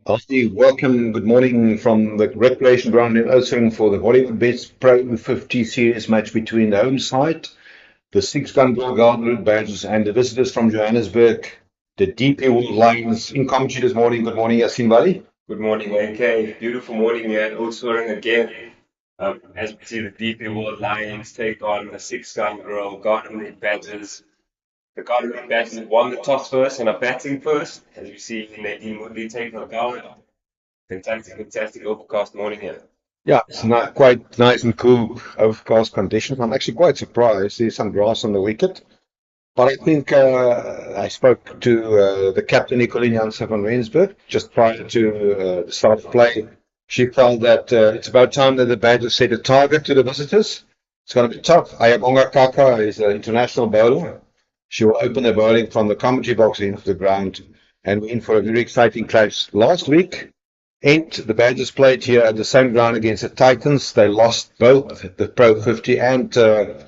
Afterly, welcome, good morning from the recreation ground in Oudtshoorn for the Hollywoodbets Pro50 series match between the home side, the six-gun Garden Route Badgers, and the visitors from Johannesburg, the DP World Lions. In commentary this morning, good morning, Yasin Bali. Good morning, AK. Beautiful morning here at Oudtshoorn again. As we see the DP World Lions take on the six-gun girl Garden Badgers. The Garden Badgers won the toss first and are batting first. As you see, Nadine Woodley taking the ground. Fantastic, fantastic overcast morning here. Yeah, it's not quite nice and cool, overcast conditions. I'm actually quite surprised. There's some grass on the wicket. But I think I spoke to the captain, Nicolene Janssen van Rensburg, just prior to the start of play. She felt that it's about time that the Badgers set a target to the visitors. It's going to be tough. Ayabonga Kaka is an international bowler. She will open the bowling from the commentary box into the ground, and we're in for a very exciting clash. Last week, the Badgers played here at the same ground against the Titans. They lost both the Pro50 and the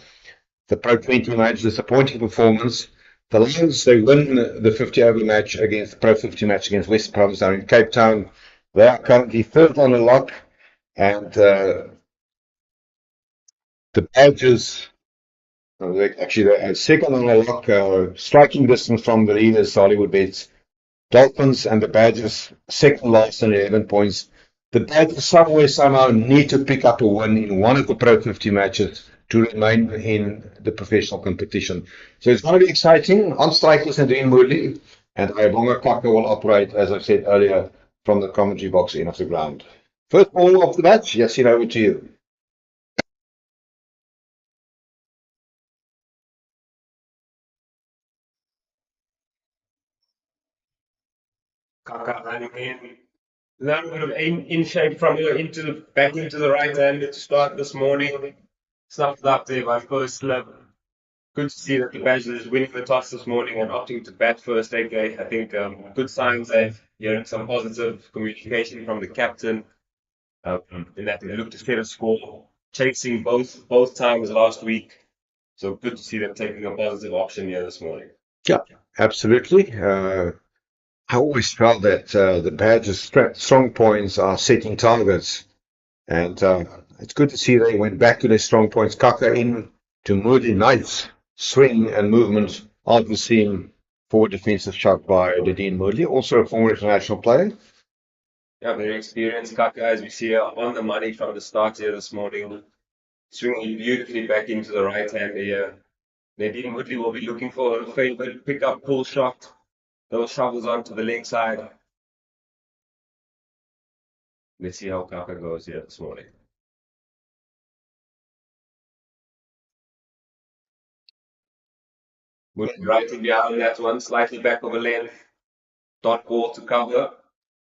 Pro20 match, disappointing performance. The Lions, they win the 50 over match against the Pro50 match against West Province down in Cape Town. They are currently third on the lock, and the Badgers, actually, they're second on the lock, striking distance from the leaders, Hollywoodbets. Dolphins and the Badgers, second last on 11 points. The Badgers somewhere, somehow need to pick up a win in one of the Pro50 matches to remain in the professional competition. So it's going to be exciting. On strike is Nadine Moodley, and Ayabonga Kaka will operate, as I said earlier, from the commentary box in off the ground. First ball of the match, Yasin, over to you. Kaka running in. A little bit of in shape from her back into the right hand to start this morning. Snuffed up there by first slip. Good to see that the Badgers is winning the toss this morning and opting to bat first, AK. I think good signs there. Hearing some positive communication from the captain in that they look to set a score, chasing both times last week. So good to see them taking a positive option here this morning. Yeah, absolutely. I always felt that the Badgers' strong points are setting targets. And it's good to see they went back to their strong points. Kaka in to Moody, nice swing and movement of the seam for defensive shot by Nadine Moodley, also a former international player. Yeah, very experienced Kaka, as we see here on the money from the start here this morning. Swinging beautifully back into the right hand here. Nadine Woodley will be looking for a favorite pick up pull shot. Those shovels onto the leg side. Let's see how Kaka goes here this morning. Woodley right in behind that one, slightly back of a length. Dot ball to cover.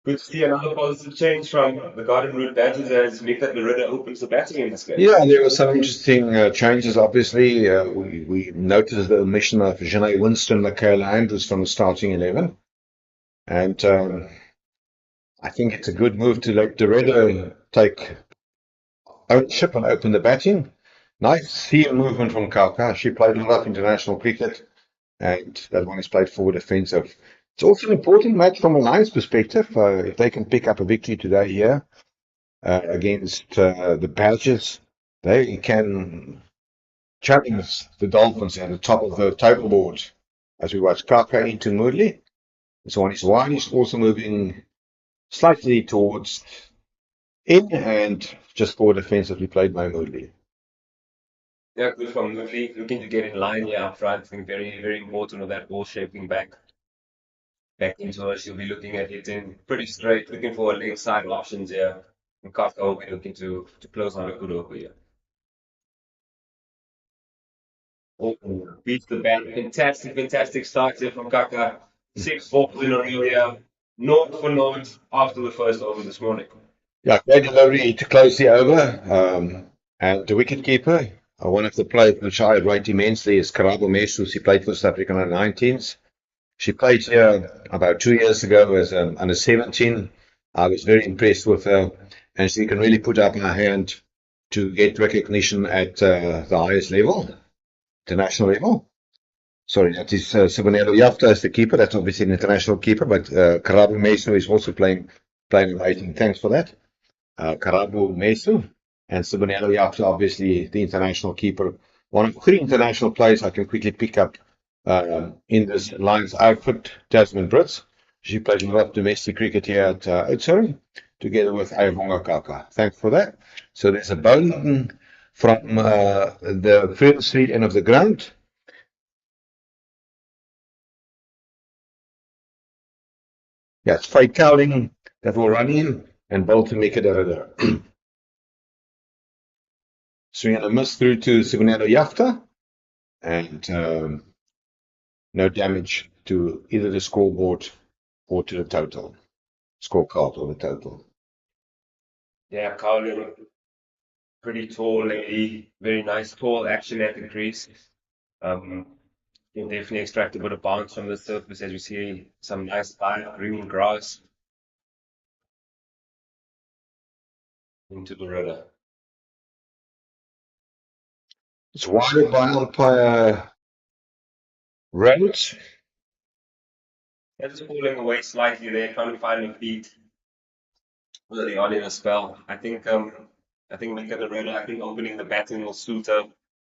Good to see another positive change from the Garden Route Badgers as Nicolette Merida opens the batting in this game. Yeah, there were some interesting changes, obviously. We noticed the omission of Janae Winston, Michaela Andrews from the starting 11. And I think it's a good move to let Doretta take ownership and open the batting. Nice seam movement from Kaka. She played a lot of international cricket, and that one is played forward defensive. It's also an important match from a Lions perspective. If they can pick up a victory today here against the Badgers, they can challenge the Dolphins at the top of the table board. As we watch Kaka into Moodley, this one is wide. He's also moving slightly towards in and just forward defensively played by Moodley. Yeah, good from Woodley. Looking to get in line here up front. I think very, very important of that ball shaping back into her. She'll be looking at hitting pretty straight, looking for leg side options here. And Kafka will be looking to close on a good over here. Oh, beats the bat. Fantastic, fantastic start here from Kaka. 6 balls in a row here. Note for note after the first over this morning. Yeah, great delivery to close the over. And the wicketkeeper, one of the players which I rate immensely is Karabo Mesus. He played for South Africa under 19s. She played here about 2 years ago as under 17. I was very impressed with her, and she can really put up her hand to get recognition at the highest level, international level. Sorry, that is Sibonelo Jafta as the keeper. That's obviously an international keeper, but Karabu Mesu is also playing amazing. Thanks for that. Karabu Mesu and Sibonelo Jafta, obviously the international keeper. One of three international players I can quickly pick up in this Lions outfit, Tasman Brits. She plays a lot of domestic cricket here at Oudtshoorn, together with Ayabonga Kaka. Thanks for that. So there's a bowling from the Freedom Street end of the ground. Yeah, it's Faye Cowling that will run in and bowl to make it a swing and a miss through to Sibonelo Jafta, and no damage to either the scoreboard or to the total scorecard or the total. Yeah, Carlin, pretty tall lady, very nice tall action at the crease. Um, can definitely extract a bit of bounce from the surface as we see some nice light green grass into the river. It's wide by umpire Rhodes. Yeah, just pulling away slightly there, trying to find a feet early on in a spell. I think Mika the River, I think opening the batting will suit her.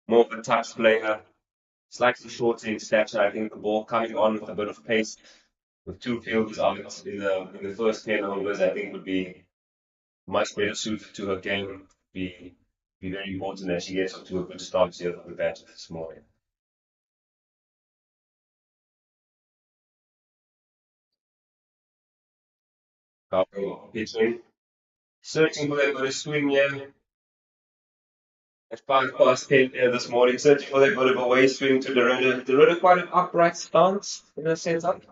More of a touch player, slightly shorter in stature. I think the ball coming on with a bit of pace, with two fielders out in the first 10 overs, I think would be much better suited to her game. Be very important that she gets off to a good start here on the bat this morning. Pitching, searching for that bit of swing here. At 5 past 10 this morning, searching for that bit of a way swing to the runner. The runner quite an upright stance in a sense. I'd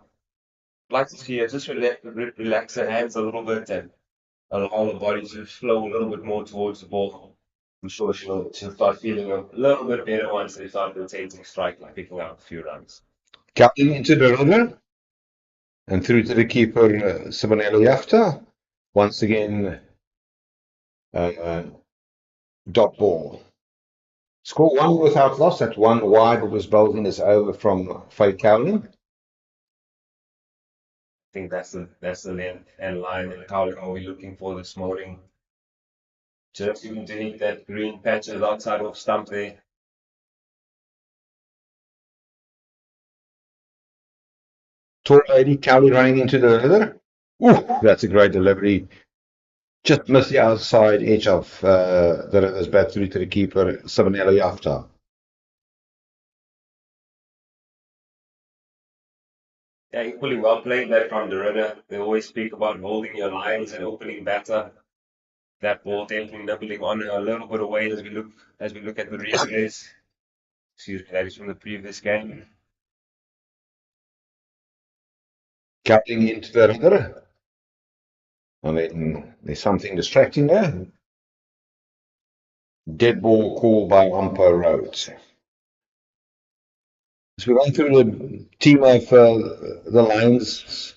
like to see her just relax her hands a little bit and allow the body to flow a little bit more towards the ball. I'm sure she'll start feeling a little bit better once they start rotating strike, like picking up a few runs. Cutting into the river and through to the keeper, Sibonelo Jafta. Once again, uh, dot ball. Score one without loss. That one wide that was bowled in is over from Faye Cowling. I think that's the length and line that Cowling are we looking for this morning. Just even to hit that green patch outside of stump there. Tall lady, Cowley running into the river. Ooh, that's a great delivery. Just missed the outside edge of the river's bat through to the keeper, Sibonelo Jafta. Yeah, equally well played that from the runner. They always speak about holding your lines and opening batter. That ball definitely nibbling on a little bit away as we look at the replays. Excuse me, that is from the previous game. Cutting into the river. I mean, there's something distracting there. Dead ball called by umpire Rhodes. So we run through the team of the Lions.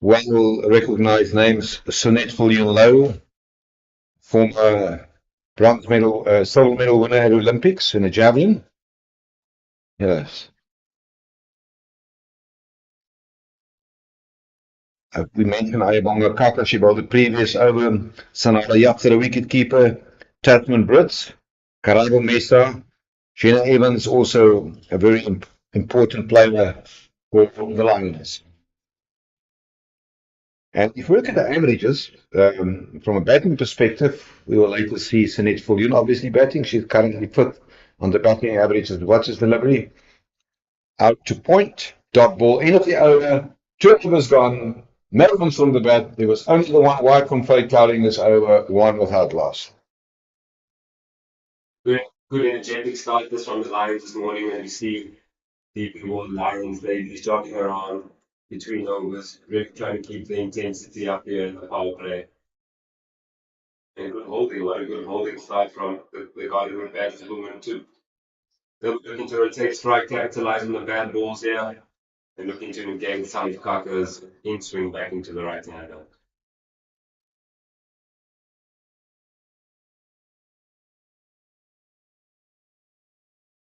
Well recognized names: Sonette Villian-Low, former bronze medal, silver medal winner at Olympics in the javelin. Yes. We mentioned Ayabonga Kaka. She bowled the previous over. Sanada Yatsa, the wicket keeper. Tasman Brits. Karabo Mesa. Jenna Evans, also a very important player for the Lions. And if we look at the averages, from a batting perspective, we will later see Sanette Viljoen obviously batting. She's currently fifth on the batting average as Watches delivery. Out to point, dot ball, end of the over, two overs gone, no runs from the bat. There was only the one wide from Faye Cowling this over, one without loss. Good energetic start this from the Lions this morning, and you see the Lions ladies jogging around between overs, really trying to keep the intensity up here in the power play. And good holding, what a good holding start from the Hollywood bats women too. They're looking to rotate strike, capitalize on the bad balls here, and looking to negate some of Kaka's in swing back into the right hander.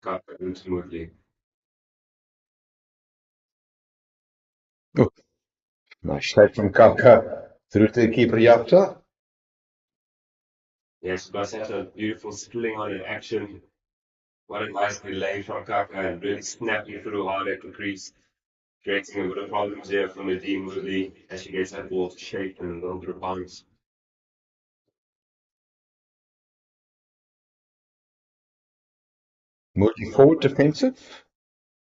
Kaka smoothly. Oh, nice shot from Kaka through to the keeper Yapta. Yes, got such a beautiful sling on in action. What a nice delay from Kaka and really snapping through hard at the crease, creating a bit of problems there from the team really as she gets that ball to shape and a little bit of bounce. Moving forward defensive.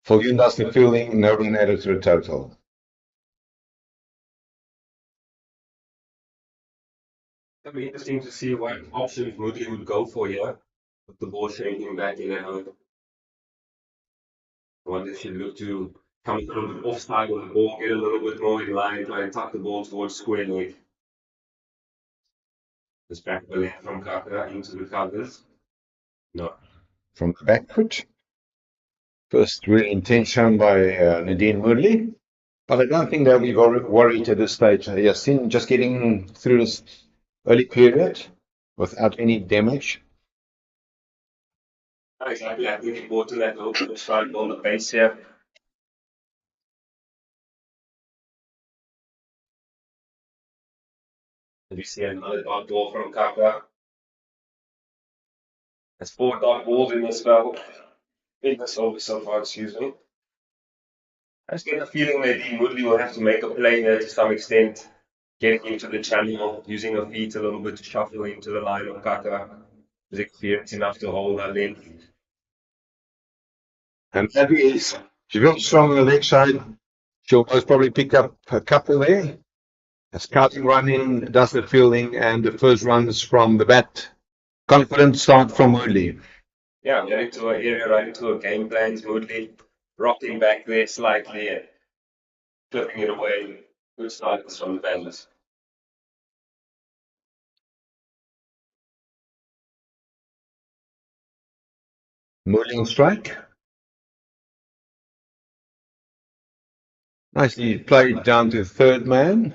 Viljoen does the fielding, no run added to the total. It'll be interesting to see what options Moody would go for here, with the ball shaking back in and out. I wonder if she look to come a little bit offside with the ball, get a little bit more in line, try and tuck the ball towards square leg. This back the left from Kaka into the covers. No. From the back foot. First real intent shown by Nadine Moodley. But I don't think they'll be worried at this stage. Yasin just getting through this early period without any damage. Exactly, I think important that we'll try and build a base here. We see another dot ball from Kaka. There's 4 dot balls in this spell. In this over so far, excuse me. I just get the feeling that Dean Woodley will have to make a play there to some extent, getting into the channel, using her feet a little bit to shuffle into the line of Kaka. Is experienced enough to hold her length. And that is, she's very strong on the leg side. She'll most probably pick up a couple there. A scouting run in, does the fielding, and the first runs from the bat. Confident start from Woodley. Yeah, getting to an area, right into a game plan smoothly, rocking back there slightly and flipping it away. Good starts from the batters. Moving strike. Nicely played down to third man.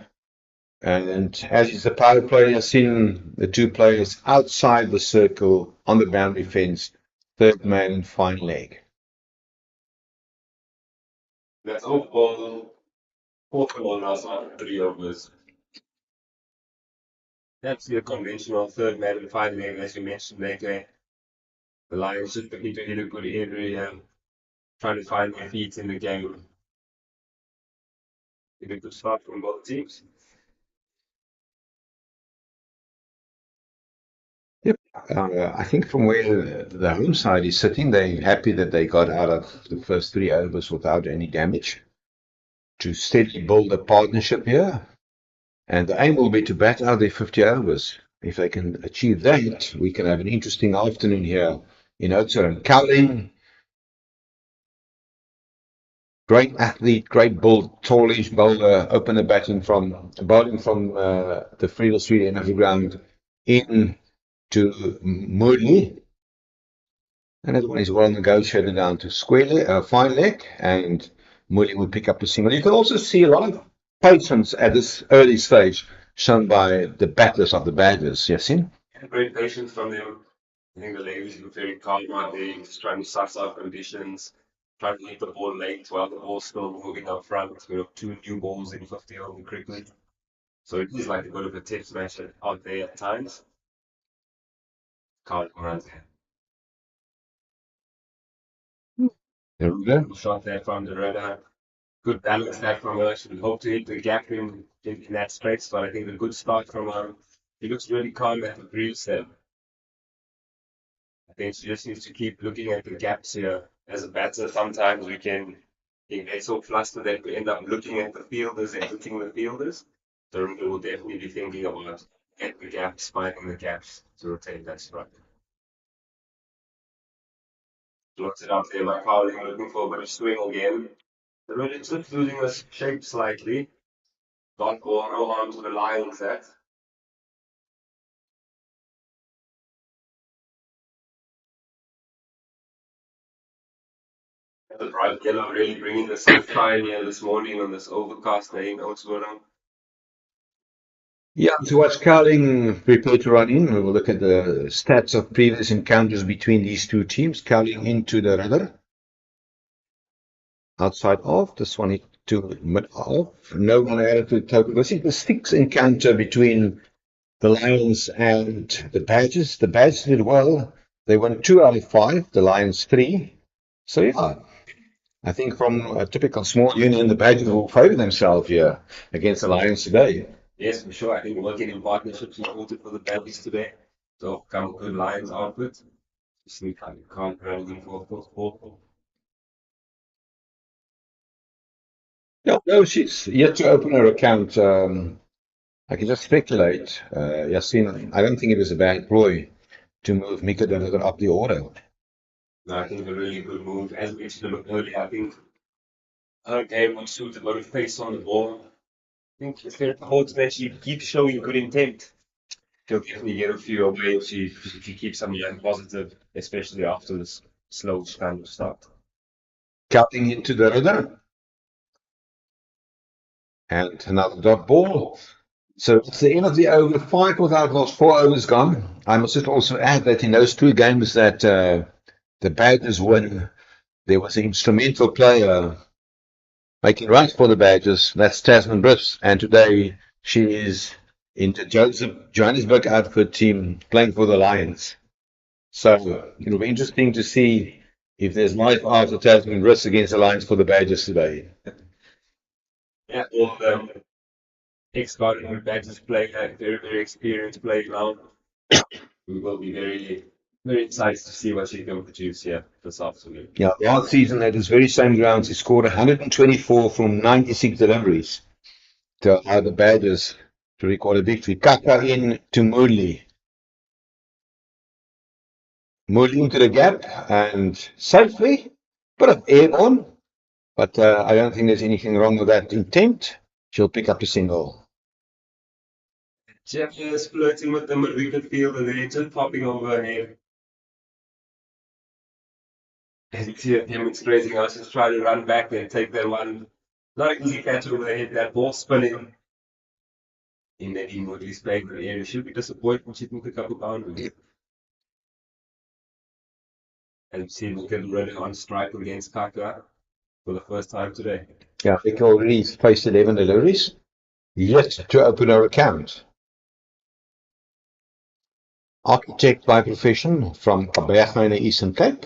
And as is the power play, I've seen the 2 players outside the circle on the boundary fence, third man, fine leg. That's off ball, fourth ball now, after 3 overs. That's the conventional third man and fine leg, as you mentioned later. The Lions just looking to hit a good area, trying to find their feet in the game. A good start from both teams. Yep. I think from where the home side is sitting, they're happy that they got out of the first 3 overs without any damage to steadily build a partnership here. And the aim will be to bat out their 50 overs. If they can achieve that, we can have an interesting afternoon here in Oudtshoorn. Cowling, great athlete, great bull, tallish bowler, opener bowling from the Friedel Street end of the ground in to Moodley. And that one is well negotiated down to square leg, fine leg, and Moodley will pick up a single. You can also see a lot of patience at this early stage shown by the batters of the batters, Yasin. Great patience from them. I think the ladies look very calm right there, just trying to suss out conditions, trying to hit the ball late while the ball's still moving up front. We have 2 new balls in 50 over cricket. So it is like a bit of a test match out there at times. Can't run there. There we go. Shot there from the radar. Good balance that from her. She would hope to hit the gap in that space, but I think a good start from her. He looks really calm at the crease there. I think she just needs to keep looking at the gaps here. As a batter, sometimes we can get so flustered that we end up looking at the fielders and hitting the fielders. So we will definitely be thinking about at the gaps, finding the gaps to rotate that strike. Looks it up there by Cowling, looking for a bit of swing again. The red is just losing the shape slightly. Dot ball, no harm to the Lions that. The bright yellow really bringing the sunshine here this morning on this overcast day in Oudtshoorn. Yeah, to watch Cowling prepare to run in, we will look at the stats of previous encounters between these 2 teams. Cowling into the rudder. Outside off, this one he to mid-half. No one added to the total. This is the sixth encounter between the Lions and the Badgers. The Badgers did well. They won 2 out of 5, the Lions 3. So, yeah, I think from a typical small union, the Badgers will favour themselves here against the Lions today. Yes, for sure. I think working in partnerships is important for the Badgers today. So, come good Lions output. Just need can't do anything for. No, she's yet to open her account. I can just speculate. Yassine, I don't think it was a bad ploy to move Mika Deliver up the order. No, I think a really good move. As mentioned a bit earlier, I think her game will suit a lot of pace on the ball. I think it's very important that she keeps showing good intent. She'll definitely get a few away if she keeps something positive, especially after this slow kind of start. Cutting into the rhythm. And another dot ball. So it's the end of the over. 5 without loss, 4 overs gone. I must just also add that in those 2 games that the Badgers won, there was an instrumental player making runs for the Badgers. That's Tasman Brips. And today she is in the Johannesburg outfit team playing for the Lions. So it'll be interesting to see if there's life after Tasman Brips against the Lions for the Badgers today. Yeah, all ex-Garden Badgers play, very, very experienced play now. We will be very, very excited to see what she can produce here this afternoon. Yeah, last season at this very same grounds, he scored 124 from 96 deliveries to allow the Badgers to record a victory. Kaka in to Moodley. Moodley into the gap and safely, bit of air on, but I don't think there's anything wrong with that intent. She'll pick up a single. Jeff is flirting with the mid-wicket field and they're just popping over her head. As you see her demonstrating, I was just trying to run back and take that one. Not an easy catch over the head, that ball spinning. In that Woodley's playing the area. She'll be disappointed when she didn't pick up a boundary. And see Wicket running on strike against Kaka for the first time today. Yeah, Vic already faced 11 deliveries. Yet to open her account. Architect by profession from Kaberga in the Eastern Cape.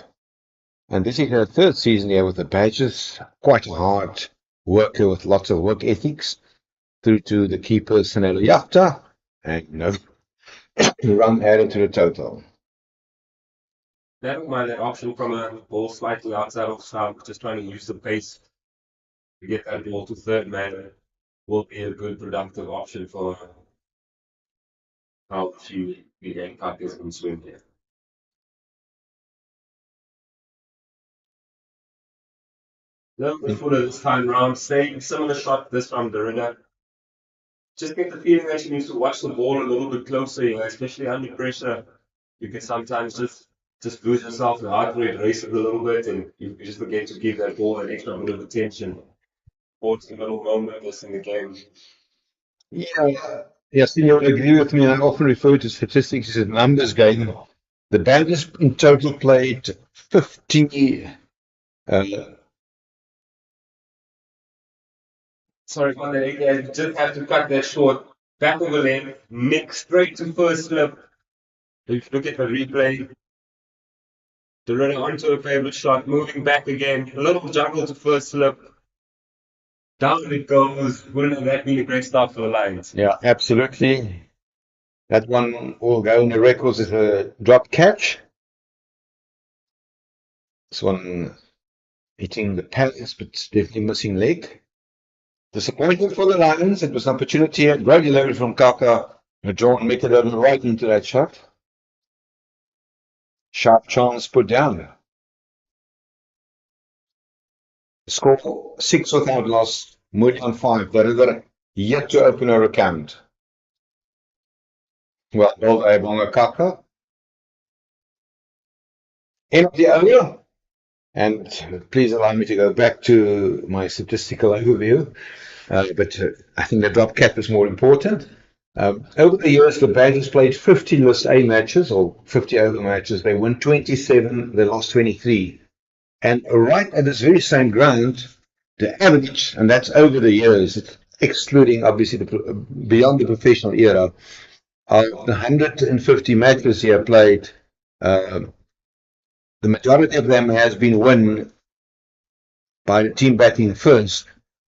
And this is her 3rd season here with the Badgers. Quite a hard worker with lots of work ethics. Through to the keeper, Sanelo Yafta. And no run added to the total. Never mind that option from a ball slightly outside of stump, just trying to use the pace to get that ball to third man will be a good productive option for how she began Kaka's can swim here. For this time round, same similar shot this from Dorina. Just get the feeling that she needs to watch the ball a little bit closer here, especially under pressure. You can sometimes just lose yourself, the heart rate races a little bit, and you just forget to give that ball an extra bit of attention. Sports a little moment this in the game. Yeah, yes, you would agree with me. I often refer to statistics as a numbers game. The Badgers in total played 50. Sorry for that again. Just have to cut that short. Back over length, nick straight to first slip. If you look at the replay, the running onto a favorite shot, moving back again, a little juggle to first slip. Down it goes. Wouldn't that been a great start for the Lions? Yeah, absolutely. That one will go in the records as a drop catch. This one hitting the pads, but definitely missing leg. Disappointing for the Lions. It was an opportunity. Great delivery from Kaka. John Mickelson right into that shot. Sharp chance put down. Score 6 without loss. Moody on 5. Deliver yet to open her account. Well, Bonga Kaka. End of the over. And please allow me to go back to my statistical overview. But I think the drop cap is more important. Over the years, the Badgers played 50 List A matches or 50 over matches. They won 27, they lost 23. And right at this very same ground, the average, and that's over the years, excluding obviously beyond the professional era, of the 150 matches he have played, the majority of them has been won by the team batting first,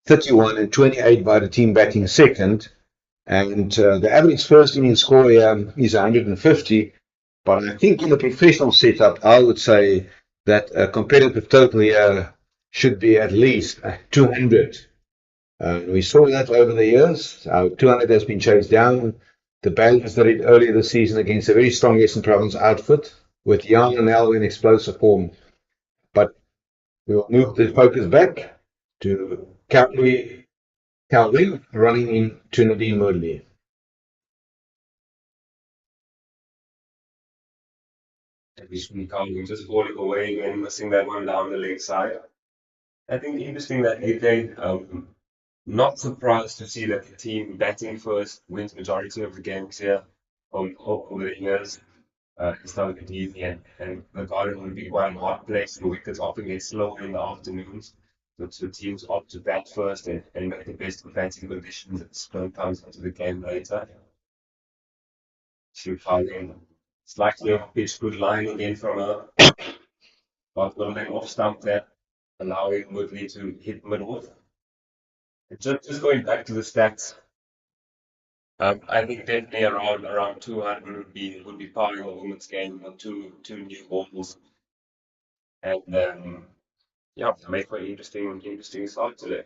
31, and 28 by the team batting second. And the average first inning score here is 150. But I think in the professional setup, I would say that a competitive total here should be at least 200. We saw that over the years. 200 has been chased down. The Badgers did it earlier this season against a very strong Eastern Province outfit with Jan and Al in explosive form. But we will move the focus back to Calvin running into Nadine Moodley. Calvin just falling away and missing that one down the leg side. I think interesting that AJ, not surprised to see that the team batting first wins majority of the games here over the years. It's not that easy, and the Garden will be quite a hard place. The wickets often get slow in the afternoons. So teams opt to bat first and make the best of batting conditions as spin comes into the game later. Calvin, it's likely a pitch good line again from a building off stump there, allowing Woodley to hit middle. Just going back to the stats, I think definitely around 200 would be par in the women's game on two new balls, and yeah, make for an interesting start today.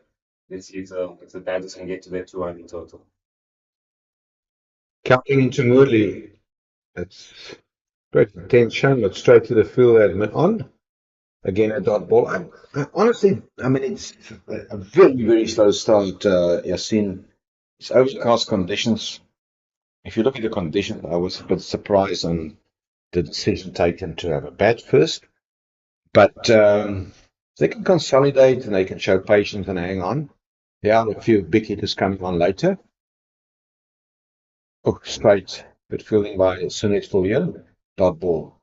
Let's see if the Badgers can get to their 200 total. Counting into Moodley, it's great attention, but straight to the field admit on. Again, a dot ball. Honestly, I mean, it's a very, very slow start, Yasin. It's overcast conditions. If you look at the conditions, I was a bit surprised on the decision taken to have a bat first. But they can consolidate and they can show patience and hang on. There are a few big hitters coming on later. Oh, straight. Good fielding by Sunit Fullion. Dot ball.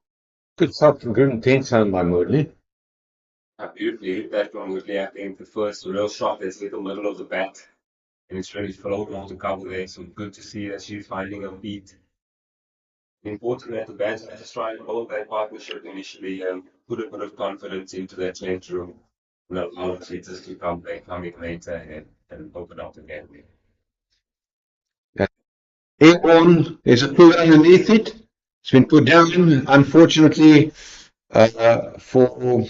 Good start from good intense home by Moodley. Beautifully hit that from Woodley. I think the first real shot is hit the middle of the bat, and it's really flown off the cover there. So good to see that she's finding a beat. Important that the Badgers just try and hold that partnership initially and put a bit of confidence into their change room and allow the hitters to come back coming later and open up the game. Airborne, there's a pull underneath it. It's been put down, unfortunately, for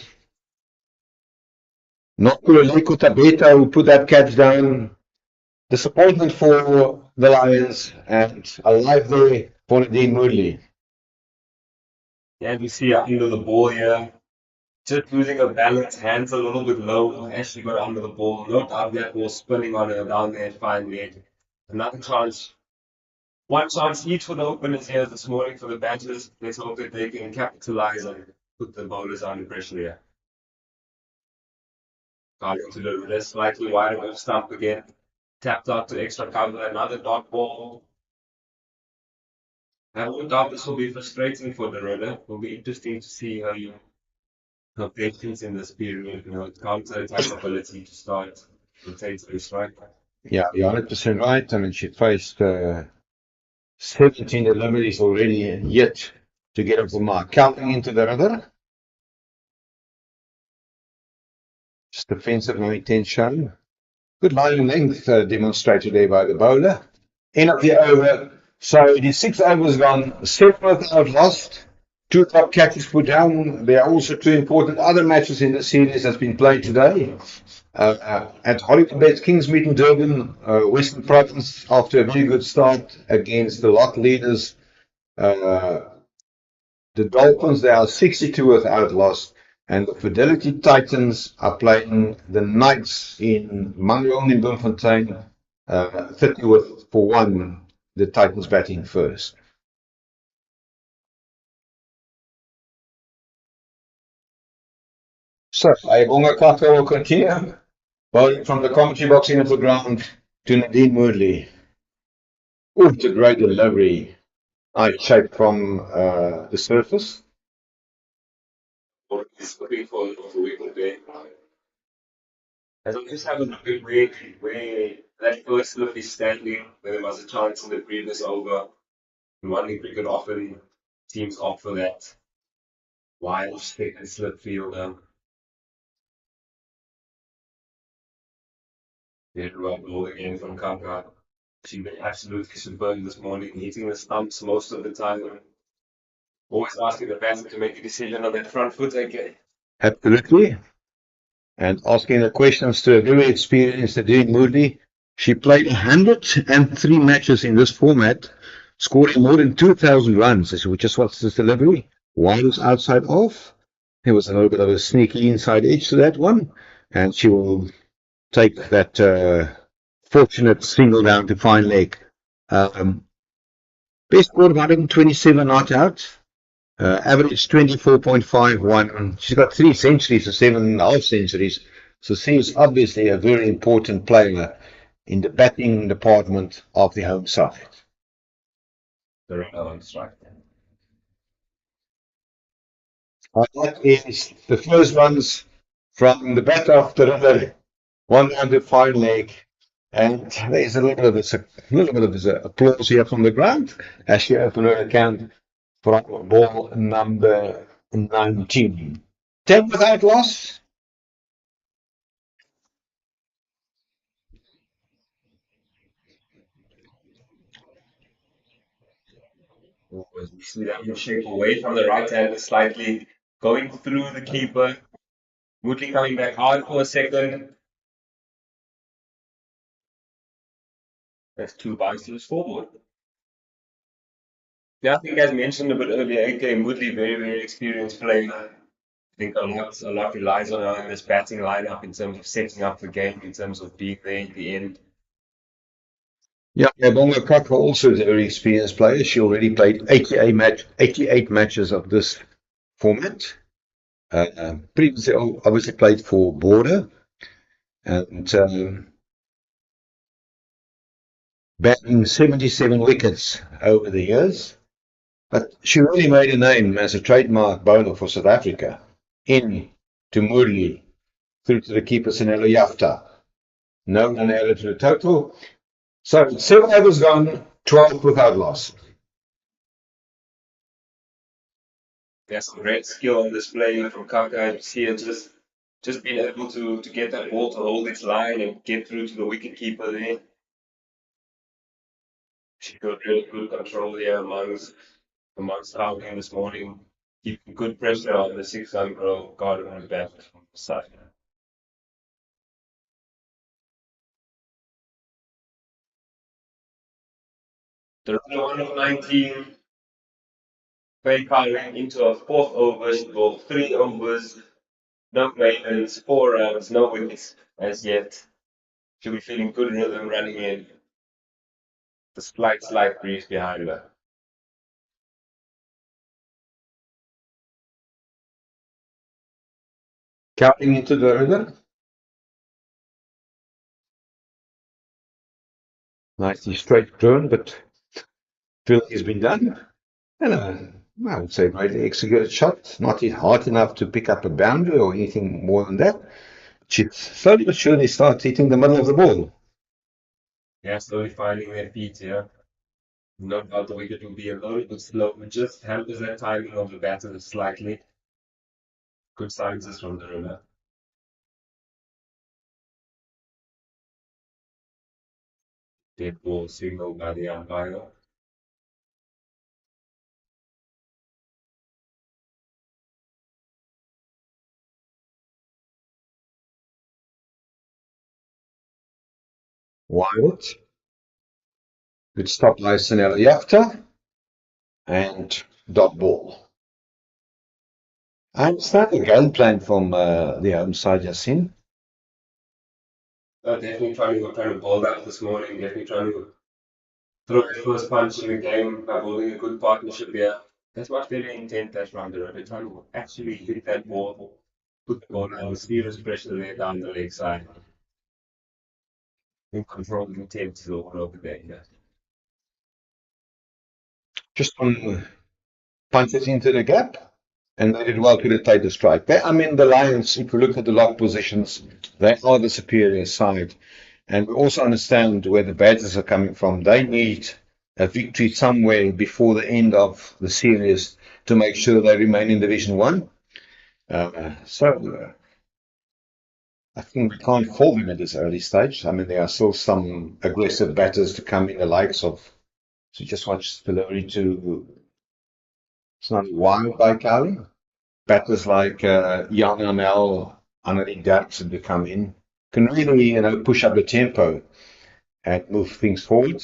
not Kuloleko Tabeta, who put that catch down. Disappointment for the Lions and a live there for Nadine Moodley. Yeah, we see her under the ball here. Just losing her balance, hands a little bit low. Ashley got under the ball. No doubt that ball spinning on her down there, fine lead. Another chance. One chance each for the openers here this morning for the Badgers. Let's hope that they can capitalize and put the bowlers under pressure here. Going to the wrist, slightly wider off stump again. Tapped out to extra cover, another dot ball. I no doubt this will be frustrating for the runner. It will be interesting to see her patience in this period, counter attack ability to start rotating the strike. Yeah, you're 100% right. I mean, she faced 17 deliveries already yet to get up the mark. Counting into the rudder. Just defensive, no intention. Good line length demonstrated there by the bowler. End of the over. So it is 6 overs gone, 7 without lost. 2 top catches put down. There are also 2 important other matches in the series that's been played today. At Hollywoodbets Kingsmead in Durban, Western Province, after a very good start against the lot leaders, the Dolphins, they are 62 without loss. And the Fidelity Titans are playing the Knights in Mangaung in Bloemfontein, 30 for 1. The Titans batting first. So, Ayabonga Kaka will continue. Bowling from the commentary box into the ground to Nadine Moodley. Oh, it's a great delivery. Nice shape from the surface. He's looking for the wicket there. As I just have a look at where that first slip is standing, where there was a chance in the previous over. In one league cricket, often teams opt for that wild stick and slip fielder. Very well ball again from Kaka. She's been absolutely superb this morning, hitting the stumps most of the time. Always asking the batsman to make a decision on that front foot again. Absolutely. And asking the questions to a very experienced Adine Moodley. She played 103 matches in this format, scoring more than 2,000 runs. We just watched this delivery. Wide was outside off. There was a little bit of a sneaky inside edge to that one. And she will take that fortunate single down to fine leg. Best score of 127 not out. Average 24.51. She's got 3 centuries or 7.5 centuries. So she's obviously a very important player in the batting department of the home side. The runner on strike. That is the first ones from the bat of the river, one down to fine leg. And there's a little bit of applause here from the ground as she opened her account for ball number 19. 10 without loss. Was see that shape away from the right hander slightly, going through the keeper. Woodley coming back hard for a second. That's 2 bounces forward. Yeah, I think as mentioned a bit earlier, AK Woodley, very, very experienced player. I think a lot relies on her in this batting lineup in terms of setting up the game, in terms of being there at the end. Yeah, Bonga Kaka also is a very experienced player. She already played 88 matches of this format. Previously, obviously played for Border and batting 77 wickets over the years. But she really made a name as a trademark bowler for South Africa. In to Murli, through to the keeper Sanelo Yafta. No one added to the total. So 7 overs gone, 12 without loss. There's some great skill on display from Kaka. You see it just being able to get that ball to hold its line and get through to the wicket keeper there. She got really good control there amongst Howling this morning, keeping good pressure on the 6-run row, guarding on the back from the side. The run of 19, Faye Howling into a fourth over. She bowled 3 overs, no maintenance, 4 runs, no wickets as yet. She'll be feeling good rhythm running in. The slight breeze behind her. Counting into the river. Nicely straight turn, but drilling has been done. And I would say greatly executed shot. Not hard enough to pick up a boundary or anything more than that. She slowly but surely starts hitting the middle of the ball. Yeah, slowly finding their feet here. No doubt the wicket will be a little bit slow, but just hampers that timing of the batter slightly. Good signs from the river. Dead ball signal by the umpire. Wild. Good stop by Sanela Yafta. And dot ball. I understand the game plan from the home side, Yasin. Definitely trying to bowl that this morning. Definitely trying to throw the first punch in the game by bowling a good partnership here. That's what their intent that's round the river. Trying to actually hit that ball, put the ball under serious pressure there down the leg side. In control the intent to all over there. Yeah. Just one punches into the gap. and they did well to rotate the strike. I mean, the Lions, if you look at the lock positions, they are the superior side. And we also understand where the Badgers are coming from. They need a victory somewhere before the end of the series to make sure they remain in Division 1. So I think we can't fault them at this early stage. I mean, there are still some aggressive batters to come in, the likes of, so just watch delivery to, it's not wild by Cali. Batters like Jan Anel, Annelie Jackson to come in, can really, push up the tempo and move things forward.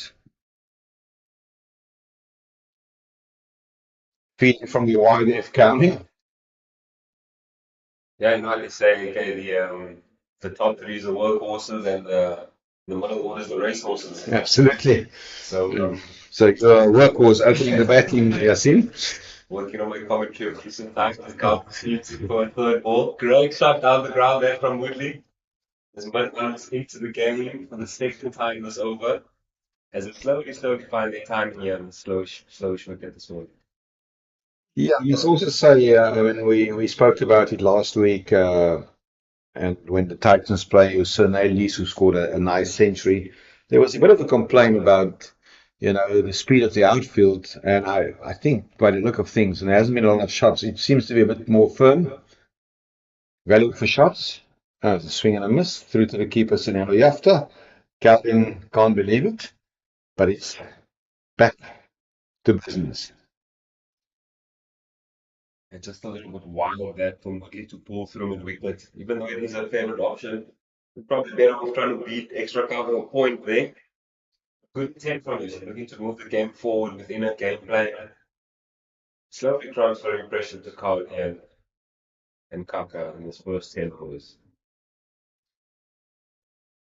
Feeding from the YDF county. Yeah, they say, okay, the top three is the workhorses and the middle order is the racehorses. Absolutely. So So your workhorse opening the batting, Yasin. working on my commentary of recent times, the cup for a third ball. Great shot down the ground there from Woodley. As mid runs into the game for the second time this over. As it slowly find their time here in the slow wicket this morning. Yeah, I must also say, when we spoke about it last week, and when the Titans play with Sir Lees, who scored a nice century, there was a bit of a complaint about, the speed of the outfield. And I think by the look of things, and there hasn't been a lot of shots, it seems to be a bit more firm. Value for shots. It's a swing and a miss through to the keeper, Sinelo Yafta. Calvin can't believe it, but it's back to business. It's just a little bit wild that from Woodley to pull through mid-wicket. Even though it is a favourite option, we're probably better off trying to beat extra cover or point there. Good intent from us, looking to move the game forward within a game plan. Slowly transferring pressure to Carl and Kaka in his first 10 overs.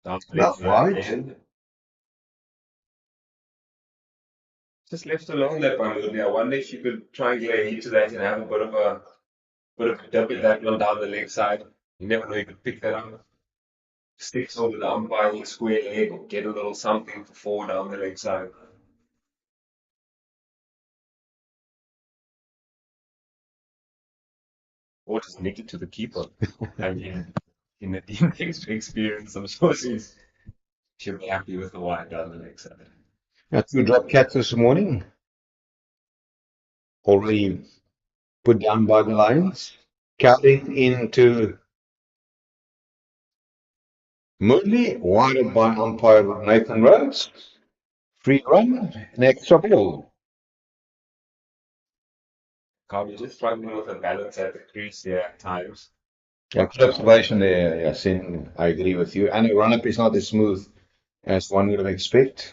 Not wide. Just left alone there by Woodley. I wonder if you could try and get a hit to that and have a bit of a dip at that one down the leg side. You never know, you could pick that up. Sticks over the umpiring square leg or get a little something for four down the leg side. Or just nick it to the keeper. I mean, in the team experience, I'm sure she'll be happy with the wide down the leg side. Got two drop cats this morning, already put down by the Lions. Counting into Moodley, wide by umpire Nathan Rhodes. Free run, an extra ball. Carl, just struggling with the balance at the crease there at times. Yeah, good observation there, Yasin. I agree with you. And the run-up is not as smooth as one would have expected.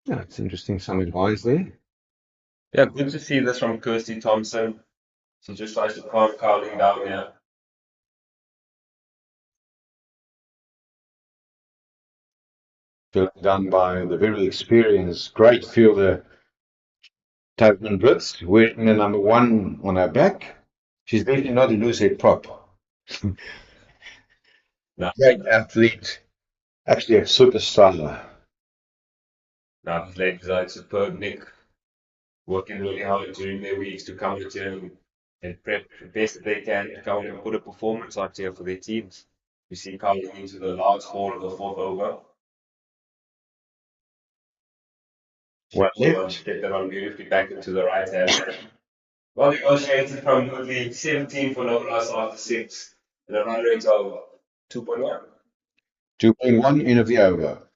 Yeah, it's interesting. Some advice there. Yeah, good to see this from Kirsty Thompson. She just tries to calm Carling down here. Done by the very experienced, great fielder, Tasman Blitz, wearing the number 1 on her back. She's definitely not a loosehead prop. Now, Great athlete, actually a superstar. now the ladies are superb, Nick. Working really hard during their weeks to come out here and prep the best that they can to come out and put a performance out here for their teams. We see Carling into the last ball of the fourth over. Well, Get that on beautifully back into the right hand. Well negotiated from Woodley, 17 for no loss after 6, and a run rate of 2.1. 2.1 in of the over.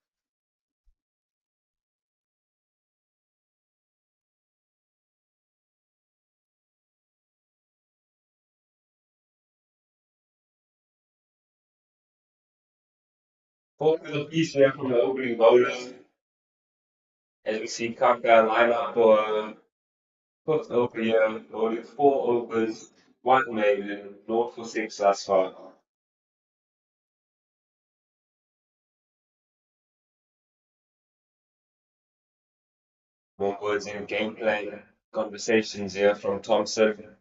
Fourth is a piece here from the opening bowlers. As we see Kaka line up for fifth over here, bowling 4 overs, 1 maiden, 0 for 6 thus far. More words in game plan conversations here from Thompson.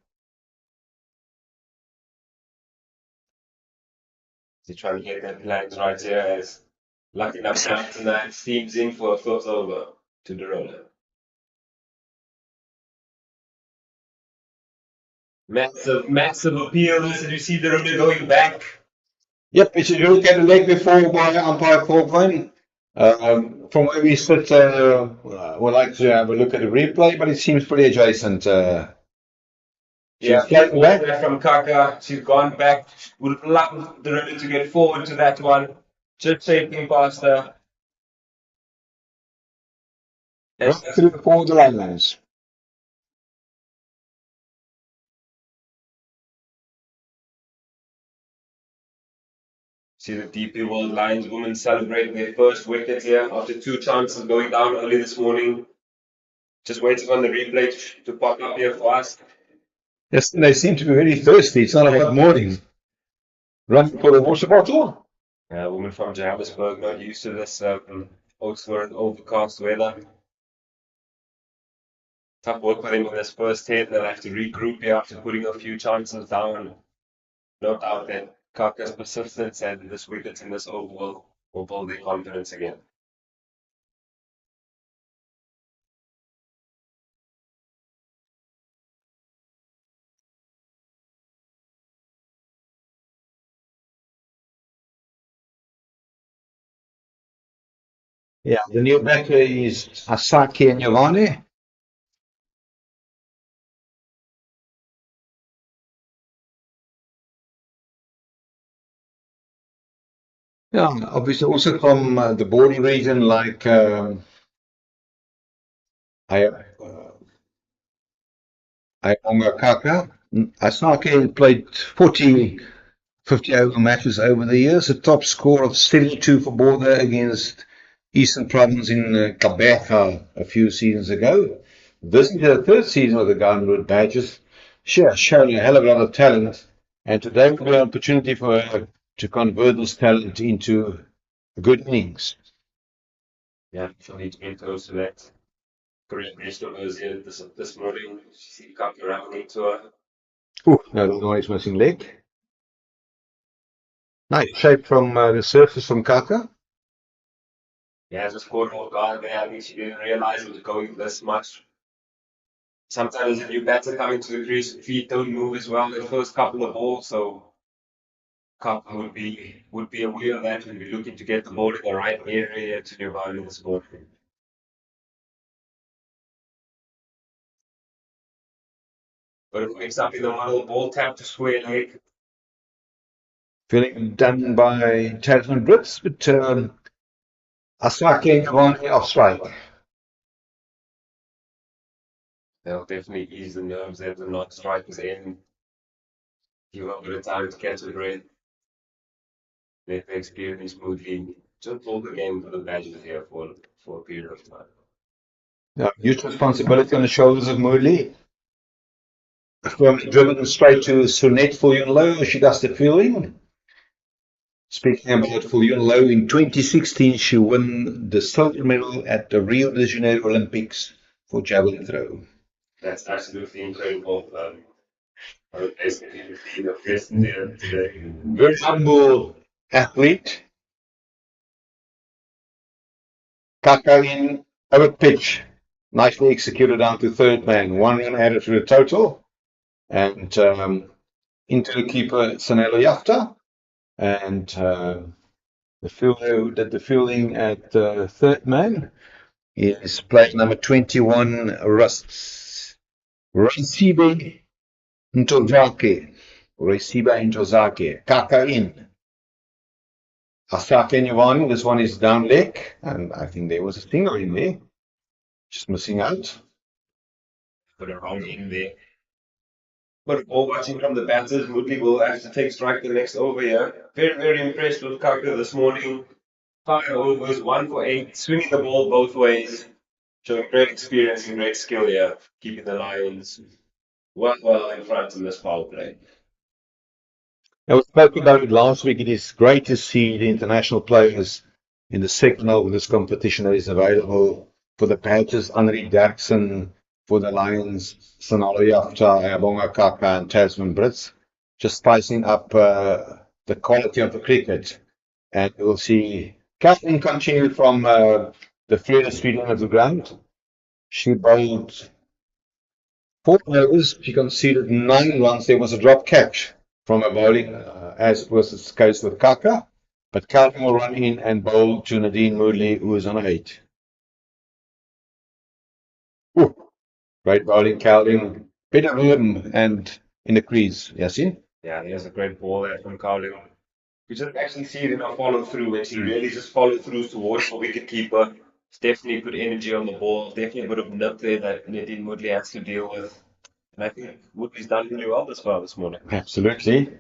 He's trying to get their plans right here as lucky enough tonight steams in for a fifth over to the roller. Massive, massive appeal. Did you see the runner going back? Yep, it's a look at the leg before by umpire Falkland. From where we sit, we'd like to have a look at the replay, but it seems pretty adjacent. Yeah, She's floating back. there from Kaka. She's gone back. Would love the runner to get forward to that one. Just shaping past her. Right through the borderlands. See the DP World Lions women celebrating their first wicket here after 2 chances going down early this morning. Just waiting on the replay to pop up here for us. Yes, they seem to be very thirsty. It's not a hot morning. Running for the water bottle. A woman from Johannesburg, not used to this Oudtshoorn overcast weather. Tough work for them in this first 10. They'll have to regroup here after putting a few chances down. No doubt that Kaka's persistence and this wicket in this over will build their confidence again. Yeah, the new batter is Asaki and Giovanni. Yeah, obviously also from the border region like Ayonga Kaka. Asaki played 50 over matches over the years, a top score of 72 for border against Eastern Province in Gqeberha a few seasons ago. This is her third season with the Hollywoodbets badges. She has shown a hell of a lot of talent, and today will be an opportunity for her to convert this talent into good innings. Yeah, she'll need to get close to that. Korean best of hers here this morning. She Kaka rounding to her. Ooh, no, the one is missing leg. Nice shape from the surface from Kaka. Yeah, just caught off guard there. I think she didn't realize it was going this much. Sometimes a new batter coming to the crease, feet don't move as well the first couple of balls, so Kaka would be aware of that and be looking to get the ball in the right area to Giovanni this morning. But it makes up in the middle, ball tap to square leg. Feeling done by Tasman Brits, but Asaki and Giovanni off strike. They'll definitely ease the nerves there to not strike us in. Give a bit of time to catch a breath. Let the experience smoothly. Just hold the game for the Badgers here for a period of time. Yeah, huge responsibility on the shoulders of Moodley. Firmly driven straight to Sunette for Yunlo. She does the fielding. Speaking about for Yunlo, in 2016 she won the silver medal at the Rio de Janeiro Olympics for javelin throw. That's absolutely incredible. Basically, the best there today. Very humble athlete. Kaka in over pitch. Nicely executed down to third man. 1 run added to the total. And into the keeper, Sanelo Yafta. And the fielder who did the fielding at third man is player number 21, Recibe Ntozake. Recibe Ntozake. Kaka in. Asake Nyawani, this one is down leg. And I think there was a stinger in there. Just missing out. Put a wrong in there. But all watching from the batters, Woodley will have to take strike the next over here. Very, very impressed with Kaka this morning. 5 overs, 1 for 8, swinging the ball both ways. Showing great experience and great skill here, keeping the Lions well in front in this power play. I was spoke about it last week. It is great to see the international players in the second half of this competition that is available for the Badgers, Henri Derksen, for the Lions, Sanalo Yafta, Ayabonga Kaka, and Tasman Brits, just spicing up the quality of the cricket. And we'll see Kathleen continue from the furthest street end of the ground. She bowled 4 overs, she conceded 9 runs. There was a drop catch from her bowling, as was the case with Kaka. But Calvin will run in and bowl to Nadine Moodley, who is on 8. Ooh, great bowling, Calvin. Bit of rhythm and in the crease. Yasin? Yeah, there's a great ball there from Cowley. You just actually see it in a follow through when she really just followed through towards the wicket keeper. It's definitely put energy on the ball. Definitely a bit of nip there that Nadine Woodley has to deal with. And I think Woodley's done really well this morning. Absolutely.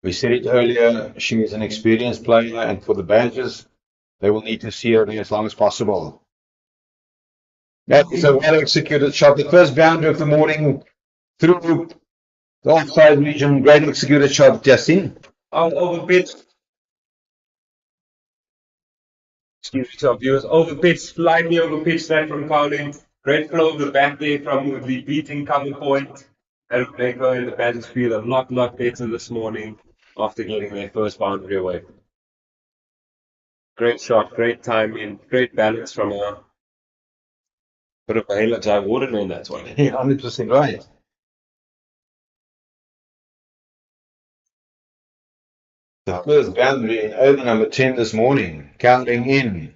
We said it earlier, she is an experienced player, and for the badges, they will need to see her as long as possible. That is a well executed shot. The first boundary of the morning through the offside region. Great executed shot, Justin. Over pitch, excuse me to our viewers, over pitch, slightly over pitch that from Cowley. Great flow of the bat there from Woodley, beating cover point. And they go in the batters feel a lot better this morning after getting their first boundary away. Great shot, great timing, great balance from a bit of Mahela Jai Warden in that one. Yeah, 100% right. The first boundary in over number 10 this morning. Counting in.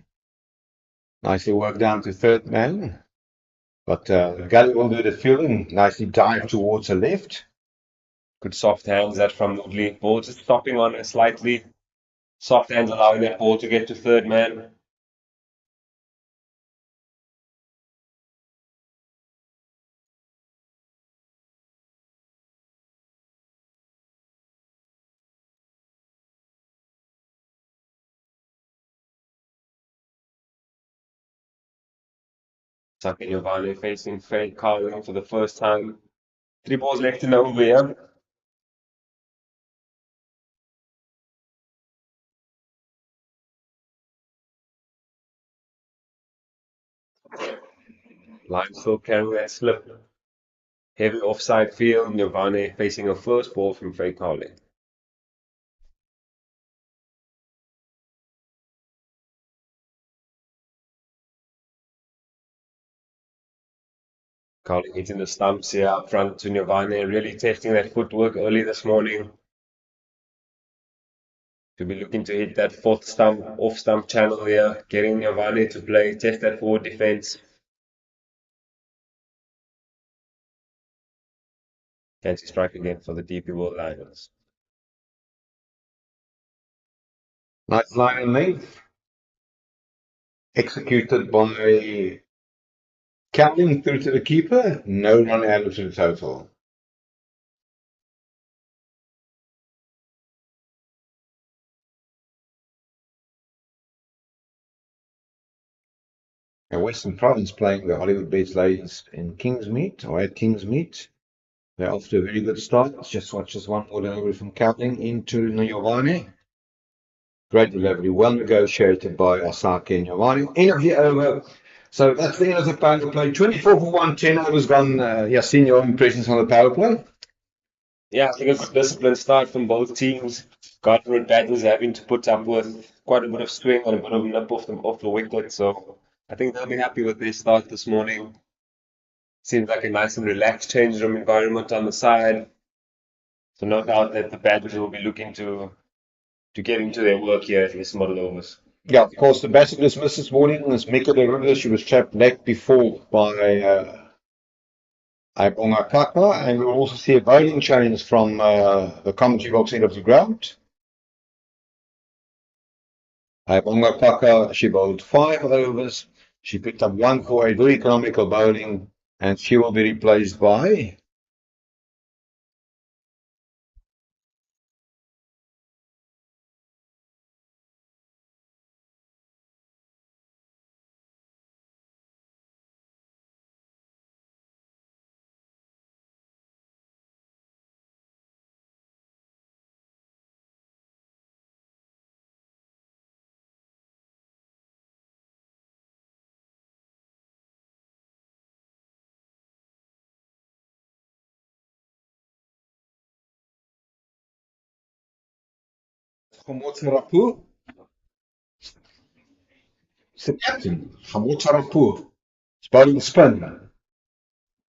Nicely worked down to third man. But Gully will do the fielding. Nicely dive towards the left. Good soft hands that from Woodley. Ball just stopping on it slightly. Soft hands allowing that ball to get to third man. Saka Giovanni facing Fred Carling for the first time. 3 balls left in over here. Line still carrying that slip. Heavy offside field. Giovanni facing a first ball from Fred Carling. Carling hitting the stumps here up front to Giovanni, really testing that footwork early this morning. To be looking to hit that fourth stump, off stump channel here, getting Giovanni to play, test that forward defense. Fancy strike again for the DP World Lions. Nice line and length. Executed by Counting through to the keeper. No run added to the total. Now Western Province playing the Hollywoodbets ladies in Kingsmead, or at Kingsmead. They're off to a very good start. Let's just watch this one more delivery from Counting into Giovanni. Great delivery, well negotiated by Osaka and Giovanni. End of the over. So that's the end of the power play. 24 for 1, 10 overs gone. Yasin, your impressions on the power play? Yeah, I think it's a disciplined start from both teams. Godwin batters having to put up with quite a bit of swing and a bit of nip off the wicket. So I think they'll be happy with their start this morning. Seems like a nice and relaxed change room environment on the side. So no doubt that the batters will be looking to get into their work here at this model overs. Yeah, of course, the batter dismissed this morning is Mika de Rivers. She was trapped neck before by Aibonga Kaka, and we will also see a bowling change from the commentary box end of the ground. Aibonga Kaka, she bowled 5 overs. She picked up 1 for a very economical bowling, and she will be replaced by Hamotarapu. It's the captain, Hamotarapu. It's bowling spin.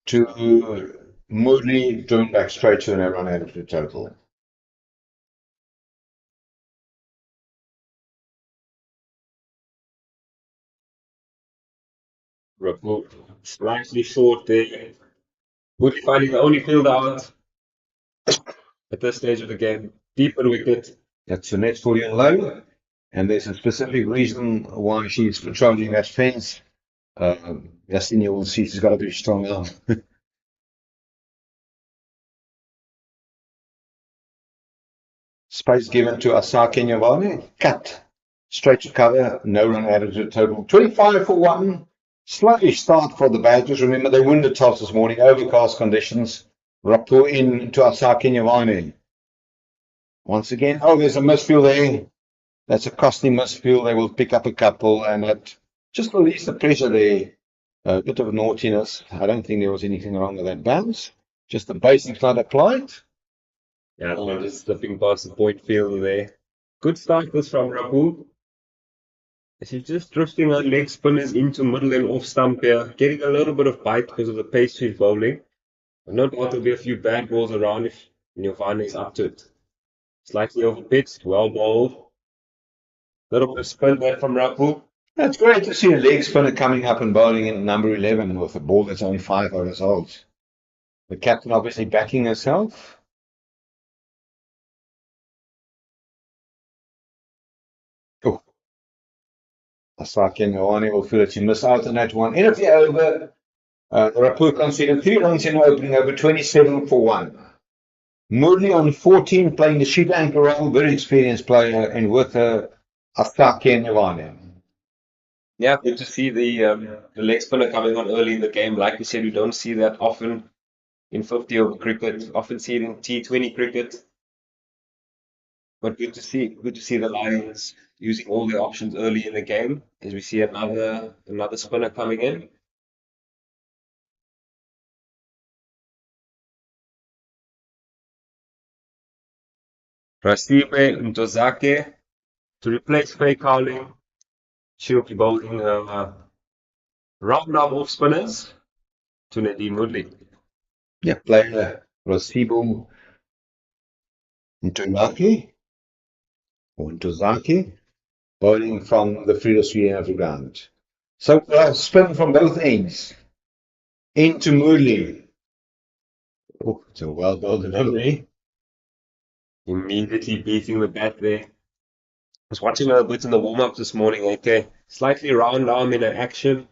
to Moodley, driven back straight to an run out of the total. Rapoor slightly short there. Woodley finding the only field out at this stage of the game. Deeper wicket. That's the net fully and low, and there's a specific reason why she's patrolling that fence. Justine, you will see she's got a very strong arm. Space given to Asaki Nyavane. Cut. Straight to cover. No run added to the total. 25 for 1. Sluggish start for the Badgers. Remember, they won the toss this morning. Overcast conditions. Rapoor in to Asaki Nyavane. Once again, there's a misfield there. That's a costly misfield. They will pick up a couple, and that just release the pressure there. A bit of naughtiness. I don't think there was anything wrong with that bounce. Just the basics not applied. Yeah, just slipping past the point fielder there. Good start this from Rapoor. She's just drifting her leg spinners into middle and off stump here, getting a little bit of bite because of the pace she's bowling. But no doubt there'll be a few bad balls around if Nyavane is up to it. Slightly over pitched, well bowled. Little bit of spin there from Rapoor. It's great to see a leg spinner coming up and bowling in number 11 with a ball that's only 5 overs old. The captain obviously backing herself. Oh, Asaki Nyavane will feel that she missed out on that one. End of the over. Rapoor conceded 3 runs in opening over 27 for 1. Moodley on 14 playing the sheet anchor role, very experienced player, and with her Asaki Nyavane. Yeah, good to see the leg spinner coming on early in the game. Like we said, we don't see that often in 50 over cricket. Often see it in T20 cricket. But good to see the Lions using all their options early in the game as we see another spinner coming in. Rasibe Ntozake to replace Faye Cowling. She'll be bowling round arm off spinners to Nadine Woodley. Yeah, player Rasibu Ntozake bowling from the freest end of the ground. So spin from both ends into Moodley. Oh, it's a well bowled delivery. Immediately beating the bat there. I was watching a bit in the warm-up this morning, okay? Slightly round arm in an action.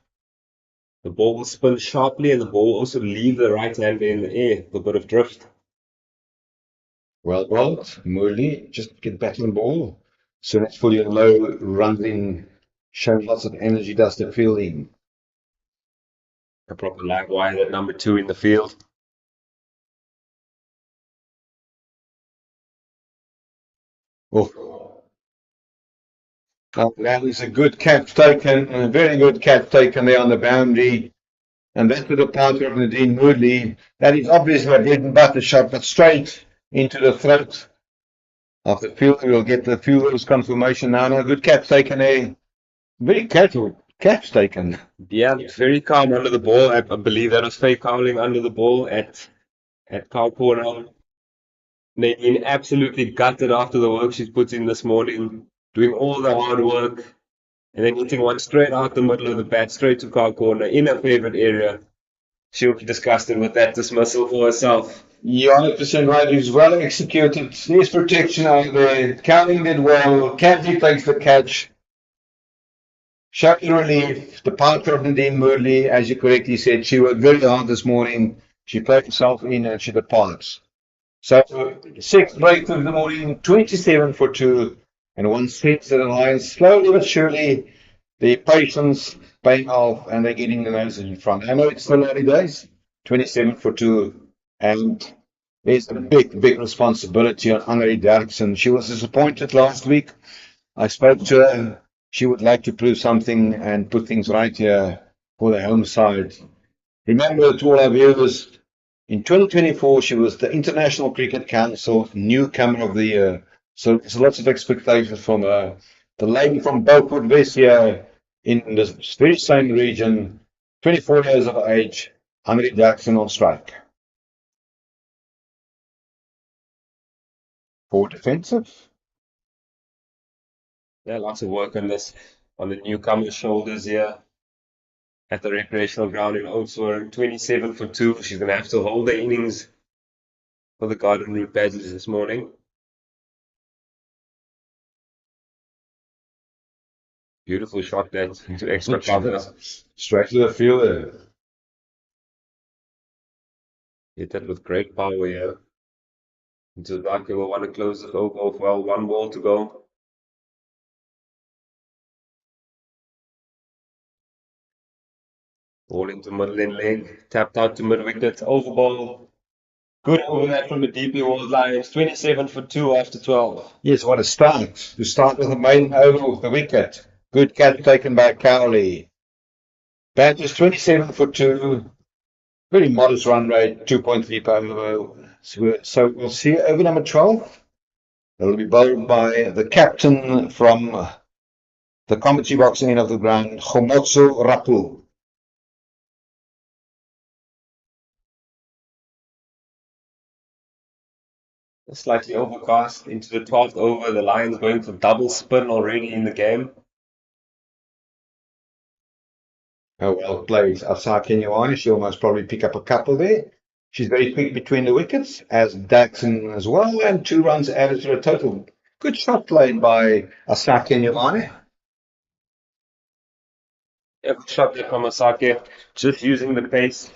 The ball will spin sharply and the ball will also leave the right hand in the air with a bit of drift. Well bowled. Moodley just get back on the ball. So that's fully and low, runs in, showing lots of energy, does the fielding. A proper live wire at number 2 in the field. Oh. That is a good catch taken, a very good catch taken there on the boundary. And that's the departure of Nadine Moodley. That is obviously a bread and butter shot, but straight into the throat of the fielder. We'll get the fielder's confirmation now. No, good catch taken there. Very careful catch taken. Yeah, very calm under the ball. I believe that was Faye Cowling under the ball at cow corner. Nadine absolutely gutted after the work she's put in this morning, doing all the hard work, and then hitting one straight out the middle of the bat, straight to cow corner in her favorite area. She'll be disgusted with that dismissal for herself. You're 100% right. It was well executed. There's protection out there. Cowling did well. Kenzie takes the catch. Shocking relief. Departure of Nadine Moodley, as you correctly said, she worked very hard this morning. She played herself in and she departs. So, 6th break of the morning, 27 for 2, and one sets that the Lions slowly but surely, the patience paying off, and they're getting the noses in front. I know it's still early days, 27 for 2, and there's a big responsibility on Anne-Marie Derksen. She was disappointed last week. I spoke to her. She would like to prove something and put things right here for the home side. Remember, to all our viewers, in 2024, she was the International Cricket Council Newcomer of the Year. So there's lots of expectations from her. The lady from Beaufort West here in this very same region, 24 years of age, Henry Jackson on strike. For defensive. Yeah, lots of work on this, on the newcomer's shoulders here at the recreational ground in Oudtshoorn. 27 for 2. She's going to have to hold the innings for the Garden Route Badgers this morning. Beautiful shot there into extra cover. Straight to the fielder. Hit that with great power here. Into the bucket, will want to close this over off well. 1 ball to go. Ball into middle in leg. Tapped out to mid wicket. Over ball. Good over that from the deeply walled lines. 27 for 2 after 12. Yes, what a start. To start with the main over with the wicket. Good catch taken by Cowley. Badgers 27 for 2. Very modest run rate, 2.3 per over. So we'll see over number 12. It'll be bowled by the captain from the commentary box end of the ground, Homotso Rapu. Slightly overcast into the 12th over. The Lions going for double spin already in the game. Oh, well played, Asaki Nyawani. She'll most probably pick up a couple there. She's very quick between the wickets, as Daxon as well, and 2 runs added to the total. Good shot played by Asaki Nyawani. Yeah, good shot there from Asake. Just using the pace.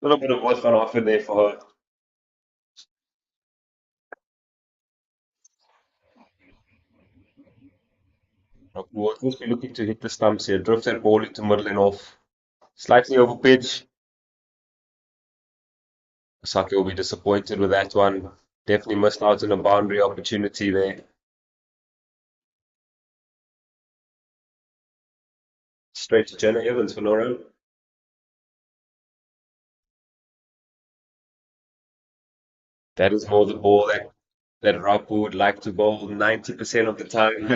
A little bit of work on offer there for her. We'll just be looking to hit the stumps here. Drift that ball into middle and off. Slightly over pitch. Asake will be disappointed with that one. Definitely missed out on a boundary opportunity there. Straight to Jenna Evans for no run. That is more the ball that Rapu would like to bowl 90% of the time.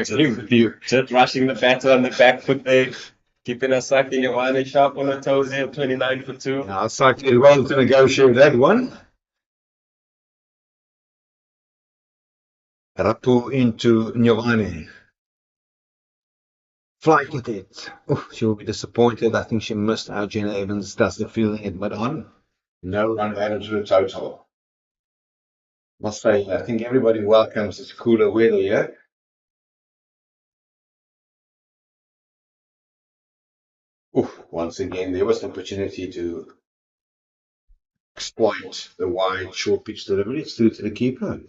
Just rushing the batter on the back foot there. Keeping Asake Nyawani sharp on her toes here, 29 for 2. Now, Asaki is well to negotiate that one. Rapu into Nyawani. Flight with it. Oh, she will be disappointed. I think she missed out. Jenna Evans does the fielding it, but on. No run added to the total. Must say, I think everybody welcomes this cooler weather here. Once again, there was an opportunity to exploit the wide, short pitch delivery. It's through to the keeper.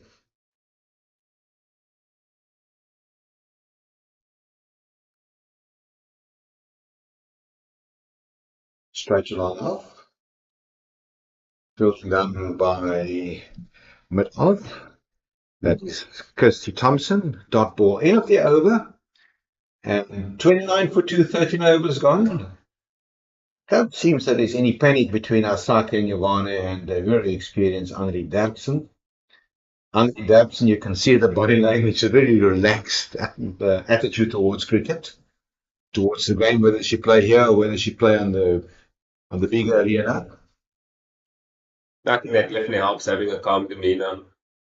Straight to line off. Filtered down by mid-off. That is Kirsty Thompson. Dot ball end of the over. And 29 for 2, 13 overs gone. Don't seem that there's any panic between Asake Nyawani and a very experienced Henry Dabson. Henry Dabson, you can see the body language, a very relaxed attitude towards cricket, towards the game, whether she play here or whether she play on the big arena. I think that definitely helps having a calm demeanor.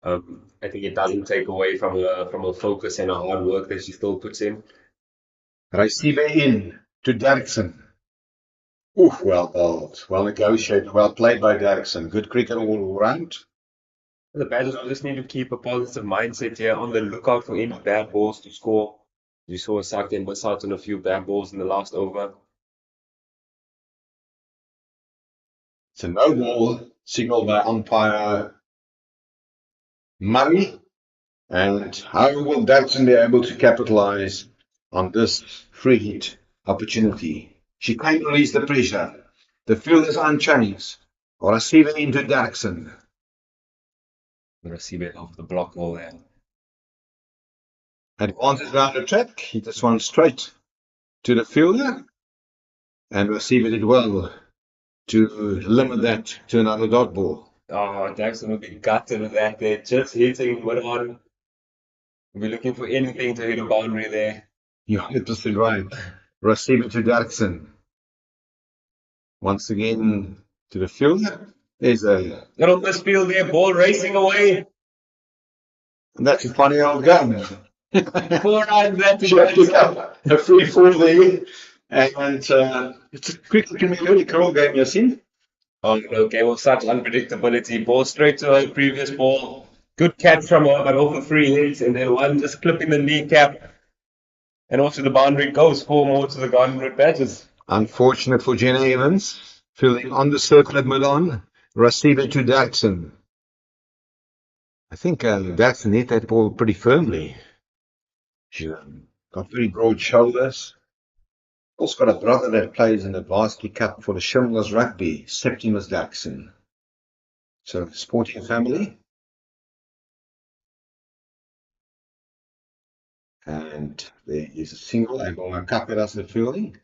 I think it doesn't take away from her focus and her hard work that she still puts in. Raisibe in to Derrickson. Well bowled, well negotiated, well played by Derrickson. Good cricket all around. The batters just need to keep a positive mindset here, on the lookout for any bad balls to score. You saw Asake miss out on a few bad balls in the last over. It's a no ball signaled by umpire Murray. And how will Derrickson be able to capitalize on this free hit opportunity? She can't release the pressure. The field is unchanged. Or receiving into Derrickson. Receive it off the block all there. Advantage round the track. He just went straight to the fielder. And received it well to limit that to another dot ball. Oh, Jackson will be gutted with that. They're just hitting mid on. We'll be looking for anything to hit a boundary there. You're 100% right. Receive it to Derrickson. Once again, to the fielder. There's a, Little misfield there, ball racing away. and that's a funny old game. 4 runs, that's She had to up a free fall there, and it's quickly can be a very cruel game, you see. Oh, no, game of such unpredictability. Ball straight to her previous ball. Good catch from her, but over 3 hits, and then one just clipping the kneecap. And also the boundary goes 4 more to the Garden Route Badgers. Unfortunate for Jenna Evans, fielding on the circle at mid-on, receiver to Daxon. I think Daxon hit that ball pretty firmly. She got very broad shoulders. Also got a brother that plays in the varsity cup for the Shimlers Rugby, Septimus Daxon. So, sporting family. And there is a single, and Bonga Kappa does the fielding.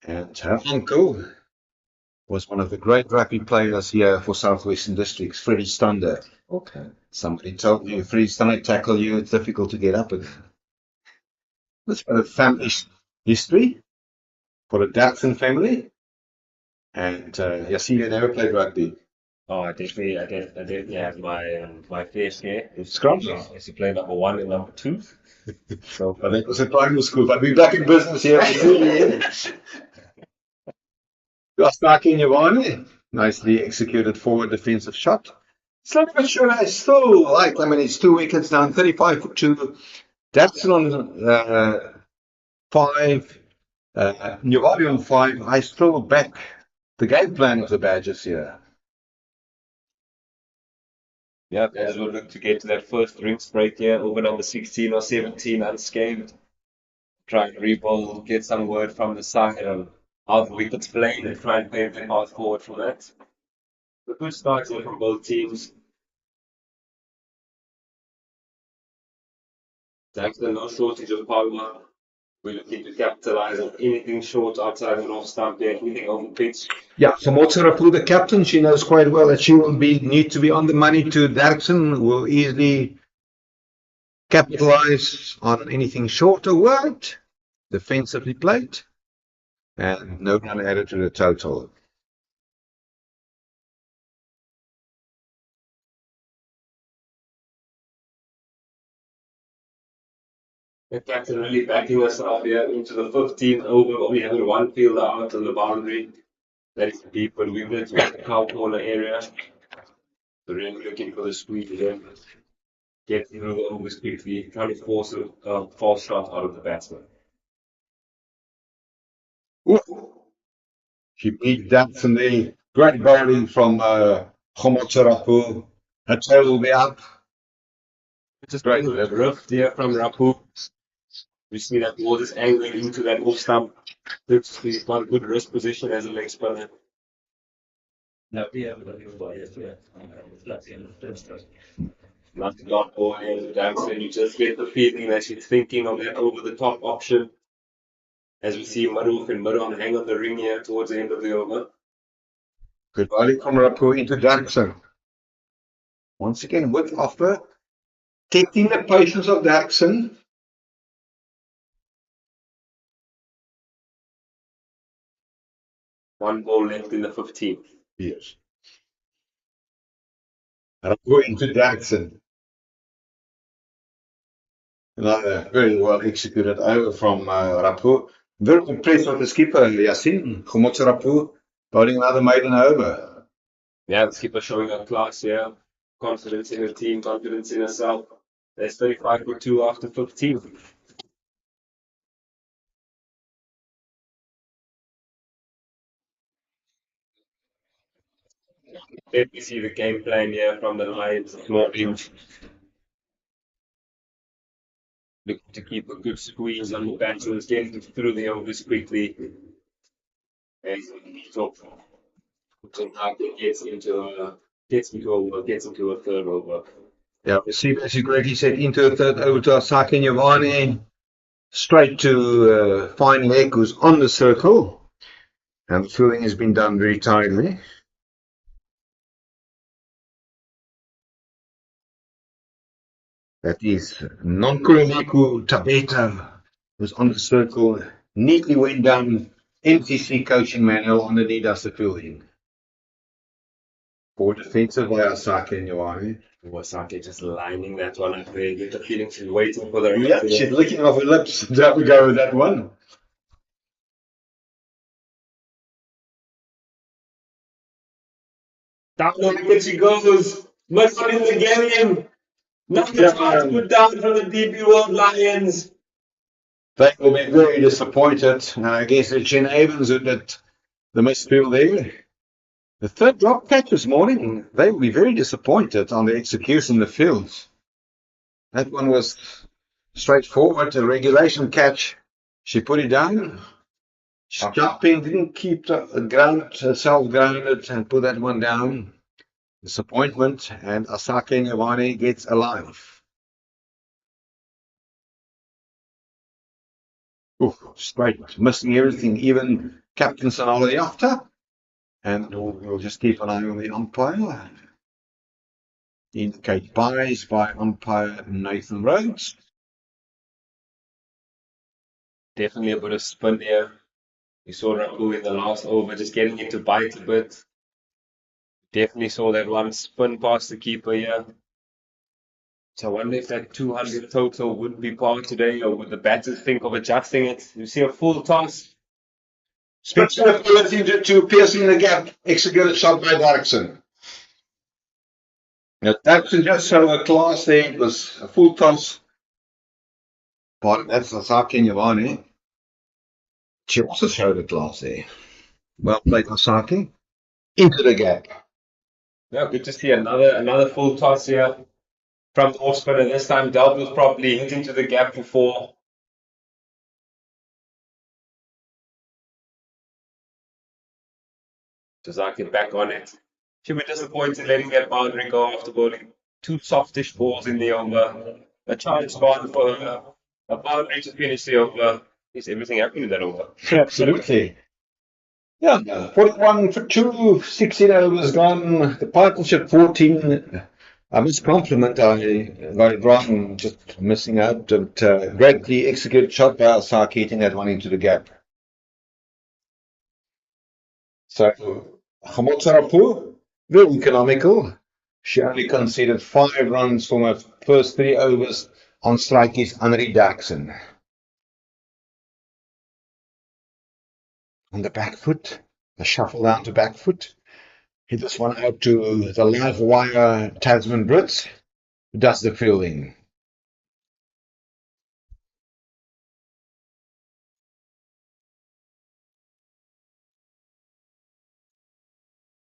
And her uncle was one of the great rugby players here for Southwestern Districts, Freddie Stander. Okay. Somebody told me if Freddie Stander tackle you, it's difficult to get up again. That's a family history for the Daxon family. And Yassine never played rugby. Oh, I definitely have my fair share. Scrum. I used to play number 1 and number 2. So, I think it was at primary school, but we're back in business here. Yastaki Nyavani, nicely executed forward defensive shot. It's not much sure I still like, I mean, it's 2 wickets down, 35 for 2. Daxon on 5, Nyavani on 5. I still back the game plan of the Badgers here. yeah, as we look to get to that first rinse break here, over number 16 or 17 unscathed. Try and rebuild, get some word from the side on how the wickets played and try and pave the path forward from that. A good start here from both teams. Daxton, no shortage of power. We're looking to capitalize on anything short outside an off stump there, anything over pitch. Yeah, so Motsarapu, the captain, she knows quite well that she will need to be on the money to Daxon, will easily capitalize on anything short or wide, defensively played, and no run added to the total. The captain really backing us up here into the 15th over. Only having one fielder out on the boundary. That is deep, but we've got the cow corner area. So really looking for the squeeze here. Get through the overs quickly, trying to force a false shot out of the batsman. Ooh. She beat Daxon there. Great bowling from Motsarapu. Her tail will be up. Just great rift here from Rapu. We see that ball just angling into that off stump. He's got a good wrist position as a leg spinner. Not the dot ball here to Daxon. You just get the feeling that she's thinking of that over the top option. As we see Maruf and Maron hang on the ring here towards the end of the over. Good bowling from Rapu into Daxon. Once again, with offer, taking the patience of Daxon. One ball left in the 15th. Yes. Rapu into Daxon. Another very well executed over from Rapu. Very impressed with the skipper, Yassine Motsarapu, bowling another maiden over. Yeah, the skipper showing up class here. Confidence in the team, confidence in herself. There's 35 for 2 after 15. Let me see the game plan here from the Lions. Small teams. Looking to keep a good squeeze on the batsmen, getting through the overs quickly. As gets into a third over. Yeah, see, as you correctly said, into the third over to Asaki Nyavani. Straight to Fine Leg, who's on the circle. And the fielding has been done very tidily. That is Nonkurumaku Tabeta, who's on the circle, neatly went down NCC coaching manual underneath does the fielding. For defensive by Asake and Ioane. Wasake just lining that one up there. Get the feeling she's waiting for the Yeah, she's licking off her lips. There we go with that one. Down the wicket she goes. Much in the game. Nothing put down from the DP World Lions. They will be very disappointed against the Jen Evans who did the misfield there. The third drop catch this morning, they will be very disappointed on the execution of the fields. That one was straightforward, a regulation catch. She put it down. Jumping, didn't keep the ground herself grounded and put that one down. Disappointment, and Asake Ioane gets alive. Straight, missing everything, even Captain Sonali after. And we'll just keep an eye on the umpire. Indicate buys by umpire Nathan Rhodes. Definitely a bit of spin here. We saw Rapu in the last over just getting into bite a bit. Definitely saw that one spin past the keeper here. So I wonder if that 200 total would be par today, or would the batters think of adjusting it? You see a full toss. Speaking of ability to piercing the gap, executed shot by Derrickson. Now, Derrickson just showed a class there. It was a full toss. But that's Asake Ioane. She also showed a class there. Well played, Asake. Into the gap. Yeah, good to see another full toss here from the off spinner. This time dealt with properly, hit into the gap for 4. Tazaki back on it. Should be disappointed letting that boundary go after bowling 2 softish balls in the over. A chance gone for her. A boundary to finish the over. Is everything happening in that over? Absolutely. Yeah, 41 for 2, 16 overs gone. The partnership 14. I must compliment, I got it wrong, just missing out. But greatly executed shot by Asake, hitting that one into the gap. So, Rapu, very economical. She only conceded 5 runs from her first 3 overs. On strike is Henry Daxon. On the back foot, the shuffle down to back foot. Hit this one out to the live wire Tasman Brits, who does the fielding.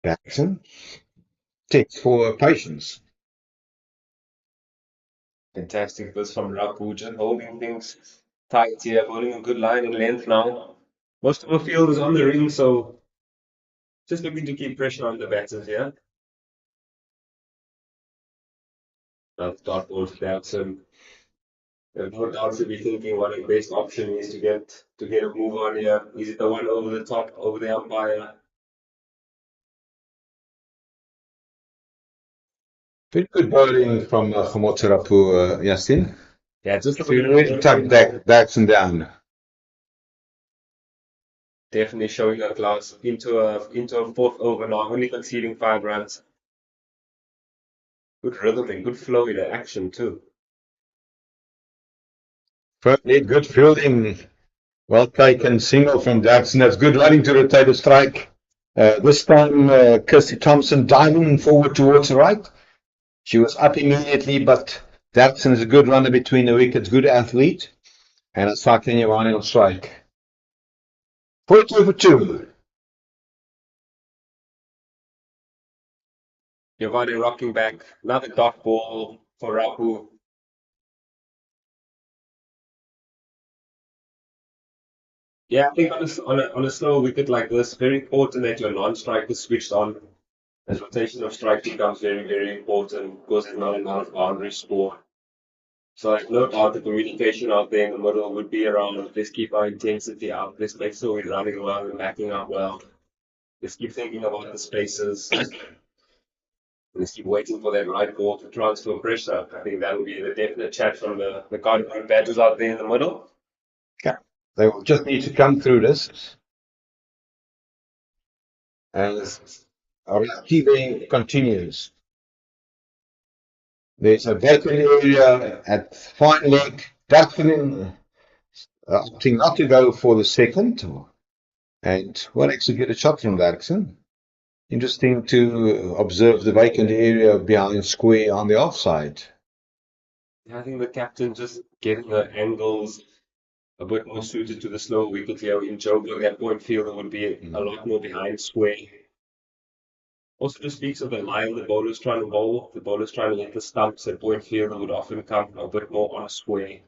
Daxon takes for patience. Fantastic bits from Rapu, just holding things tight here, holding a good line and length now. Most of the field is on the ring, so just looking to keep pressure on the batters here. Now start ball for Daxon. No doubt to be thinking what the best option is to get a move on here. Is it the one over the top, over the umpire? Very good bowling from Rapu, Yasin. Yeah, just So you really tuck Daxon down. Definitely showing a class into a 4th over now, only conceding 5 runs. Good rhythm and good flow in the action too. Firstly, good fielding. Well taken single from Daxon. That's good running to rotate a strike. This time, Kirsty Thompson diving forward towards the right. She was up immediately, but Daxon is a good runner between the wickets, good athlete. And Asake Ioane on strike. 42 for 2. Giovanni rocking back, another dot ball for Rapu. Yeah, I think on a slow wicket like this, very important that your non-strike is switched on. As rotation of strike becomes very, very important because there's not enough boundary score. So like, no doubt the communication out there in the middle would be around, let's keep our intensity up, let's make sure we're running well and backing up well. Let's keep thinking about the spaces. Let's keep waiting for that right ball to transfer pressure. I think that will be the definite chat from the Cardiff batters out there in the middle. Yeah. They will just need to come through this. as our TV continues. There's a vacant area at fine leg. Duffin opting not to go for the second, and we'll execute a shot from Derksen. Interesting to observe the vacant area behind square on the offside. I think the captain just getting the angles a bit more suited to the slower wicket here in Joburg. That point fielder would be a lot more behind square. Also just speaks of the line the bowler's trying to bowl. The bowler's trying to hit the stumps. That point fielder would often come a bit more on a square.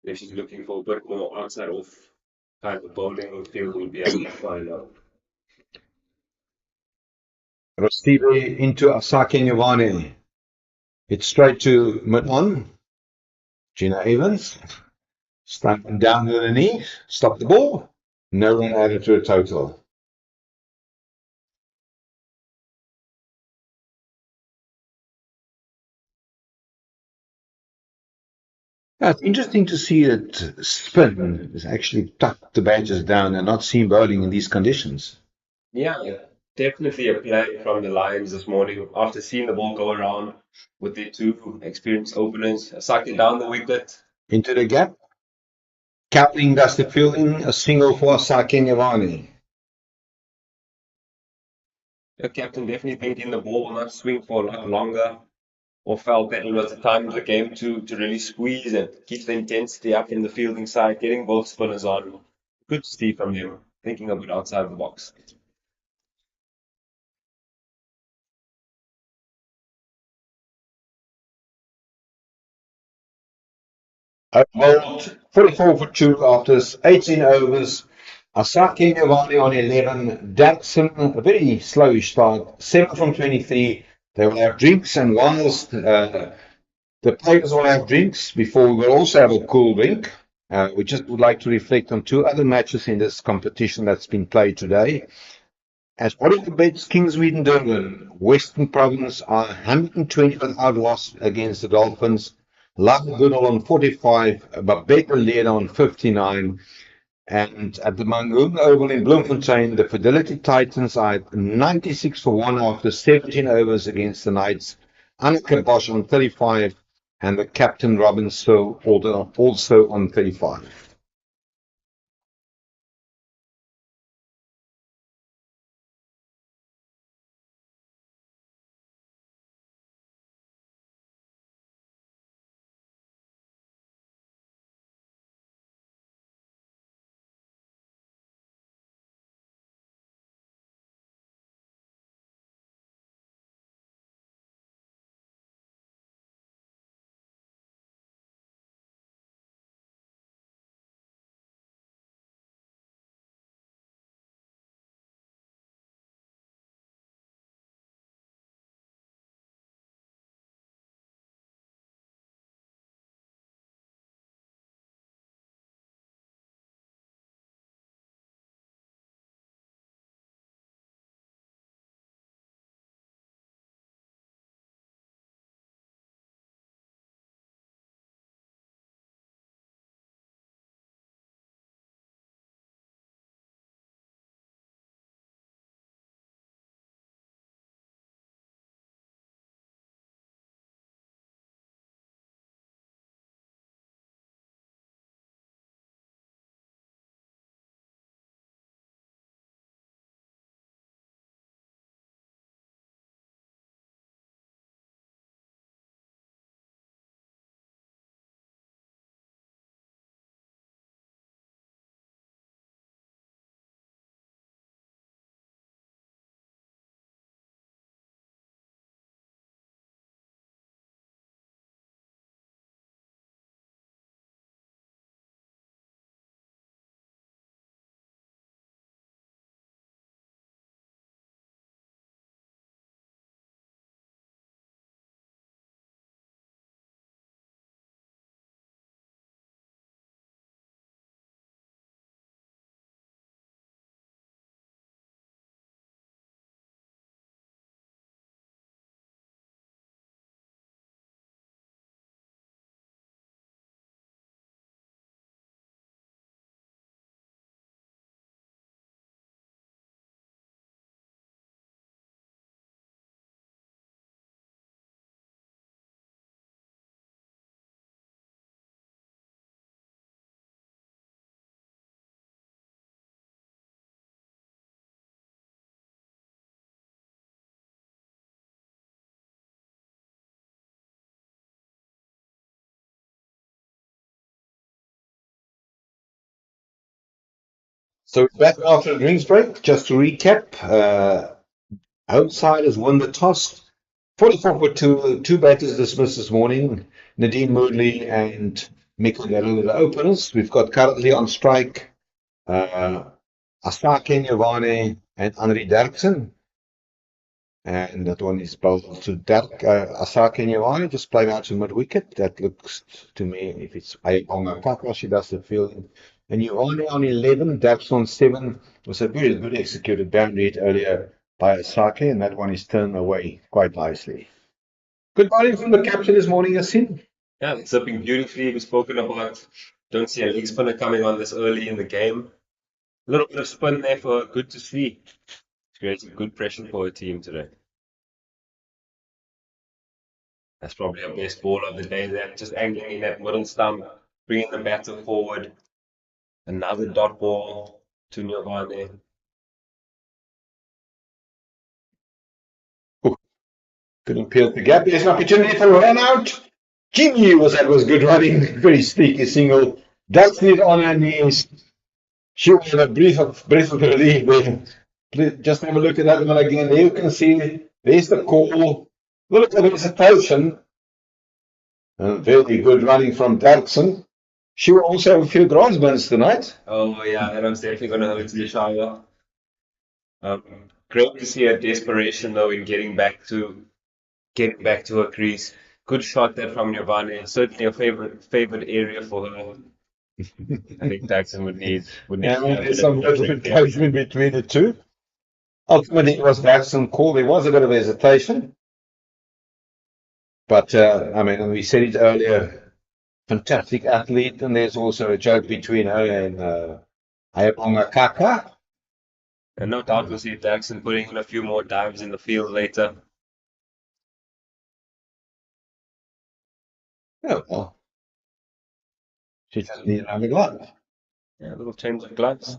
If she's looking for a bit more onside off kind of bowling, the field would be able to find out. Rostibe into Asake Nyavane. It's straight to mid-on. Gina Evans. Stamping down with the knee. Stop the ball. No run added to a total. Yeah, it's interesting to see that spin has actually tucked the badges down and not seam bowling in these conditions. Yeah, definitely a play from the Lions this morning after seeing the ball go around with their two experienced openers, sucking down the wicket. Into the gap. Captain does the fielding, a single for Asake Nyavane. The captain definitely thinking the ball will not swing for a lot longer, or felt that it was the time of the game to really squeeze and keep the intensity up in the fielding side, getting both spinners on. Good to see from him, thinking a bit outside of the box. Bowled 44 for 2 after 18 overs. Asake Nyavane on 11. Daxon, a very slow start, 7 from 23. They will have drinks, and whilst the players will have drinks before we will also have a cool drink. We just would like to reflect on two other matches in this competition that's been played today. As Hollywoodbets, Kingsmead and Durban, Western Province are 120 without loss against the Dolphins. Love Goodall on 45, Babette led on 59. And at the Mangoon Oval in Bloemfontein, the Fidelity Titans are at 96 for 1 after 17 overs against the Knights. Anneke Bosch on 35, and the captain Robin So also on 35. So we're back after the drinks break. Just to recap, home side has won the toss. 44 for two batters dismissed this morning. Nadine Moodley and Michael Gallo, the openers. We've got currently on strike uh, Asake Nyavane and Henri Derksen. And that one is bowled to Asake Nyavane, just played out to mid-wicket. That looks to me, if it's Ayabonga Kaka, she does the fielding. And Nyavane on 11, Derksen on 7. It was a very good executed boundary hit earlier by Asake, and that one is turned away quite nicely. Good morning from the captain this morning, Yasin. Yeah, it's zipping beautifully. We've spoken about, don't see a leg spinner coming on this early in the game. A little bit of spin there for good to see. It's creating good pressure for a team today. That's probably our best ball of the day there. Just angling in that middle stump, bringing the batter forward. Another dot ball to Nyavane. Couldn't peel the gap. There's an opportunity for a run out. Jimmy was good running, very sneaky single. That's it on her knees. She was in a breath of relief there. Please just have a look at that one again. There you can see there's the call. Look at the hesitation. And very good running from Derksen. She will also have a few grass burns tonight. Oh yeah, Adam's definitely going to have to the shower. Great to see her desperation though in getting back to her crease. Good shot there from Nyavane. Certainly a favorite area for her. I think Derksen would need Yeah, to have there's a some bit of little pressure. engagement between the two. Ultimately, it was Derksen call. There was a bit of hesitation. But, I mean, we said it earlier, fantastic athlete, and there's also a joke between her and Ayabonga Kaka. And no doubt we'll see Derksen putting in a few more dives in the field later. Oh, well, she just needed another glove. Yeah, a little change of gloves.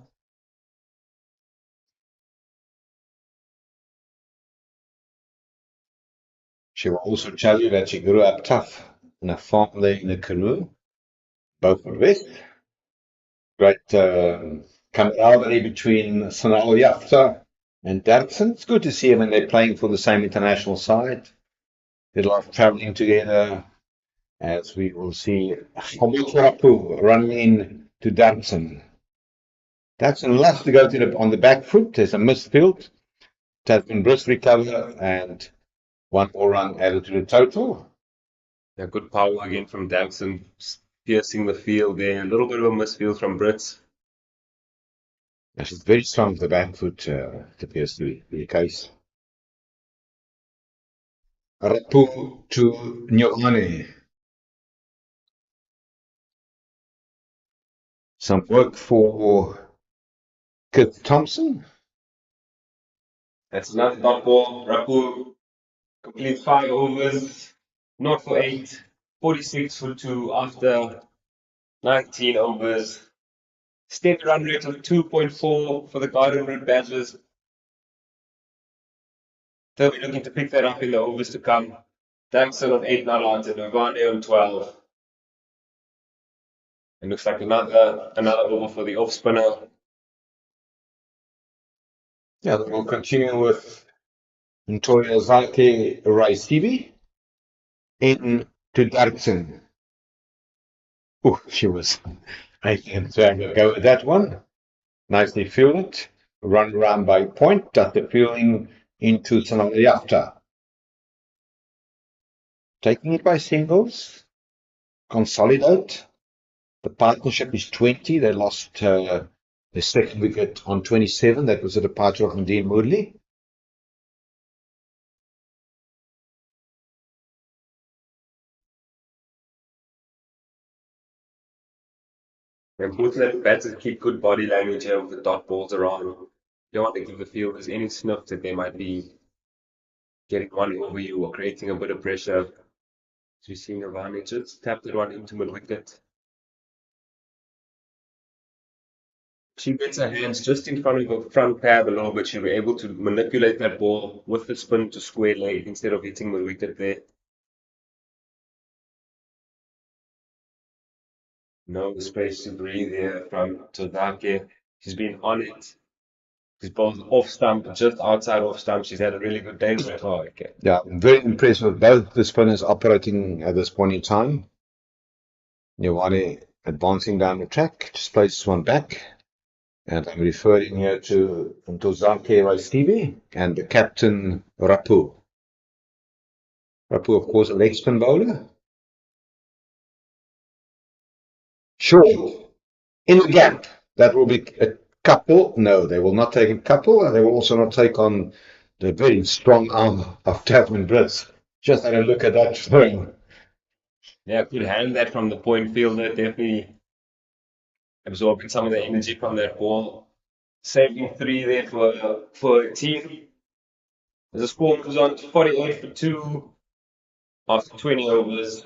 She will also tell you that she grew up tough in a farm there in the canoe, both were West. Great camaraderie between Sanal Yafta and Derksen. It's good to see them when they're playing for the same international side. Did a lot of traveling together, as we will see Rapu running in to Derksen. Derksen loves to go on the back foot. There's a misfield. Tasman Brisk recover and one more run added to the total. Yeah, good power again from Derksen, piercing the field there. A little bit of a misfield from Brits. She's very strong with the back foot, it appears to be the case. Rapu to Nyogane. Some work for Kit Thompson. That's another dot ball. Rapu completes 5 overs, not for 8, 46 for 2 after 19 overs. Steady run rate of 2.4 for the Garden Route Badgers. They'll be looking to pick that up in the overs to come. Derksen on 8 not out and Nyavane on 12. It looks like another over for the off spinner. Yeah, then we'll continue with Ntoya Zake Raisibi in to Derksen. Oh, she was making a go with that one. Nicely fielded. Run around by point. Does the fielding into Sanaliafta. Taking it by singles. Consolidate. The partnership is 20. They lost the second wicket on 27. That was a departure of Nadine Moodley. Important that batters keep good body language here with the dot balls around. You don't want to give the fielders any sniff that they might be getting one over you or creating a bit of pressure. So you're seeing Nyavane just tap that one into mid wicket. She gets her hands just in front of the front pad a little bit. She'll be able to manipulate that ball with the spin to square leg instead of hitting mid wicket there. No space to breathe here from Tozake. She's been on it. She's bowled off stump, just outside off stump. She's had a really good day so far. Okay. Yeah, I'm very impressed with both the spinners operating at this point in time. Nyawani advancing down the track, just places one back. And I'm referring here to Ntozake Waisivi and the captain Rapu. Rapu, of course, a leg spin bowler. Short, in the gap. That will be a couple. No, they will not take a couple, and they will also not take on the very strong arm of Tasman Blitz. Just had a look at that throw. Yeah, could hand that from the point fielder. Definitely absorbing some of the energy from that ball. Saving 3 there for a team. As the score moves on to 48 for 2 after 20 overs.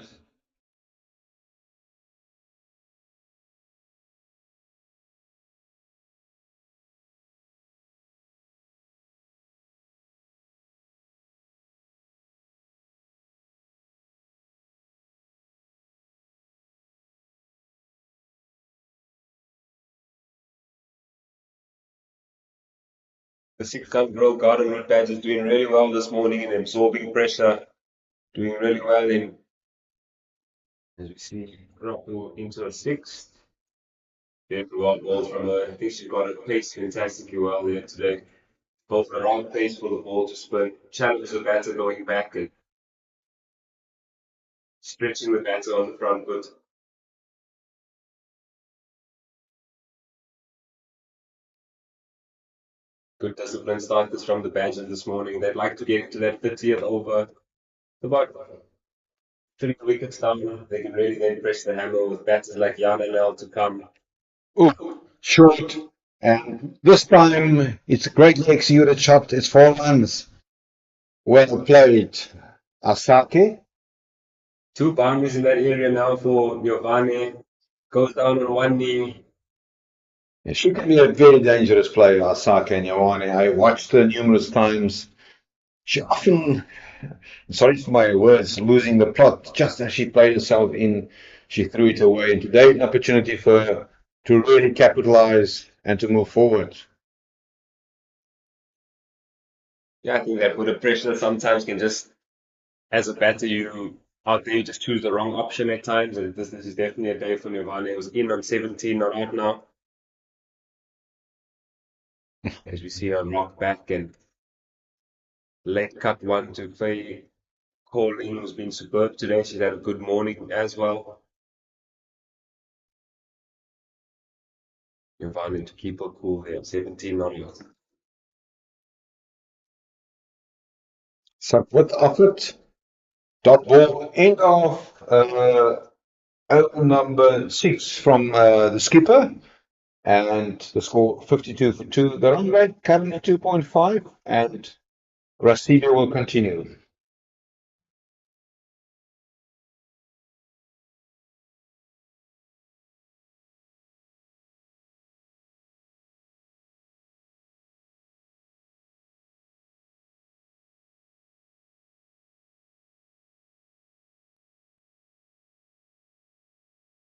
The 6-gun girl Garden Root Badge is doing really well this morning in absorbing pressure. Doing really well in, as we see, Rapu into a 6. Very well ball from her. I think she's got it paced fantastically well there today. Both the wrong pace for the ball to spin. Challenge the batter going back and stretching the batter on the front foot. Good discipline starters from the Badgers this morning. They'd like to get to that 50th over. About 3 wickets down. They can really then press the hammer with batters like Jan and L to come. Oh, short. And this time it's a great executed shot. It's 4 runs. Well played, Asake. 2 boundaries in that area now for Giovanni. Goes down on one knee. Yeah, she can be a very dangerous player, Asake Nyawani. I watched her numerous times. She often, sorry for my words, losing the plot. Just as she played herself in, she threw it away. And today, an opportunity for her to really capitalize and to move forward. Yeah, I think that with the pressure sometimes can just, as a batter, you out there you just choose the wrong option at times. And this is definitely a day for Giovanni. It was in on 17, not out now. As we see her rock back and late cut one to Faye. Colleen has been superb today. She's had a good morning as well. Giovanni to keep her cool there. 17 not out. So with Offit, dot ball, end of over number 6 from the skipper. And the score 52 for 2. The run rate currently 2.5, and Rasilia will continue.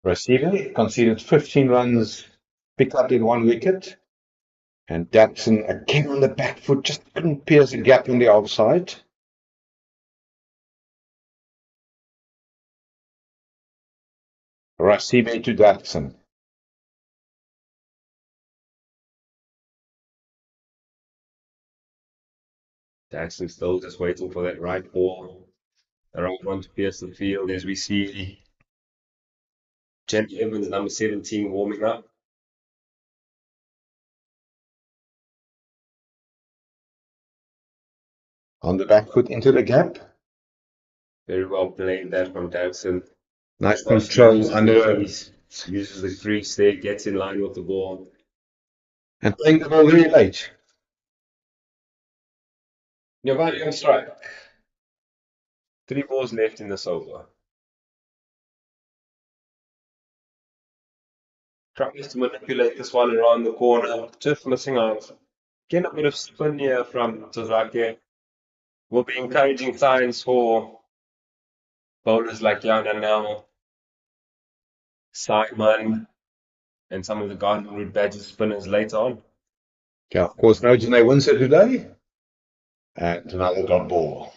Rasilia conceded 15 runs, picked up in 1 wicket, and Jackson again on the back foot, just couldn't pierce the gap in the offside. Rasilia to Jackson. Jackson still just waiting for that right ball. The right one to pierce the field as we see Jenny Evans, number 17, warming up. On the back foot into the gap. Very well played that from Jackson. Nice control under uses the crease there, gets in line with the ball. And playing the ball very late. Giovanni on strike. 3 balls left in this over. Tries to manipulate this one around the corner, just missing out. Again, a bit of spin here from Tozake. Will be encouraging signs for bowlers like Jan and now Simon. and some of the Garden Route Badger spinners later on. Yeah, of course, no Janae Windsor today. And another dot ball.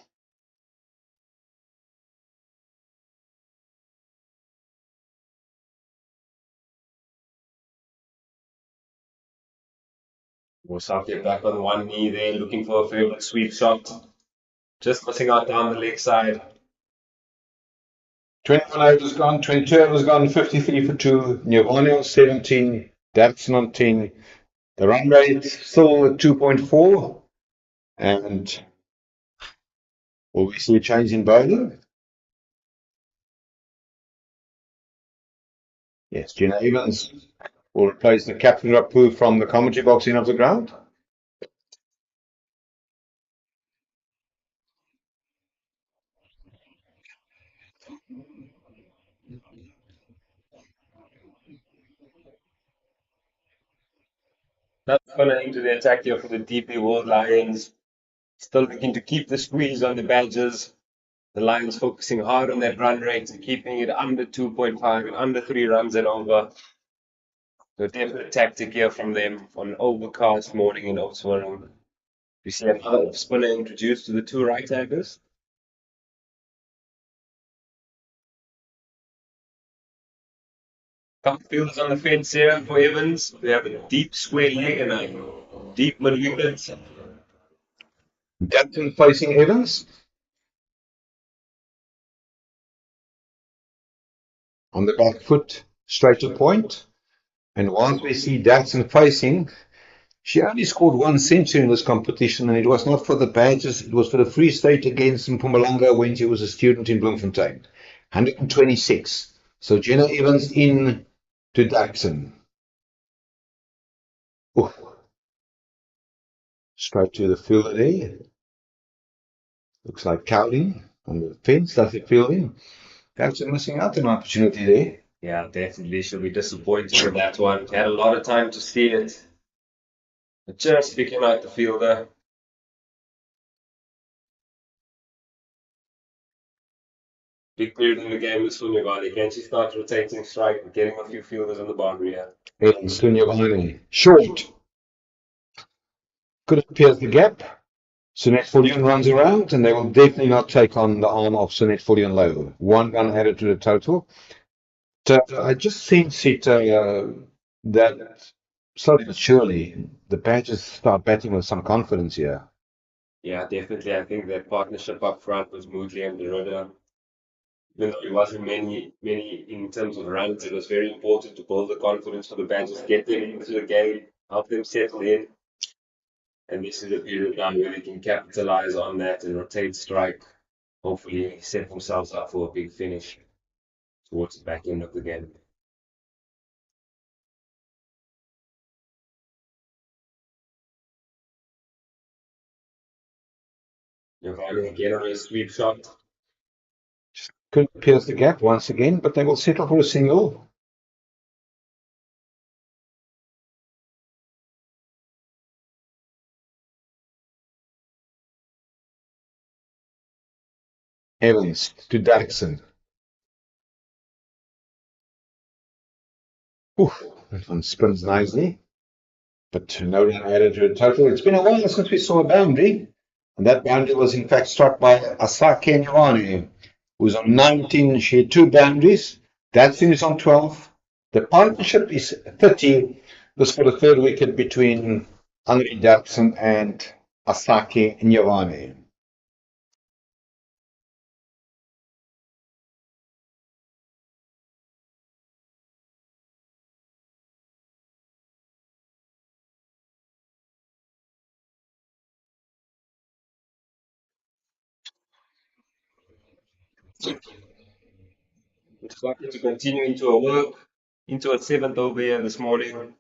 Osaka back on one knee there, looking for a favorite sweep shot. Just missing out down the leg side. 21 overs gone, 22 overs gone, 53 for 2. Giovanni on 17, Datsun on 10. The run rate still at 2.4. And will we see a change in bowling? Yes, Gina Evans will replace the captain Rapu from the commentary box in of the ground. That's going into the attack here for the DP World Lions. Still looking to keep the squeeze on the Badgers. The Lions focusing hard on that run rate and keeping it under 2.5 and under 3 runs and over. So definite tactic here from them on an overcast morning in Oudtshoorn. We see another off spinner introduced to the two right-handers. Couple fielders on the fence here for Evans. We have a deep square leg and a deep mid wicket. Datsun facing Evans. On the back foot, straight to point. And once we see Datsun facing, she only scored 1 century in this competition, and it was not for the Badgers, it was for the Free State against Mpumalanga when she was a student in Bloemfontein. 126. So Jenna Evans in to Datsun. Straight to the fielder there. Looks like Cowling on the fence. Does it feel in? Datsun missing out an opportunity there. Yeah, definitely. She'll be disappointed with that one. Had a lot of time to see it. Just picking out the fielder. Big period in the game with Sunyavani. Can she start rotating strike and getting a few fielders on the boundary here? And Sunyavani. Short. Could have pierced the gap. Sunette Fullion runs around, and they will definitely not take on the arm of Sunette Fullion low. 1 run added to the total. So I just sense it that slowly but surely the Badgers start batting with some confidence here. Yeah, definitely. I think that partnership up front was Moodley and Derrida. Even though it wasn't many in terms of runs, it was very important to build the confidence for the Badgers, get them into the game, help them settle in. And this is a period now where they can capitalize on that and rotate strike. Hopefully set themselves up for a big finish towards the back end of the game. Giovanni again on a sweep shot. Couldn't pierce the gap once again, but they will settle for a single. Evans to Derrickson. That one spins nicely, but no run added to the total. It's been a while since we saw a boundary, and that boundary was in fact struck by Asake Nyawani, who's on 19. She had 2 boundaries. Datsun is on 12. The partnership is 30. This for the 3rd wicket between Henri Datsun and Asake Nyawani. It's likely to continue into a 7th over here this morning.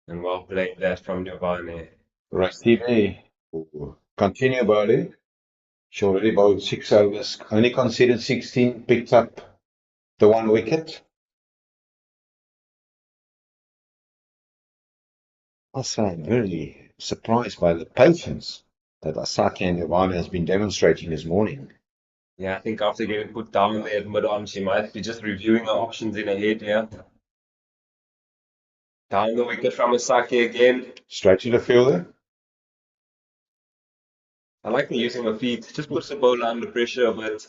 And well played that from Giovanni. Rastibe will continue bowling. She already bowled 6 overs, only conceded 16, picked up the 1 wicket. Also, I'm very surprised by the patience that Asake and Giovanni has been demonstrating this morning. Yeah, I think after getting put down there at mid-on, she might be just reviewing her options in her head, yeah. Down the wicket from Asake again. Straight to the fielder. I like the using her feet. Just puts the bowler under pressure, but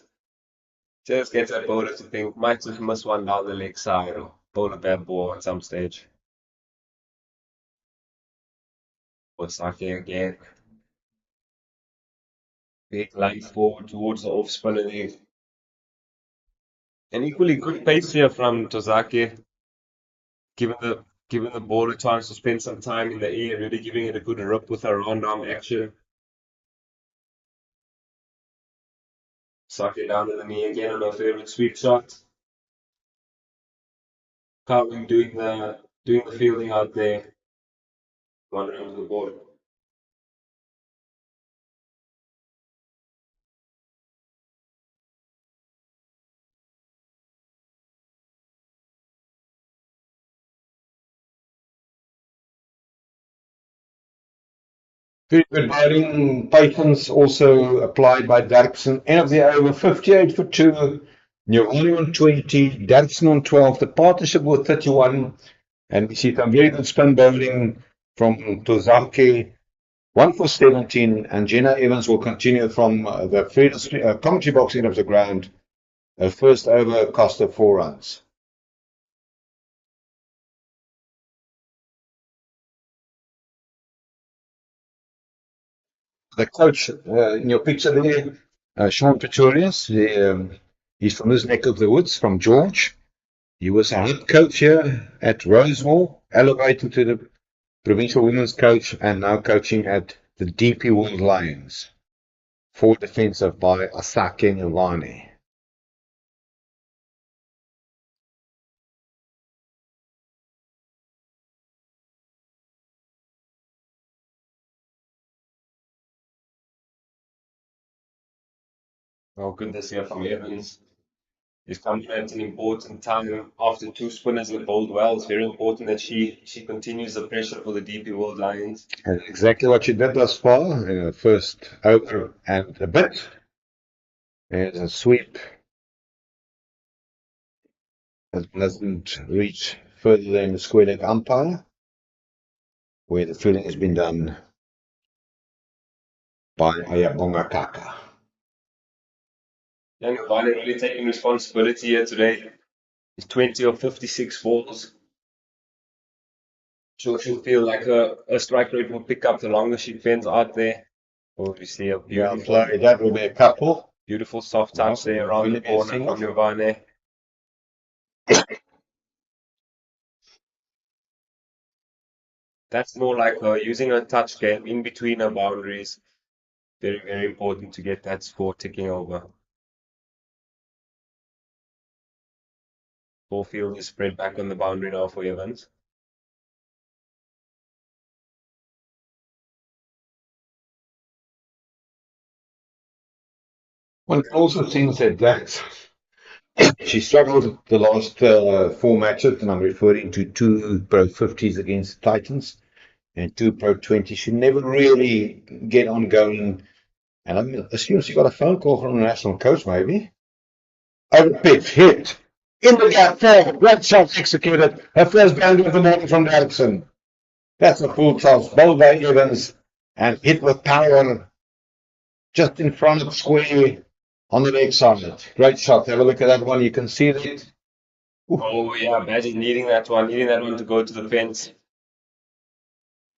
just gets that bowler to think, might just miss one down the leg side or bowl a bad ball at some stage. Asake again. Big line forward towards the off spinner there. An equally good pace here from Tozaki, giving the ball a chance to spend some time in the air, really giving it a good rip with her round arm action. Suck it down to the knee again on her favorite sweep shot. Carving doing the fielding out there. One round to the board. Very good bowling patience also applied by Derksen. End of the over, 58 for 2. Newani on 20, Derksen on 12. The partnership with 31. And we see some very good spin bowling from Tozaki. 1 for 17. And Jenna Evans will continue from the commentary box end of the ground. Her first over cost her 4 runs. The coach in your picture there, Sean Pretorius, he's from his neck of the woods, from George. He was a head coach here at Rosewall, elevated to the provincial women's coach, and now coaching at the DP World Lions. Forward defensive by Asake Ngwane. Oh, goodness, here from Evans. He's coming at an important time after two spinners have bowled well. It's very important that she continues the pressure for the DP World Lions. And exactly what she did thus far in the first over and a bit. There's a sweep that doesn't reach further than the square leg umpire, where the fielding has been done by Ayabonga Kaka. Young Vane really taking responsibility here today. He's 20 or 56 balls. She'll feel like a strike rate will pick up the longer she defends out there. Obviously, a That will be a couple. beautiful soft touch there around the corner from Nirvana. That's more like using a touch game in between her boundaries. Very, very important to get that score ticking over. Ball field is spread back on the boundary now for Evans. One can also think that she struggled the last 4 matches, and I'm referring to 2 Pro50s against the Titans and 2 Pro20s. She never really get on going. And I assume she got a phone call from the national coach, maybe. Over pitch, hit. In the gap, forward. Great shot executed. Her first boundary of the morning from Derksen. That's a full toss. Bowled by Evans and hit with power just in front of the square on the leg side. Great shot. Have a look at that one. You can see that. Oh yeah, imagine needing that one to go to the fence.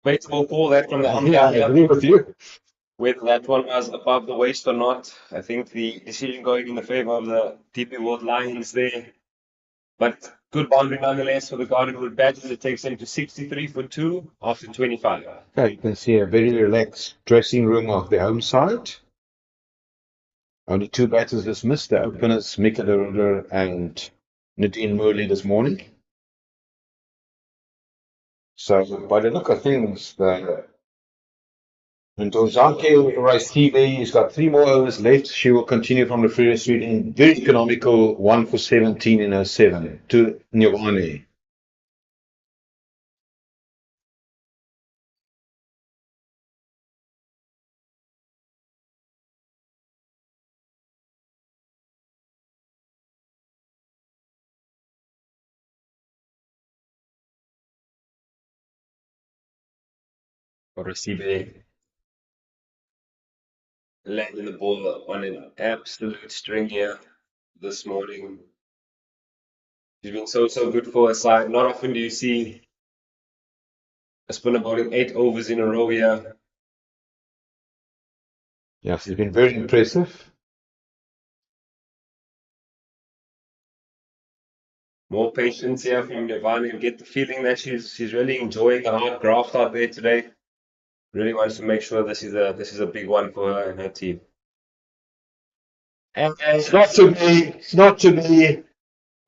Debatable call that from the Yeah, I umpire. agree with you. Whether that one was above the waist or not, I think the decision going in the favor of the DP World Lions there. But good boundary nonetheless for the Hollywoodbets. Badgers. It takes them to 63 for 2 after 25. Okay, you can see a very relaxed dressing room of the home side. Only 2 batters dismissed, the openers, Mika Deruder and Nadine Murley this morning. So, by the look of things, Ntozake Raisibe has got 3 more overs left. She will continue from the free street in very economical 1 for 17 in her 7 to Nyovane. Recibe landing the ball on an absolute string here this morning. He's been so good for a side. Not often do you see a spinner bowling 8 overs in a row here. Yes, he's been very impressive. More patience here from Nirvana. You get the feeling that she's really enjoying the hard graft out there today. Really wants to make sure this is a big one for her and her team. And It's not to be.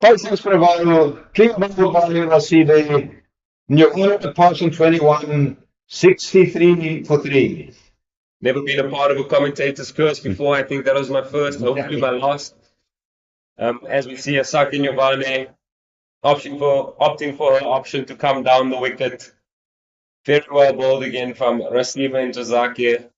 Patience for a while. Clean ball by Recibe. Nirvana departs on 21, 63 for 3. never been a part of a commentator's curse before. I think that was my first, hopefully my last. As we see a suck in Nirvana, opting for her option to come down the wicket. Very well bowled again from Rasiva and Jazaki.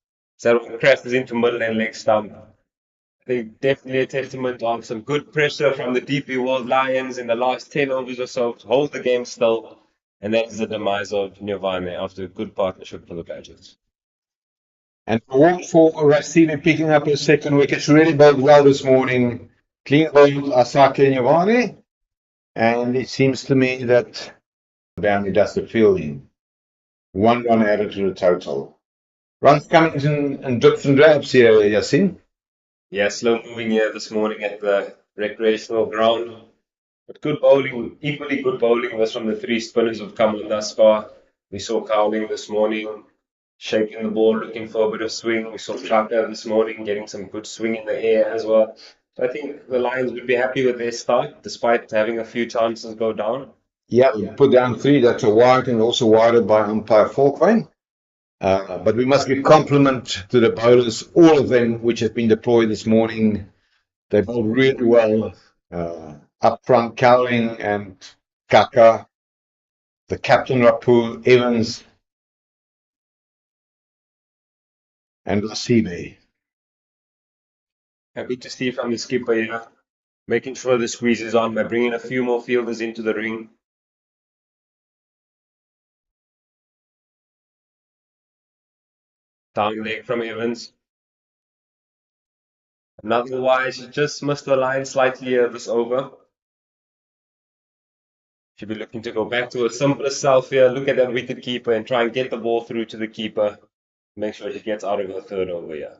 That crashes into middle and leg stump. I think definitely a testament of some good pressure from the DP World Lions in the last 10 overs or so to hold the game still. And that is the demise of Nirvana after a good partnership for the Badgers. And all for Racine picking up his second wicket. She really bowled well this morning. Clean bowled Asake Nyavane. And it seems to me that Boundary does the fielding. 1 run added to the total. Runs coming in drips and drabs here, Yasin. Yeah, slow moving here this morning at the recreational ground. But good bowling, equally good bowling was from the 3 spinners who've come on thus far. We saw Cowling this morning shaking the ball, looking for a bit of swing. We saw Chaka this morning getting some good swing in the air as well. So I think the Lions would be happy with their start, despite having a few chances go down. Yeah, we put down 3. That's a wide and also wider by umpire Falkwane. But we must give compliment to the bowlers, all of them which have been deployed this morning. They bowled really well. Up front, Cowling and Kaka, the captain Rapu, Evans, and Lasibe. Happy to see from the skipper here, making sure the squeeze is on by bringing a few more fielders into the ring. Down leg from Evans. Another wise, he just missed the line slightly here this over. Should be looking to go back to a simpler self here. Look at that wicket keeper and try and get the ball through to the keeper. Make sure he gets out of the third over here.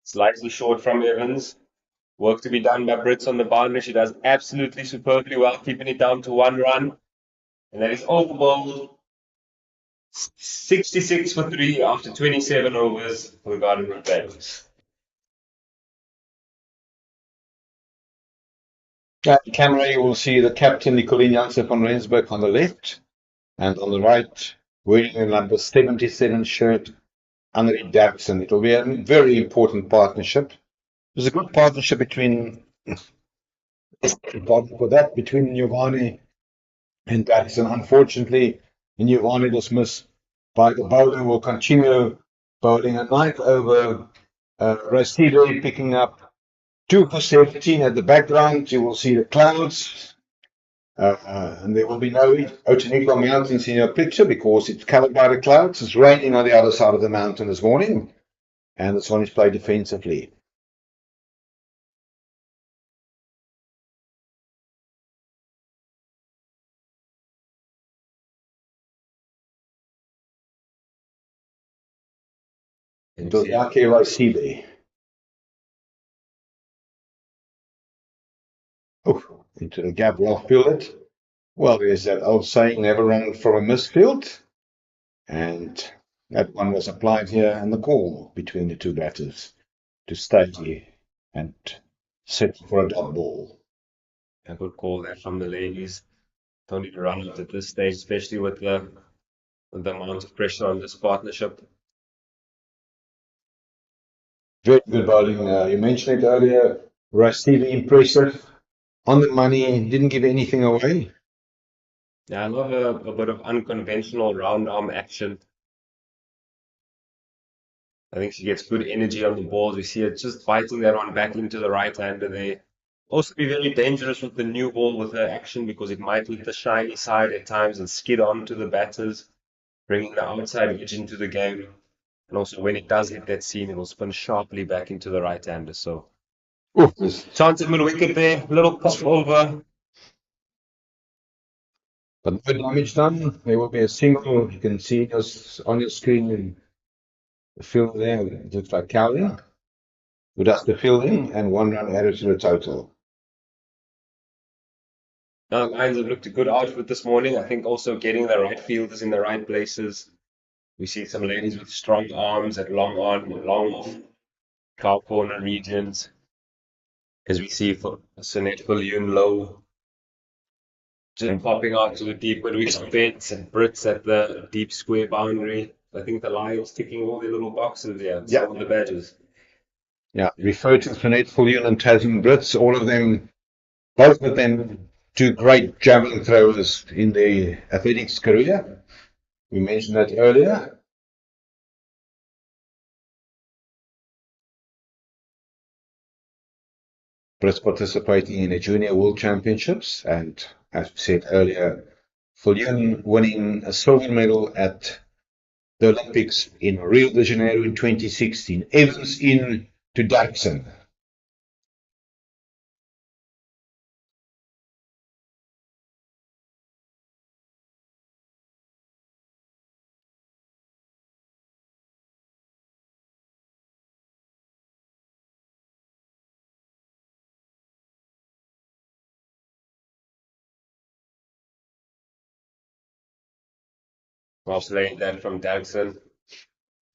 Slightly short from Evans. Work to be done by Brits on the boundary. She does absolutely superbly well, keeping it down to 1 run. And that is over bowled. 66 for 3 after 27 overs for the Garden Route Badgers. At the camera, you will see the captain, Nicolene Janssen van Rensburg, on the left, and on the right, wearing the number 77 shirt, Henri Daxon. It will be a very important partnership. There's a good partnership between Giovanni and Daxon. Unfortunately, Giovanni was missed by the bowler. Will continue bowling a 9th over. Rasibe picking up 2 for 17 at the background. You will see the clouds. And there will be no Oudtshoorn Mountains in your picture because it's covered by the clouds. It's raining on the other side of the mountain this morning. And this one is played defensively. Dozake Rasibe. Oh, into the gap, well fielded. Well, there's that old saying, never run from a misfield. And that one was applied here in the call between the 2 batters to stay and set for a dot ball. A good call there from the ladies. Don't need to run it at this stage, especially with the amount of pressure on this partnership. Very good bowling. You mentioned it earlier. Rasibe impressive. On the money, didn't give anything away. Yeah, I love a bit of unconventional round arm action. I think she gets good energy on the balls. We see her just biting that one back into the right hander there. Also be very dangerous with the new ball with the action because it might hit the shiny side at times and skid onto the batters, bringing the outside edge into the game. And also when it does hit that seam, it will spin sharply back into the right-hander. So Ooh, chance at middle wicket there, little pop over. but no damage done. There will be a single. You can see on your screen the field there. It looks like Cowley, who does the fielding, and 1 run added to the total. Now, Lions have looked a good outfit this morning. I think also getting the right fielders in the right places. We see some ladies with strong arms at long on, long off, cow corner regions. As we see for Sunette Viljoen low, just popping out to the deep wickets and Brits at the deep square boundary. I think the Lions ticking all their little boxes there. Yeah. Some of the badges. Yeah, refer to Sinead Viljoen and Tasman Brits. All of them, both of them, two great javelin throwers in their athletics career. We mentioned that earlier. Brits participating in the Junior World Championships, and as we said earlier, Viljoen winning a silver medal at the Olympics in Rio de Janeiro in 2016. Evans in to Daxon. Well played that from Dagson.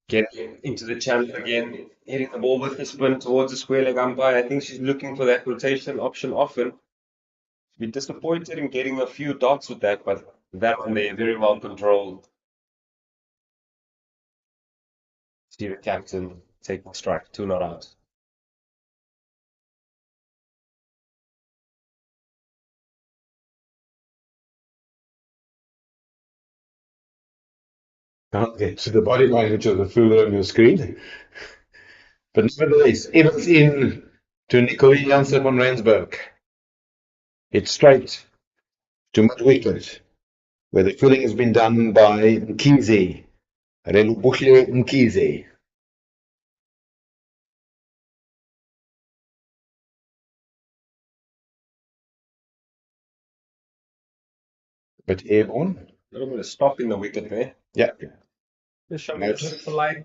Getting into the channel again, hitting the ball with the spin towards the square leg umpire. I think she's looking for that rotation option often. Be disappointed in getting a few dots with that, but that one there very well controlled. See the captain taking strike, 2 not out. Can't get to the body language of the fielder on your screen. But nevertheless, Evans in to Nicolene Jansen van Rensburg. It's straight to mid wicket, where the fielding has been done by Mkhize, Relubukhle Mkhize. But airborne. A little bit of stop in the wicket there. Yeah. Just showing a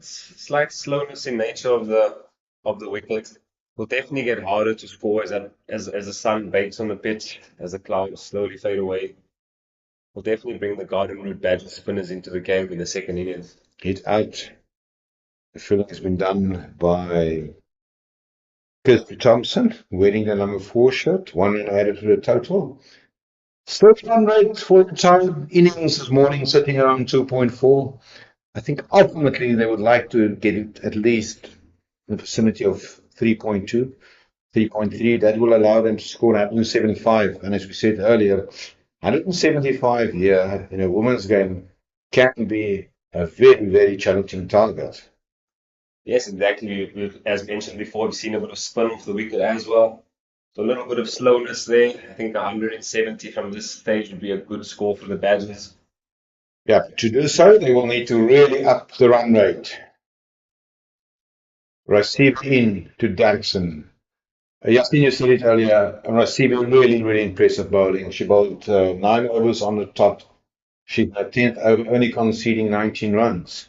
slight slowness in nature of the wicket. Will definitely get harder to score as the sun bakes on the pitch, as the clouds slowly fade away. Will definitely bring the garden route badger spinners into the game in the second innings. Hit out. The fielding has been done by Kirsty Thompson, wearing the number 4 shirt. 1 run added to the total. Still run rate for the time innings this morning sitting around 2.4. I think ultimately they would like to get it at least in the vicinity of 3.2, 3.3. That will allow them to score 175. And as we said earlier, 175 here in a women's game can be a very, very challenging target. Yes, exactly. As mentioned before, we've seen a bit of spin off the wicket as well. So a little bit of slowness there. I think 170 from this stage would be a good score for the Badgers. Yeah, to do so, they will need to really up the run rate. Receive in to Daxon. Justin, you said it earlier, receiving really, really impressive bowling. She bowled 9 overs on the top. She had 10th over, only conceding 19 runs.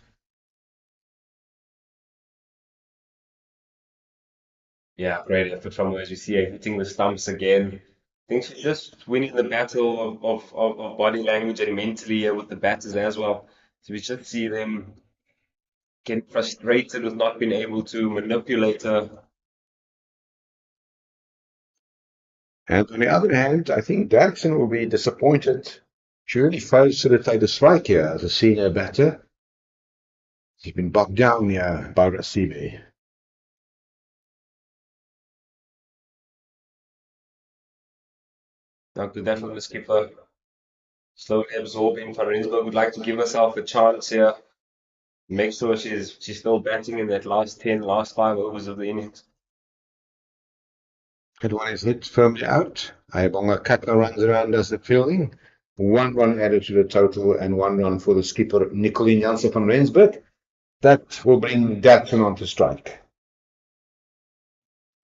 Yeah, great effort from her as we see her hitting the stumps again. I think she's just winning the battle of body language and mentally with the batters as well. So we just see them getting frustrated with not being able to manipulate her. And on the other hand, I think Daxon will be disappointed. She really fails to take the strike here as a senior batter. She's been bogged down here by Rasibe. Now, good that from the skipper. Slowly absorbing. Van Rensburg would like to give herself a chance here. Make sure she's still batting in that last 5 overs of the innings. It was hit firmly out. Ayabonga Kaka runs around as the fielding. 1 run added to the total and 1 run for the skipper Nicolien Jansen van Rensburg. That will bring Derksen on to strike.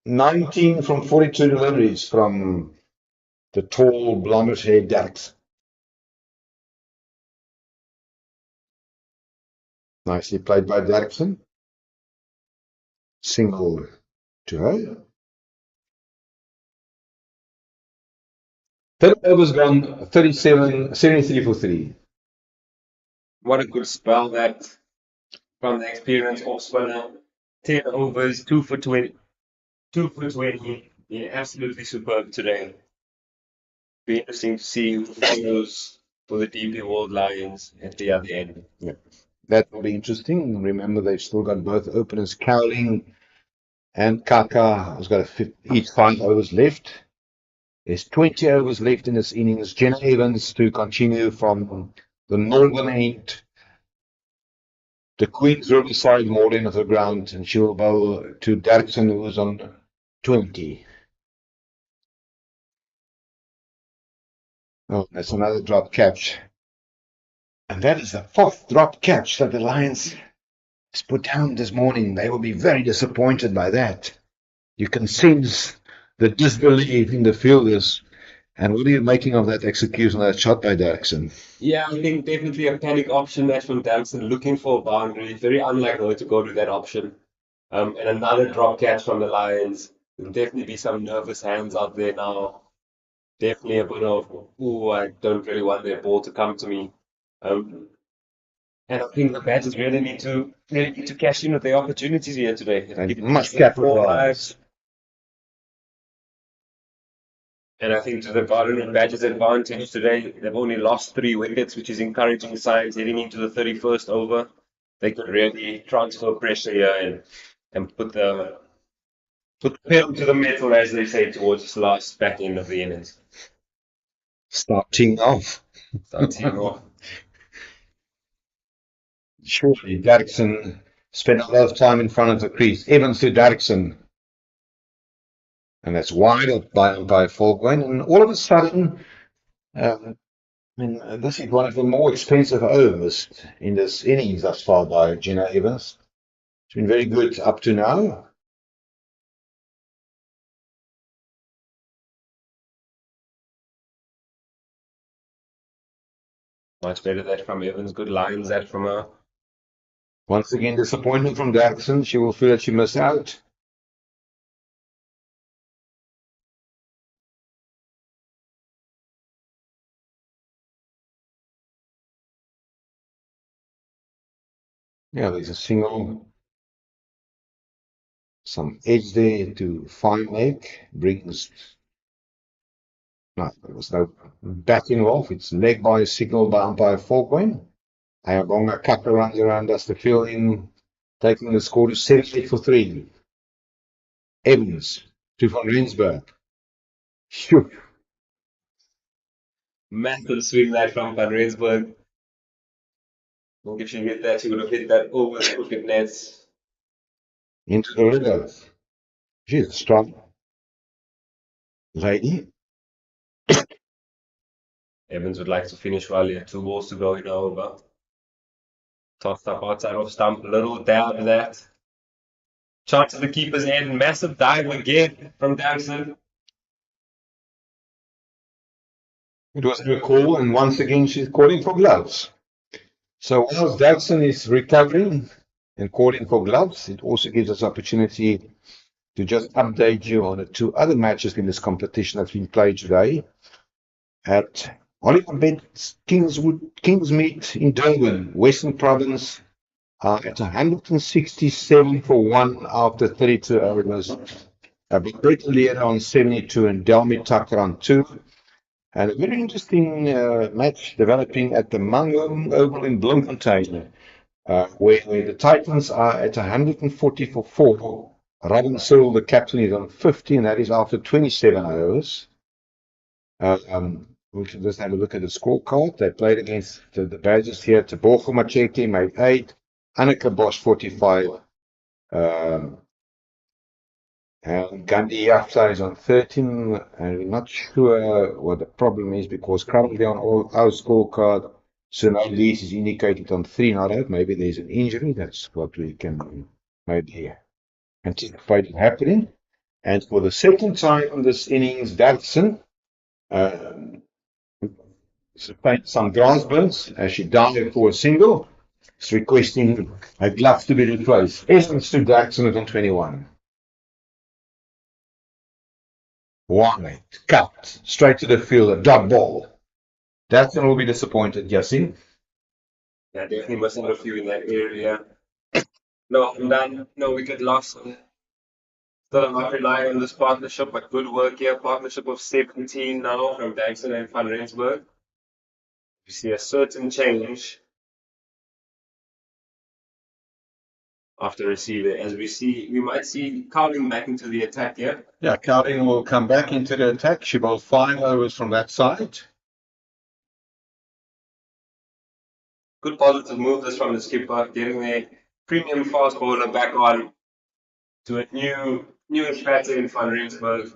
19 from 42 deliveries from the tall, blondish-haired Derksen. Nicely played by Derksen. Single to her. 30 overs gone, 37, 73 for 3. What a good spell that from the experienced off spinner. 10 overs, 2 for 20. 2 for 20. Yeah, absolutely superb today. Be interesting to see who follows for the DP World Lions at the other end. Yeah. That will be interesting. Remember, they've still got both openers, Cowling and Kaka, has got each 5 overs left. There's 20 overs left in this innings. Jenna Evans to continue from the northern end, the Queen's Riverside more end of the ground, and she will bowl to Derksen, who is on 20. Oh, that's another drop catch. And that is the 4th drop catch that the Lions has put down this morning. They will be very disappointed by that. You can sense the disbelief in the fielders. And what are you making of that execution, that shot by Derksen? Yeah, I think definitely a panic option there from Derksen, looking for a boundary. Very unlike her to go to that option. And another drop catch from the Lions. There'll definitely be some nervous hands out there now. Definitely a bit of, ooh, I don't really want their ball to come to me. And I think the Badgers really need to cash in with their opportunities here today. They must capitalize. And I think to the Garden and Badgers' advantage today, they've only lost 3 wickets, which is encouraging signs heading into the 31st over. They could really transfer pressure here and put the pedal to the metal, as they say, towards this last back end of the innings. Starting off. Surely Derksen spent a lot of time in front of the crease. Evans to Derksen. And that's wide by Fulgwyn. And all of a sudden, this is one of the more expensive overs in this innings thus far by Jenna Evans. It's been very good up to now. Much better that from Evans. Good lines that from her. Once again, disappointment from Derksen. She will feel that she missed out. Yeah, there's a single. Some edge there to fine leg. Brings. No, there was no bat involved. It's leg by signal by umpire Fulgwyn. Ayabonga Kaka runs around us the fielding, taking the score to 78 for 3. Evans to van Rensburg. Shoot. Massive swing that from Van Rensburg. If she hit that, she would have hit that over the wicket nets. Into the river. She's a strong lady. Evans would like to finish while he had 2 balls to go in over. Tossed up outside of stump, little dab that. Shot to the keeper's end, massive dive again from Derksen. It was a call, and once again she's calling for gloves. So whilst Derksen is recovering and calling for gloves, it also gives us opportunity to just update you on the 2 other matches in this competition that's been played today. At Hollywoodbets Kingsmead in Durban, Western Province, at 167 for 1 after 32 overs. Britain Lear on 72 and Delmi Tucker on 2. And a very interesting match developing at the Mangum Oval in Bloemfontein, where the Titans are at 140 for 4. Robin Cyril, the captain, is on 50, and that is after 27 overs. We can just have a look at the scorecard. They played against the Badgers here. Tebogo Machete made 8. Anneke Bosch 45. And Gandhi Yafta is on 13, and we're not sure what the problem is because currently on our scorecard, Sunil Lees is indicated on 3 not out. Maybe there's an injury. That's what we can maybe anticipate happening. And for the second time in this innings, Datsun paid some grass burns as she dived for a single. Is requesting her gloves to be replaced. Essence to Datsun on 21. Wide, cut, straight to the field, a dot ball. Datsun will be disappointed, Yasin. Yeah, definitely missing a few in that area. No, I'm done. No wicket loss. Still not relying on this partnership, but good work here. Partnership of 17 now from Dyson and Van Rensburg. You see a certain change after receiver. As we might see Cowling back into the attack here. Yeah, Cowling will come back into the attack. She bowled 5 overs from that side. Good positive move this from the skipper, getting a premium fast bowler back on to a newish batter in Van Rensburg.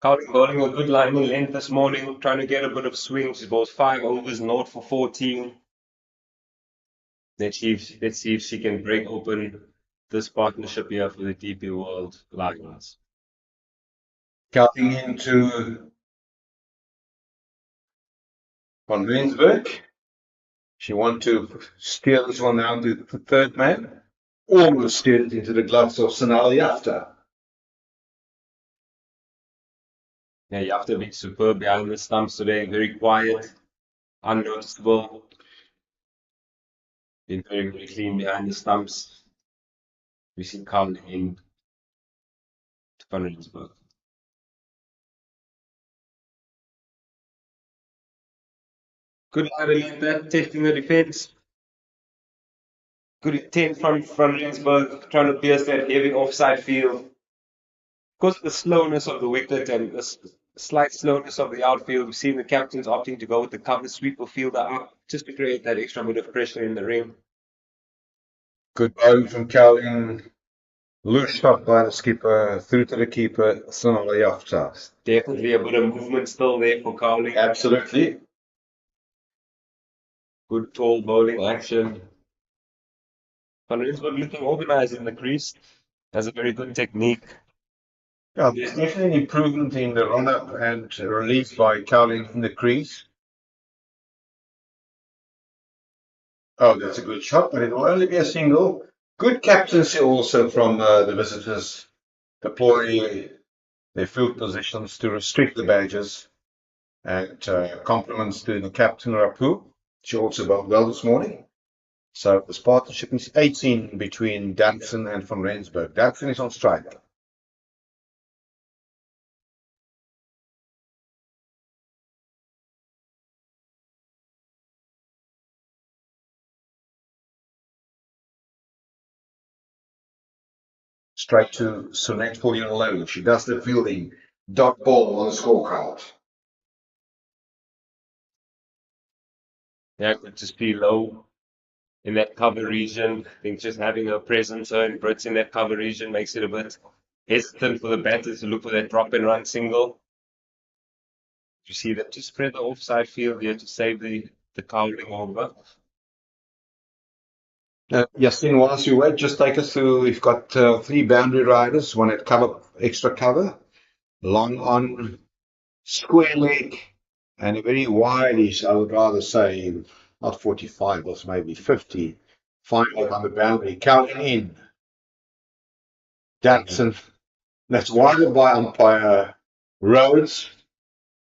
Cowling bowling a good line in length this morning, trying to get a bit of swing. She bowls 5 overs, 0 for 14. Let's see if she can break open this partnership here for the DP World Lions. Cutting into Van Rensburg. She wants to steer this one down to the third man. Almost steered it into the gloves of Sunil Yafta. Yeah, Yafta being superb behind the stumps today, very quiet, unnoticeable. Been very, very clean behind the stumps. We see Cowling in to Van Rensburg. Good line in that, testing the defense. Good intent from Rensburg, trying to pierce that heavy offside field. Because of the slowness of the wicket and the slight slowness of the outfield, we've seen the captains opting to go with the cover sweeper fielder up just to create that extra bit of pressure in the ring. Good bowling from Cowling. Loose shot by the skipper through to the keeper, Sunil Yafta. Definitely a bit of movement still there for Cowling. Absolutely. Good tall bowling action. Van Rensburg looking organized in the crease. Has a very good technique. Yeah, there's definitely an improvement in the run-up and release by Cowling in the crease. Oh, that's a good shot, but it will only be a single. Good captaincy also from the visitors, deploying their field positions to restrict the badges. And compliments to the captain, Rapu. She also bowled well this morning. So this partnership is 18 between Danson and Van Rensburg. Danson is on strike. Straight to Sunette for you alone. She does the fielding. Dot ball on the scorecard. Yeah, could just be low in that cover region. I think just having her presence, her and Brits in that cover region makes it a bit hesitant for the batters to look for that drop and run single. You see that to spread the offside field here to save the Cowling over. Yasin, whilst you wait, just take us through. We've got 3 boundary riders, one at cover, extra cover, long on, square leg, and a very wide-ish, I would rather say, not 45, but maybe 50. Final on the boundary, counting in. Jackson. That's warded by umpire Rhodes.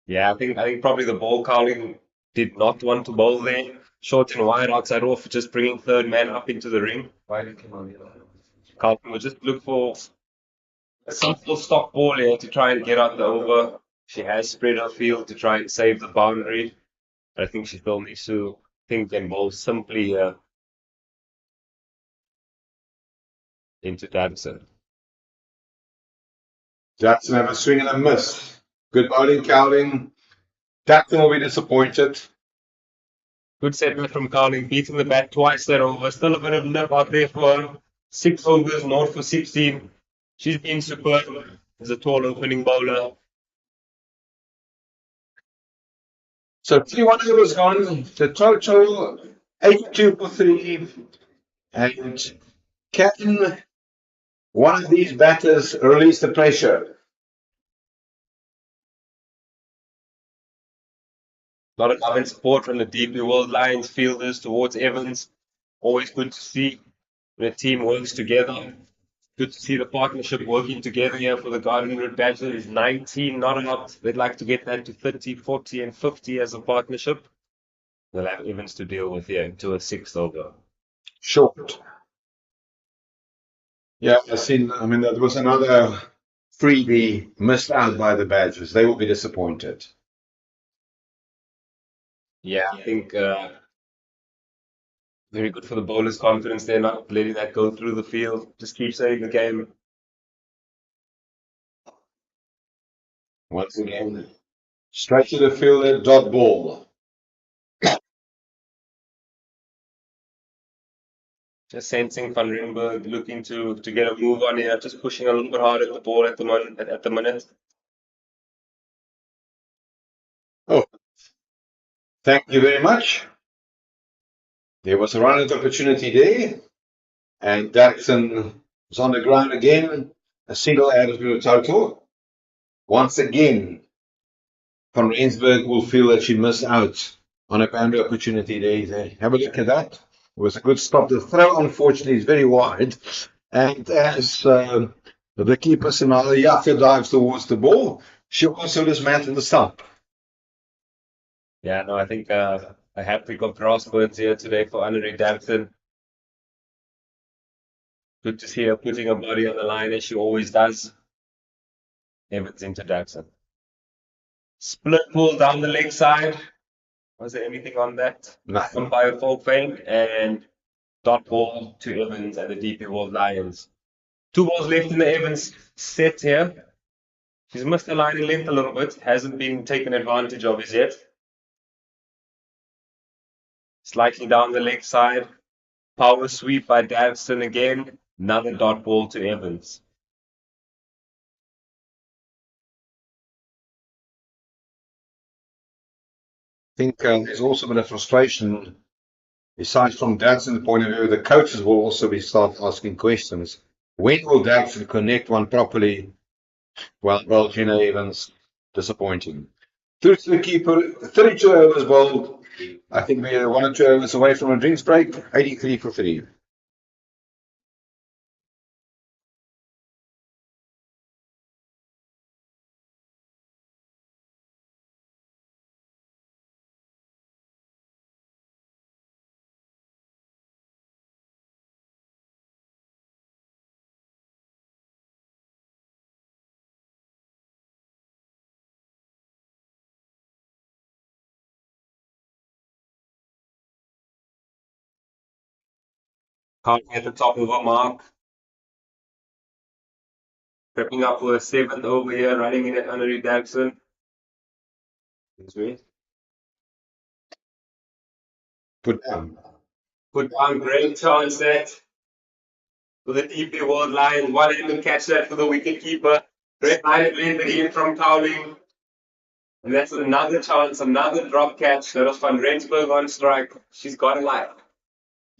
Yeah, I think probably the ball Cowling did not want to bowl there. Short and wide outside off, just bringing third man up into the ring. Cowling will just look for a simple stop ball here to try and get out the over. She has spread her field to try and save the boundary. But I think she still needs to think and bowl simply here into Davison. Jackson have a swing and a miss. Good bowling, Cowling. Dapton will be disappointed. Good settlement from Cowling, beating the bat twice that over. Still a bit of nip out there for her. 6 overs, north for 16. She's been superb as a tall opening bowler. So 3-1 overs gone. The total 82 for 3. And can one of these batters release the pressure? A lot of love and support from the DP World Lions fielders towards Evans. Always good to see when a team works together. Good to see the partnership working together here for the Garden Route Badgers. 19 not out. They'd like to get that to 30, 40, and 50 as a partnership. They'll have Evans to deal with here into a 6th over. Short. Yeah, that was another freebie missed out by the Badgers. They will be disappointed. Yeah, I think very good for the bowlers' confidence. They're not letting that go through the field. Just keep saying the game. Once again, straight to the fielder, dot ball. Just sensing Van Rensburg looking to get a move on here, just pushing a little bit hard at the ball at the minute. Oh, thank you very much. There was a run-out opportunity there, and Jackson was on the ground again. A single added to the total. Once again, Van Rensburg will feel that she missed out on a boundary opportunity there. Have a look at that. It was a good stop. The throw, unfortunately, is very wide. And as the keeper, Sinala Yafia, dives towards the ball, she also dismantled the stump. Yeah, no, I think a hat-trick of grass birds here today for Annery Dampton. Good to see her putting her body on the line as she always does. Evans into Dampton. Split pull down the leg side. Was there anything on that? Nothing. Umpire Folk Fame and dot ball to Evans and the DP World Lions. 2 balls left in the Evans set here. She's missed the line in length a little bit. Hasn't been taken advantage of as yet. Slightly down the leg side. Power sweep by Davson again. Another dot ball to Evans. I think there's also been a frustration, besides from Dadson's point of view, the coaches will also be start asking questions. When will Dadson connect one properly? Well, Gina Evans, disappointing. Through to the keeper, 32 overs bowled. I think we're 1 or 2 overs away from a drinks break. 83 for 3. Can't get the top of her mark. Prepping up for a 7th over here, running in at Annery Dampson. Put down. Put down, great chance that for the DP World Lions. One-handed catch that for the wicket keeper. Great line blend again from Cowling. And that's another chance, another drop catch. That was Van Rensburg on strike. She's got a life.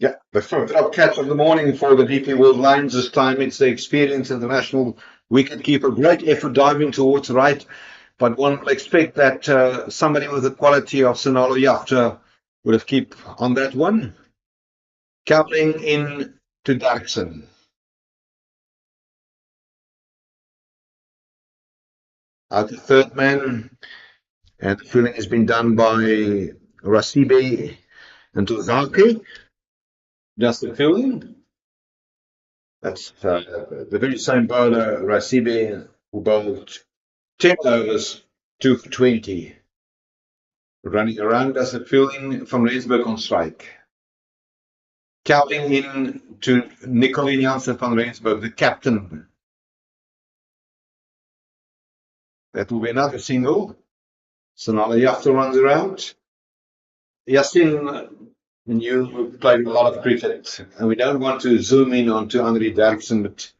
Yeah, the first drop catch of the morning for the DP World Lions. This time it's the experienced international wicketkeeper. Great effort diving towards right, but one will expect that somebody with the quality of Sinalo Yafta would have kept on that one. Cowling in to Jackson. Out the third man, and the fielding has been done by Rasibe and Tuzaki. Just the fielding. That's the very same bowler, Rasibe, who bowled 10 overs, 2 for 20. Running around as a fielding from Rensburg on strike. Cowling in to Nicolene Jansen van Rensburg, the captain. That will be another single. So now the Yafta runs around. Yasin, you played a lot of cricket, and we don't want to zoom in onto Andre Davidson, but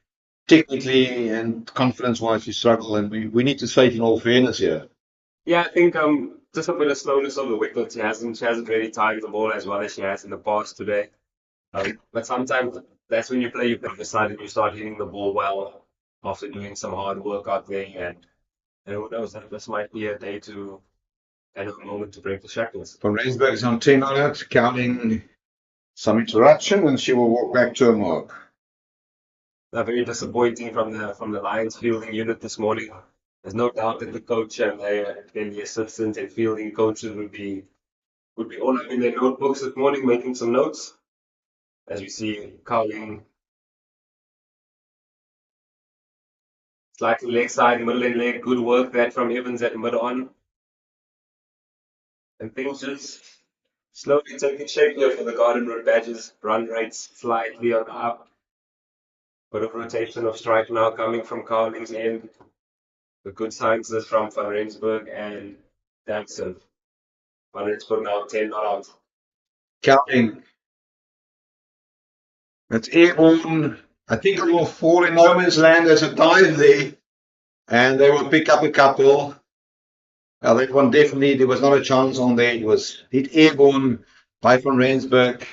technically and confidence-wise, you struggle, and we need to say it in all fairness here. Yeah, I think just a bit of slowness of the wicket. She hasn't really timed the ball as well as she has in the past today. But sometimes that's when you play your better side and you start hitting the ball well after doing some hard work out there. And who knows, that this might be a day to and a moment to break the shackles. Van Rensburg is on 10 on it, counting some interruption, and she will walk back to her mark. Very disappointing from the Lions fielding unit this morning. There's no doubt that the coach and the assistant and fielding coaches would be all up in their notebooks this morning making some notes. As we see Cowling slightly leg side, middle and leg, good work that from Evans at mid on. And things just slowly taking shape here for the Garden Road Badgers. Run rates slightly on up. Bit of rotation of strike now coming from Cowling's end. The good signs is from Van Rensburg and Davidson. Van Rensburg now 10 not out. Counting. It's airborne. I think it will fall in no man's land. There's a dive there, and they will pick up a couple. Well, that one definitely, there was not a chance on there. It was hit airborne by Van Rensburg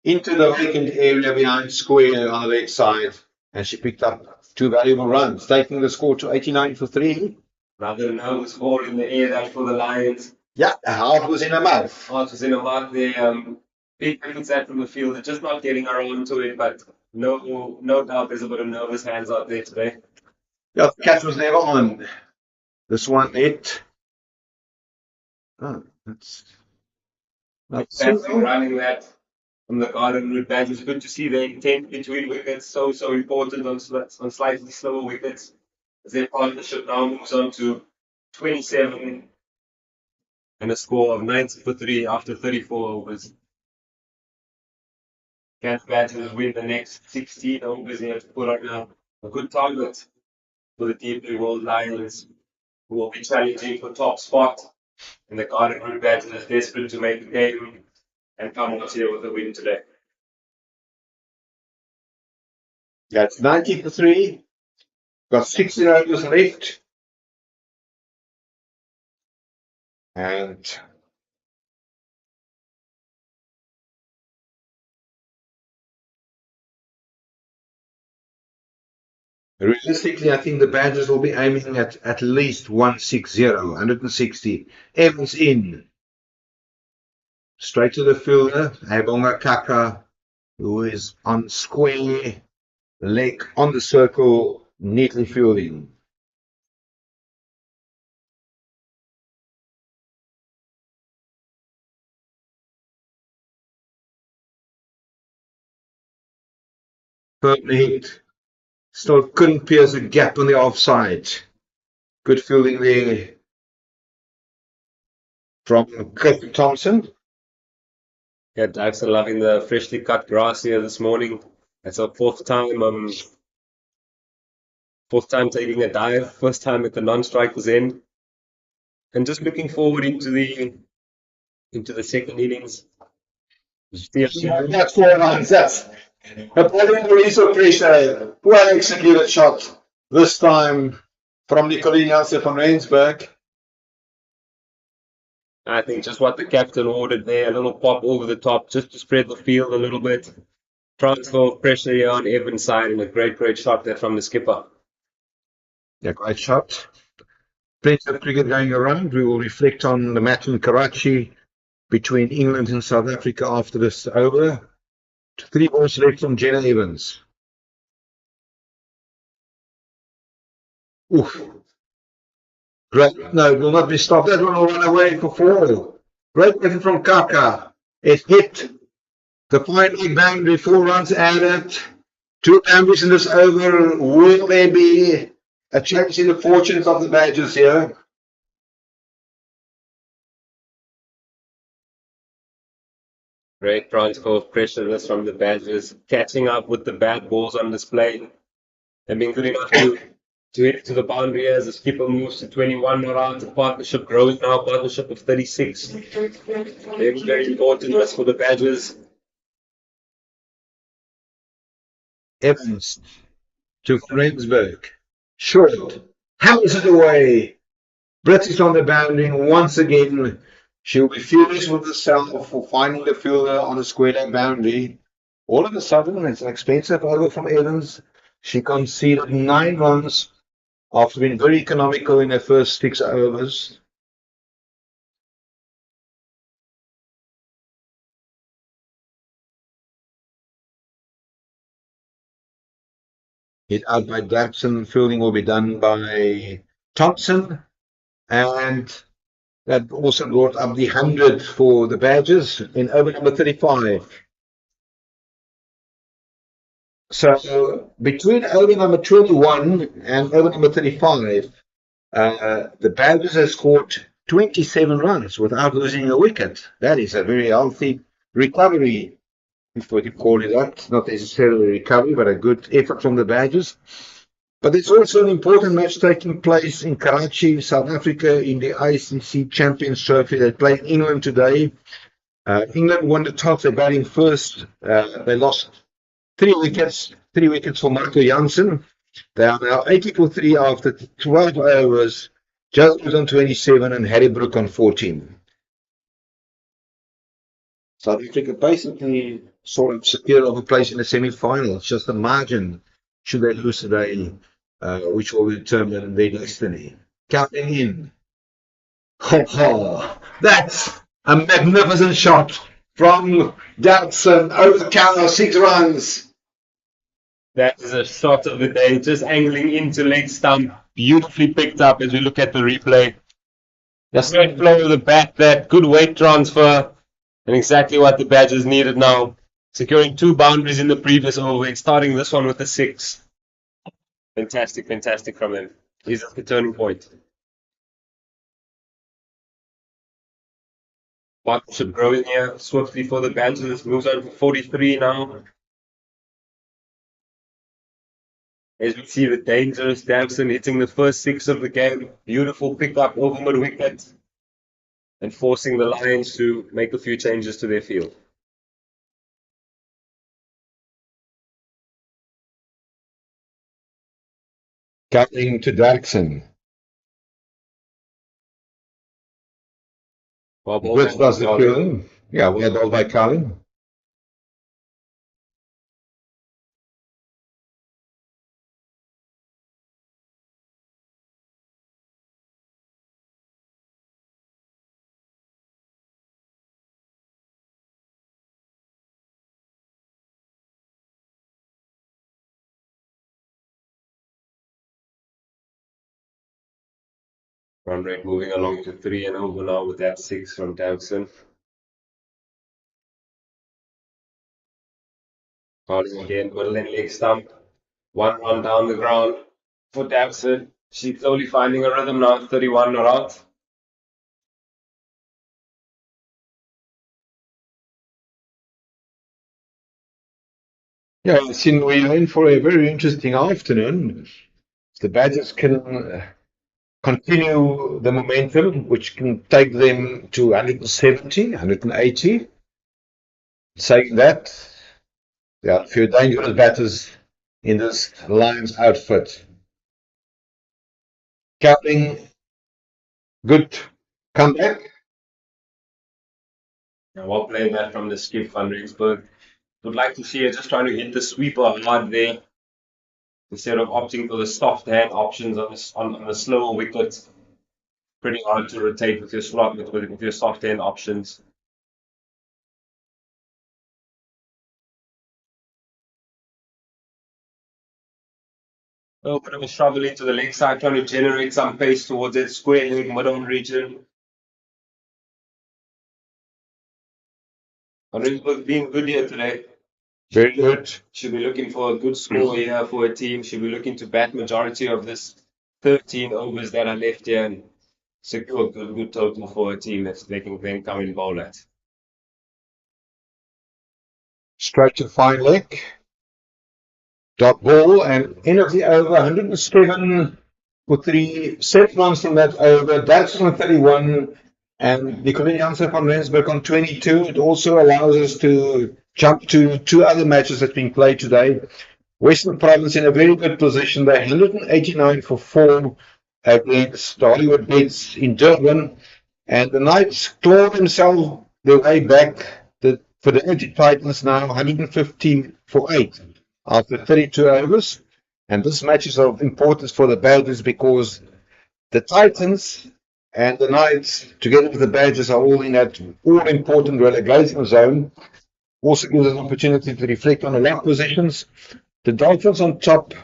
into the vacant area behind square on the leg side, and she picked up 2 valuable runs, taking the score to 89 for 3. Rather nervous ball in the air there for the Lions. Yeah, the heart was in her mouth. Heart was in her mouth there. Big efforts out from the field. They're just not getting around to it, but no doubt there's a bit of nervous hands out there today. Yeah, the catch was never on. This one hit. Oh, that's running that from the Garden Route Badgers. Good to see the intent between wickets. So important on slightly slower wickets. As their partnership now moves on to 27 and a score of 90 for 3 after 34 overs. Can Badgers win the next 16 overs? They have to put on a good target for the Deep Blue World Lions, who will be challenging for top spot. And the Garden Route Badgers is desperate to make the game and come out here with a win today. That's 90 for 3. Got 16 overs left. And realistically, I think the Badgers will be aiming at least 160. Evans in. Straight to the fielder, Abonga Kaka, who is on square, leg on the circle, neatly fielding. Perfectly hit. Still couldn't pierce a gap on the offside. Good fielding there from Cliff Thompson. Yeah, Davidson loving the freshly cut grass here this morning. That's our fourth time taking a dive, first time at the non-strikers end. And just looking forward into the second innings. That's 4 runs. That's a brilliant release of pressure. Well executed shot. This time from Nicolien Janssen van Rensburg. I think just what the captain ordered there, a little pop over the top just to spread the field a little bit. Transfer of pressure here on Evans' side and a great shot there from the skipper. Yeah, great shot. Plenty of cricket going around. We will reflect on the match in Karachi between England and South Africa after this over. 3 balls left from Jenna Evans. Oof. Great. No, it will not be stopped. That one will run away for 4. Great effort from Kaka. It hit the fine leg boundary, 4 runs added. 2 boundaries in this over. Will there be a change in the fortunes of the Badgers here? Great transfer of pressure this from the Badgers, catching up with the bad balls on display. They've been good enough to the boundary as the skipper moves to 21 not out. The partnership growing now, partnership of 36. Very, very important this for the Badgers. Evans to Rensburg. Short. Hammers it away. British on the boundary once again. She'll be furious with herself for finding the fielder on the square leg boundary. All of a sudden, it's an expensive over from Evans. She conceded 9 runs after being very economical in her first 6 overs. Hit out by Jackson. Fielding will be done by Thompson. And that also brought up the 100 for the Badgers in over number 35. So between over number 21 and over number 35, the Badgers have scored 27 runs without losing a wicket. That is a very healthy recovery, if we could call it that. Not necessarily a recovery, but a good effort from the Badgers. But it's also an important match taking place in Karachi, South Africa, in the ICC Champions Trophy. They play in England today. England won the toss. They're batting first. They lost 3 wickets for Marco Jansen. They are now 80 for 3 after 12 overs. Jones on 27 and Harry Brook on 14. South Africa basically sort of secured of a place in the semi-final. It's just a margin should they lose today, which will determine their destiny. Counting in. That's a magnificent shot from Dodson over the counter, 6 runs. That is a shot of the day, just angling into leg stump. Beautifully picked up as we look at the replay. The straight flow of the bat, that good weight transfer, and exactly what the Badgers needed now. Securing 2 boundaries in the previous over and starting this one with a 6. Fantastic, fantastic from him. He's at the turning point. Partnership growing here swiftly for the Badgers. Moves on to 43 now. As we see the dangerous Damson hitting the first 6 of the game. Beautiful pickup over mid wicket. And forcing the Lions to make a few changes to their field. Coming to Jackson. Which was the feeling? Yeah, well done by Colin. Run rate moving along to 3 and over now with that 6 from Damson. Calling again, middle and leg stump. 1 run down the ground for Damson. She's slowly finding a rhythm now, 31 not out. Yeah, we're in for a very interesting afternoon. The Badgers can continue the momentum, which can take them to 170, 180. Saying that, there are a few dangerous batters in this Lions outfit. Counting, good comeback. Now, well played that from the skip van Rensburg. Would like to see her just trying to hit the sweeper hard there instead of opting for the soft hand options on the slower wicket. Pretty hard to rotate with your slot with your soft hand options. A little bit of a struggle into the leg side, trying to generate some pace towards that square leg mid-on region. Rensburg being good here today. Very good. Should be looking for a good score here for a team. Should be looking to bat majority of this 13 overs that are left here and secure a good total for a team that they can then come and bowl at. Straight to fine leg. Dot ball and end of the over 107 for 3, 7 runs from that over. That's on 31, and Nicolini Jansen van Rensburg on 22. It also allows us to jump to 2 other matches that have been played today. Western Province in a very good position. They're 189 for 4 against the Hollywoodbets in Durban. And the Knights claw themselves their way back. The Fidelity Titans now 115 for 8 after 32 overs. And this match is of importance for the Badgers because the Titans and the Knights, together with the Badgers, are all in that all-important relegation zone. Also gives us an opportunity to reflect on the lap positions. The Dolphins on top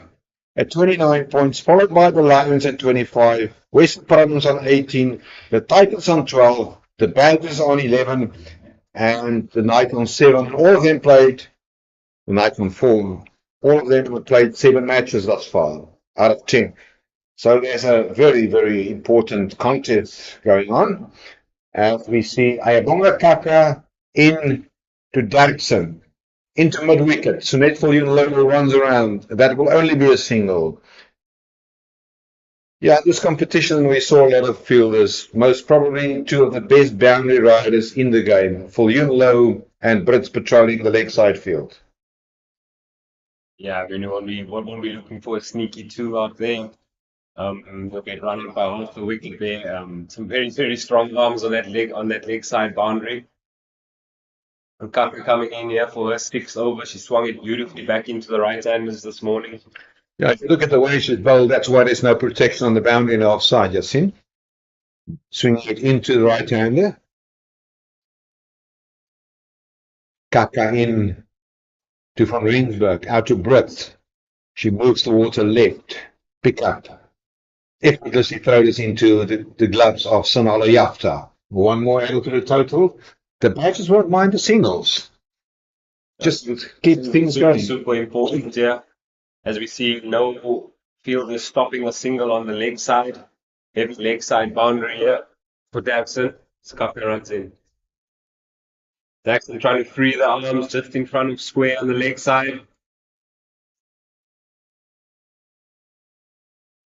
at 29 points, followed by the Lions at 25, Western Province on 18, the Titans on 12, the Badgers on 11, and the Knights on 7. All of them played, the Knights on 4, all of them have played 7 matches thus far out of 10. So there's a very, very important contest going on. As we see Ayabonga Kaka in to Derksen, into mid-wicket. So net for Logo runs around. That will only be a single. Yeah, this competition we saw a lot of fielders, most probably 2 of the best boundary riders in the game, Low and Brits patrolling the leg side field. Yeah, we won't be looking for a sneaky 2 out there. They'll get run by half the wicket there. Some very, very strong arms on that leg side boundary. And Kaka coming in here for her 6 over. She swung it beautifully back into the right-handers this morning. Yeah, if you look at the way she's bowled, that's why there's no protection on the boundary and offside, you see? Swinging it into the right-hander. Kaka in to Van Rensburg, out to Brits. She moves towards her left. Pick up. Effortlessly throws this into the gloves of Sanala Yafta. 1 more added to the total. The Badgers won't mind the singles. Just keep things going. Super important, yeah. As we see, no fielders stopping a single on the leg side. Heavy leg side boundary here for Daxon. Kaka runs in. Daxon trying to free the arms just in front of square on the leg side.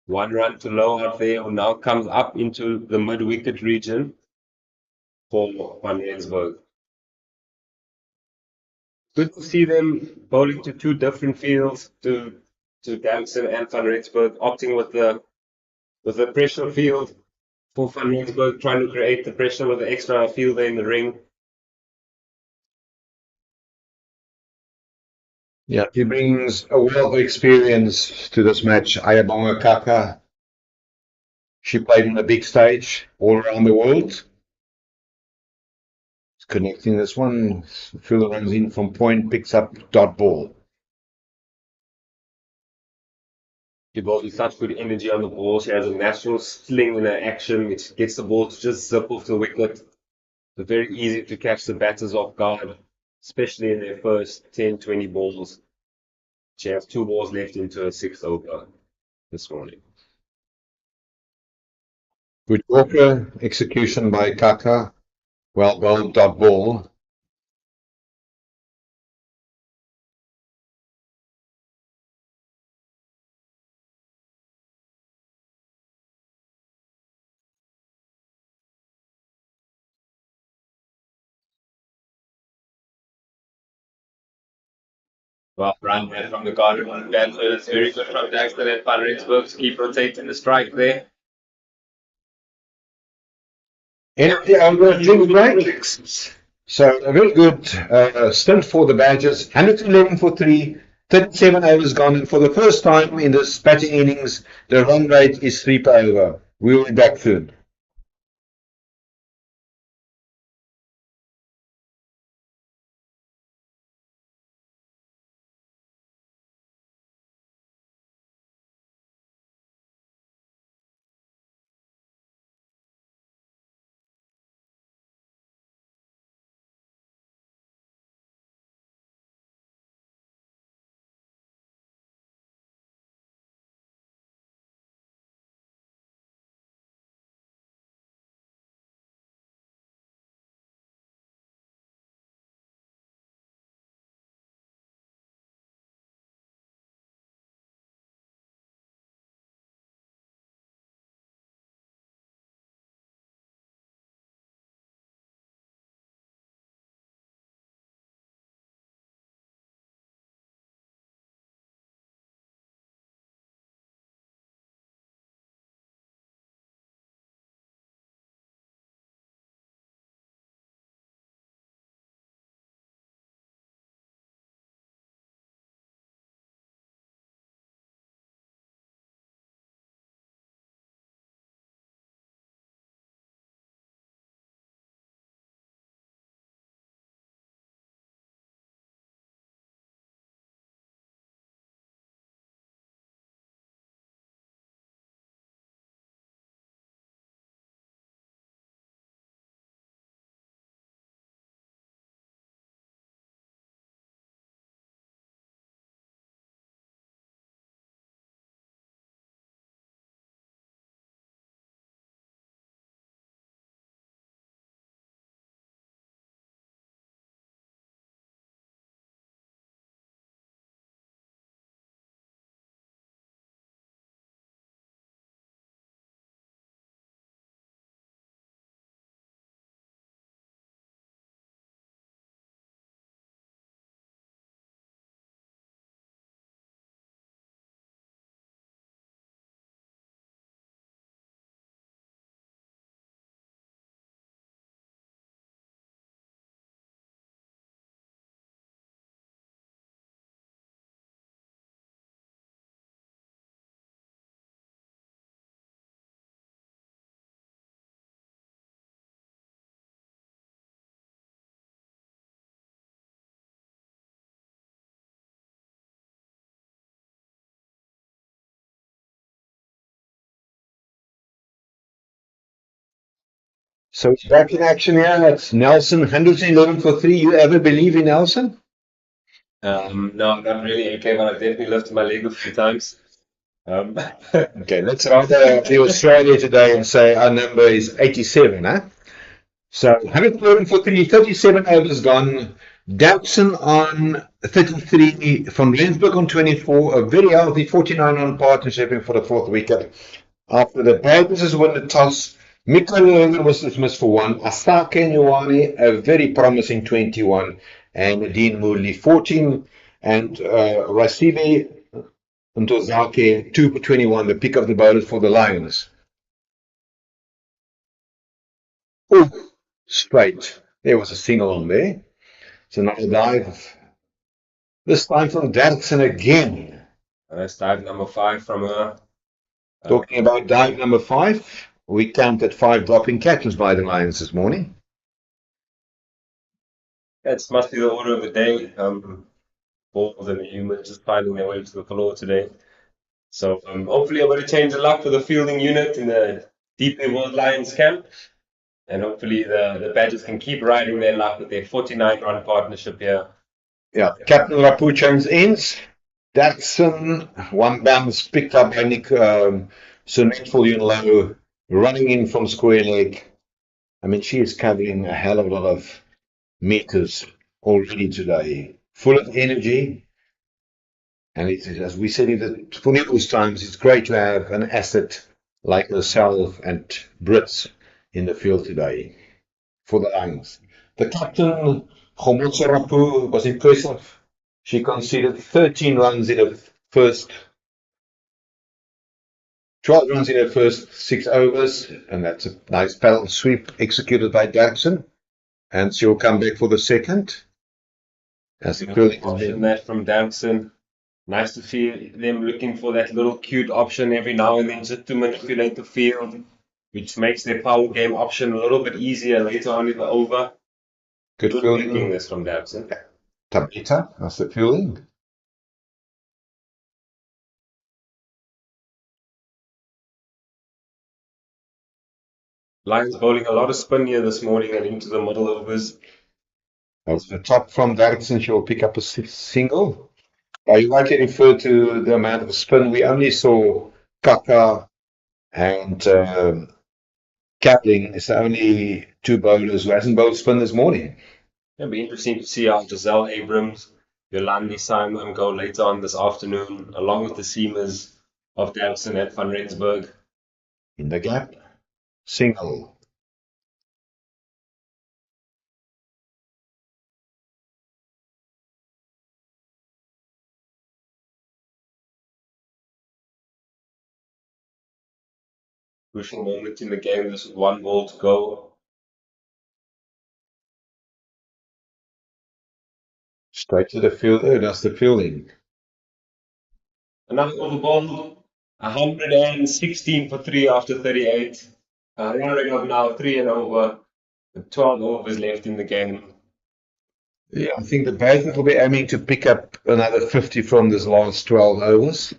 1 run to low out there, who now comes up into the mid-wicket region for Van Rensburg. Good to see them bowling to 2 different fields, to Daxon and Van Rensburg, opting with the pressure field for Van Rensburg, trying to create the pressure with the extra fielder in the ring. Yeah, he brings a wealth of experience to this match. Ayabonga Kaka. She played on the big stage all around the world. It's connecting this one. Fielder runs in from point, picks up dot ball. She bowls with such good energy on the ball. She has a natural sling in her action, which gets the ball to just zip off the wicket. So very easy to catch the batters off guard, especially in their first 10, 20 balls. She has 2 balls left into her 6th over this morning. Good Walker execution by Kaka. Well bowled dot ball. Well, run there from the garden on that. It's very good from Daxton and Van Rensburg to keep rotating the strike there. Energy over drink break. So a very good stint for the Badgers. 111 for 3, 37 overs gone, and for the first time in this batting innings, the run rate is 3 per over. We'll be back soon. So it's back in action here. It's Nelson, 111 for 3. You ever believe in Nelson? No, not really. Okay, but I definitely lifted my leg a few times. Um, Okay, let's rather the Australia today and say our number is 87, huh? So 111 for 3, 37 overs gone. Dawson on 33, Van Rensburg on 24, a very healthy 49-run partnership for the fourth wicket. After the Badgers won the toss, Mikkel was dismissed for 1, Asake Nyuani a very promising 21, and Dean Moodley 14, and Rasibe Ntozake 2 for 21, the pick of the bowlers for the Lions. Oh, straight. There was a single on there. It's another dive. This time from Derksen again. that's dive number 5 from her. Talking about dive number 5, we counted 5 dropping catches by the Lions this morning. That must be the order of the day. Balls and humans just finding their way to the floor today. So hopefully I'm going to change the luck for the fielding unit in the Deeply World Lions camp. And hopefully the Badgers can keep riding their luck with their 49-run partnership here. Yeah, Captain Rapuchan's ends. Datsun, one bounce picked up by Nick Sunetful running in from square leg. I mean, she is covering a hell of a lot of meters already today. Full of energy. And it is, as we said for numerous times, it's great to have an asset like herself and Brits in the field today for the Lions. The captain, Khomotso Rapu, was impressive. She conceded 13 runs in her first 12 runs in her first 6 overs, and that's a nice paddle sweep executed by Jackson. And she'll come back for the second. As the curling option that from Danson. Nice to see them looking for that little cute option every now and then just to manipulate the field, which makes their power game option a little bit easier later on in the over. Good fielding. Picking this from Danson. Tabita, that's the fielding. Lions bowling a lot of spin here this morning and into the middle overs. That's the top from Derksen. She'll pick up a single. You likely refer to the amount of spin. We only saw Kaka and Kapling. It's the only 2 bowlers who hasn't bowled spin this morning. It'll be interesting to see how Giselle Abrams, Yolandi Simon go later on this afternoon, along with the seamers of Danson at Van Rensburg. In the gap, single. Crucial moment in the game, this 1 ball to go. Straight to the fielder, that's the fielding. Another over ball, 116 for 3 after 38. Run rate of now 3 and over. 12 overs left in the game. Yeah, I think the Badgers will be aiming to pick up another 50 from this last 12 overs,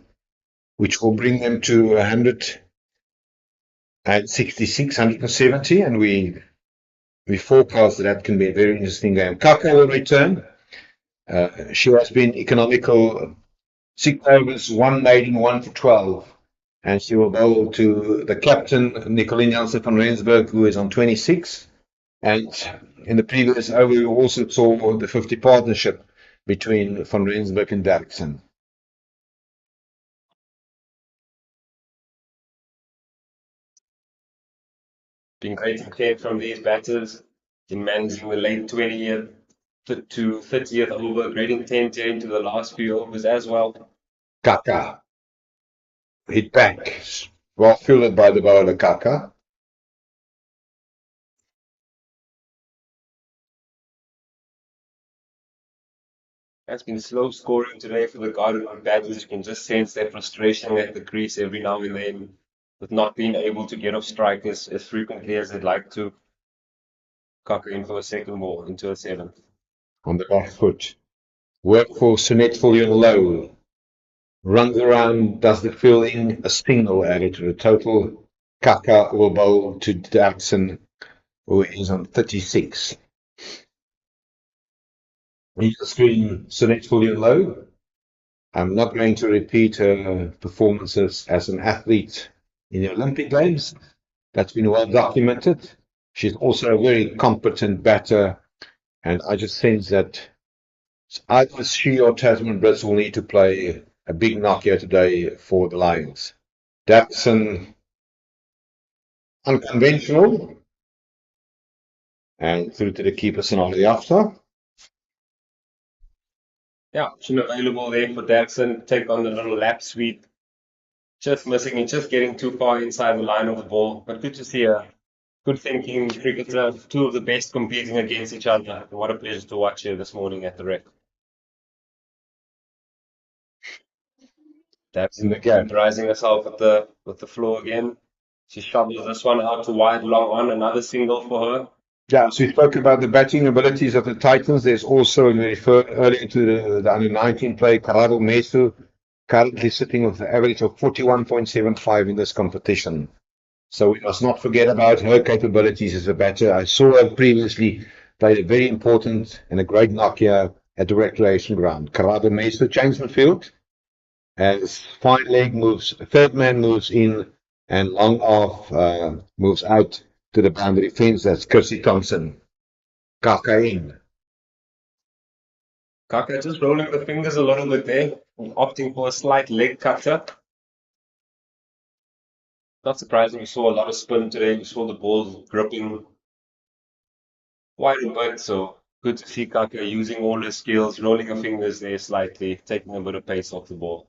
which will bring them to 166, 170, and we forecast that can be a very interesting game. Kaka will return. She has been economical, 6 overs, 1 maiden, 1 for 12. And she will bowl to the captain, Nicolene Janssen van Rensburg, who is on 26. And in the previous over, we also saw the 50 partnership between van Rensburg and Derksen. Been great intent from these batters in managing the late 20th to 30th over. Great intent here into the last few overs as well. Kaka. Hit back. Well fielded by the bowler Kaka. That's been slow scoring today for the Garden batters. You can just sense their frustration at the crease every now and then with not being able to get off strike as frequently as they'd like to. Kaka in for a second ball into a 7th. On the back foot. Work for Sunetful low. Runs around, does the fielding, a single added to the total. Kaka will bowl to Derksen who is on 36. He's the screen Sunet's fully low. I'm not going to repeat her performances as an athlete in the Olympic Games. That's been well documented. She's also a very competent batter, and I just sense that either she or Tasman Brits will need to play a big knock here today for the Lions. Davidson, unconventional, and through to the keeper scenario after. Yeah, option available there for Daxon. Take on the little lap sweep. Just missing it, just getting too far inside the line of the ball. But good to see a good thinking cricketer, two of the best competing against each other. What a pleasure to watch here this morning at the rec. In the Daxon gap. rising herself with the floor again. She shovels this one out to wide, long on, another single for her. Yeah, so we spoke about the batting abilities of the Titans. There's also, we referred earlier to the under-19 player, Karado Mesu, currently sitting with an average of 41.75 in this competition. So we must not forget about her capabilities as a batter. I saw her previously played a very important and a great knock here at the recreation ground. Karado Mesu changed midfield as fine leg moves, third man moves in, and long off moves out to the boundary fence. That's Kirsty Thompson. Kaka in. Kaka just rolling the fingers a little bit there, opting for a slight leg cutter. Not surprising, we saw a lot of spin today. We saw the balls gripping quite a bit, so good to see Kaka using all his skills, rolling her fingers there slightly, taking a bit of pace off the ball.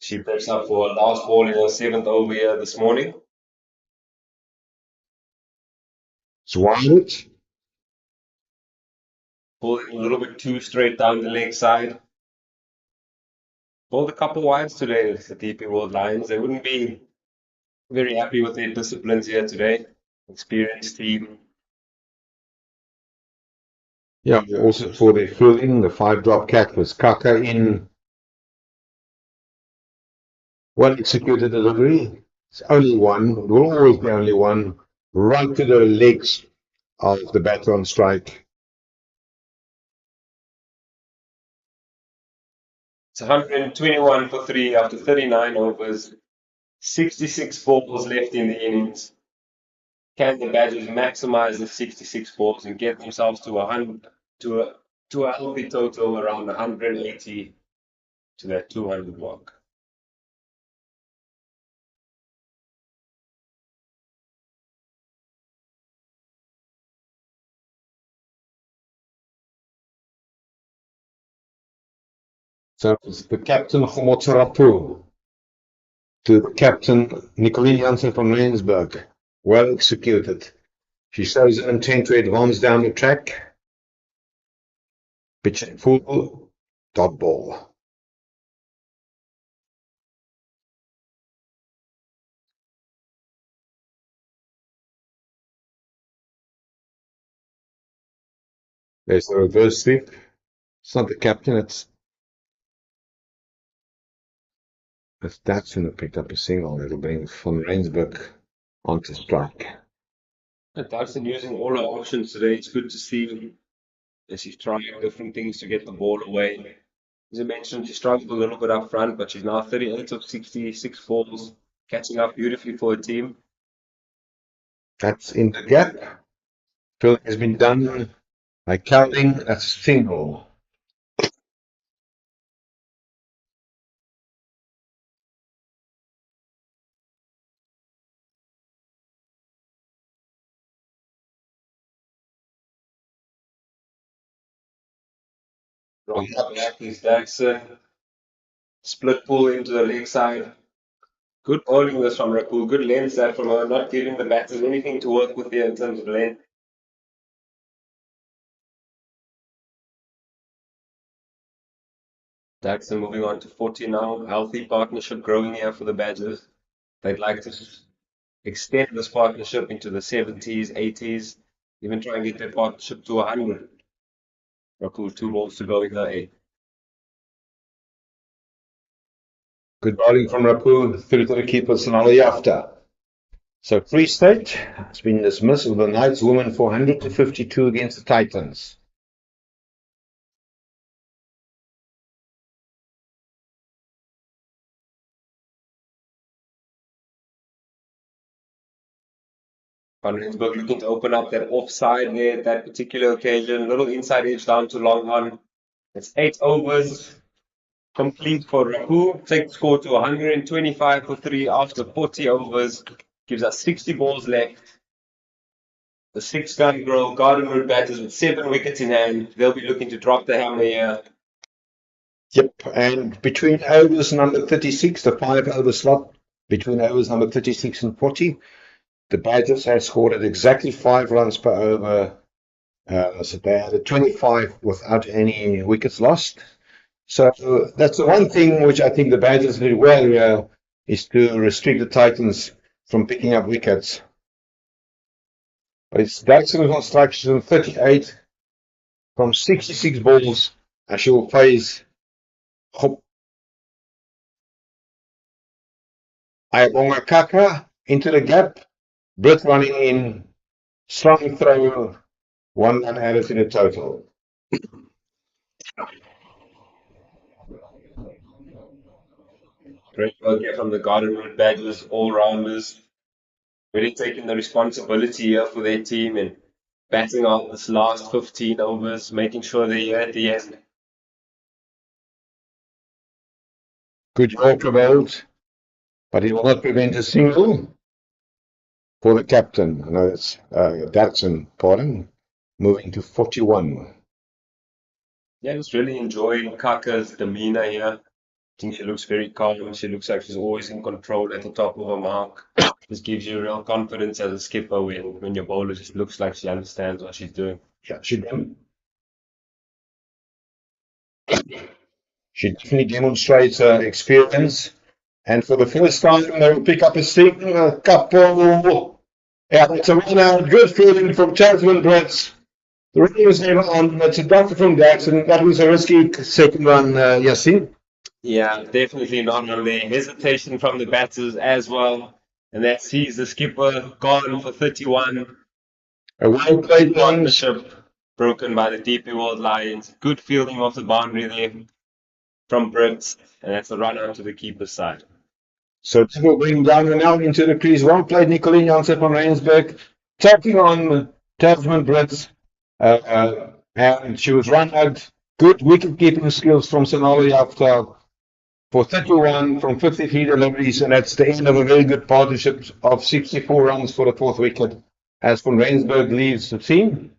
She preps up for her last ball in her seventh over here this morning. Swallowed. Pulling a little bit too straight down the leg side. Bowled a couple wides today, the DP World Lions. They wouldn't be very happy with their disciplines here today. Experienced team. Yeah, also for the fielding, the 5-drop catch was Kaka in. Well executed delivery. It's only one. It will always be only one. Right to the legs of the batter on strike. It's 121 for 3 after 39 overs. 66 balls left in the innings. Can the Badgers maximize the 66 balls and get themselves to 100 to a healthy total around 180 to that 200 mark? So it's the captain of Motsarapu to the captain Nicolene Janssen from Rensburg. Well executed. She shows an intent to advance down the track. Pitch it full. Dot ball. There's the reverse sweep. It's not the captain, it's Datsun that picked up a single. It'll bring von Rensburg onto strike. Dyson using all her options today. It's good to see as she's trying different things to get the ball away. As I mentioned, she struggled a little bit up front, but she's now 38 of 66 balls, catching up beautifully for her team. That's in the gap. Filling has been done by counting. That's a single. Right up back is Daxon. Split pull into the leg side. Good bowling this from Rapul. Good length that from her, not giving the batters anything to work with here in terms of length. Daxon moving on to 40 now. Healthy partnership growing here for the Badgers. They'd like to extend this partnership into the 70s, 80s, even try and get their partnership to 100. Rapul, 2 balls to go in the 8th. Good bowling from Rapu through to the keeper, Sonali after. So Free State has been dismissed with the Knights women 400-52 against the Titans. Vanrensburg looking to open up that offside there at that particular occasion. Little inside edge down to long on. It's 8 overs complete for Raku. Take the score to 125 for 3 after 40 overs. Gives us 60 balls left. The 6-gun girl Garden Route batters with 7 wickets in hand. They'll be looking to drop the hammer here. Yep, and between overs number 36, the 5-over slot, between overs number 36 and 40, the batters have scored at exactly 5 runs per over. So they had a 25 without any wickets lost. So that's the one thing which I think the batters did well here, is to restrict the Titans from picking up wickets. But it's Daxon on strike, she's on 38 from 66 balls, and she will face Ayabonga Kaka into the gap, Brit running in, strong throw, 1 run added to the total. Great work here from the Garden Route batters, all-rounders. Really taking the responsibility here for their team and batting out this last 15 overs, making sure they're here at the end. Good Yorker bowled, but it will not prevent a single for the captain. I know it's Daxon, pardon, moving to 41. Yeah, just really enjoying Kaka's demeanor here. I think she looks very calm. She looks like she's always in control at the top of her mark. Just gives you real confidence as a skipper when your bowler just looks like she understands what she's doing. Yeah, she definitely demonstrates experience. And for the first time, they will pick up a single couple. Yeah, that's a run out. Good fielding from Tasman Brits. The running was never on. That's a doctor from Daxon. That was a risky second run, Yasin. Yeah, definitely not on there. Hesitation from the batters as well. And that sees the skipper gone for 31. A well played Partnership broken by the DP World Lions. Good fielding off the boundary there from Brits. And that's a run out to the keeper's side. So this will bring down and out into the crease. Well played, Nicolene Janssen from Rensburg. Tapping on Tasman Brits. And she was run out. Good wicket keeping skills from Sonali after for 31 from 53 deliveries, and that's the end of a very good partnership of 64 runs for the 4th wicket as von Rensburg leaves the team.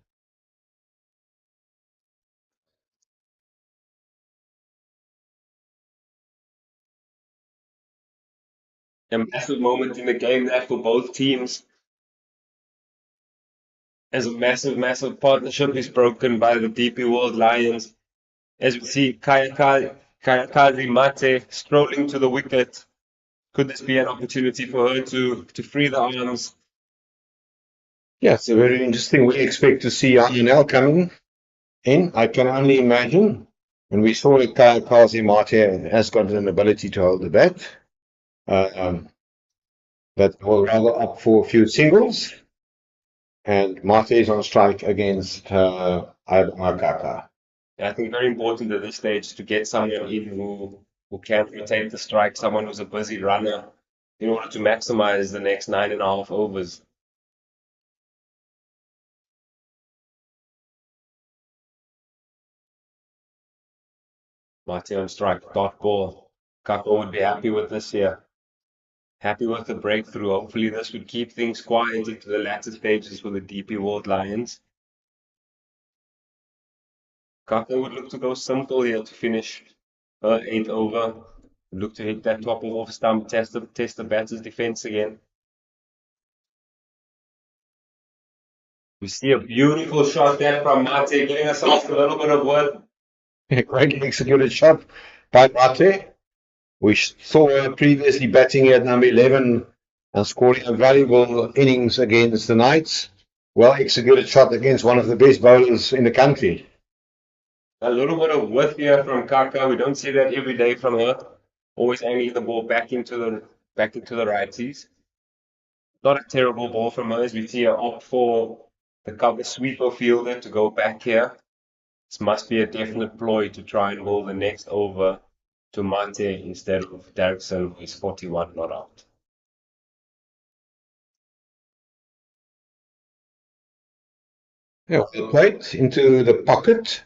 A massive moment in the game there for both teams. As a massive partnership is broken by the DP World Lions. As we see Kayakazi Mate strolling to the wicket. Could this be an opportunity for her to free the arms? Yeah, it's a very interesting. We expect to see INL coming in. I can only imagine. When we saw that Kayakazi Mate has got an ability to hold the bat. But will rather up for a few singles. And Mate is on strike against Makaka. I think very important at this stage to get someone in who can rotate the strike, someone who's a busy runner, in order to maximize the next 9.5 overs. Mate on strike, dot ball. Kako would be happy with this here. Happy with the breakthrough. Hopefully this would keep things quiet into the latter stages for the DP World Lions. Kako would look to go simple here to finish her 8th over. Look to hit that top of off stump, test the batter's defense again. We see a beautiful shot there from Mate, giving us a little bit of work. Great executed shot by Mate. We saw her previously batting at number 11 and scoring a valuable innings against the Knights. Well executed shot against one of the best bowlers in the country. A little bit of width here from Kaka. We don't see that every day from her. Always aiming the ball back into the righties. Not a terrible ball from us. We see an opt for the cover sweeper fielder to go back here. This must be a definite ploy to try and bowl the next over to Mate instead of Derrickson, who is 41 not out. Yeah, well played into the pocket.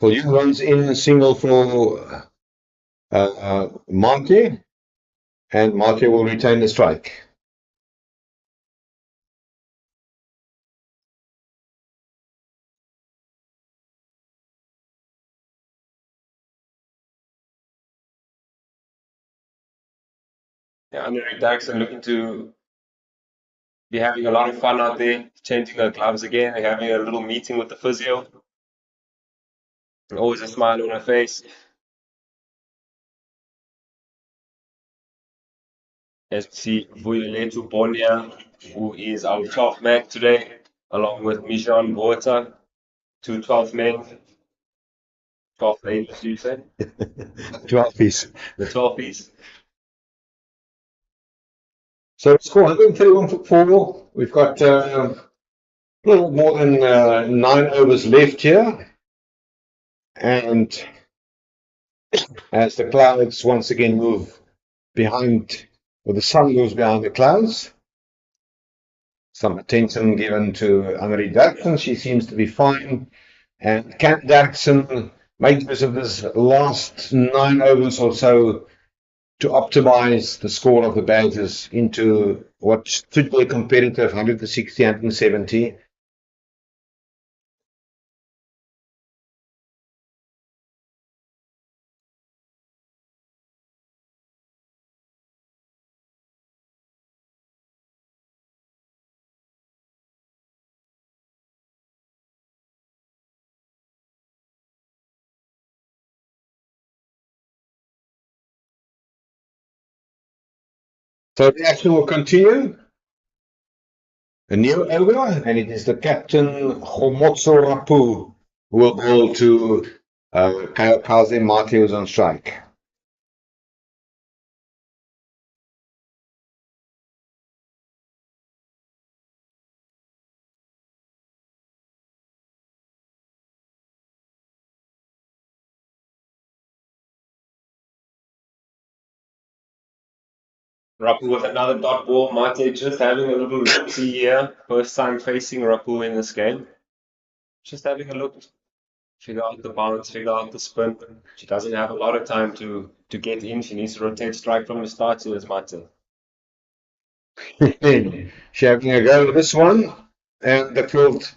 Viljoen runs in a single for Monte, and Monte will retain the strike. Yeah, Andre Derrickson looking to be having a lot of fun out there, changing her gloves again, and having a little meeting with the physio. Always a smile on her face. As we see Vuyoletu Bonia, who is our 12th man today, along with Mijan Bota, two 12th men, 12th ladies, you say? 12 piece. The 12 piece. So it's 431 for 4. We've got a little more than 9 overs left here. And as the clouds once again move behind, or the sun moves behind the clouds, some attention given to Annemarie Derksen. She seems to be fine. And can Derksen make use of this last 9 overs or so to optimize the score of the Badgers into what should be a competitive 160, 170? So the action will continue. A new over, and it is the captain Homotso Rapu who will bowl to Kaze Matthews on strike. Rapu with another dot ball. Mate just having a little look-see here. First time facing Rapu in this game. Just having a look, figure out the bounce, figure out the spin. She doesn't have a lot of time to get in. She needs to rotate strike from the start to this Mate. She's having a go with this one, and the field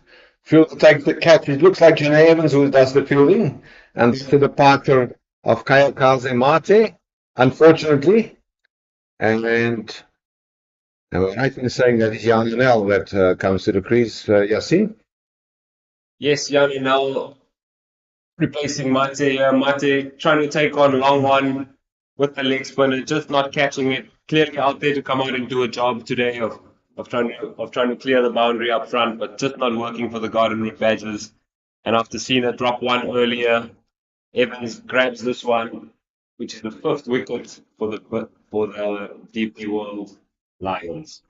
takes the catch. It looks like Janae Evans who does the fielding, and to the departure of Kaze Mate, unfortunately. And am I right in saying that it's Jan Janel that comes to the crease, Yassine? Yes, Yanni now replacing Mate. Mate trying to take on long one with the leg spinner, just not catching it. Clearly out there to come out and do a job today of trying to clear the boundary up front, but just not working for the Garden Route Badgers. And after seeing her drop one earlier, Evans grabs this one, which is the 5th wicket for the DP World Lions.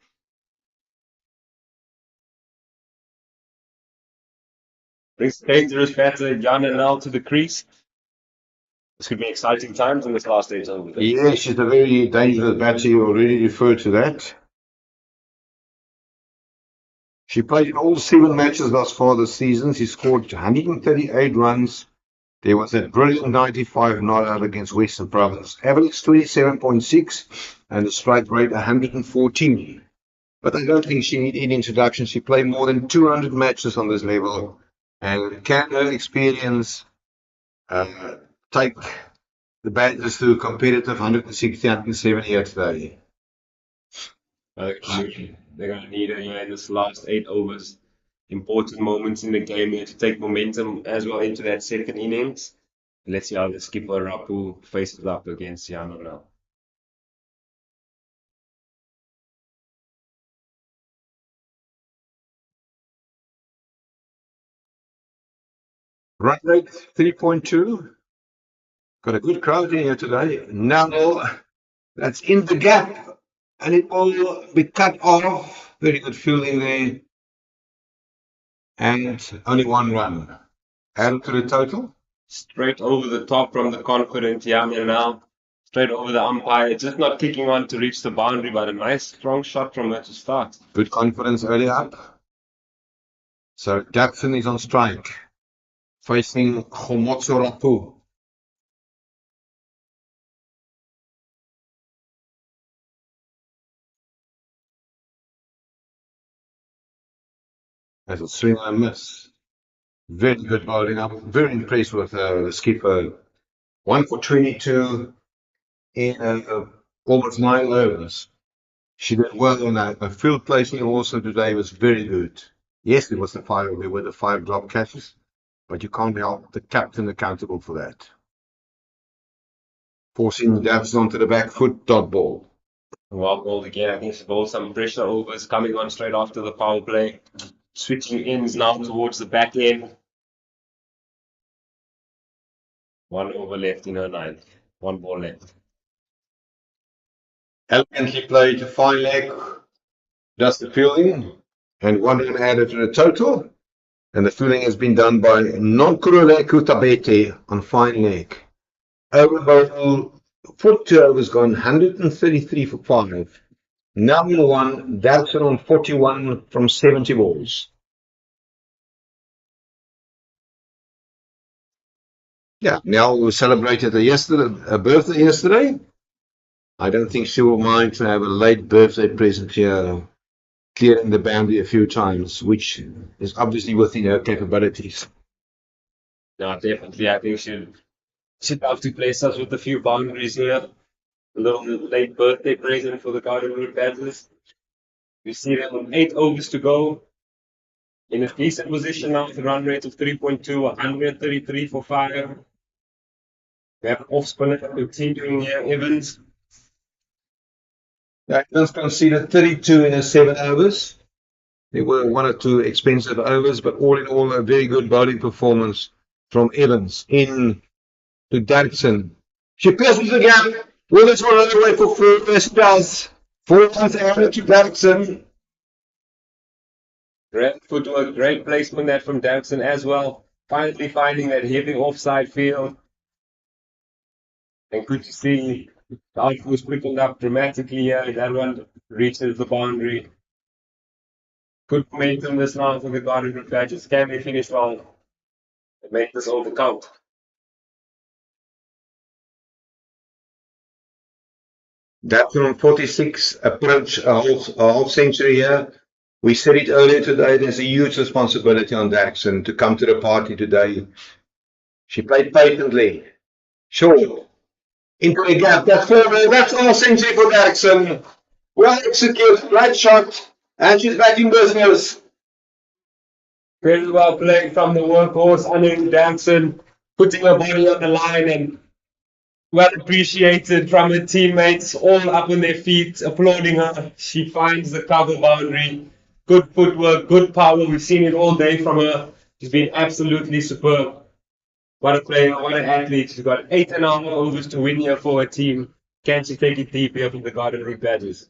Brings dangerous batter Yana now to the crease. This could be exciting times in this last stage over there. Yes, she's a very dangerous batter. You already referred to that. She played in all 7 matches thus far this season. She scored 138 runs. There was that brilliant 95 not out against Western Province. Average 27.6 and a strike rate 114. But I don't think she needed any introduction. She played more than 200 matches on this level. And can her experience take the Badgers to a competitive 160, 170 here today? They're going to need her here in this last 8 overs. Important moments in the game here to take momentum as well into that second innings. Let's see how the skipper Rapu faces up against Yano now. Run rate 3.2. Got a good crowd in here today. Now that's in the gap And it will be cut off. Very good fielding there. And only one run. Add to the total. Straight over the top from the confident Yammer now. Straight over the umpire. Just not kicking on to reach the boundary, but a nice strong shot from her to start. Good confidence early up. So Jackson is on strike. Facing Oudtshoorn. As a swing and a miss. Very good bowling up. Very impressed with the skipper. 1 for 22 in almost 9 overs. She did well on that. Her field placing also today was very good. Yes, there were the 5 drop catches, but you can't help the captain accountable for that. Forcing Dabs onto the back foot, dot ball. Well bowled again. I think she bowled some pressure overs coming on straight after the power play. Switching ins now towards the back end. 1 over left in her 9th. 1 ball left. Elegantly played, fine leg, does the fielding, and 1 run added to the total. And the fielding has been done by Nonkululeko Kutabete on fine leg. Over bowl, 42 overs gone, 133 for 5. Number 1, Dalton on 41 from 70 balls. Yeah, Nell celebrated a birthday yesterday. I don't think she will mind to have a late birthday present here, clearing the boundary a few times, which is obviously within her capabilities. No, definitely. I think she'd love to place us with a few boundaries here. A little late birthday present for the Garden Route batters. We see them on 8 overs to go. In a decent position now with a run rate of 3.2, 133 for 5. We have off spinner continuing here, Evans. The Evans conceded 32 in 7 overs. There were 1 or 2 expensive overs, but all in all, a very good bowling performance from Evans. In to Derksen. She pierces the gap. Willis will run away for 4. Yes, does. 4 runs added to Derksen. Great footwork, great placement that from Derksen as well. Finally finding that heavy offside field. And good to see the outpost quickened up dramatically here. That one reaches the boundary. Good momentum this round for the Garden Route badges. Can they finish well and make this over count? Derksen on 46, approach a half century here. We said it earlier today, there's a huge responsibility on Derksen to come to the party today. She played patently. Short. Into the gap. That's half century for Derksen. Well executed, great shot, and she's back in business. Very well played from the workhorse, Anu Derksen, putting her body on the line, and well appreciated from her teammates, all up on their feet, applauding her. She finds the cover boundary. Good footwork, good power. We've seen it all day from her. She's been absolutely superb. What a player, what an athlete. She's got 8.5 overs to win here for her team. Can she take it deep here from the Garden Route badges?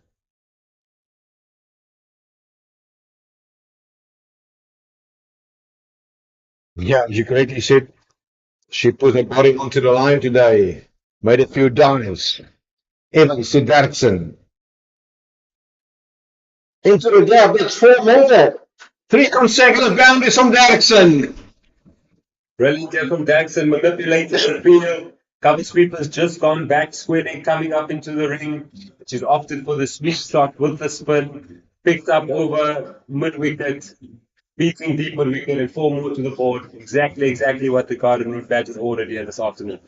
Yeah, you correctly said she put her body onto the line today. Made a few dives. Evans to Derksen. Into the gap, that's 4 more. 3 consecutive boundaries from Derksen. Brilliant here from Derksen, manipulated the field. Cover sweeper's just gone back, squaring, coming up into the ring. She's opted for the sweep shot with the spin. Picked up over mid-wicket. Beating deep mid-wicket and 4 more to the board. Exactly what the Garden Route badges ordered here this afternoon.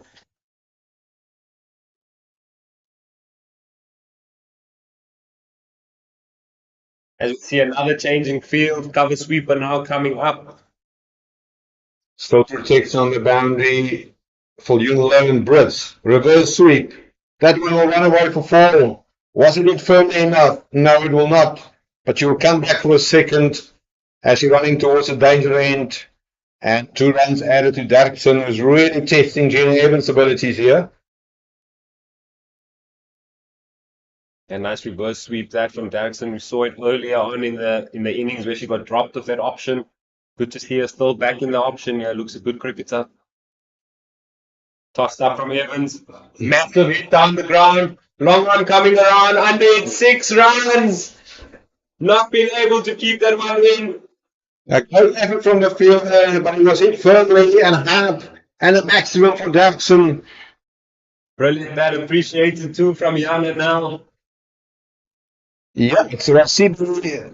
As we see another changing field, cover sweeper now coming up. Still protection on the boundary for Unilever Brits. Reverse sweep. That one will run away for 4. Wasn't it firmly enough? No, it will not. But she will come back for a second as she's running towards the danger end. And 2 runs added to Derksen, who's really testing Jenny Evans' abilities here. A nice reverse sweep that from Derrickson. We saw it earlier on in the innings where she got dropped off that option. Good to see her still back in the option. Yeah, looks a good cricketer. Tossed up from Evans. Massive hit down the ground. Long one coming around. Under it, 6 runs. Not been able to keep that one in. A great effort from the field there, but he was hit firmly and hard, and a maximum for Derrickson. Brilliant bat, appreciated too from Jana now. Yeah, it's Rasibi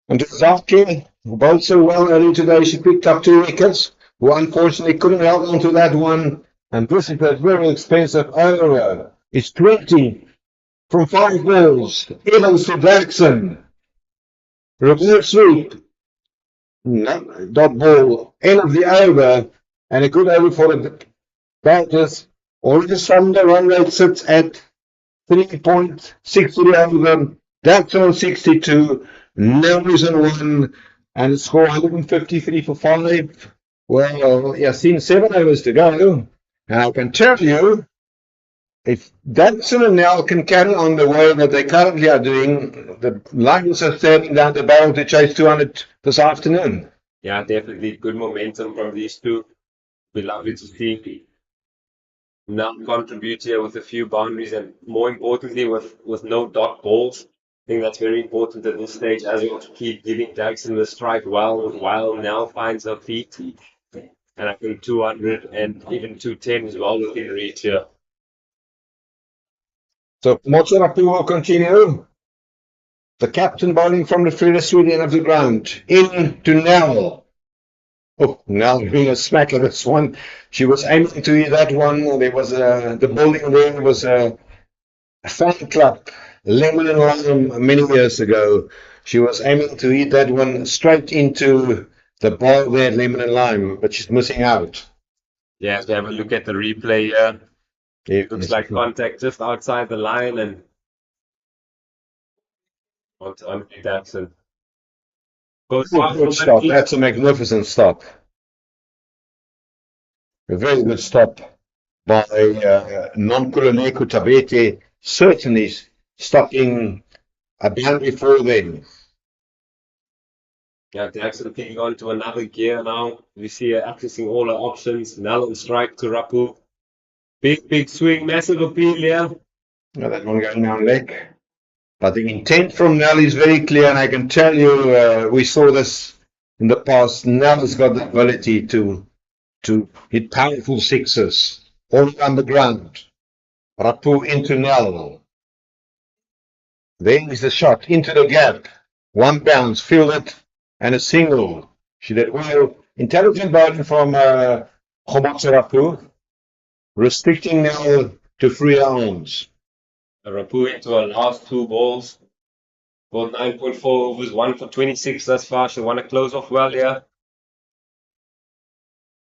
and Zaki, who bowled so well early today. She picked up 2 wickets, who unfortunately couldn't hold on to that one. And this is a very expensive over. It's 20 from 5 balls. Evans to Derrickson. Reverse sweep. No, dot ball. End of the over. And a good over for the batters. All of a sudden, the run rate sits at 3.60 over. Derrickson on 62. Nelly's on 1. And the score 153 for 5. Well, yeah, seen 7 overs to go. And I can tell you, if Derrickson and Nell can carry on the way that they currently are doing, the Lions are staring down the barrel to chase 200 this afternoon. Yeah, definitely good momentum from these two. Be lovely to see. Now contribute here with a few boundaries and more importantly with no dot balls. I think that's very important at this stage as well to keep giving Derrickson the strike while Nell finds her feet. And I think 200 and even 210 is well within reach here. So Motsarapu will continue. The captain bowling from the furthest end of the ground. In to Nell. Oh, Nell being a smack of this one. She was aiming to hit that one. There was the bowling there was a fan club, Lemon and Lime, many years ago. She was aiming to hit that one straight into the ball there, Lemon and Lime, but she's missing out. Yeah, if you have a look at the replay here, it looks like contact just outside the line and onto Derrickson. Good stop. That's a magnificent stop. A very good stop by Non-Kuloneko Tabete, certainly stopping a boundary for them. Yeah, Derrickson kicking on to another gear now. We see her accessing all her options. Nell and strike to Rapu. Big swing, massive appeal here. Now that one going down leg. But the intent from Nell is very clear, and I can tell you, we saw this in the past. Nell has got the ability to hit powerful sixes all on the ground. Rapu into Nell. Then is the shot into the gap. One bounce, fielded, and a single. She did well. Intelligent bowling from Rapu, restricting Nell to 3 arms. Rapu into her last 2 balls. Ball 9.4 overs, 1 for 26 thus far. She want to close off well here.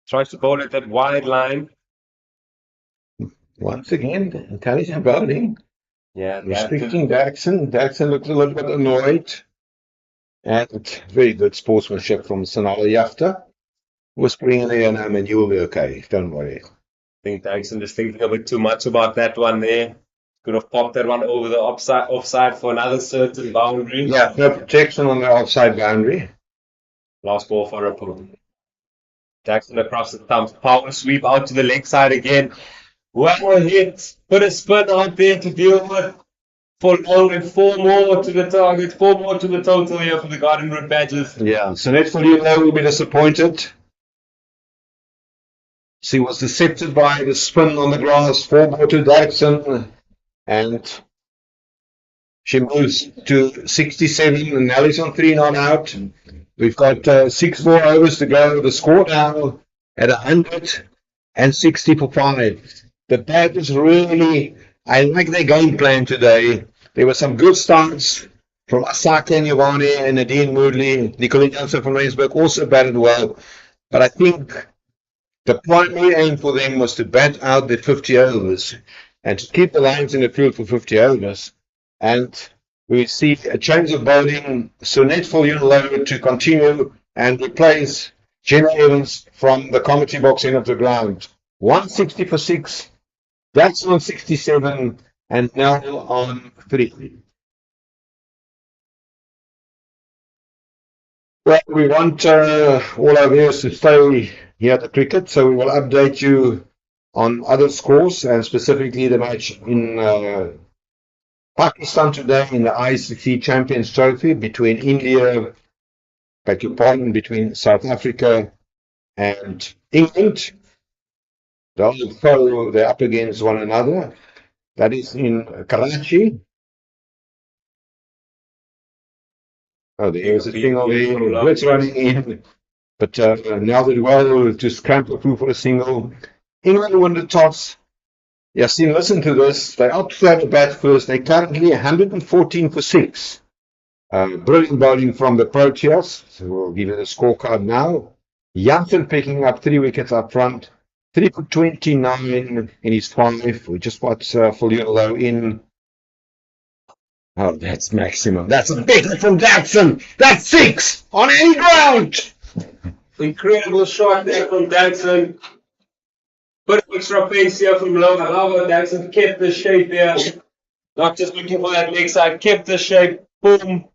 Tries to bowl at that wide line. Once again, intelligent bowling. Yeah, restricting Derrickson. Derrickson looked a little bit annoyed. And very good sportsmanship from Sanala Yafta. Whispering in there, and you will be okay. Don't worry. I think Derrickson just thinking a bit too much about that one there. Could have popped that one over the offside for another certain boundary. Yeah, no protection on the offside boundary. Last ball for Rapu. Derrickson across the thumbs. Power sweep out to the leg side again. Well hit. Put a spin out there to deal with. For long and 4 more to the target. 4 more to the total here for the Garden Route Badgers. Yeah, so Netflix will be disappointed. She was decepted by the spin on the grass. 4 more to Derrickson. And she moves to 67. And Nelly's on 3 not out. We've got 6 more overs to go. The score now at 160 for 5. The Badgers really, I like their game plan today. There were some good starts from Asaka and Yovani and Nadine Moodley. Nicolene Jansen from Rensburg also batted well. But I think the primary aim for them was to bat out the 50 overs and to keep the Lions in the field for 50 overs. And we see a change of bowling. Sunette Viljoen to continue and replace Jenna Evans from the commentary box end of the ground. 160 for 6. That's 167. and Nell on 3. Well, we want all our viewers to stay here at the cricket, so we will update you on other scores and specifically the match in Pakistan today in the ICC Champions Trophy between India, beg your pardon, between South Africa and England. They're up against one another. That is in Karachi. Oh, there's a single there. Blitz running in. But now they're well to scramble through for a single. England won the toss. Yasin, listen to this. They opted to bat first. They're currently 114 for 6. Brilliant bowling from the Proteas. So we'll give you the scorecard now. Jansen picking up 3 wickets up front. 3 for 29 in his 5. We just watched Low in. Oh, that's maximum. That's a big hit from Jackson. That's 6 on any ground. Incredible shot there from Jackson. Put extra pace here from Low. I love how Jackson kept the shape there. Not just looking for that leg side, kept the shape. Boom.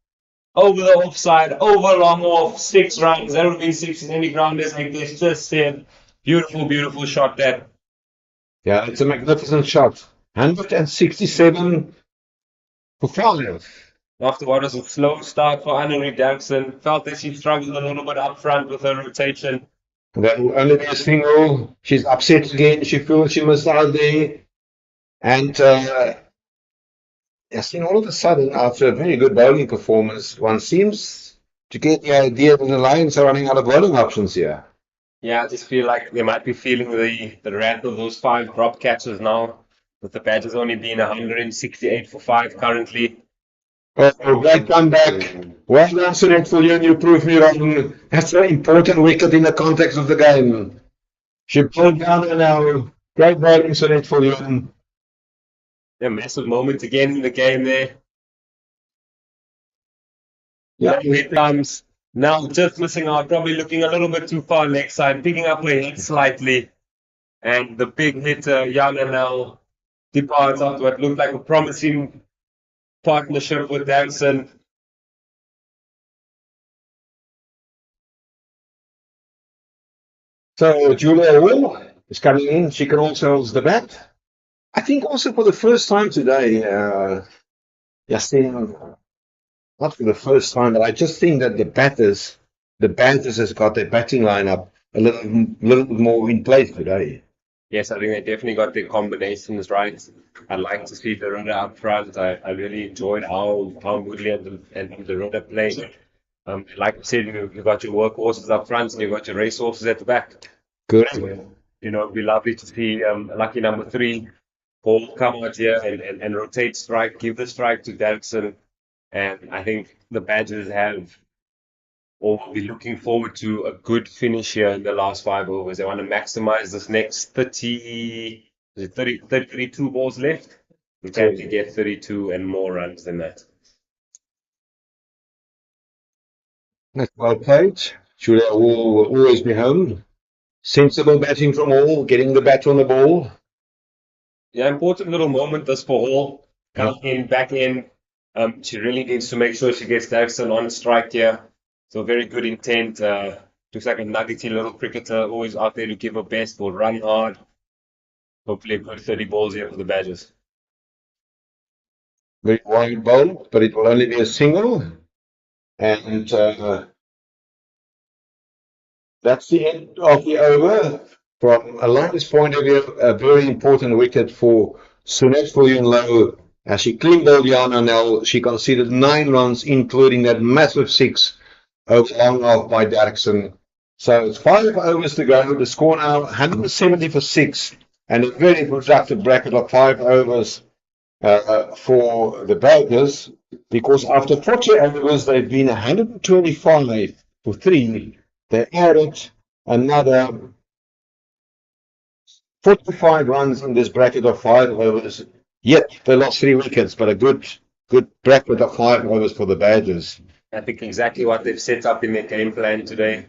Over the offside, over long off, 6 runs. That would be 6 in any ground, as like this just said. Beautiful, beautiful shot there. Yeah, it's a magnificent shot. 167 for 5. After what was a slow start for Annelie Jackson, felt that she struggled a little bit up front with her rotation. That will only be a single. She's upset again. She feels she missed out there. And all of a sudden, after a very good bowling performance, one seems to get the idea that the Lions are running out of bowling options here. Yeah, I just feel like they might be feeling the wrath of those 5 drop catches now, with the Badgers only being 168 for 5 currently. Oh, great comeback. Well done, Sunette Viljoen. You proved me wrong. That's an important wicket in the context of the game. She pulled down and now. Great bowling, Sunette Viljoen. A massive moment again in the game there. Yeah, hit times. Now just missing out, probably looking a little bit too far leg side, picking up her head slightly. And the big hitter, Yana, now departs after what looked like a promising partnership with Jackson. So Julia Will is coming in. She can also hold the bat. I think also for the first time today, Yasin, not for the first time, but I just think that the batters has got their batting lineup a little bit more in place today. Yes, I think they definitely got their combinations right. I'd like to see the runner up front. I really enjoyed how Woodley and the runner played. Like I said, you got your workhorses up front and you got your racehorses at the back. Good. It'd be lovely to see lucky number 3, Paul, come out here and rotate strike, give the strike to Jackson. And I think the Badgers will be looking forward to a good finish here in the last 5 overs. They want to maximize this next 32 balls left. We can get 32 and more runs than that. That's well played. Julia will always be home. Sensible batting from all, getting the bat on the ball. Yeah, important little moment this for Hall. Come in, back in. She really needs to make sure she gets Jackson on strike here. So very good intent. Looks like a nuggety little cricketer, always out there to give her best, will run hard. Hopefully a good 30 balls here for the Badgers. Very wide bowl, but it will only be a single. And that's the end of the over. From a Lions point of view, a very important wicket for Sunette Viljoen. As she clean bowled Yana Nel, she conceded 9 runs, including that massive 6 over long off by Jackson. So it's 5 overs to go. The score now 170 for 6, and a very productive bracket of 5 overs for the Badgers, because after 40 overs they've been 125 for 3. They added another 45 runs in this bracket of 5 overs. Yet they lost 3 wickets, but a good bracket of 5 overs for the Badgers. I think exactly what they've set up in their game plan today,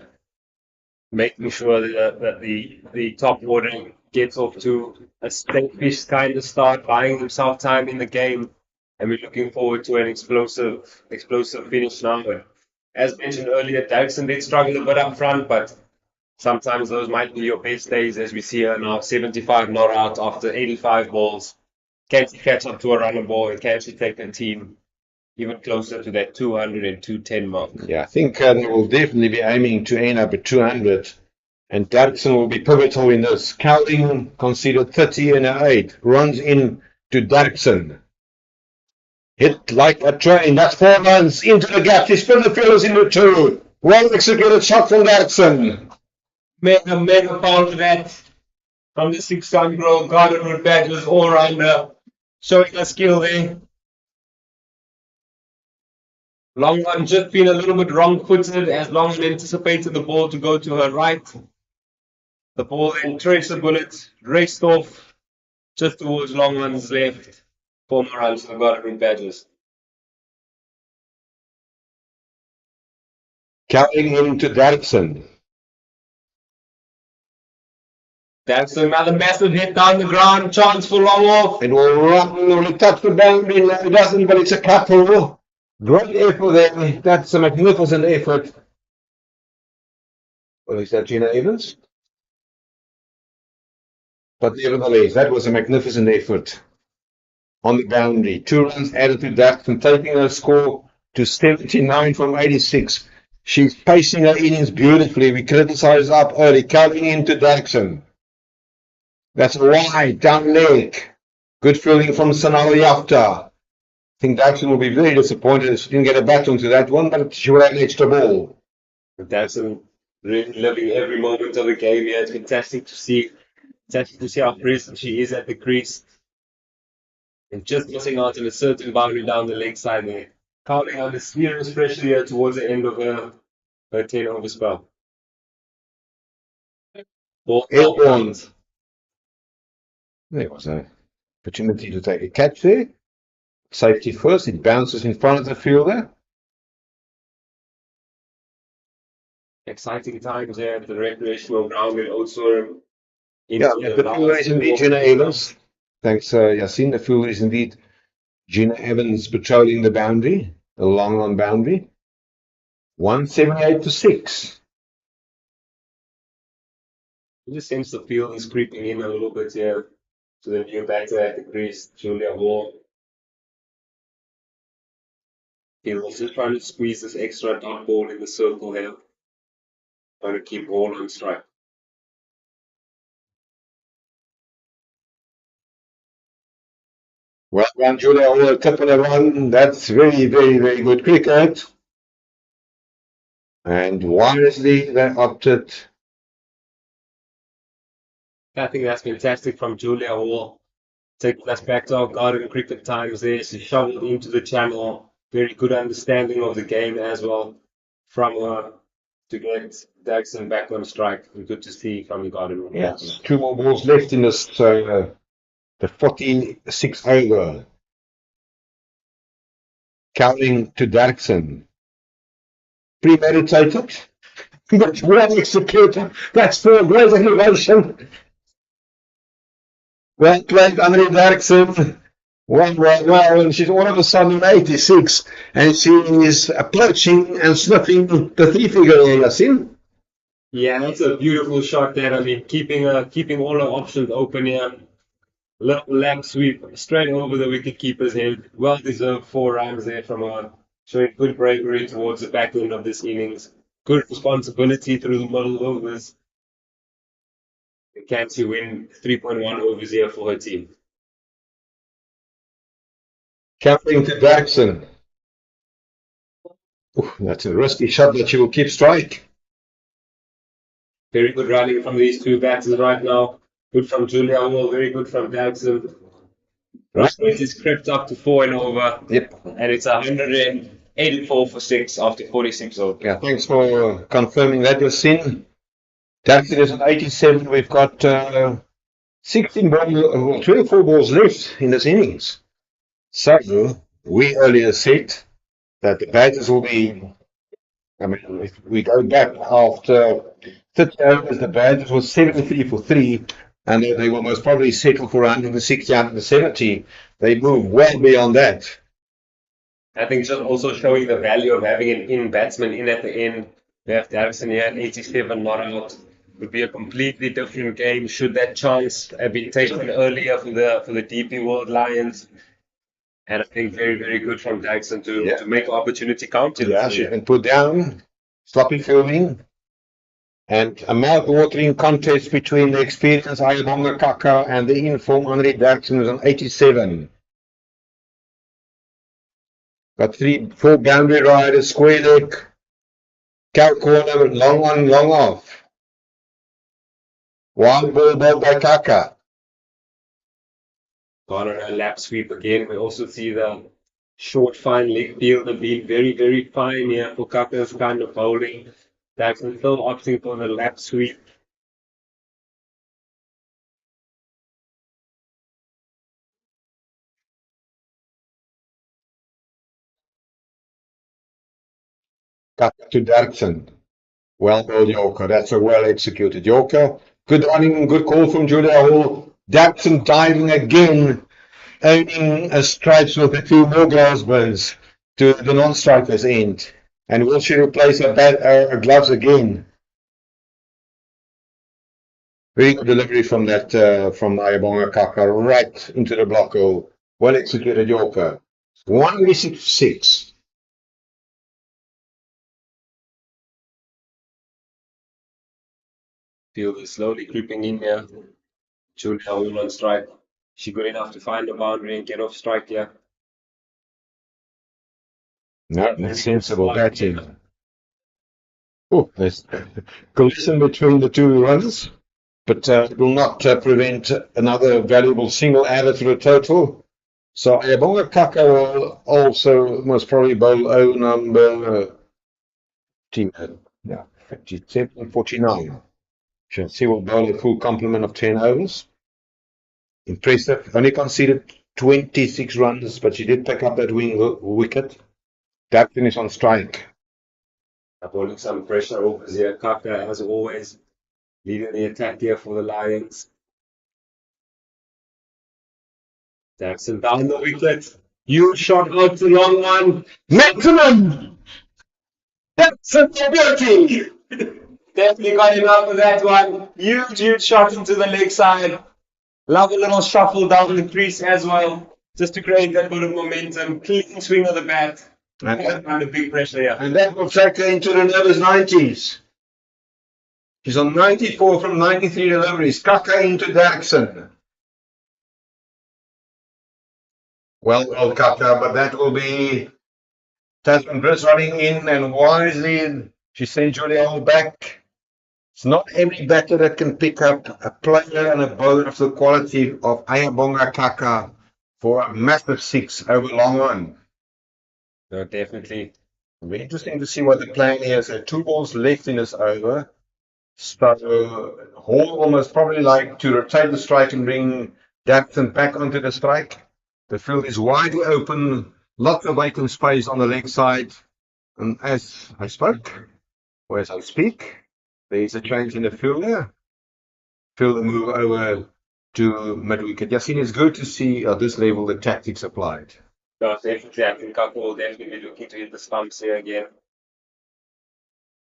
making sure that the top order gets off to a selfish kind of start, buying himself time in the game, and we're looking forward to an explosive finish now. As mentioned earlier, Davidson did struggle a bit up front, but sometimes those might be your best days, as we see her now, 75 not out after 85 balls. Can she catch up to a runner ball, and can she take her team even closer to that 200 and 210 mark? Yeah, I think they will definitely be aiming to end up at 200. And Davidson will be pivotal in this. Cowling conceded 30 and 8. Runs in to Davidson. Hit like a train. That's 4 runs into the gap. He split the fielders into 2. Well executed shot from Davidson. Mega foul to that from the 6-year-old Garden Badgers all-rounder, showing a skill there. Long one just been a little bit wrong-footed as Longman anticipated the ball to go to her right. The ball then traced the bullet, raced off just towards Longman's left. 4 more runs for the Garden Badgers. Cowling into Davidson. That's another massive hit down the ground, chance for long off. It will run, will it touch the boundary? No, it doesn't, but it's a couple. Great effort there. That's a magnificent effort. Well, is that Gina Evans? But nevertheless, that was a magnificent effort on the boundary. 2 runs added to Davidson, taking her score to 79 from 86. She's pacing her innings beautifully. We criticized up early, coming into Davidson. That's wide, down leg. Good fielding from Sanal Yafta. I think Davidson will be very disappointed if she didn't get a bat onto that one, but she will have an extra ball. Davidson really living every moment of the game here. It's fantastic to see. Fantastic to see how present she is at the crease. And just missing out on a certain boundary down the leg side there. Counting on the serious pressure here towards the end of her 10-over spell. Ball Airborne. There was an opportunity to take a catch there. Safety first. It bounces in front of the fielder. Exciting times there at the recreational ground in Oudtshoorn. Yeah, the fielder is indeed Gina Evans. Thanks, Yasin. The fielder is indeed Gina Evans patrolling the boundary, the long on boundary. 178 to 6. You just sense the field is creeping in a little bit here to the new batter at the crease, Julia Hall. He was just trying to squeeze this extra dot ball in the circle here. Trying to keep Hall on strike. Well done, Julia Hall, tip on a run. That's very, very, very good cricket. And wisely they opted. I think that's fantastic from Julia Hall. Taking us back to our garden cricket times there. She shoveled into the channel. Very good understanding of the game as well from her to get Davidson back on strike. And good to see from the garden. Yes, 2 more balls left in this, the 46 over. Counting to Davidson. Premeditated, but well executed. That's for great elevation. Well played, Andre Davidson. Well, and she's all of a sudden 86, and she is approaching and sniffing the 3-figure area, see? Yeah, that's a beautiful shot there. I mean, keeping all her options open here. Little leg sweep straight over the wicket keeper's head. Well deserved 4 runs there from her. Showing good bravery towards the back end of this innings. Good responsibility through the middle overs. Can she win 3.1 overs here for her team? Camping to Davidson. That's a risky shot that she will keep strike. Very good running from these 2 batters right now. Good from Julia Hall, very good from Davidson. Run rate is crept up to 4 and over. Yep. And it's 184 for 6 after 46 overs. Yeah, thanks for confirming that, Yasin. Davidson is at 87. We've got 24 balls left in this innings. So, we earlier said that the batters will be, I mean, if we go back after 30 overs, the batters was 73 for 3. and they will most probably settle for 160, 170. They move well beyond that. I think just also showing the value of having an in batsman in at the end. We have Davison here at 87 not out. Would be a completely different game should that chance have been taken earlier for the DP World Lions. And I think very, very good from Davison to make opportunity count. Yeah, she can put down, sloppy fielding, and a mouth-watering contest between the experienced Ayabonga Kaka and the informed Henri Derksen, who's on 87. Got 4 boundary riders, square leg, cow corner, long one, long off. Wild ball bowled by Kaka. Gone on a lap sweep again. We also see the short, fine leg fielder being very, very fine here for Kaka's kind of bowling. Derksen still opting for the lap sweep. Kaka to Derksen. Well bowled Yorker. That's a well executed Yorker. Good running, good call from Julia Hall. Derksen diving again, owning a stripes with a few more glass burns to the non-striker's end. And will she replace her gloves again? Very good delivery from that from Ayabonga Kaka right into the block hole. Well executed Yorker. 166. Field is slowly creeping in here. Julia all on strike. She good enough to find the boundary and get off strike here. No, that's sensible batting. Oh, there's collision between the two runners, but it will not prevent another valuable single added to the total. So Ayabonga Kaka will also most probably bowl O number 57, 49. She will bowl a full complement of 10 overs. Impressive. Only conceded 26 runs, but she did pick up that wicket. Derksen is on strike. Putting some pressure over here. Kaka, as always, leading the attack here for the Lions. Derksen down the wicket. Huge shot out to long one. Maximum! Derksen for beauty! Definitely got him out for that one. Huge shot into the leg side. Love a little shuffle down the crease as well, just to create that bit of momentum. Clean swing of the bat. Under big pressure here. And that will take her into the nervous 90s. She's on 94 from 93 deliveries. Kaka into Derksen. Well, Kaka, but that will be Tasman Briss running in, and wisely she sends Julia Hall back. It's not every batter that can pick up a player and a bowler of the quality of Ayabonga Kaka for a massive 6 over long on. No, definitely. It'll be interesting to see what the plan is. There are 2 balls left in this over. So Hall will most probably like to rotate the strike and bring Derksen back onto the strike. The field is widely open, lots of vacant space on the leg side. And as I spoke, or as I speak, there is a change in the fielder. Fielder move over to mid-wicket. Yasin, it's good to see at this level the tactics applied. No, definitely. I think Kaka will definitely be looking to hit the stumps here again.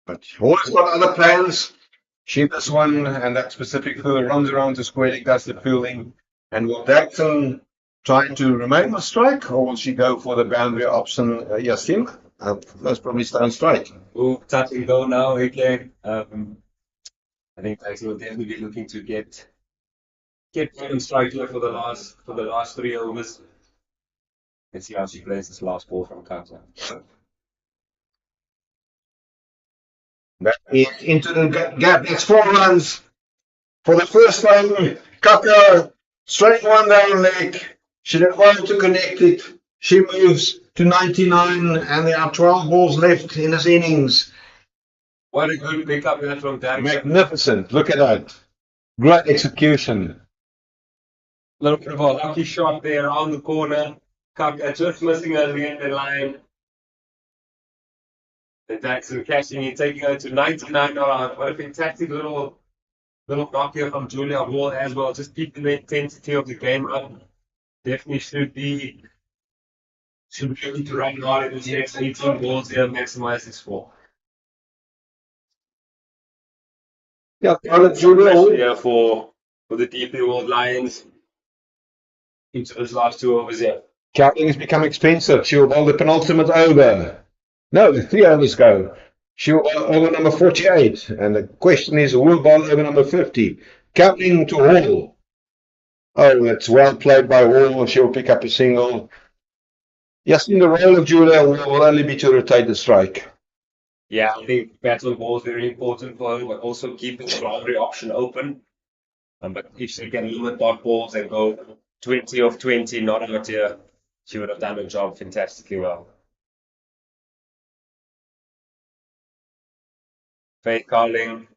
But Hall has got other plans. She this one, and that specific fielder runs around the square leg, does the fielding. And will Derksen try to remain on strike, or will she go for the boundary option, Yasin? Most probably stay on strike. Ooh, touch and go now again. I think Derksen will definitely be looking to get on strike here for the last 3 overs. Let's see how she plays this last ball from Kaka. That is into the gap. That's 4 runs for the first time. Kaka straight one down leg. She did well to connect it. She moves to 99, and there are 12 balls left in this innings. What a good pickup there from Derksen. Magnificent. Look at that. Great execution. Little bit of a lucky shot there around the corner. Kaka just missing her the line. And Derksen catching it, taking her to 99 not out. What a fantastic little Little knock here from Julia Wall as well, just keeping the intensity of the game up. Definitely should be looking to run hard in the next 18 balls here, maximize his score. Yeah, Julia Especially here for the DP World Lions into those last 2 overs here. Cowling has become expensive. She'll bowl the penultimate over. No, the 3 overs go. She'll bowl over number 48. And the question is, who will bowl over number 50? Cowling to Hall. Oh, it's well played by Hall. She'll pick up a single. Yes, in the role of Julia will only be to rotate the strike. Yeah, I think battle ball is very important for her, but also keeping the boundary option open. But if she can limit dot balls and go 20 of 20 not out here, she would have done her job fantastically well. Faith Carling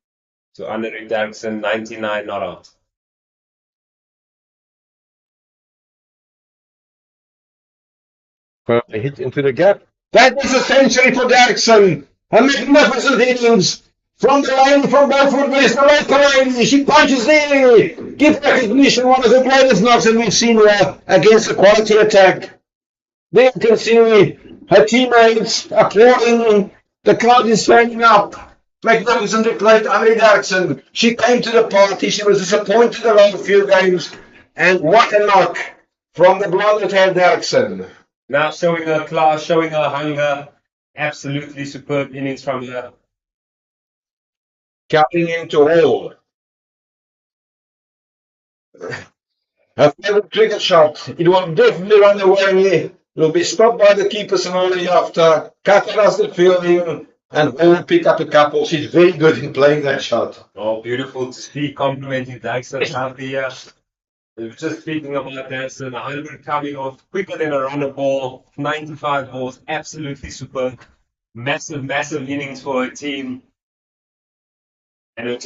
to Annery Jackson, 99 not out. A hit into the gap. That is a century for Jackson. A magnificent innings. From the line from Belford West, the right line. She punches there. Give recognition, one of the greatest knocks that we've seen here against a quality attack. There you can see her teammates applauding. The crowd is standing up. Magnificently played, Annery Jackson. She came to the party. She was disappointed the last few games. And what a knock from the blonde-haired Jackson. Now showing her class, showing her hunger. Absolutely superb innings from her. Coming into Hall. Her favorite cricket shot. It will definitely run away. It will be stopped by the keeper only after. Carter does the fielding and Hall will pick up a couple. She's very good in playing that shot. Oh, beautiful to see, complimenting Jackson out the year. We were just speaking about Jackson, 100 coming off quicker than a runner ball, 95 balls, absolutely superb. Massive, massive innings for her team. And I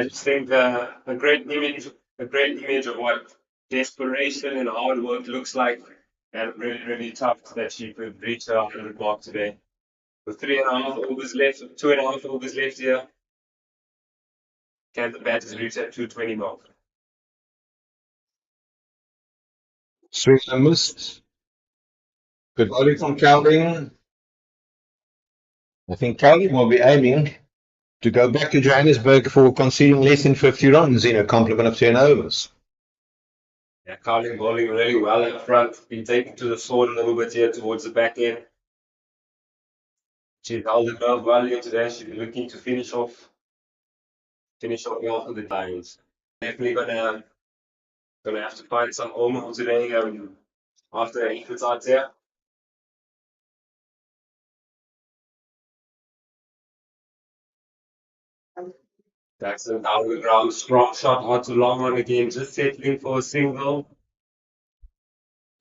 just think a great image of what desperation and hard work looks like. And really, really tough that she could reach her 100 mark today. With 3.5 overs left, 2.5 overs left here. Can the batters reach that 220 mark? Swing and miss. Good bowling from Cowling. I think Cowling will be aiming to go back to Johannesburg for conceding less than 50 runs in a complement of 10 overs. Yeah, Carling bowling really well up front. Been taken to the sword a little bit here towards the back end. She's held the nerve well here today. She'll be looking to finish off well for the Lions. Definitely gonna have to find some home today after an efforts out there. Jackson down the ground, strong shot out to long one again, just settling for a single.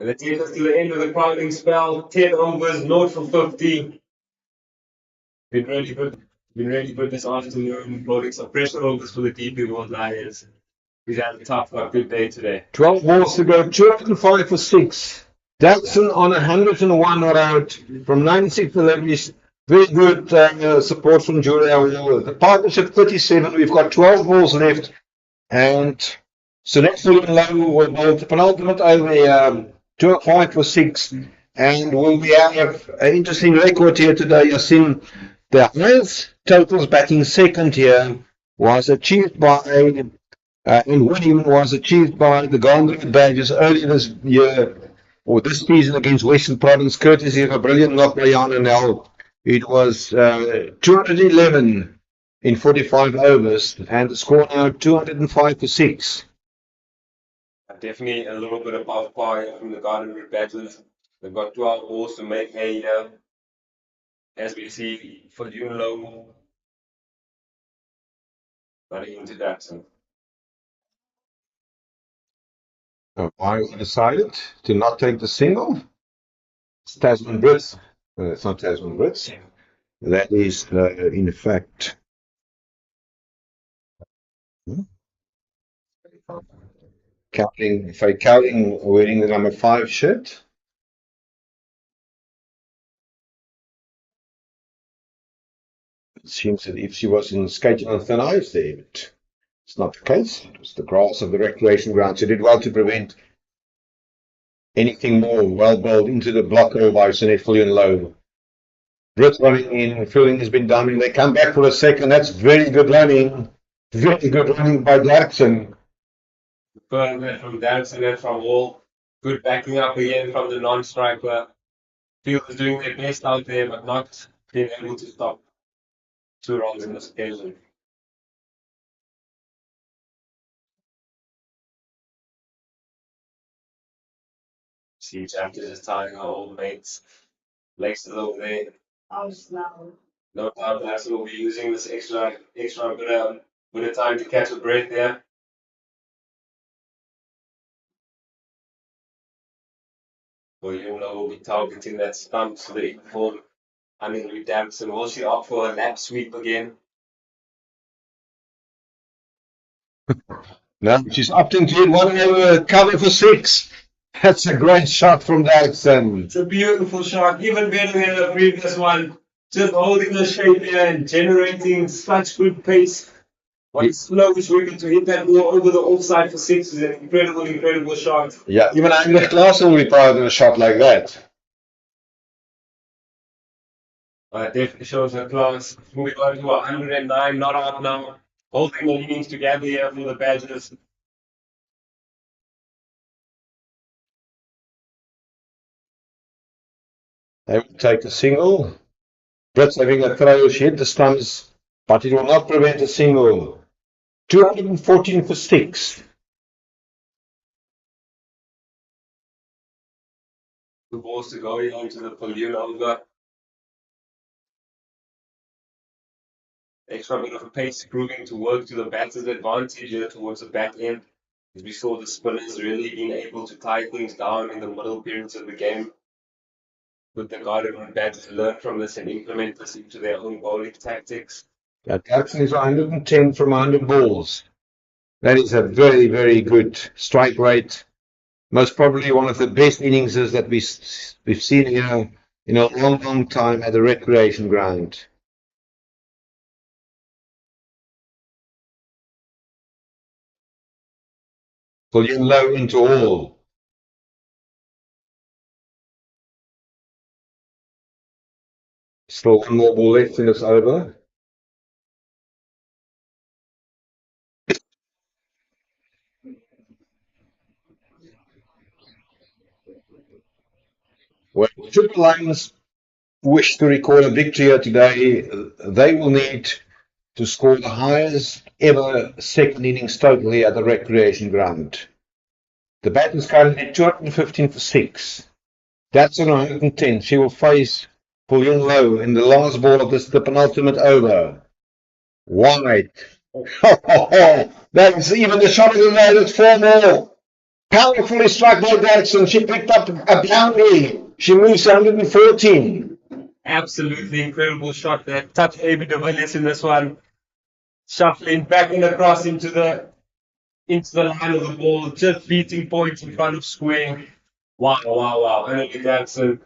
And that takes us to the end of the crowding spell. 10 overs, note for 50. Been really good this afternoon. Loading some pressure overs for the DP World Lions. He's had a tough but good day today. 12 balls to go, 205 for 6. Jackson on 101 not out from 96 deliveries. Very good support from Julia Hall. The partnership 37. We've got 12 balls left. And so next low will bowl the penultimate over 205 for 6. And we have an interesting record here today. Yasin, the highest totals batting second here was achieved by and winning was achieved by the Golden Badgers earlier this year or this season against Western Province, courtesy of a brilliant knock by Jan Nel. It was 211 in 45 overs, and the score now 205 for 6. Definitely a little bit above par from the Golden Badgers. They've got 12 balls to make hay here. As we see for Junlo, running into Jackson. I decided to not take the single. It's Tasman Brits. It's not Tasman Brits. That is, in fact, Cowling wearing the number 5 shirt. It seems that if she was in skating on thin ice there, but It's not the case. It's the grass of the recreation ground. So did well to prevent anything more well bowled into the blocker by Sunil Fulian low. Britt running in, Fielding has been done, and they come back for a second. That's very good running. Very good running by Jackson. Further from Derrickson and from Hall. Good backing up again from the non-striker. Fielders doing their best out there, but not being able to stop 2 runs in this occasion. See Champions is tying our old mates. Laces over there. No doubt Lacer will be using this extra bit of time to catch a breath there. Well, you know, we'll be targeting that stump so that he can form Henry Damson. Will she opt for a lap sweep again? No, she's opting to hit one over cover for 6. That's a great shot from Jackson. It's a beautiful shot, even better than the previous one. Just holding the shape here and generating such good pace. On his slowest wicket to hit that ball over the offside for 6 is an incredible shot. Yeah, even Angus Claassen will be proud of a shot like that. Definitely shows her class. Moving on to 109, not out now. Holding the innings together here for the Badgers. They will take a single. Brits having a throw. She hit the stumps, but it will not prevent a single. 214 for 6. The balls to go into the Pavilion over. Extra bit of pace proving to work to the batter's advantage here towards the back end. As we saw the spinners really being able to tie things down in the middle periods of the game. With the Garden batters learn from this and implement this into their own bowling tactics. Yeah, Jackson is 110 from 100 balls. That is a very, very good strike rate. Most probably one of the best innings that we've seen here in a long time at the recreation ground. Pulling low into all. Still one more ball left in this over. Well, Triple Lions wish to record a victory here today. They will need to score the highest ever second innings totally at the recreation ground. The bat is currently 215 for 6. That's on 110. She will face Pulling low in the last ball of the penultimate over. Wide. That's even the shot of the night at 4 more. Powerfully struck by Jackson. She picked up a boundary. She moves 114. Absolutely incredible shot there. Touch AB de Villiers in this one. Shuffling back and across into the line of the ball. Just beating points in front of square. Wow. Andy Jackson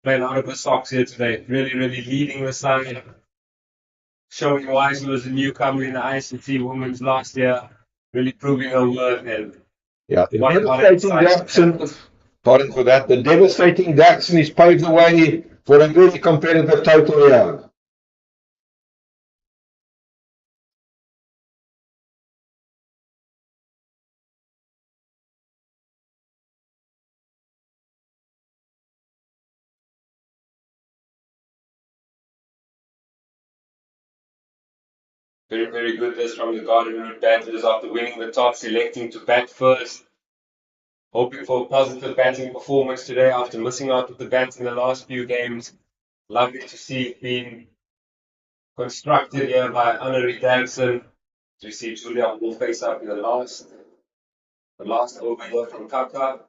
playing out of her socks here today. Really leading the side. Showing why she was a newcomer in the ICT Women's last year. Really proving her worth. And yeah, the devastating Jackson, pardon for that, the devastating Jackson is paved the way for a really competitive total here. Very good this from the Garden Panthers after winning the toss, selecting to bat first. Hoping for a positive batting performance today after missing out with the bats in the last few games. Lovely to see it being constructed here by Annery Danson. We see Julia will face up in the last over here from Kaka.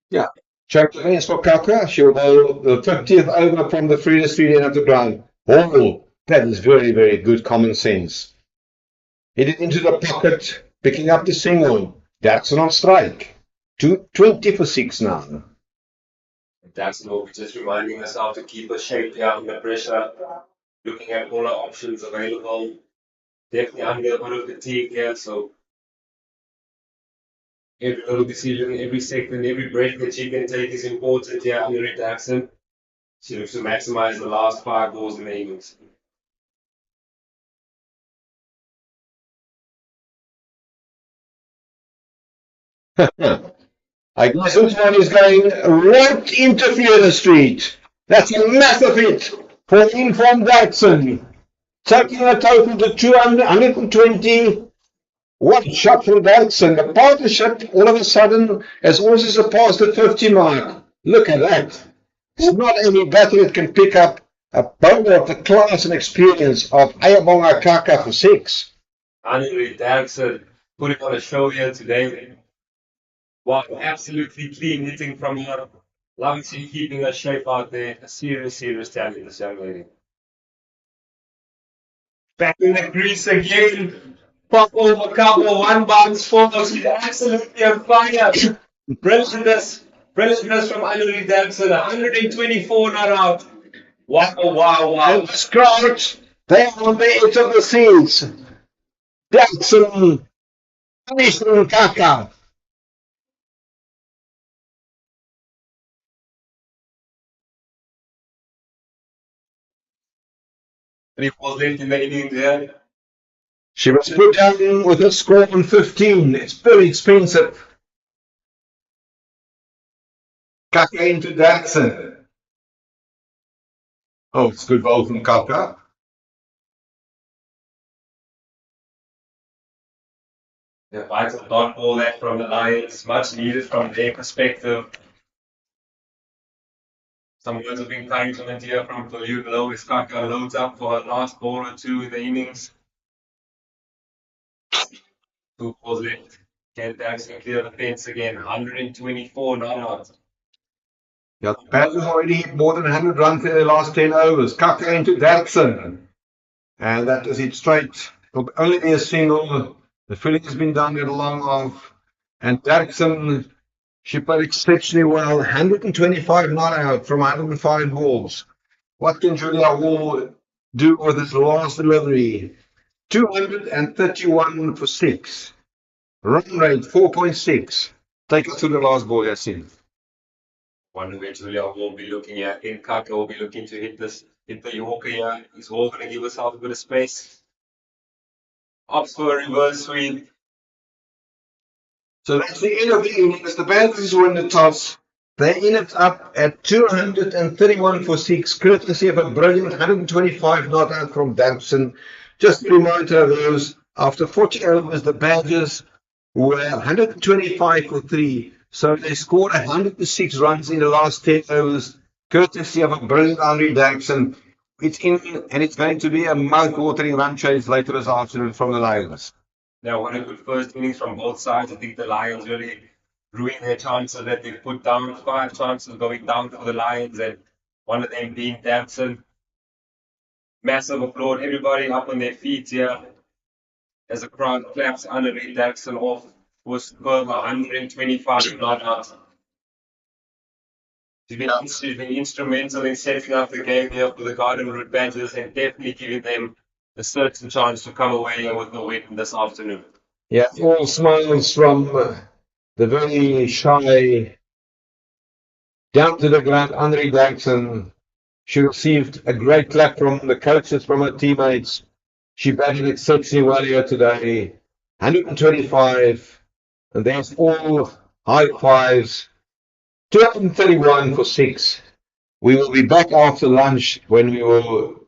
Yeah. Check the lanes for Kaka. She'll bowl the 50th over from the freedom street end of the ground. Oh, that is very good common sense. Hit it into the pocket, picking up the single. Jackson on strike. 220 for 6 now. Jackson will be just reminding herself to keep her shape here under pressure. Looking at all her options available. Definitely under a bit of fatigue here, so every little decision, every second, every breath that she can take is important here under Red Jackson. She looks to maximize the last 5 balls in the innings. I guess this one is going right into Fiona Street. That's a massive hit for Inform Jackson. Taking a total to 220. What shot from Jackson. The partnership all of a sudden has also surpassed the 50 mark. Look at that. It's not any batter that can pick up a bowler of the class and experience of Ayabonga Kaka for 6. Andre Jackson putting on a show here today. Wow, absolutely clean hitting from her. Loving she keeping her shape out there. A serious, serious talent, this young lady. Back in the crease again. Pop over cover, one bounce forward. She's absolutely on fire. Brilliantness from Andre Jackson. 124 not out. Wow, wow, wow. And this crowd, they are on the edge of the seats. Jackson, punishing Kaka. 3 balls left in the innings there. She was put down with a score on 15. It's very expensive. Kaka into Jackson. Oh, it's good ball from Kaka. The vital dot ball that from the Lions, much needed from their perspective. Some words of encouragement here from Balloon Low as Kaka loads up for her last ball or two in the innings. 2 balls left. Can Jackson clear the fence again? 124 not out. Yeah, the Bad has already hit more than 100 runs in the last 10 overs. Kaka into Jackson. And that is it straight. It'll only be a single. The filling has been done at a long off. And Jackson, she played exceptionally well. 125 not out from 105 balls. What can Julia Hall do with this last delivery? 231 for 6. Run rate 4.6. Take us to the last ball, Yasin. Wonder where Julia will be looking at. In Kaka will be looking to hit the Yorker here. He's all going to give herself a bit of space. Opts for a reverse sweep. So that's the end of the innings. The Panthers win the toss. They ended up at 231 for 6, courtesy of a brilliant 125 not out from Dampson. Just a reminder of those, after 40 overs, the Badgers were 125 for 3. So they scored 106 runs in the last 10 overs, courtesy of a brilliant Andre Dampson. It's in, and it's going to be a mouth-watering run chase later this afternoon from the Lions. Now, one of good first innings from both sides. I think the Lions really ruined their chances that they put down 5 chances going down for the Lions, and one of them being Dampson. Massive applaud, everybody up on their feet here as the crowd claps underneath Dampson off for superb 125 not out. She's been instrumental in setting up the game here for the Garden Route Badgers and definitely giving them a certain chance to come away with the win this afternoon. Yeah, all smiles from the very shy, down to the ground Andre Jackson. She received a great clap from the coaches, from her teammates. She batted exceptionally well here today. 125, and there's all high fives. 231 for 6. We will be back after lunch when we will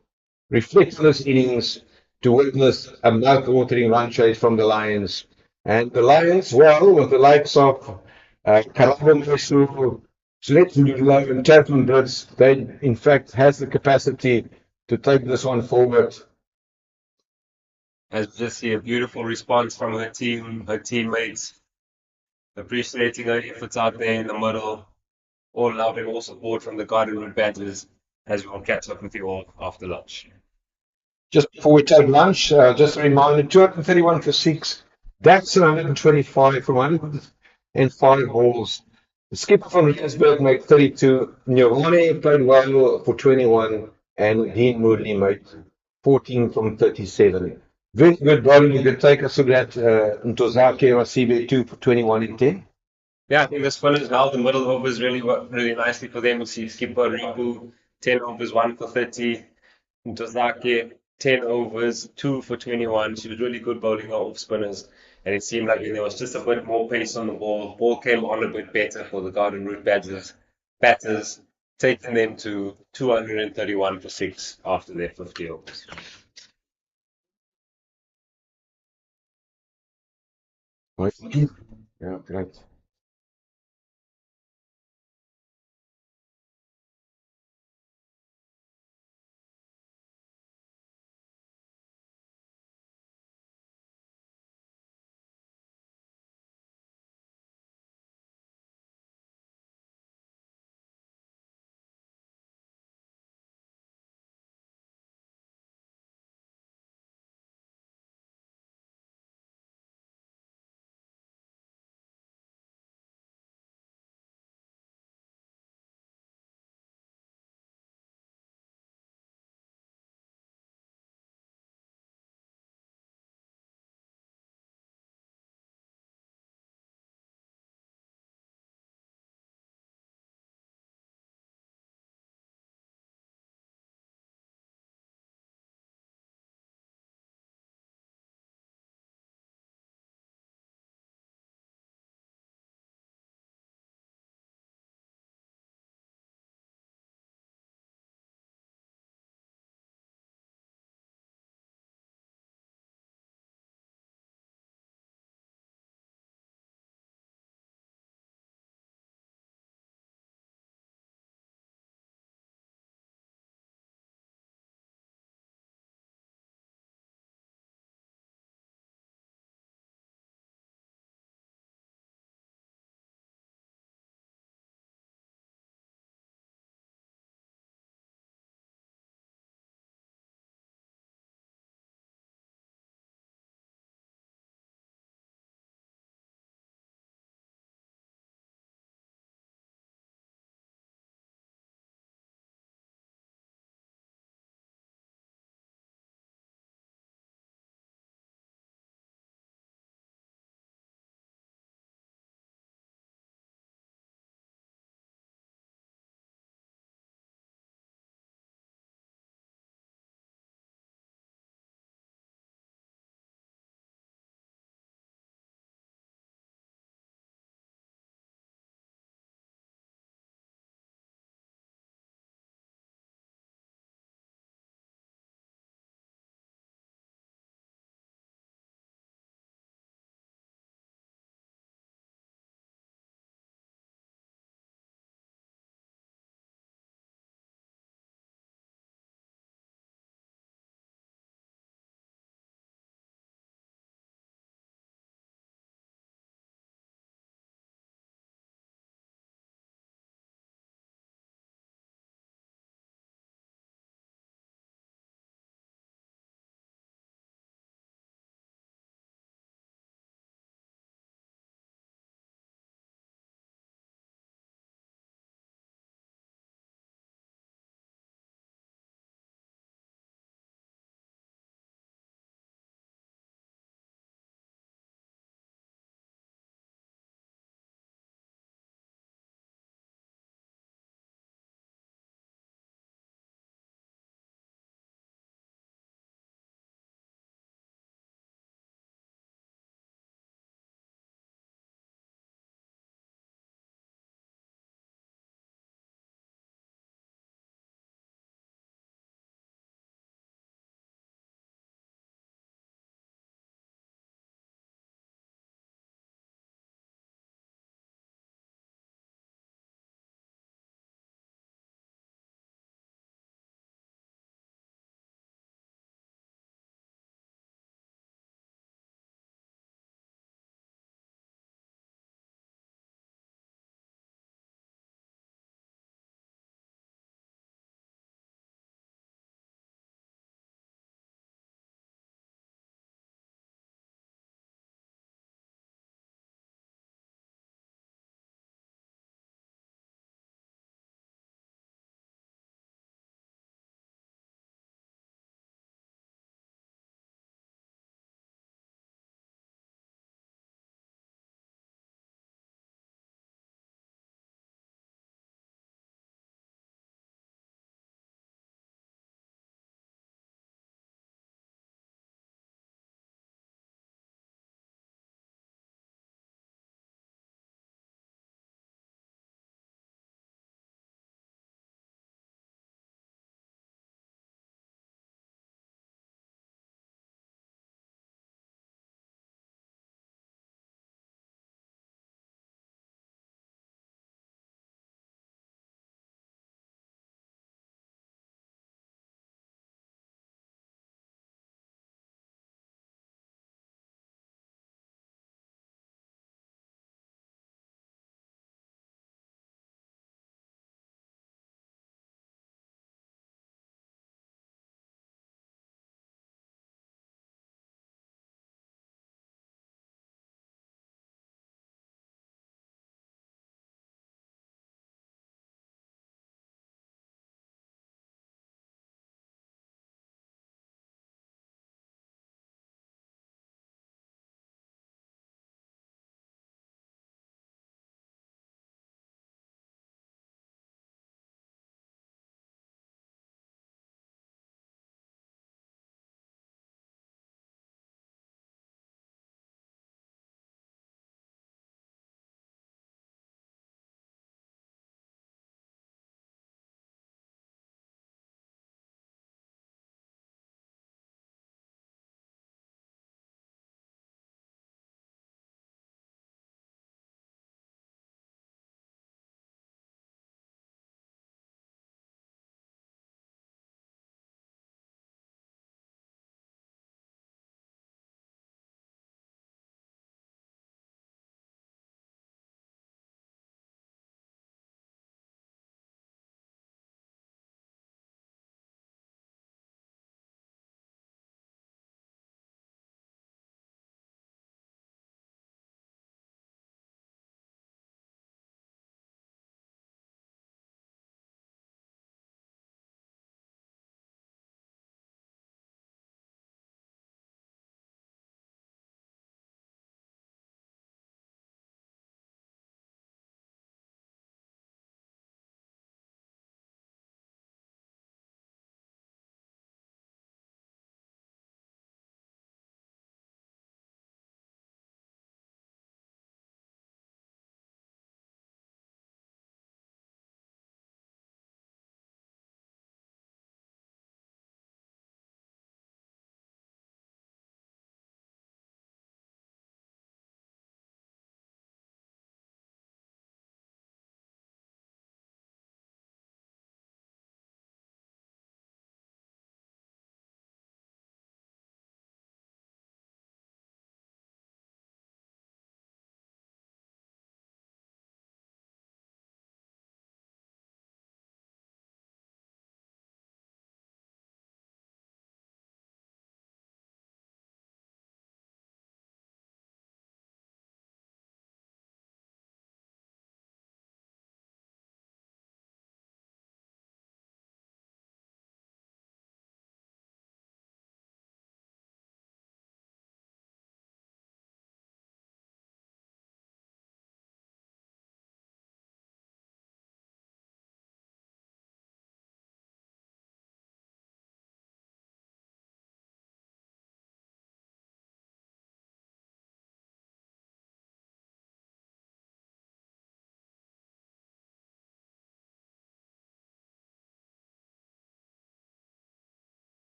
reflect on this innings to witness a mouth-watering run chase from the Lions. And the Lions, well, with the likes of Karabo Mesu, Slet Ludlow and Chapman Blitz, they in fact has the capacity to take this one forward. As just see a beautiful response from her team, her teammates, appreciating her efforts out there in the middle. All love and all support from the Garden Route Badgers as we will catch up with you all after lunch. Just before we take lunch, just a reminder, 231 for 6. That's 125 from 105 balls. The skipper from Rensburg made 32. Nyovane played well for 21. And Dean Moodley made 14 from 37. Very good bowling. You could take us to that Ntozake or CB2 for 21 in 10. Yeah, I think the spinners held the middle overs really really nicely for them. You see Skipper Riku, 10 overs, 1 for 30. Ntozake, 10 overs, 2 for 21. She was really good bowling off spinners. And it seemed like there was just a bit more pace on the ball came on a bit better for the Garden Route batters, taking them to 231 for 6 after their 50 overs. Right. Yeah, great.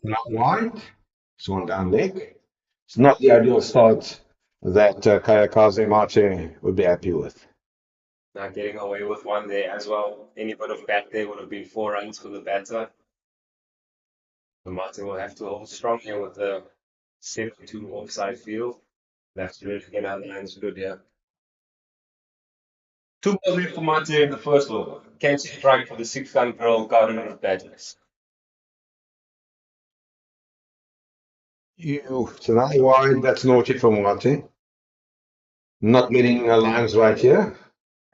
not wide. It's one down leg. It's not the ideal start that Kayakaze Mate would be happy with. Now getting away with one there as well. Any bit of bat there would have been 4 runs for the batter. The Martin will have to hold strong here with the 7-2 offside field. That's really get our lines good here. 2 balls left for Martin in the first over. Can she strike for the 6-gun girl garden of badges? It's another wide. That's naughty for Mate. Not getting lines right here.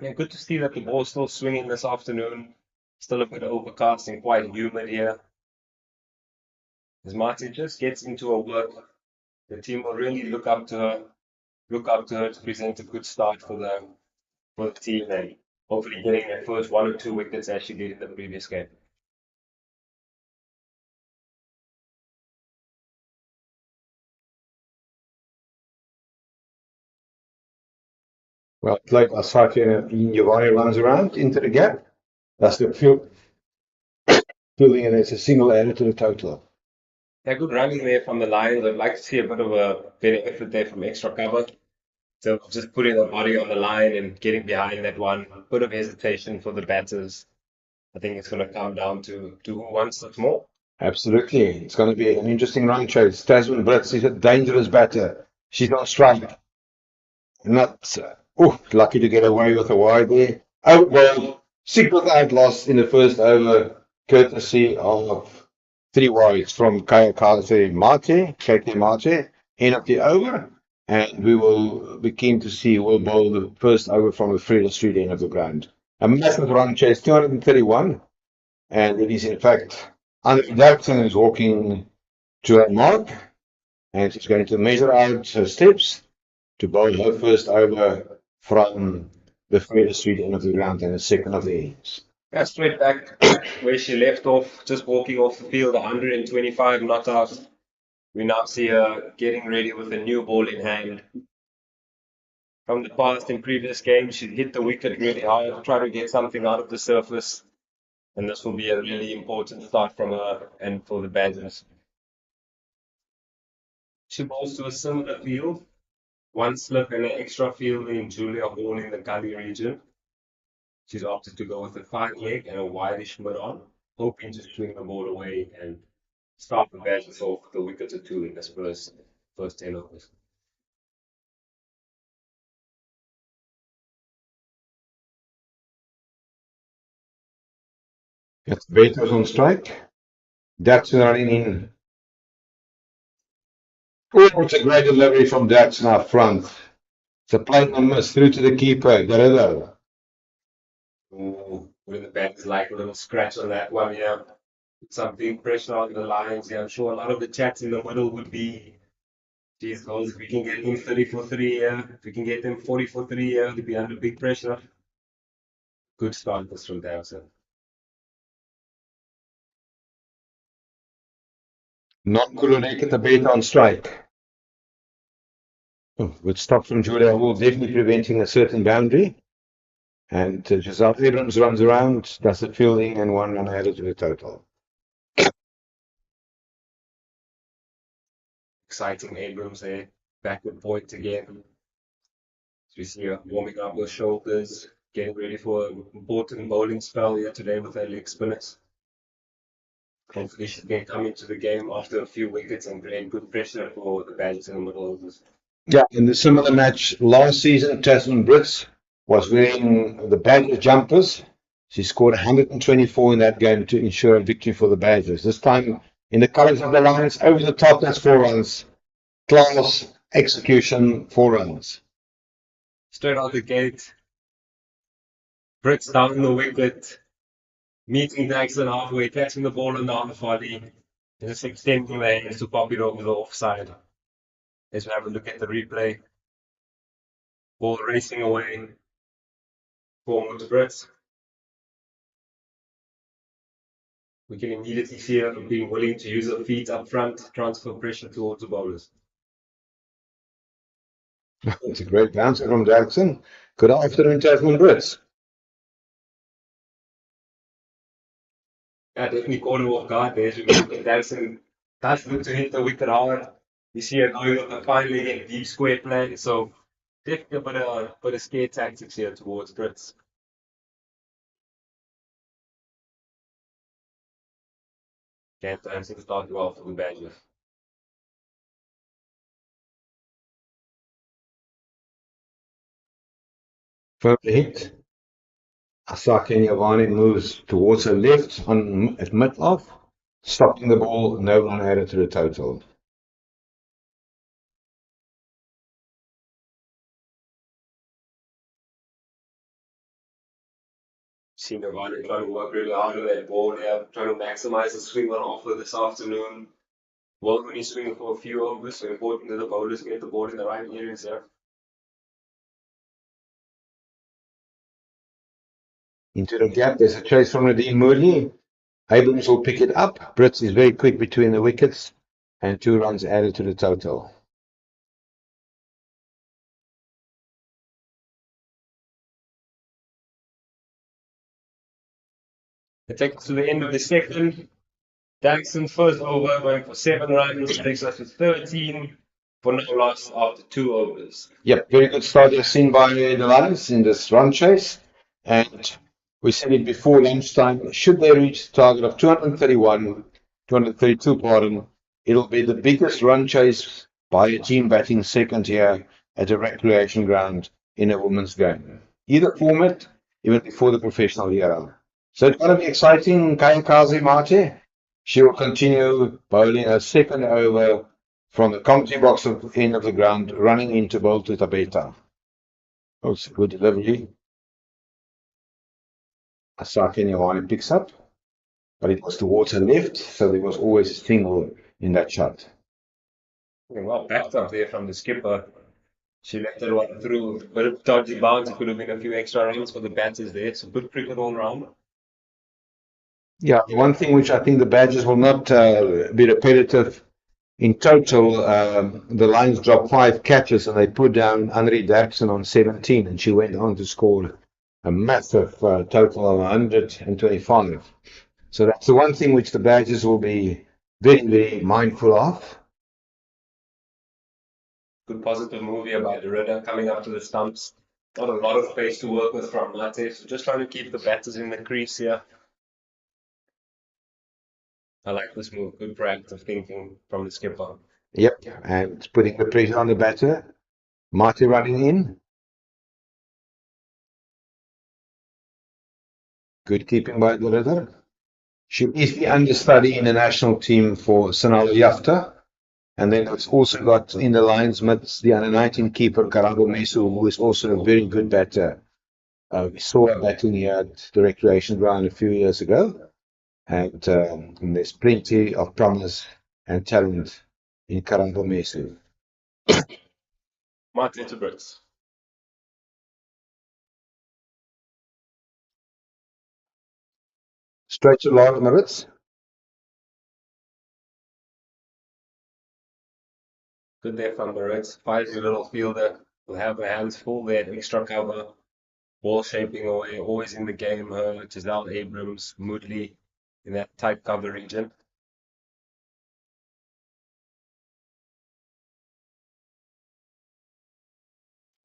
Yeah, good to see that the ball's still swinging this afternoon. Still a bit overcast and quite humid here. As Martin just gets into her work, the team will really look up to her to present a good start for the team and hopefully getting their first 1 or 2 wickets as she did in the previous game. Well, played by Satya Yavari runs around into the gap. That's the fielding, and it's a single error to the total. Yeah, good running there from the Lions. I'd like to see a bit of a better effort there from extra cover. So just putting the body on the line and getting behind that one. A bit of hesitation for the batters. I think it's going to come down to who wants it more. Absolutely. It's going to be an interesting run chase. Tasman Brits is a dangerous batter. She's on strike. Not lucky to get away with a wide there. Oh, well, 6 without loss in the first over, courtesy of 3 wides from KT Mate, end of the over. And we will be keen to see who will bowl the first over from the Freda Street end of the ground. A massive run chase, 231. And it is, in fact, Andre Jackson is walking to her mark. And she's going to measure out her steps to bowl her first over from the Freda Street end of the ground and the second of the innings. Yeah, straight back where she left off, just walking off the field, 125 not out. We now see her getting ready with a new ball in hand. From the past in previous games, she hit the wicket really hard, try to get something out of the surface. And this will be a really important start from her and for the Badgers. She bowls to a similar field. 1 slip and an extra field in Julia Hall in the gully region. She's opted to go with a 5 leg and a wideish mid on, hoping to swing the ball away and start the Badgers off with a wicket or 2 in this first 10 overs. It's Betos on strike. That's running in. Oh, it's a great delivery from Datsun up front. It's a plain miss through to the keeper, Garrido. Ooh, with the Badgers like a little scratch on that one, yeah. Some big pressure on the Lions. Yeah, I'm sure a lot of the chats in the middle would be, geez, guys, if we can get them 30 for 3 here, if we can get them 40 for 3 here, they'd be under big pressure. Good start this from Dawson. Not Kulurek at the Beta on strike. With stop from Julia Hall, definitely preventing a certain boundary. And Giselle Abrams runs around, does the fielding, and 1 run added to the total. Exciting Abrams there, backward point again. So we see her warming up her shoulders, getting ready for an important bowling spell here today with her leg spinners. Hopefully she can come into the game after a few wickets and create good pressure for the Badgers in the middle of this. Yeah, in the similar match last season, Tasman Brits was wearing the Badger jumpers. She scored 124 in that game to ensure a victory for the Badgers. This time, in the colours of the Lions, over the top, that's 4 runs. Class, execution, 4 runs. Straight out the gate, Brits down the wicket, meeting Jackson halfway, catching the ball in the half volley, and just extending the hands to pop it over the offside. Let's have a look at the replay. Ball racing away. Forward to Brits. We can immediately see her being willing to use her feet up front, transfer pressure towards the bowlers. It's a great bouncer from Jackson. Good afternoon, Tasman Brits. Yeah, definitely caught him off guard there. Jackson does look to hit the wicket hard. You see it going up a fine leg in deep square play, so definitely a bit of scare tactics here towards Brits. Game dancing started well for the Badgers. Firmly hit. Asaki Yavani moves towards her left on at mid-off, stopping the ball, no one added to the total. Seen Nirvana trying to work really hard on that ball there, trying to maximize the swing on offer this afternoon. Well, when he's swinging for a few overs, so important that the bowlers get the ball in the right areas there. Into the gap, there's a chase from Nadine Moodley. Abrams will pick it up. Brits is very quick between the wickets, and 2 runs added to the total. It takes us to the end of the second. Daxon first over going for 7 runs, takes us to 13 for no loss after 2 overs. Yep, very good start as seen by the Lions in this run chase. And we said it before lunchtime, should they reach the target of 232, pardon, it'll be the biggest run chase by a team batting second here at a recreation ground in a women's game. Either format, even before the professional era. So it's going to be exciting. Kayakazi Mate, she will continue bowling a second over from the commentary box at the end of the ground, running into bowl to Tabeta. Oh, it's a good delivery. Asaki Nyawani picks up, but it was towards her left, so there was always a single in that shot. Well, backed up there from the skipper. She left that one through, but a dodgy bounce. It could have been a few extra runs for the batters there. So good cricket all round. Yeah, one thing which I think the Badgers will not be repetitive. In total, the Lions dropped 5 catches and they put down Henri Derksen on 17, and she went on to score a massive total of 125. So that's the one thing which the Badgers will be very, very mindful of. Good positive move here by the Ritter coming up to the stumps. Not a lot of space to work with from Mate, so just trying to keep the batters in the crease here. I like this move. Good proactive thinking from the skipper. Yep, and putting the pressure on the batter. Marty running in. Good keeping by the Ritter. She is the understudy in the national team for Sanal Yafta. And then it's also got in the Lions midst the under-19 keeper, Karabo Mesu, who is also a very good batter. We saw her batting here at the recreation ground a few years ago. And there's plenty of promise and talent in Karabo Mesu. Mate to Brits. Straight to Lord Maritz. Good there from Maritz. Feisty little fielder. Will have her hands full there. Extra cover. Ball shaping away. Always in the game. Her, Giselle Abrams, Moodley in that tight cover region.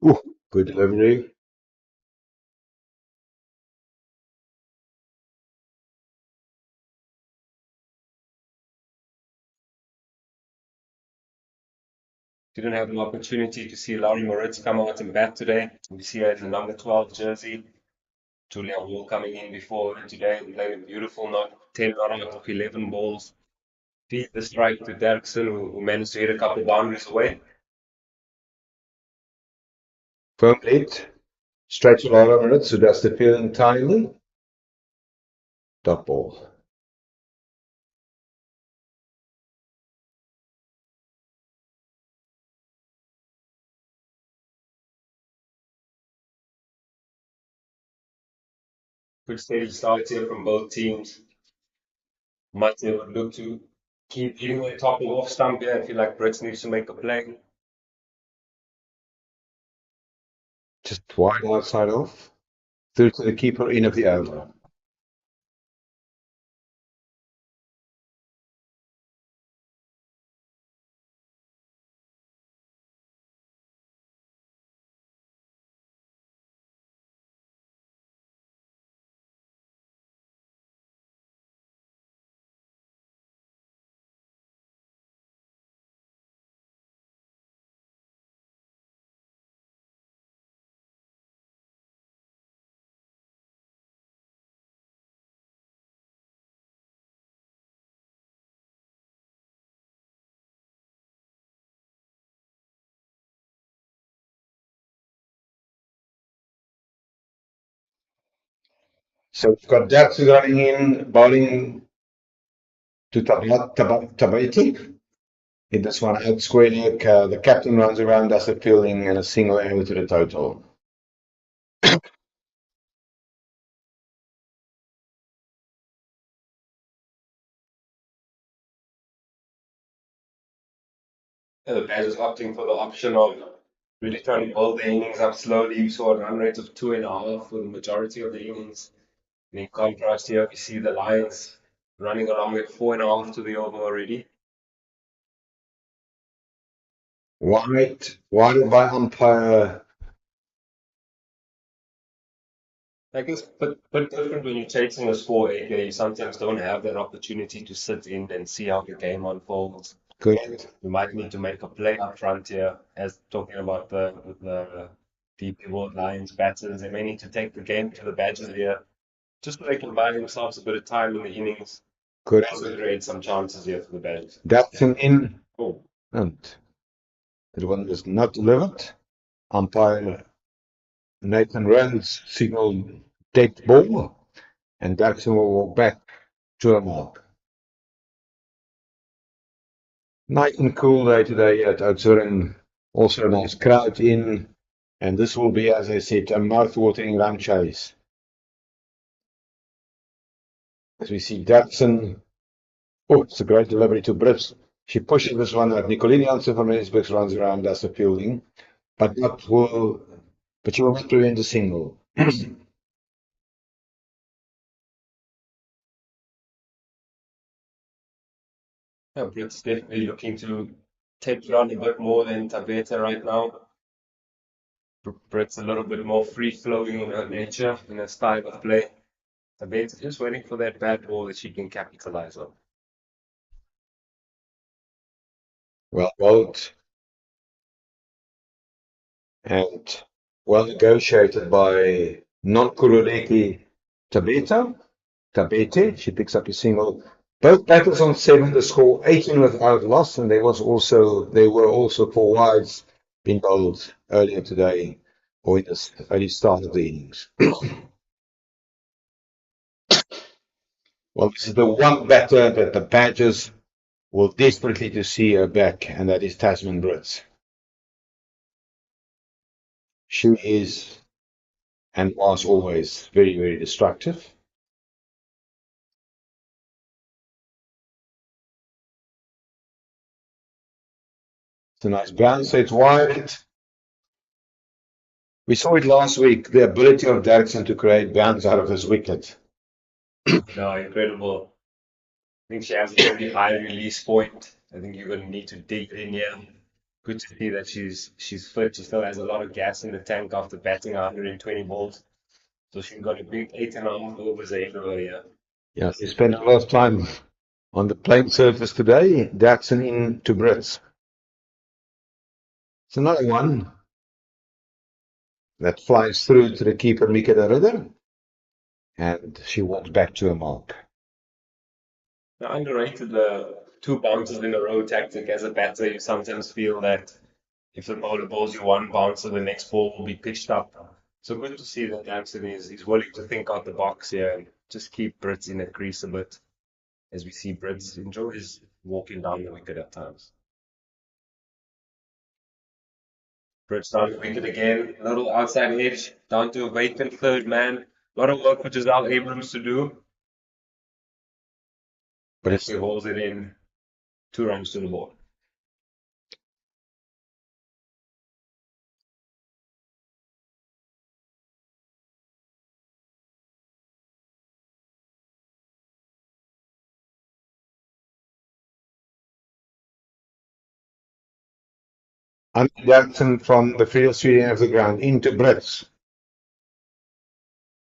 Ooh, good delivery. Didn't have an opportunity to see Laurie Moritz come out and bat today. We see her in the number 12 jersey. Julia Wall coming in before her today and playing a beautiful 10 not out of 11 balls. Feed the strike to Derksen, who managed to hit a couple boundaries away. Firm lead. Straight to Lord Maritz, who does the fielding timely. Dot ball. Good steady starts here from both teams. Mate would look to keep hitting the top and off stump here. I feel like Brits needs to make a play. Just wide outside off. Through to the keeper, in of the over. So we've got Dax running in, bowling to Tabati. In this one, out square leg, the captain runs around, does the fielding, and a single error to the total. And the Bears opting for the option of really trying to build the innings up slowly. We saw a run rate of 2.5 for the majority of the innings. And in contrast here, we see the Lions running along at 4.5 to the over already. Wide by umpire. I guess, but different when you're chasing a score, AK, you sometimes don't have that opportunity to sit in and see how the game unfolds. Correct. You might need to make a play up front here, as talking about the DP World Lions batters. They may need to take the game to the Badgers here, just so they can buy themselves a bit of time in the innings. Correct. Also create some chances here for the Badgers. That's an in, Oh, and that one is not delivered. Umpire Nathan Rand's signaled dead ball, and Jackson will walk back to a mark. Nice and cool day today at Oudtshoorn. Also a nice crowd in, and this will be, as I said, a mouth-watering run chase. As we see Jackson, oh, it's a great delivery to Brits. She pushes this one out. Nicolini Janssen from Rensburg runs around, does the fielding, but she will not prevent the single. yeah, Brits definitely looking to take it on a bit more than Tabeta right now. Brits a little bit more free-flowing in her nature, in her style of play. Tabeta just waiting for that bad ball that she can capitalize on. Well bowled and well negotiated by non-Kuruleki Tabete. She picks up a single. Both batters on 7, the score 18 without loss, and there were also 4 wides being bowled earlier today, or in the early start of the innings. Well, this is the one batter that the Badgers will desperately to see her back, and that is Tasman Brits. She is and was always very, very destructive. It's a nice bounce, so it's wide. We saw it last week, the ability of Derrickson to create bounce out of his wicket. No, incredible. I think she has a very high release point. I think you're going to need to dig in here. Good to see that she's fit. She still has a lot of gas in the tank after batting 120 balls. So she's got a big 8.5 overs ahead of her here. Yeah, he spent a lot of time on the playing surface today. Jackson in to Brits. It's another one that flies through to the keeper, Mika de Ridder, and she walks back to a mark. Now, underrated the 2 bounces in a row tactic. As a batter, you sometimes feel that if the bowler bowls you 1 bouncer, the next ball will be pitched up. So good to see that Jackson is willing to think out the box here and just keep Brits in a crease a bit. As we see Brits enjoys walking down the wicket at times. Brits down the wicket again, a little outside edge, down to a vacant third man. A lot of work for Giselle Abrams to do. But He holds it in, 2 runs to the ball. Andy Jackson from the field straight end of the ground into Brits.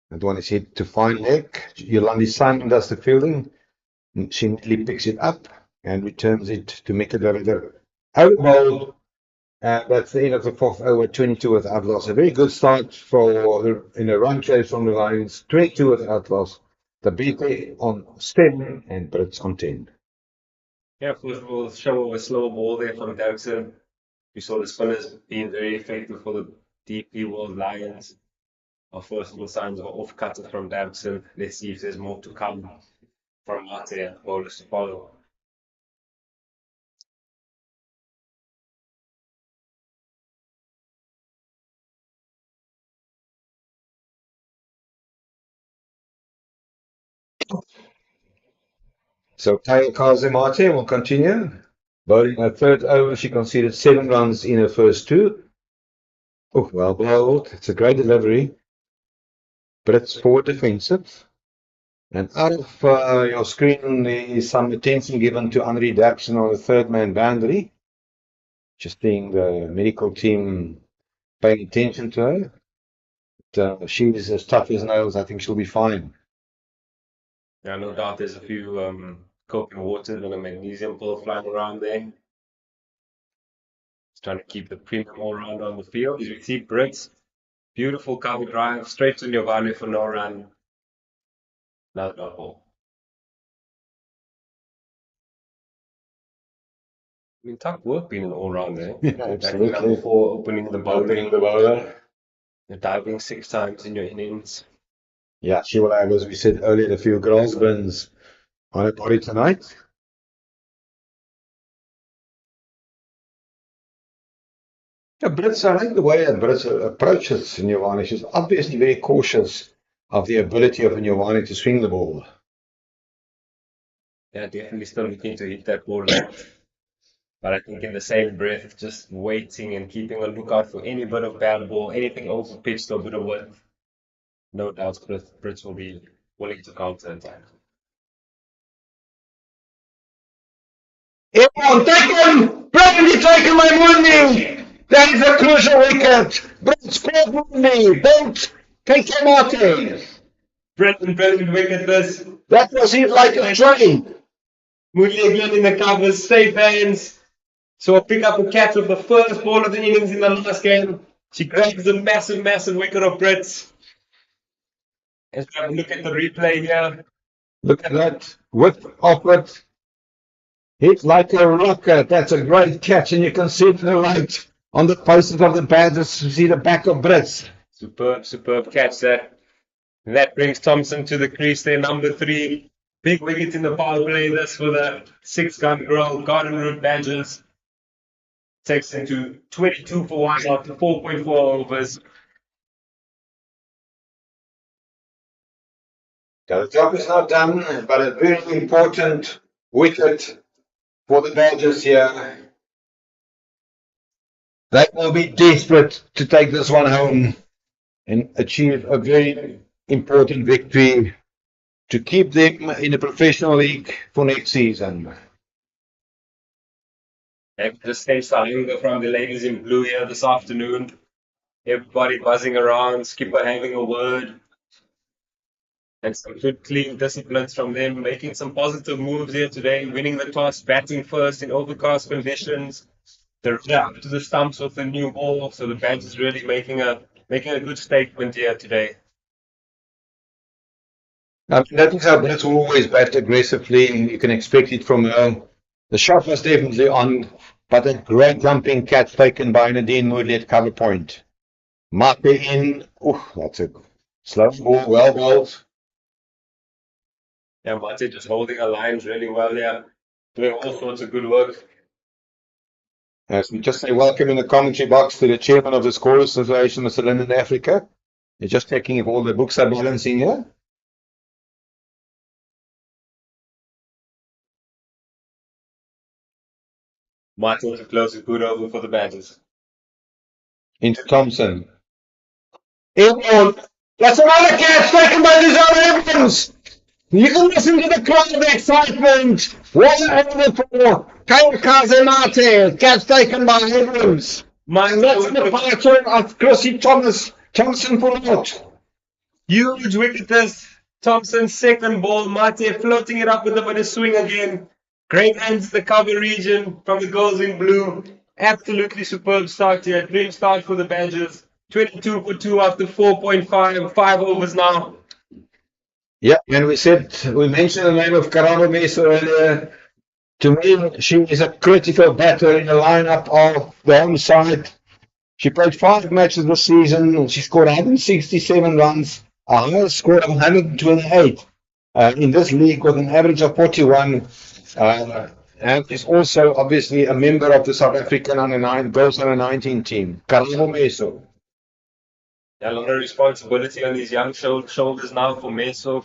That one is hit to fine leg. Yolandi Simon does the fielding. She neatly picks it up and returns it to Mika de Ridder. Out bowled. That's the end of the 4th over, 22 without loss. A very good start in a run chase from the Lions. 22 without loss. The BT on 7 and Brits on 10. Yeah, first of all, show of a slow ball there from Jackson. We saw the spinners being very effective for the DP World Lions. Our first little signs of off cutter from Damson. Let's see if there's more to come from Mate, bowlers to follow. So Kaze Mate will continue. Bowling her third over, she conceded 7 runs in her first 2. Oh, well bowled. It's a great delivery. But it's forward defensive. And out of your screen, there is some attention given to Henri Dapson on the third man boundary. Just seeing the medical team paying attention to her. But, she's as tough as nails. I think she'll be fine. Yeah, no doubt there's a few coconut waters and a magnesium pill flying around there. Just trying to keep the premium all round on the field. As we see Brits, beautiful cover drive, straight to Nyovane for no run. Another dot ball. I mean, tough work being an all-rounder. Yeah, Batting absolutely. number 4, opening the Opening bowling, the bowler. you're diving 6 times in your innings. Yeah, she will have, as we said earlier, a few grass bins on her body tonight. Yeah, Brits, I like the way that Brits approaches Nyovane. She's obviously very cautious of the ability of Nyovane to swing the ball. Yeah, definitely still looking to hit that ball out. But I think in the same breath, just waiting and keeping a lookout for any bit of bad ball, anything over pitched or a bit of width. No doubt Brits will be willing to counter attack. Everyone, take him! Bradley, take him, my money! That is a crucial wicket! Brits, score money! Don't take him out there! Brilliant wicket this. That was it like a train! Moodley again in the covers, safe hands. So I'll pick up a catch of the first ball of the innings in the last game. She grabs a massive wicket of Brits. Let's have a look at the replay here. Look at that, width of it. Hit like a rocket. That's a great catch, and you can see it in the light on the posters of the badges. You see the back of Brits. Superb catch there. And that brings Thompson to the crease there, number 3. Big wicket in the power play, this for the 6-gun girl, Garden Route Badgers. Takes it to 22 for 1 after 4.4 overs. Yeah, the job is not done, but a very important wicket for the Badgers here. They will be desperate to take this one home and achieve a very important victory to keep them in the professional league for next season. Just stays the hunger from the ladies in blue here this afternoon. Everybody buzzing around, skipper having a word. And some good clean disciplines from them, making some positive moves here today, winning the toss, batting first in overcast conditions. They're up to the stumps with the new ball, so the bench is really making a good statement here today. That is how Brits will always bat aggressively. You can expect it from her. The shot was definitely on, but a great jumping catch taken by Nadine Moodley at cover point. Mate in. Oh, that's a slow ball, well bowled. Yeah, Mate just holding her lines really well here, doing all sorts of good work. As we just say welcome in the commentary box to the chairman of the Scorers Association, Mr. Linden Africa. They're just checking if all the books are balancing here. Martin to close a good over for the Badgers. Into Thompson. Everyone, that's another catch taken by Desiree Evans. You can listen to the crowd of excitement. What an over for Kaze Mate. Catch taken by Evans. And that's the departure of Chrissy Thompson for out. Huge wicket this. Thompson's second ball. Mate floating it up with a bit of swing again. Great hands the cover region from the girls in blue. Absolutely superb start here. Dream start for the Badgers. 22 for 2 after 4.5. 5 overs now. Yeah, and we mentioned the name of Karabo Mesa earlier. To me, she is a critical batter in the lineup of the home side. She played 5 matches this season and she scored 167 runs, a higher score of 128 in this league with an average of 41. And is also obviously a member of the South African girls under 19 team. Karabo Meso. Yeah, a lot of responsibility on these young shoulders now for Meso.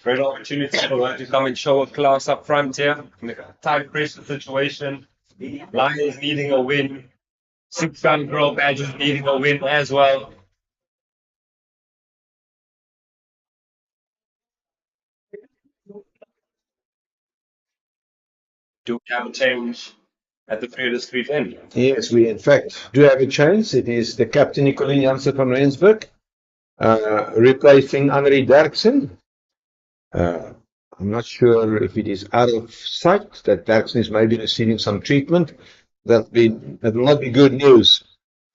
Great opportunity for her to come and show a class up front here in a tight pressure situation. Lions needing a win. 6-gun girl badges needing a win as well. Do we have a change at the Vrede Street end? Yes, we in fact do have a chance. It is the captain Nicolien Jansen van Rensburg replacing Henri Derksen. I'm not sure if it is out of sight that Derksen is maybe receiving some treatment. That will not be good news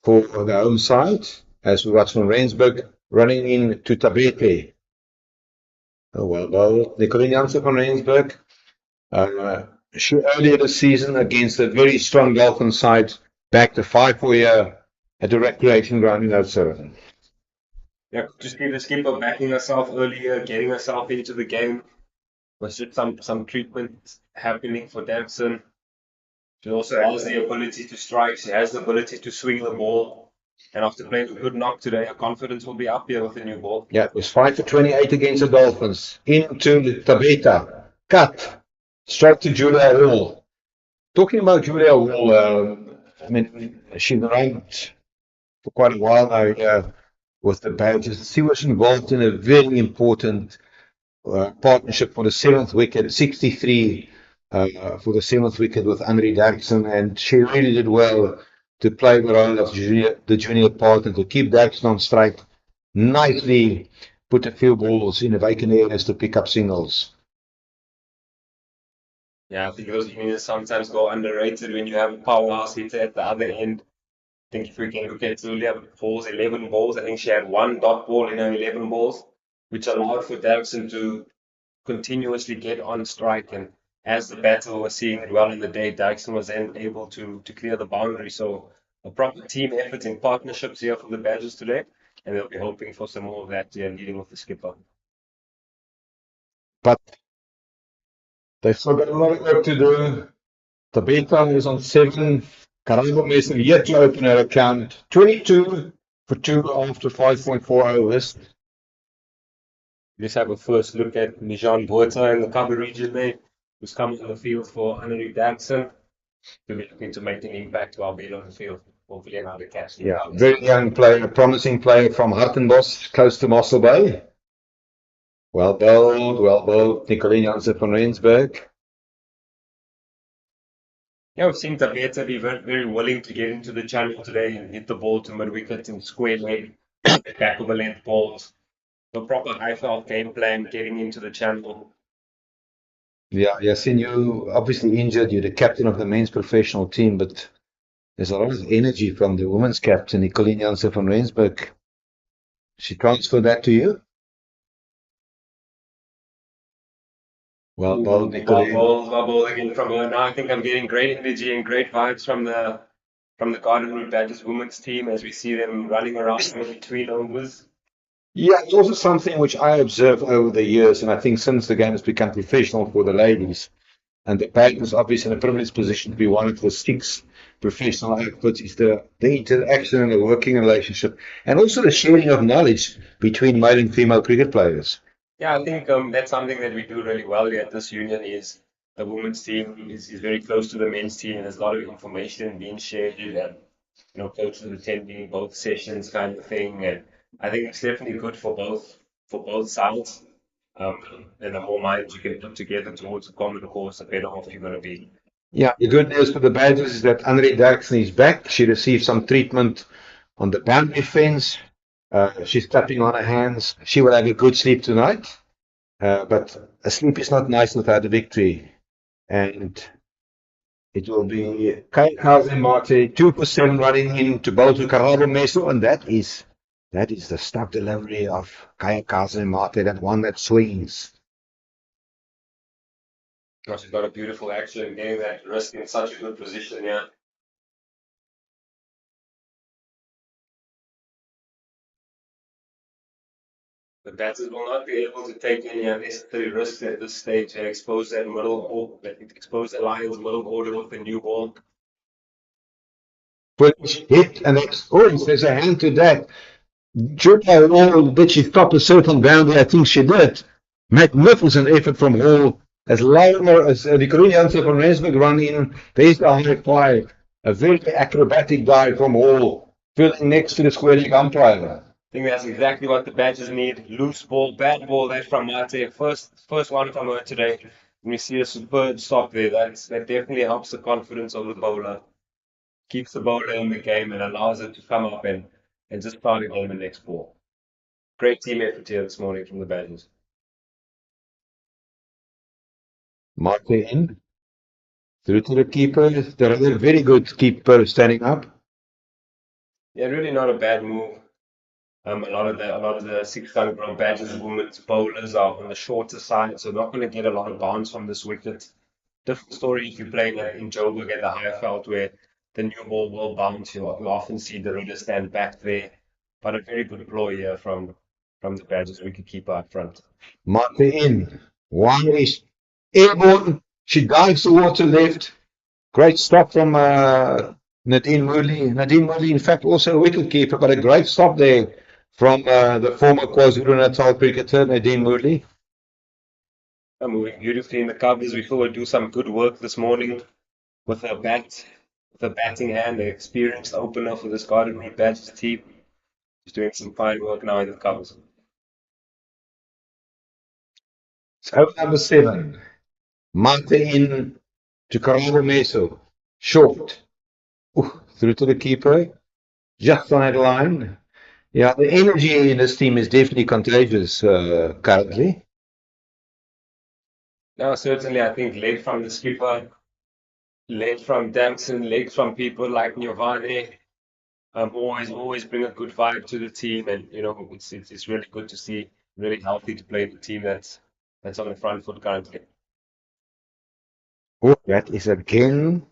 for the home side, as we watch van Rensburg running in to Tabete. Oh, well, Nicolien Jansen van Rensburg. Earlier this season against a very strong Dolphin side, back to 5-4 at the recreation ground in Oudtshoorn. Yeah, just need the skipper backing herself earlier, getting herself into the game. Was just some treatment happening for Derksen. She also has the ability to strike. She has the ability to swing the ball. And after playing a good knock today, her confidence will be up here with the new ball. Yeah, it was 5 for 28 against the Dolphins. Into Tabeta. Cut. Straight to Julia Hall. Talking about Julia Hall, I mean, she's around for quite a while now with the Badgers. She was involved in a very important partnership for the 7th wicket, 63 for the 7th wicket with Henri Derksen, and she really did well to play the role of the junior partner, to keep Derksen on strike, nicely put a few balls in the vacant areas to pick up singles. Yeah, I think those innings sometimes go underrated when you have a powerhouse hitter at the other end. I think if we can look at Julia Hall's 11 balls, I think she had one dot ball in her 11 balls, which allowed for Derksen to continuously get on strike. And as the batter was seeing it well in the day, Derksen was then able to clear the boundary. So a proper team effort in partnerships here for the Badgers today. And they'll be hoping for some more of that here, leading with the skipper. But they've still got a lot of work to do. Tabeta is on 7. Karabo Mason yet to open her account. 22 for 2 after 5.4 overs. Let's have a first look at Nijan Botha in the cover region there, who's coming on the field for Henri Derksen. To be looking to make an impact while being on the field. Hopefully another catch. Yeah, very young player, a promising player from Hartenbos, close to Mossel Bay. Well bowled, Nicolien Jansen van Rensburg. Yeah, we've seen Tabeta be very, very willing to get into the channel today and hit the ball to mid-wicket in square leg, back of the length balls. The proper high-felt game plan, getting into the channel. Yeah, Yasin, you obviously injured. You're the captain of the men's professional team, but there's a lot of energy from the women's captain, Nicolien Jansen van Rensburg. She transferred that to you? Well bowled, Nicolien. Well bowled again from her. Now I think I'm getting great energy and great vibes from the Garden Route Badgers women's team as we see them running around in between overs. Yeah, it's also something which I observed over the years, and I think since the game has become professional for the ladies, and the Badgers obviously in a privileged position to be one of the 6 professional outfits, is the interaction and the working relationship, and also the sharing of knowledge between male and female cricket players. Yeah, I think that's something that we do really well here at this union is the women's team is very close to the men's team and there's a lot of information being shared and coaches attending both sessions kind of thing. And I think it's definitely good for both sides. And the more minds you can put together towards a common cause, the better off you're going to be. Yeah, the good news for the Badgers is that Henri Derksen is back. She received some treatment on the boundary fence. She's clapping on her hands. She will have a good sleep tonight. But a sleep is not nice without a victory. And it will be Kai Mate, 2 for 7 running in to bowl to Karabo Meso. And that is the stuff delivery of Kai Mate, that one that swings. She's got a beautiful action, getting that wrist in such a good position, yeah. The batters will not be able to take any unnecessary risks at this stage and expose that expose the Lions' middle order with a new ball. Which hit, and there's a hand to that. Julia Hall, did she stop a certain boundary? I think she did. Magnificent effort from Hall. As Laumer, as the Koreaanse van Rensburg run in, there's the high fly. A very acrobatic dive from Hall, filling next to the square leg umpire. I think that's exactly what the Badgers need. Loose ball, bad ball there from Mate. First one from her today. And we see a superb stop there. That definitely helps the confidence of the bowler. Keeps the bowler in the game and allows it to come up and just start it on the next ball. Great team effort here this morning from the Badgers. Mate in. Through to the keeper. They're a very good keeper standing up. Yeah, really not a bad move. A lot of the 600-gram Badgers women's bowlers are on the shorter side, so not going to get a lot of bounce from this wicket. Different story if you're playing in Joburg at the higher felt where the new ball will bounce. You often see the runners stand back there, but a very good ploy here from the Badgers wicketkeeper up front. Mate in. One is airborne. She dives towards the left. Great stop from Nadine Moodley. Nadine Moodley, in fact, also a wicketkeeper, but a great stop there from the former KwaZulu-Natal cricketer, Nadine Moodley. Moving beautifully in the covers. We thought we'd do some good work this morning with a batting hand, an experienced opener for this Garden Route Badgers team. He's doing some fine work now in the covers. It's over number 7. Mate in to Karabo Meso. Short. Through to the keeper. Just on that line. Yeah, the energy in this team is definitely contagious currently. Now, certainly, I think led from the skipper, led from Damson, led from people like Nyovane, always bring a good vibe to the team, and it's really good to see, really healthy to play the team that's on the front foot currently. That is again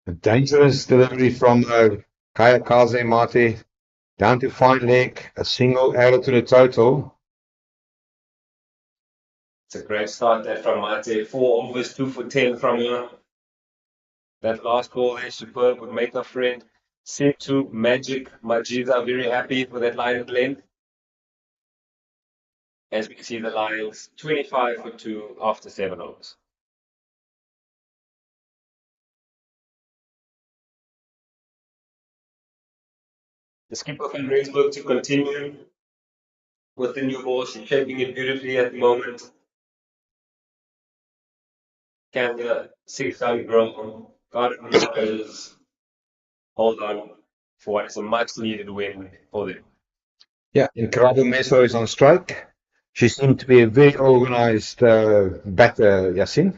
a dangerous delivery from Kaya Kaze Mate. Down to fine leg, a single arrow to the total. It's a great start there from Mate. 4 overs, 2 for 10 from her. That last ball there, superb, would make her friend. Sintu, Magic, Majiza, very happy with that line at length. As we see the Lions, 25 for 2 after 7 overs. The skipper from Rensburg to continue with the new ball. She's shaping it beautifully at the moment. Can the 600 girl Garden Route hold on for what is a much needed win for them? Yeah, and Karabo Meso is on strike. She seemed to be a very organized batter, Yasin.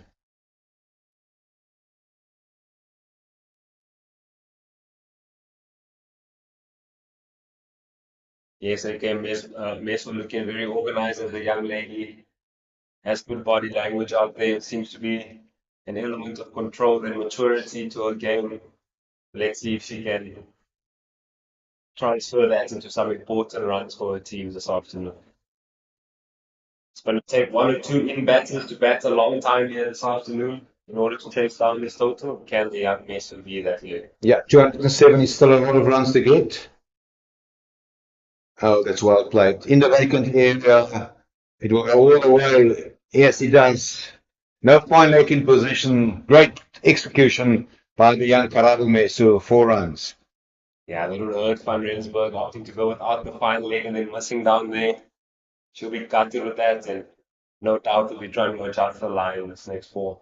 Yes, again, Meso looking very organized as a young lady. Has good body language out there. Seems to be an element of control and maturity to her game. Let's see if she can transfer that into some important runs for her team this afternoon. It's going to take 1 or 2 in-batters to bat a long time here this afternoon in order to chase down this total. Can the young Meso be that year? Yeah, 207 is still a lot of runs to get. Oh, that's well played. In the vacant area, it will go all the way. Yes, it does. No fine leg in position. Great execution by the young Karabo Meso. 4 runs. Yeah, that would hurt Van Rensburg opting to go without the fine leg and then missing down there. She'll be gutted with that, and no doubt will be trying to watch out for the line in this next 4.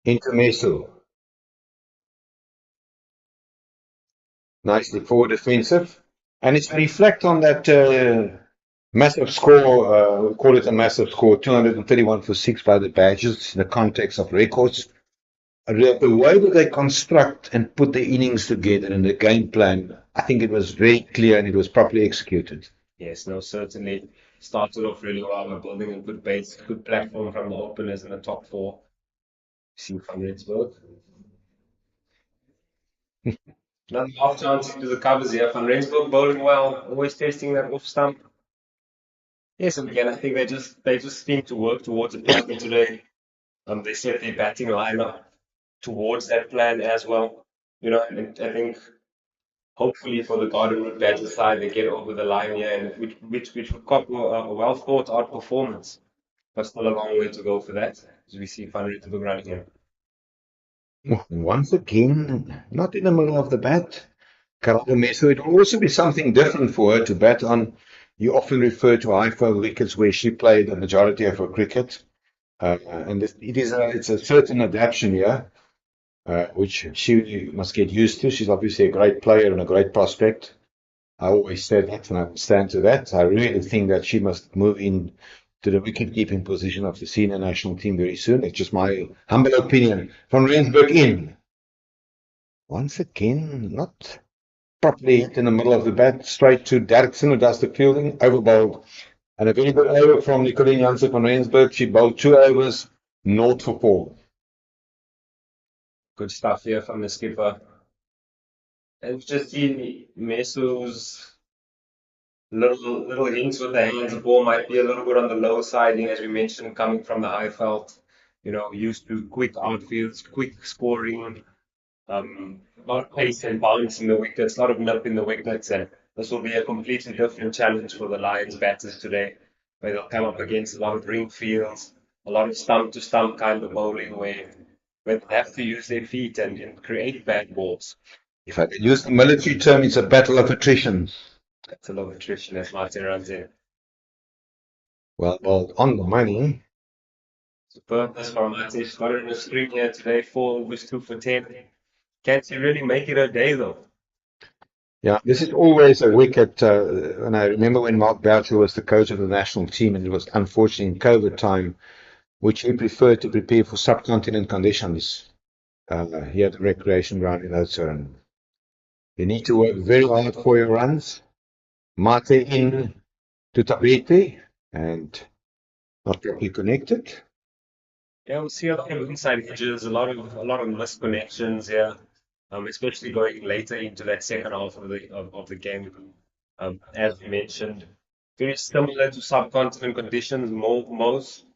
Into Meso. Nicely forward defensive. And it's to reflect on that massive score, we call it a massive score, 231 for 6 by the Badgers in the context of records. The way that they construct and put the innings together and the game plan, I think it was very clear and it was properly executed. Yes, no, certainly. started off really well by building a good base, good platform from the openers in the top four. See from Rensburg. Another half chance into the covers here. Van Rensburg bowling well, always testing that off stump. Yes, and again, I think they just seem to work towards a plan today. They set their batting lineup towards that plan as well. And I think hopefully for the Garden Route Badger side, they get over the line here, and which would cop a well thought out performance. But still a long way to go for that, as we see Van Rensburg running in. Once again, not in the middle of the bat. So it will also be something different for her to bat on. You often refer to high-foul wickets where she played the majority of her cricket. And it's a certain adaptation here, which she must get used to. She's obviously a great player and a great prospect. I always said that, and I stand to that. I really think that she must move in to the wicket-keeping position of the senior national team very soon. It's just my humble opinion. Van Rensburg in. Once again, not properly hit in the middle of the bat, straight to Derksen, who does the fielding, overbowled. And a very good over from Nicoline Jansen van Rensburg. She bowled 2 overs, 0 for 4. Good stuff here from the skipper. And we've just seen Meso's little hints with the hands. The ball might be a little bit on the low side, as we mentioned, coming from the high felt. Used to quick outfields, quick scoring, a lot of pace and bounce in the wickets, a lot of nip in the wickets, and this will be a completely different challenge for the Lions batters today, where they'll come up against a lot of ring fields, a lot of stump to stump kind of bowling, where they have to use their feet and create bad balls. If I can use the military term, it's a battle of attrition. That's a lot of attrition as Martin runs in. Well, on the money. Superb. That's from Martin. She's got it in the screen here today. 4 overs, 2 for 10. Can't she really make it a day though? Yeah, this is always a wicket. And I remember when Mark Boucher was the coach of the national team, and it was unfortunately in COVID time, which he preferred to prepare for subcontinent conditions here at the recreation ground in Oudtshoorn. You need to work very hard for your runs. Mate in to Tabete and not properly connected. Yeah, we see a lot of inside edges, a lot of missed connections here, especially going later into that second half of the game. As we mentioned, very similar to subcontinent conditions, most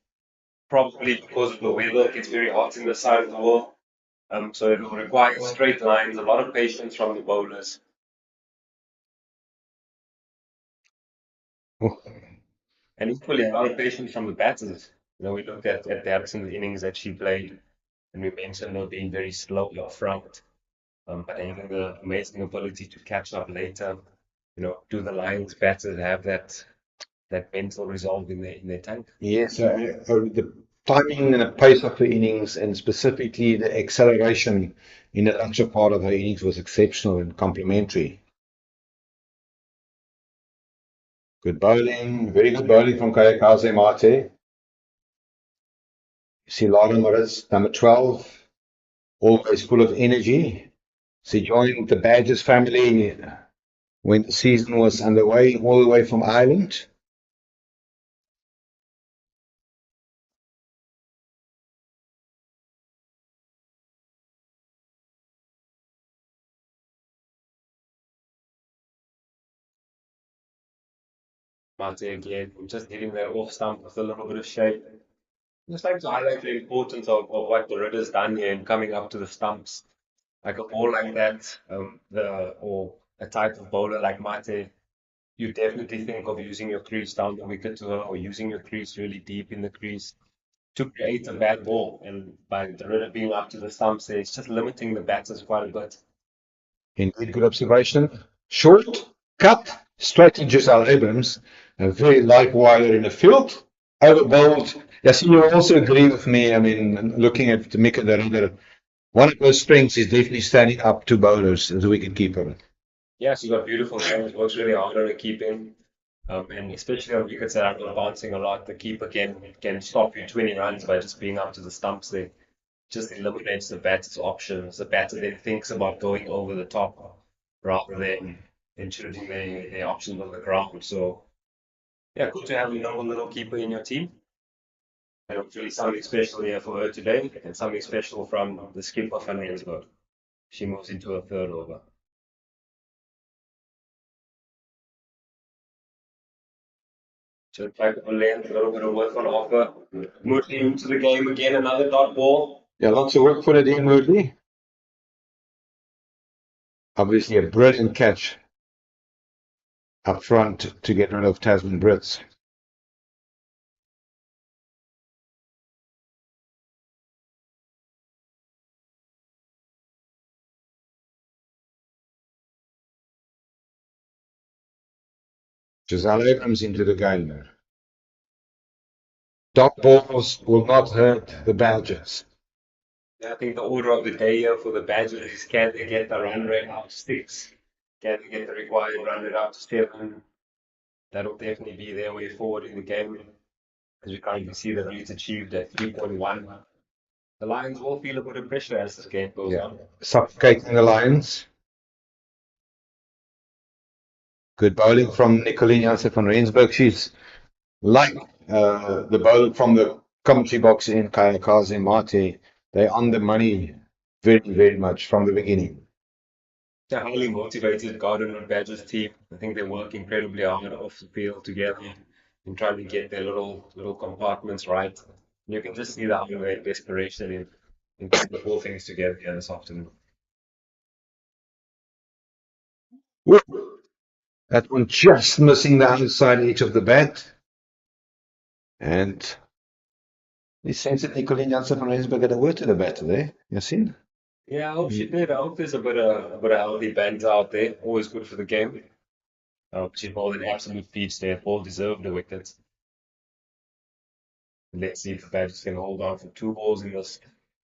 probably because of the weather. It gets very hot in the side of the world, so it will require straight lines, a lot of patience from the bowlers. Oh, And equally, a lot of patience from the batters. We looked at Derksen's innings that she played, and we mentioned her being very slow up front, but having the amazing ability to catch up later. Do the Lions batters have that mental resolve in their tank? yes, the timing and the pace of her innings, and specifically the acceleration in the latter part of her innings, was exceptional and complimentary. Good bowling, very good bowling from Kayakaze Mate. You see Lara Maris, number 12, always full of energy. She joined the Badgers family when the season was underway, all the way from Ireland. Mate again, just hitting that off stump with a little bit of shape. Just like to highlight the importance of what the Ridder's done here in coming up to the stumps. Like a ball like that, or a type of bowler like Mate, you definitely think of using your crease down the wicket to her, or using your crease really deep in the crease to create a bad ball. And by the Ridder being up to the stumps there, it's just limiting the batters quite a bit. Indeed, good observation. Short, cut, straight to Giselle Abrams, a very light wire in the field, overbowled. Yes, you also agree with me. I mean, looking at Mika the Ridder, one of her strengths is definitely standing up to bowlers as a wicket keeper. Yeah, she's got beautiful hands, works really hard on her keeping. And especially on wickets that are bouncing a lot, the keeper can stop you 20 runs by just being up to the stumps there. Just eliminates the batter's options. The batter then thinks about going over the top rather than choosing their options on the ground. So Yeah, good to have a novel little keeper in your team. And hopefully something special here for her today, and something special from the skipper van Rensburg. She moves into a third over. Just back to the length, a little bit of work on offer. Moving into the game again, another dot ball. Yeah, lots of work for the Dean Moodley. Obviously, a brilliant catch up front to get rid of Tasman Brits. Giselle Abrams into the game there. Dot balls will not hurt the Badgers. I think the order of the day here for the Badgers is can they get the run rate up to 6? Can they get the required run rate up to 7? That'll definitely be their way forward in the game. As we currently see the leads achieved at 3.1. The Lions will feel a bit of pressure as this game goes on. Suffocating the Lions. Good bowling from Nicoline Janssen van Rensburg. She's like the bowler from the commentary box in Kayakazi Mate. They're on the money very, very much from the beginning. It's a highly motivated Garden Badgers team. I think they work incredibly hard off the field together and trying to get their little compartments right. You can just see the hunger and desperation in putting the whole things together here this afternoon. Woo! That one just missing the underside edge of the bat. And he sense that Nicoline Janssen van Rensburg had a word to the bat there. You seen? Yeah, I hope she did. I hope there's a bit of healthy bands out there. Always good for the game. I hope she bowled an absolute feast there. Ball deserved the wickets. Let's see if the Badgers can hold on for 2 balls in this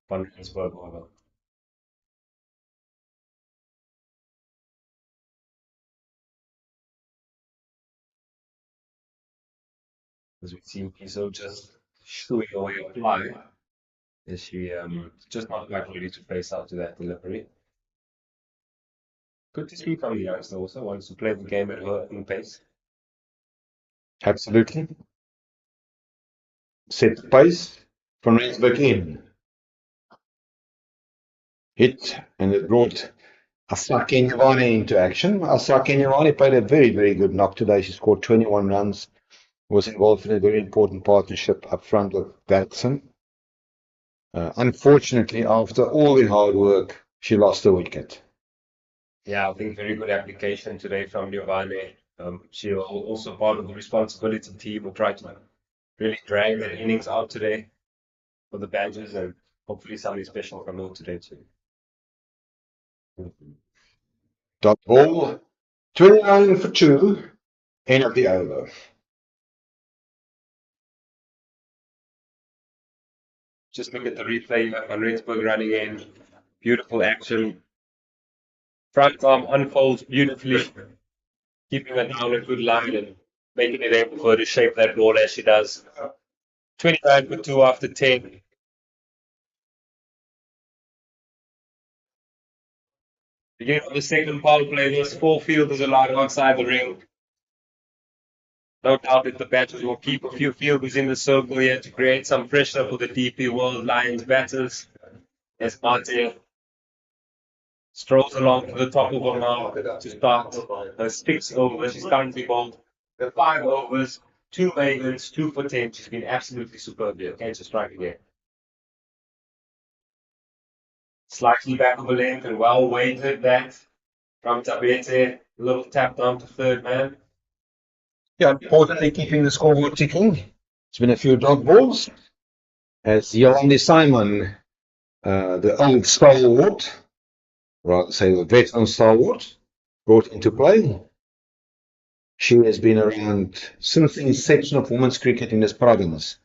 Van Rensburg over. As we see Piso just shooing away a fly. Is she just not quite ready to face up to that delivery? Good to see from the youngster also wants to play the game at her own pace. Absolutely. Set the pace. Van Rensburg in. Hit, and it brought Asake Nyavane into action. Asake Nyavane played a very, very good knock today. She scored 21 runs, was involved in a very important partnership up front with Batson. Unfortunately, after all the hard work, she lost the wicket. Yeah, I think very good application today from Giovanni. She was also part of the responsibility team who tried to really drag that innings out today for the Badgers, and hopefully something special from her today too. Dot ball, 29 for 2, end of the over. Just look at the replay of Van Rensburg running in. Beautiful action. Front arm unfolds beautifully, keeping it down a good line and making it able for her to shape that ball as she does. 29 for 2 after 10. Beginning of the second power play, there's 4 fielders allowed outside the ring. No doubt that the Badgers will keep a few fielders in the circle here to create some pressure for the DP World Lions batters. As Mate strolls along to the top of her now to start her 6 overs. She's currently bowled 5 overs, 2 maidens, 2 for 10. She's been absolutely superb here. Can't just strike again. Slightly back of the length and well weighted that from Tabete. A little tap down to third man. Yeah, importantly, keeping the scoreboard ticking. It's been a few dot balls. As Yolandi Simon, the old stalwart, rather say the veteran stalwart, brought into play. She has been around since the inception of women's cricket in this province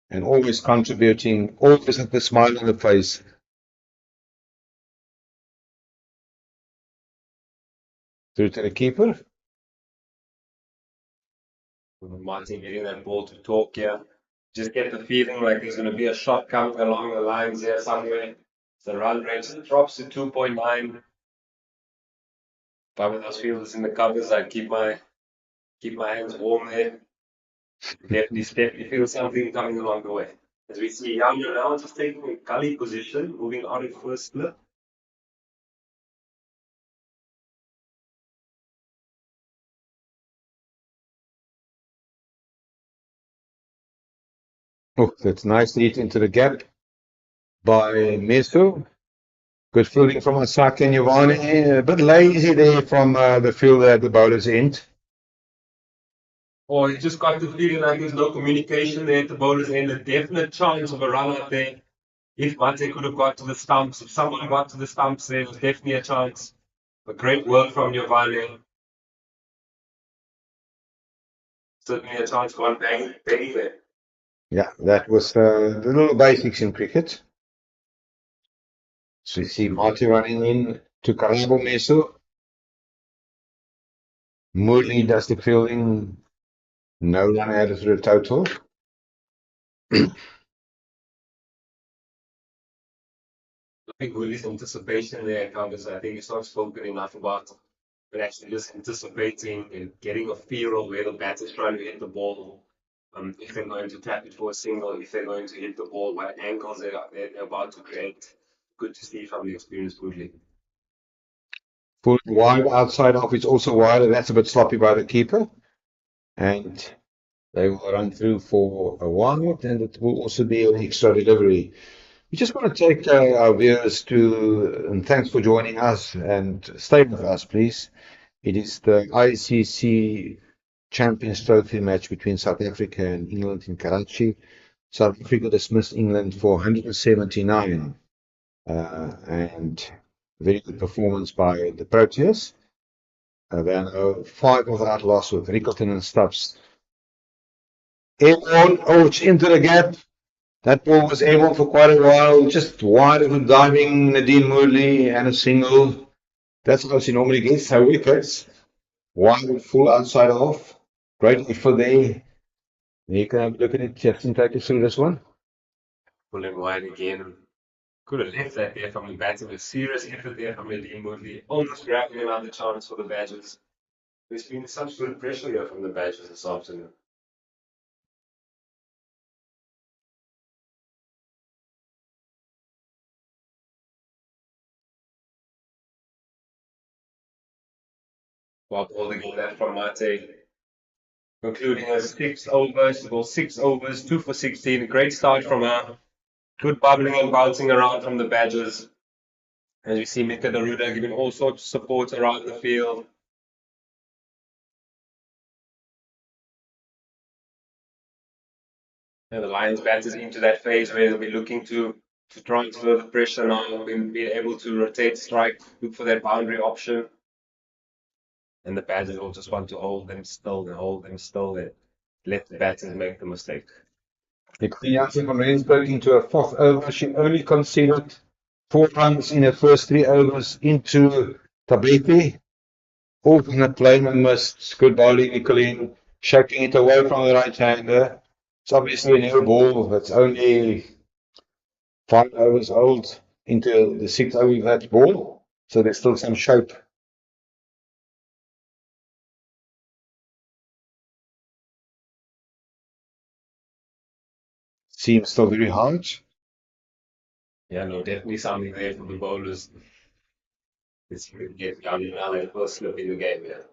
and always contributing, always with a smile on her face. Through to the keeper. Martin getting that ball to talk here. Just get the feeling like there's going to be a shot coming along the lines here somewhere. The run rate drops to 2.9. If I were those fielders in the covers, I'd keep my hands warm there. Definitely feel something coming along the way. As we see Yammer now just taking a gully position, moving out of first split. Oh, that's nicely hit into the gap by Mesu. Good fielding from Asaka and Giovanni. A bit lazy there from the fielder at the bowler's end. Or you just got the feeling like there's no communication there at the bowler's end. A definite chance of a run out there. If Mate could have got to the stumps, if someone got to the stumps there, was definitely a chance. But great work from Giovanni. Certainly a chance for one bang there. Yeah, that was the little basics in cricket. So you see Marty running in to Karabo Mesu. Moodley does the fielding. No run added to the total. I think Willie's anticipation there, Countess, I think it's not spoken enough about, but actually just anticipating and getting a feel of where the batter's trying to hit the ball. If they're going to tap it for a single, if they're going to hit the ball, what angles they're about to create. Good to see from the experienced Woodley. Full wide outside off. It's also wide, and that's a bit sloppy by the keeper. And they will run through for a wide, and it will also be an extra delivery. We just want to take our viewers to, and thanks for joining us, and stay with us, please. It is the ICC Champions Trophy match between South Africa and England in Karachi. South Africa dismissed England for 179, and very good performance by the Proteas. Then 5 without loss with Rickleton and Stubbs. Airborne, into the gap. That ball was airborne for quite a while, just wide of the diving Nadine Moodley and a single. That's how she normally gets her wickets. Wide, full outside off. Great effort there. You can have a look at it, Justin, take us through this one. Pulling wide again. Could have left that there from the batter with serious effort there from Nadine Woodley. Almost grabbing another chance for the Badgers. There's been such good pressure here from the Badgers this afternoon. Bob holding that from Mate. Concluding a 6 overs, well, 6 overs, 2 for 16. A great start from her. Good bubbling and bouncing around from the Badgers. As you see Mika Daruda giving all sorts of support around the field. And the Lions batters into that phase where they'll be looking to transfer the pressure now, being able to rotate strike, look for that boundary option. And the batters will just want to hold them still and hold them still and let the batters make the mistake. Nicoline Jansen from Rensburg into a fourth over. She only conceded 4 runs in her first 3 overs into Tabete. Alternate playman missed. Good bowling, Nicoline. Shaking it away from the right-hander. It's obviously a new ball. It's only 5 overs old into the 6th over of that ball. So there's still some shape. Seems still very hard. Yeah, no, definitely something there from the bowlers. It's good to get down now and first slip in the game, yeah.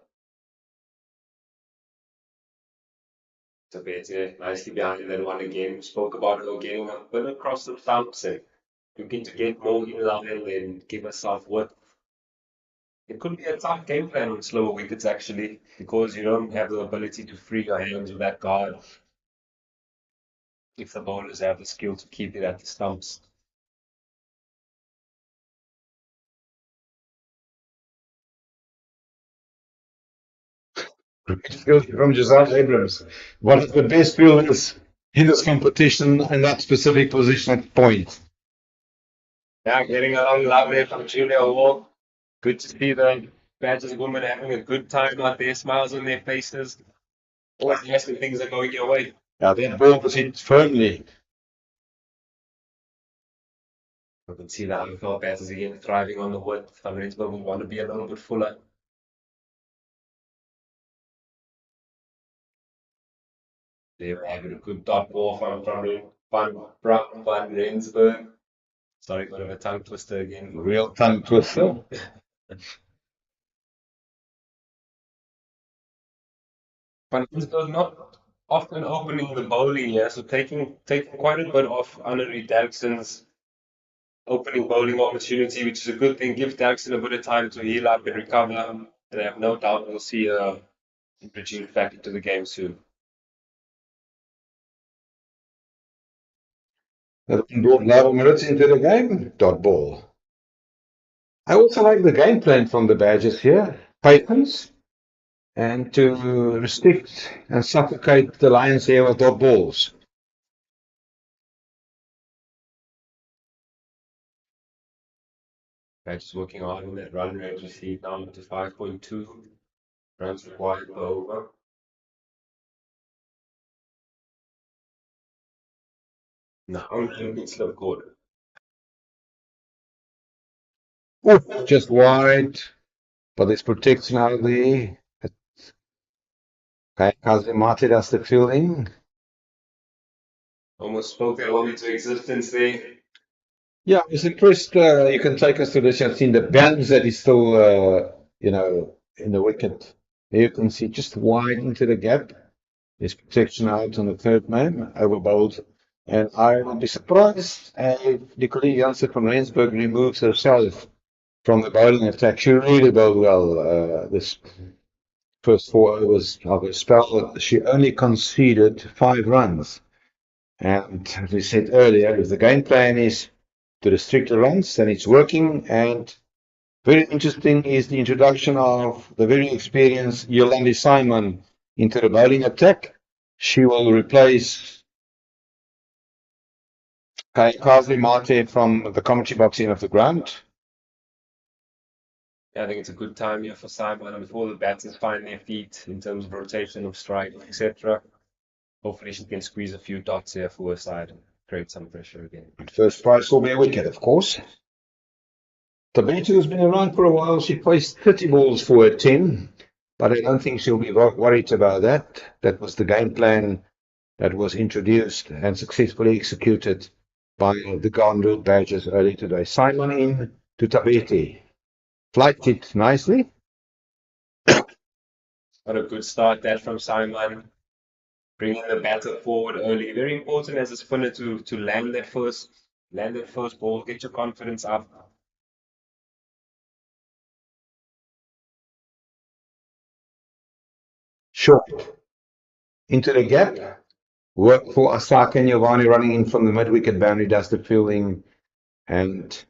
Tabete nicely behind that one again. Spoke about her getting a bit across the stumps and looking to get more in line and give herself width. It could be a tough game plan on slower wickets actually, because you don't have the ability to free your hands with that guard if the bowlers have the skill to keep it at the stumps. Great field from Josiah Abrams. One of the best fielders in this competition in that specific position at point. Yeah, getting along lovely from Julia Wall. Good to see the Badgers women having a good time out there, smiles on their faces. Always nice when things are going your way. Yeah, that ball was hit firmly. You can see the AFL batters again thriving on the wood. Van Rensburg will want to be a little bit fuller. They were having a good dot ball Van Rensburg. Sorry, bit of a tongue twister again. Real tongue twister. Van Rensburg not often opening the bowling here, so taking quite a bit off Honorary Derrickson's opening bowling opportunity, which is a good thing. Give Derrickson a bit of time to heal up and recover. And I have no doubt we'll see a introduced back into the game soon. That brought 11 minutes into the game. Dot ball. I also like the game plan from the Badgers here. Patience and to restrict and suffocate the Lions here with dot balls. Just working hard on that run rate received down to 5.2 runs required per over. No, good slip cord. Just wide, but there's protection out of there. Okay, Kazimati does the fielding. Almost spoke that all into existence there. Yeah, I was impressed. You can take us to this. I've seen the bounce that is still, in the wicket. You can see just wide into the gap. There's protection out on the third man, over bowled. And I would be surprised if Nicoline Janssen from Rensburg removes herself from the bowling attack. She really bowled well this first 4 overs of her spell. She only conceded 5 runs. And as we said earlier, if the game plan is to restrict the runs, then it's working. And very interesting is the introduction of the very experienced Yolandi Simon into the bowling attack. She will replace Kazi Mate from the commentary box end of the ground. Yeah, I think it's a good time here for Simon before the batsmen find their feet in terms of rotation of strike, etc. Hopefully she can squeeze a few dots here for her side and create some pressure again. First prize will be a wicket, of course. Tabetu has been around for a while. She placed 30 balls for her 10, but I don't think she'll be worried about that. That was the game plan that was introduced and successfully executed by the Garden Route Badgers early today. Simon in to Tabeti. Flighted nicely. What a good start that from Simon. Bringing the batter forward early. Very important as a spinner to land that first ball, get your confidence up. Short. Into the gap. Work for Asaka and Giovanni running in from the mid-wicket boundary, does the fielding, and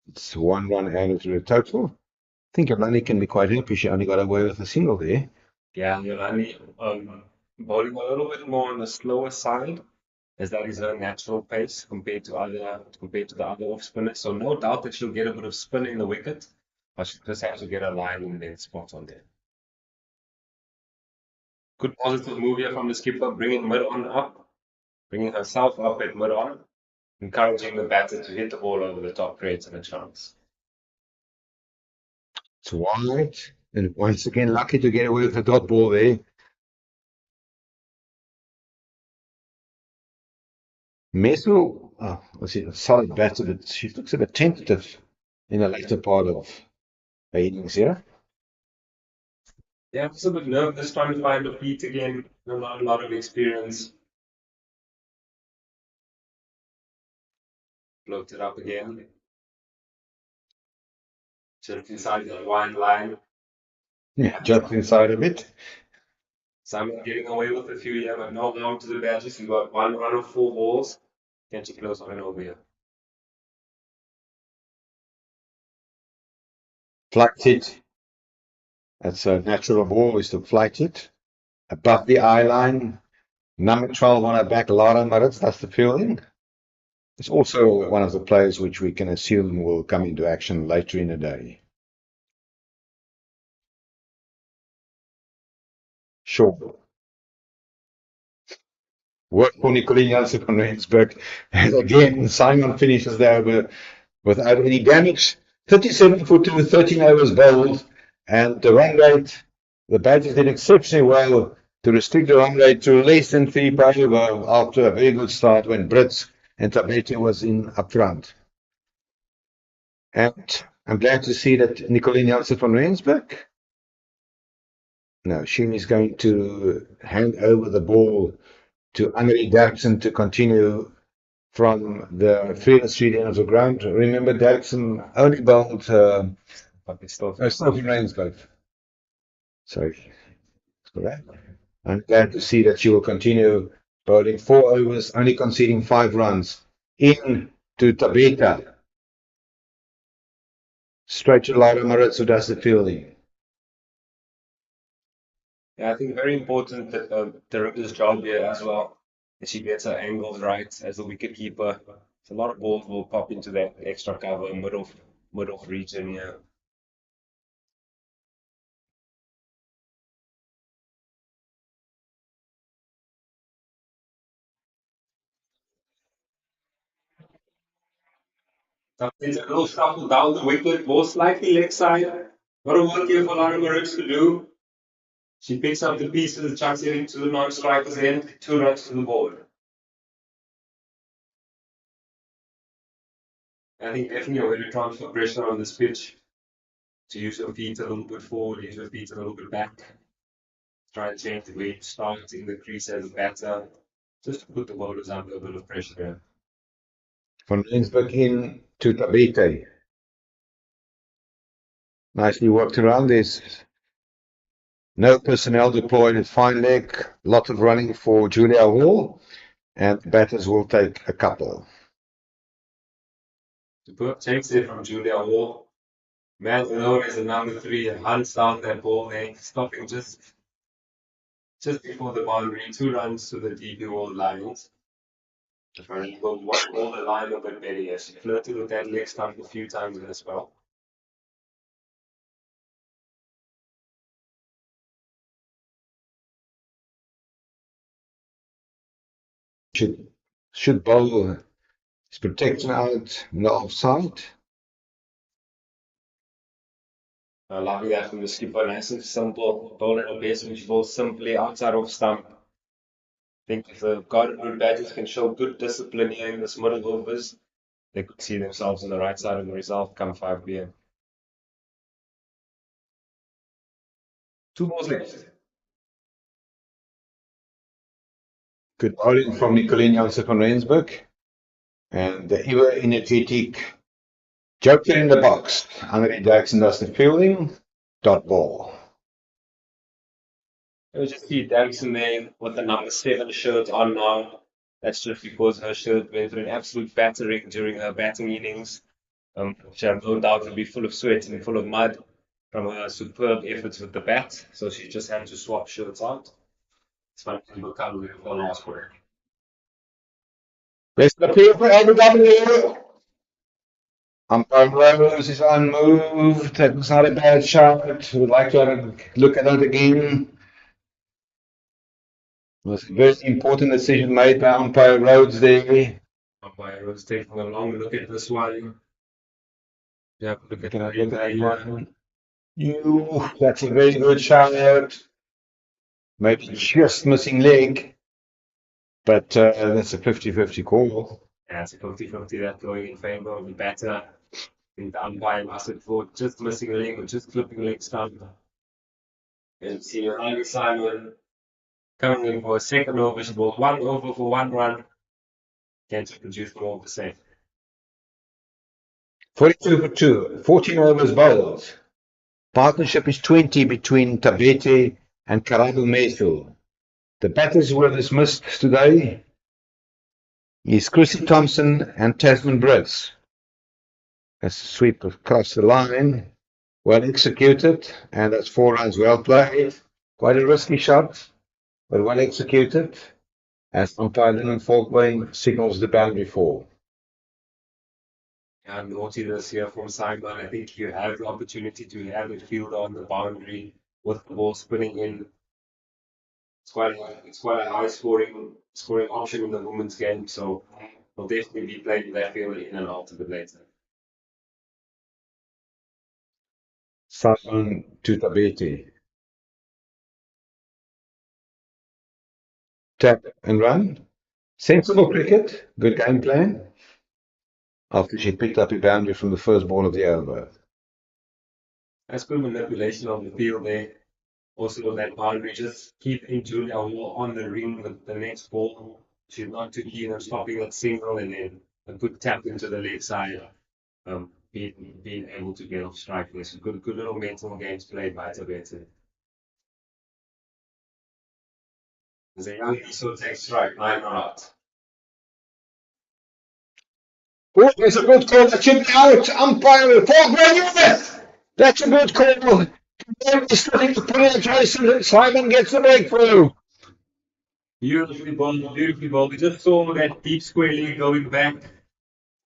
it's 1 run added to the total. I think Giovanni can be quite happy. She only got away with a single there. Yeah, Giovanni bowling a little bit more on the slower side, as that is her natural pace compared to the other off spinners. So no doubt that she'll get a bit of spin in the wicket, but she just has to get a line and then spot on there. Good positive move here from the skipper, bringing mid-on up, bringing herself up at mid-on, encouraging the batter to hit the ball over the top, creating a chance. It's wide, and once again lucky to get away with the dot ball there. Mesu, was a solid batter, but she looks a bit tentative in the later part of the innings here. Yeah, just a bit nervous, trying to find the feet again. Not a lot of experience. Floated up again. Just inside that wide line. Yeah, just inside of it. Simon getting away with a few here, but no harm to the Badgers. We've got 1 run of 4 balls. Can't you close on an over here? Flight it. That's a natural ball, is to flight it. Above the eye line. Number 12 on her back, Lara Maritz, that's the fielding. It's also one of the players which we can assume will come into action later in the day. Sure. Work for Nicoline Janssen from Rensburg. And again, Simon finishes the over without any damage. 37 for 2, 13 overs bowled. And the run rate, the Badgers did exceptionally well to restrict the run rate to less than 3 per over after a very good start when Brits and Tabete was in up front. And I'm glad to see that Nicolene Jansen van Rensburg. Now, Sheen is going to hand over the ball to Annelie Derksen to continue from the further street end of the ground. Remember, Derksen only bowled Sophie Rensburg. Sorry, correct. I'm glad to see that she will continue bowling 4 overs, only conceding 5 runs. In to Tabeta. Straight to Laura Maritz, who does the fielding. Yeah, I think very important that Deriva's job here as well. That she gets her angles right as the wicket keeper. So a lot of balls will pop into that extra cover, middle region here. It's a little shuffle down the wicket, ball slightly leg side. Got a work here for Lara Maritz to do. She picks up the pieces, chucks it into the non-striker's end, 2 runs to the board. I think definitely a way to transfer pressure on this pitch. To use your feet a little bit forward, use your feet a little bit back. Try and change the way you start in the crease as a batter. Just to put the bowlers under a bit of pressure there. Van Rensburg in to Tabete. Nicely worked around. There's no personnel deployed at fine leg. Lot of running for Julia Hall. And batters will take a couple. Superb takes it from Julia Hall. Man alone as a number 3 and hunts down that ball there, stopping just before the boundary. 2 runs to the DP World lines. And we'll watch all the line a bit better here. She flirted with that leg stump a few times as well. Should bowl his protection out in the offside. Lovely that from the skipper, nice and simple. Bowling her best when she bowls simply outside of stump. I think if the good batters can show good discipline here in this middle overs, they could see themselves on the right side of the result come 5 p.m. 2 balls left. Good bowling from Nicolene Jansen van Rensburg. And the ever energetic joker in the box. Annelie Derksen does the fielding. Dot ball. You just see Derksen there with the number 7 shirt on now. That's just because her shirt went through an absolute battering during her batting innings. She had no doubt to be full of sweat and full of mud from her superb efforts with the bat. So she just had to swap shirts out. It's fun to become with the last word. Best appeal for LBW. Umpire Rose is unmoved. That was not a bad shot. Would like to look at it again. It was a very important decision made by Umpire Rhodes there. Umpire Rose taking a long look at this one. Yeah, look at that one. That's a very good shot. Maybe just missing leg. But that's a 50-50 call. Yeah, it's a 50-50 that going in favor of the batter. I think the umpire must have thought just missing a leg or just clipping a leg stump. And see Riley Simon coming in for a second over. She bowled 1 over for 1 run. Can't produce more of the same. 42 for 2. 14 overs bowled. Partnership is 20 between Tabete and Karabu Mayfield. The batters were dismissed today is Chrissy Thompson and Tasman Brits. That's a sweep across the line. Well executed, and that's 4 runs well played. Quite a risky shot, but well executed. As umpire Lyndon Falkway signals the boundary for. And naughtiness here from Simon. I think you have the opportunity to have it field on the boundary with the ball spinning in. It's quite a high scoring option in the women's game, so we'll definitely be playing that field in and out a bit later. Simon to Tabete. tap and run. Sensible cricket, good game plan. After she picked up a boundary from the first ball of the over. That's good manipulation of the field there. Also with that boundary, just keeping Julia Wall on the ring with the next ball. She's not too keen on stopping that single and then a good tap into the left side. Being able to get off strike. There's some good little mental games played by Tabete. There's a young so takes strike, 9 not out. Oh, it's a good call. That should be out. Umpire, yes! That's a good call. He's starting to put it. Jason Simon gets the breakthrough. Beautifully ball. We just saw that deep square leg going back.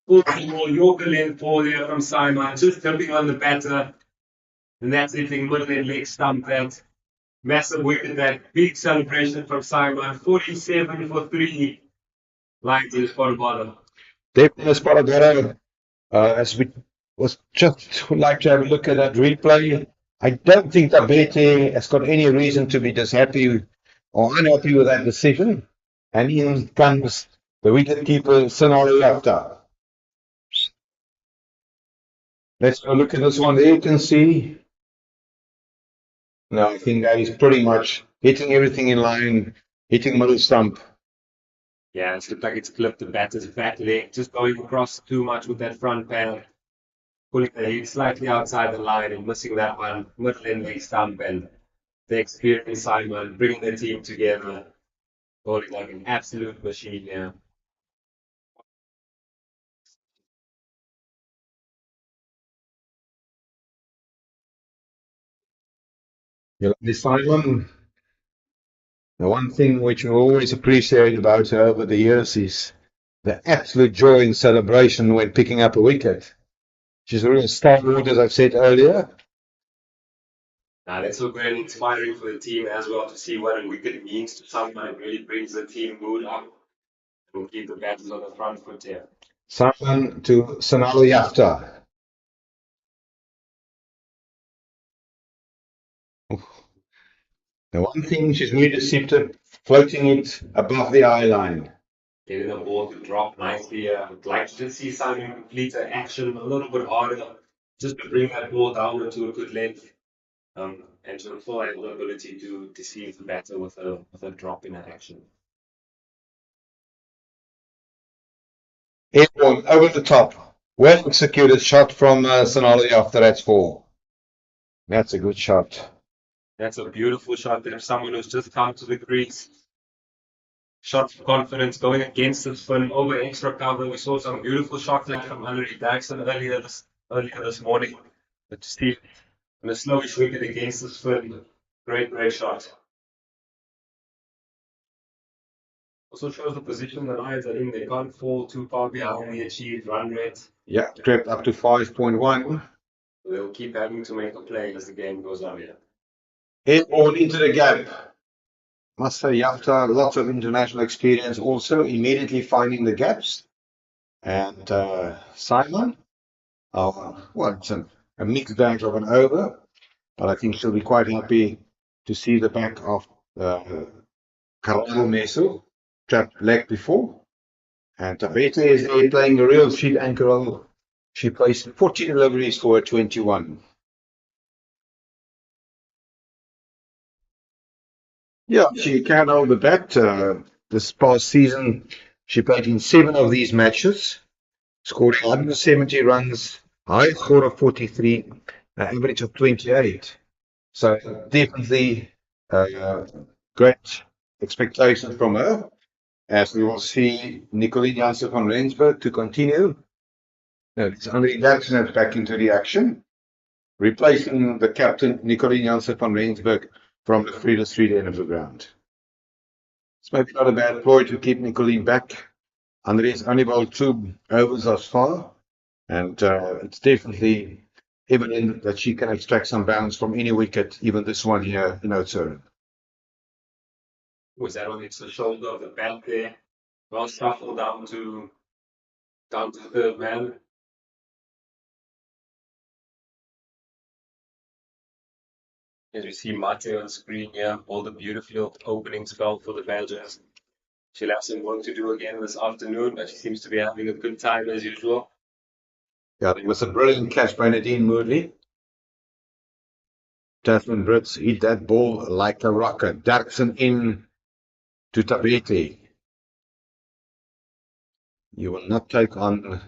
Full ball, Yorker length ball there from Simon, just jumping on the batter. And that's hitting middle and leg stump that. Massive wicket, that big celebration from Simon. 47 for 3. Line to the spot bottom. Definitely spotted that. As we was just like to have a look at that replay. I don't think Tabete has got any reason to be dishappy or unhappy with that decision. And in comes the wicketkeeper, Sonali after. Let's have a look at this one. There you can see. No, I think that is pretty much hitting everything in line, hitting middle stump. Yeah, it looks like it's clipped the batter's back leg, just going across too much with that front pad, pulling the head slightly outside the line and missing that one, middle and leg stump, and the experienced Simon bringing the team together, bowling like an absolute machine here. You like Simon? The one thing which we always appreciate about her over the years is the absolute joy and celebration when picking up a wicket. She's a real stalwart, as I've said earlier. Now that's so great and inspiring for the team as well to see what a wicket means to someone. It really brings the team mood up and will keep the batters on the front foot here. Simon to Sonali after. The one thing she's really deceptive, floating it above the eye line. Getting the ball to drop nicely. I'd like to just see Simon complete the action a little bit harder, just to bring that ball down to a good length, and to full have the ability to deceive the batter with a drop in that action. Airborne over the top. Well executed shot from Sonali after that's 4. That's a good shot. That's a beautiful shot there. Someone who's just come to the crease. Shot for confidence going against the spin over extra cover. We saw some beautiful shots there from Henry Daxon earlier this morning. But Steve, on a slowish wicket against the spin, great shot. Also shows the position the Lions are in. They can't fall too far behind the achieved run rate. Yeah, crept up to 5.1. They'll keep having to make a play as the game goes on here. Airborne into the gap. Must say, after lots of international experience, also immediately finding the gaps. And Simon, well, it's a mixed bag of an over, but I think she'll be quite happy to see the back of Karabo Meso, trapped leg before. And Tabete is there playing a real sheet anchor role. She plays 40 deliveries for a 21. Yeah, she can hold the bat. This past season, she played in 7 of these matches, scored 170 runs, high score of 43, an average of 28. So definitely great expectations from her, as we will see Nicolene Jansen van Rensburg to continue. Now, it's André Daxner back into the action, replacing the captain Nicolene Jansen van Rensburg from the Frida Street end of the ground. It's maybe not a bad ploy to keep Nicolene back. André's only bowled 2 overs thus far, and it's definitely evident that she can extract some bounce from any wicket, even this one here in Oudtshoorn. Was that on the shoulder of the bat there? Well shuffled down to the third man. As we see Mate on screen here, all the beautiful opening spell for the Belgians. She'll have some work to do again this afternoon, but she seems to be having a good time as usual. Yeah, it was a brilliant catch by Nadine Moodley. Tasman Brits hit that ball like a rocket. Dirksen in to Tabete. You will not take on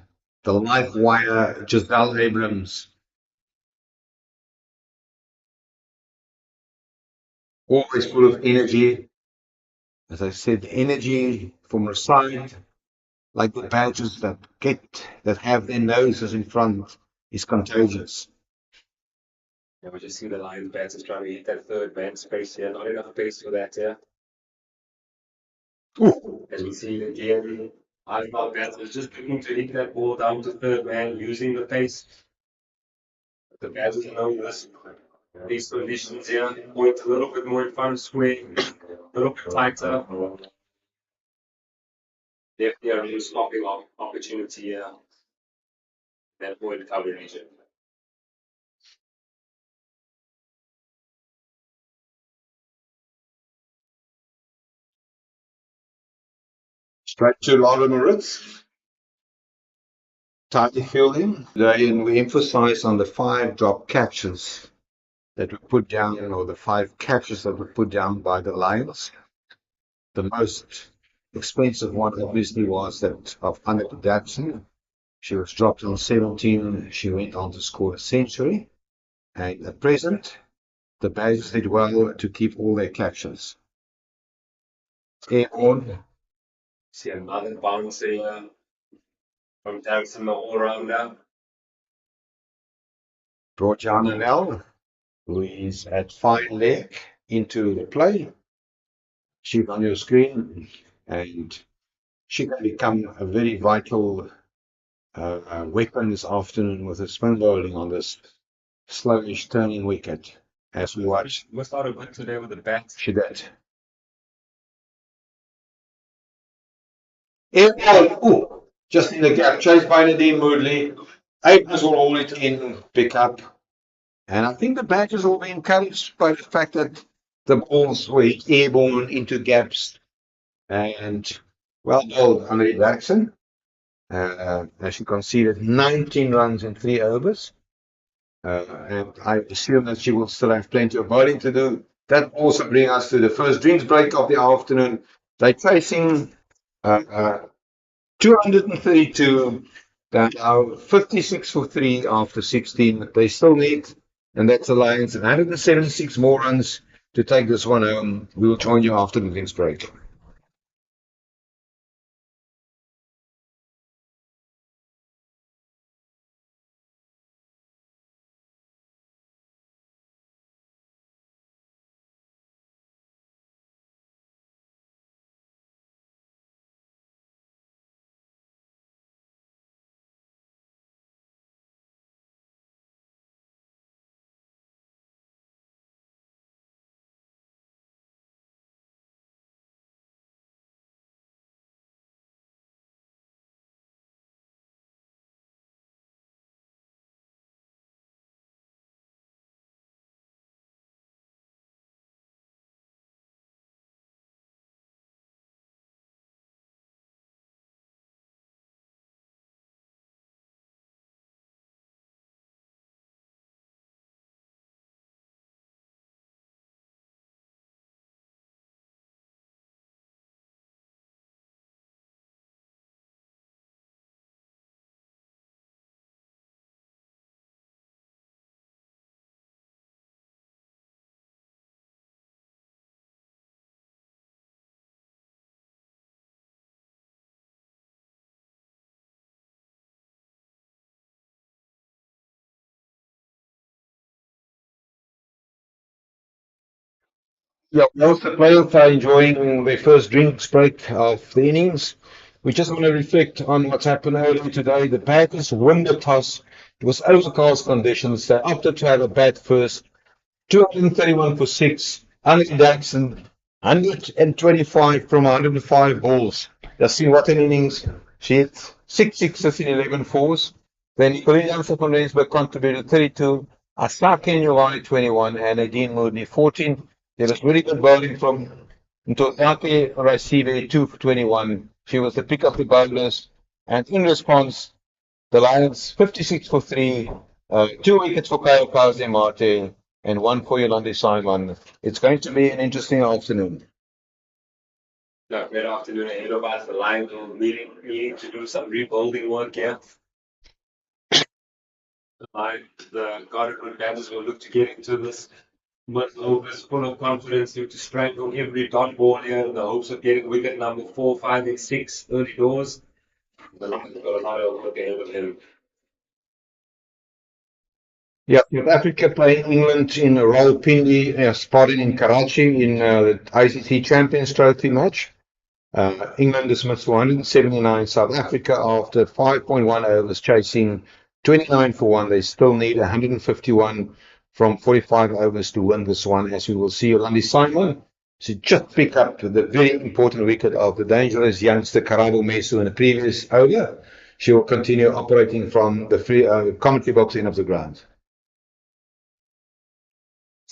the live wire Giselle Abrams. Always full of energy. As I said, energy from her side, like the badgers that have their noses in front, is contagious. Yeah, we just see the Lions batters trying to hit that third man space here. Not enough pace for that here. Ooh. As we see again, Iceberg batters just looking to hit that ball down to third man using the pace. The batters know this. These conditions here, point a little bit more in front of square, a little bit tighter. Definitely a real stopping opportunity here. That point coverage. Straight to Laura Moritz. Tidy fielding today, and we emphasize on the 5 drop catches that were put down, or the 5 catches that were put down by the Lions. The most expensive one obviously was that of Annette Datsun. She was dropped on 17. She went on to score a century. And at present, the Badgers did well to keep all their catches. Airborne. See another bounce here from Jackson, the all-rounder. Brought Jana Nell, who is at fine leg, into the play. She's on your screen, and she can become a very vital weapon this afternoon with a spin bowling on this slowish turning wicket. As we watch, Must out a good today with the bat. she did. Airborne, ooh, just in the gap, chased by Nadine Moodley. Abrams will hold it in, pick up. And I think the Badgers will be encouraged by the fact that the balls were airborne into gaps. And well done, Andre Jackson. As she conceded 19 runs in 3 overs. And I assume that she will still have plenty of bowling to do. That also brings us to the first drinks break of the afternoon. They're chasing 232, now 56 for 3 after 16. They still need, and that's the Lions, 176 more runs to take this one home. We will join you after the drinks break. Yeah, most the players are enjoying their first drinks break of the innings. We just want to reflect on what's happened earlier today. The Packers won the toss. It was overcast conditions. They opted to have a bat first. 231 for 6. Andy Jackson, 125 from 105 balls. Just see what an innings. She hit 6 sixes in 11 fours. Then Nicolene Jansen from Rensburg contributed 32. Asake Nyolani 21 and Nadine Moodley 14. There was really good bowling from Ntozake Rasive 2 for 21. She was the pick of the bowlers. And in response, the Lions 56 for 3, 2 wickets for Kyle Marte, and one for Yolandi Simon. It's going to be an interesting afternoon. No, great afternoon ahead of us. The Lions will needing to do some rebuilding work here. The Garden Panthers will look to get into this overs full of confidence, look to strangle every dot ball here in the hopes of getting wicket number 4, 5, and 6 early doors. The Lions got a lot of work ahead of him. Yeah, South Africa playing England in Rawalpindi, spotted in Karachi in the ICC Champions Trophy match. England dismissed 179. South Africa, after 5.1 overs, chasing 29 for 1. They still need 151 from 45 overs to win this one. As we will see, Yolandi Simon to just pick up the very important wicket of the dangerous youngster Karabo Mesu in the previous over. She will continue operating from the free commentary box end of the ground.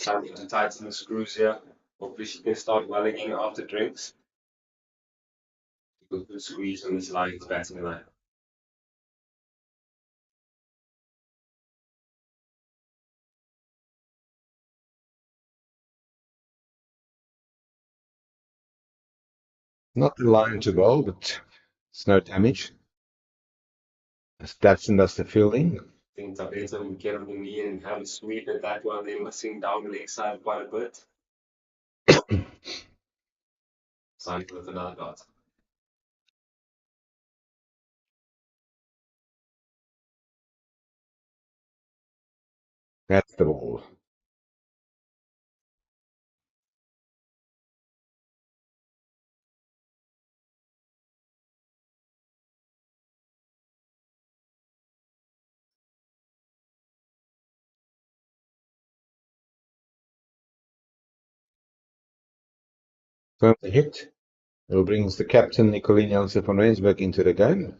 Time to tighten the screws here. Hopefully she can start well again after drinks. Good squeeze on this Lions batting line. Not the line to bowl, but it's no damage. That's the fielding. Things are better. We get on the knee and have a sweep at that one. They're missing down the leg side quite a bit. Sign with another dot. That's the ball. Firm the hit. It brings the captain, Nicolini Jansen van Rensburg, into the game.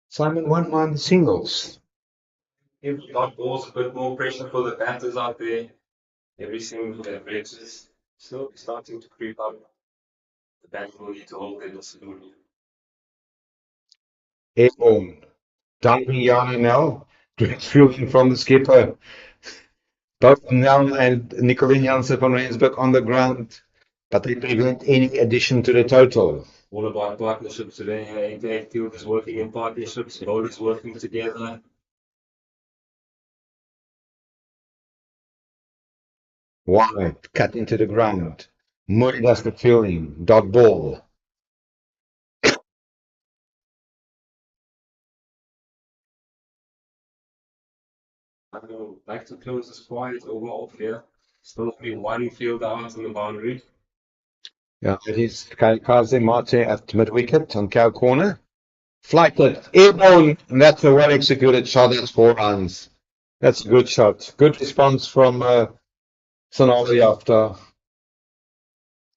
Simon one-man singles. Every dot ball's a bit more pressure for the batters out there. Every single average is still starting to creep up. The batter will need to hold their discipline. Airborne. Diving Jana now. Direct fielding from the skipper. Both Nel and Nicolini Jansen van Rensburg on the ground, but they prevent any addition to the total. All about partnerships today. Eight fielders working in partnerships, bowlers working together. Wide, cut into the ground. Murray does the fielding. Dot ball. I would like to close this quiet over off here. Still only one field out on the boundary. Yeah, it is Kaze Mate at mid-wicket on cow corner. Flighted, airborne, and that's a well-executed shot. That's 4 runs. That's a good shot. Good response from Sonali after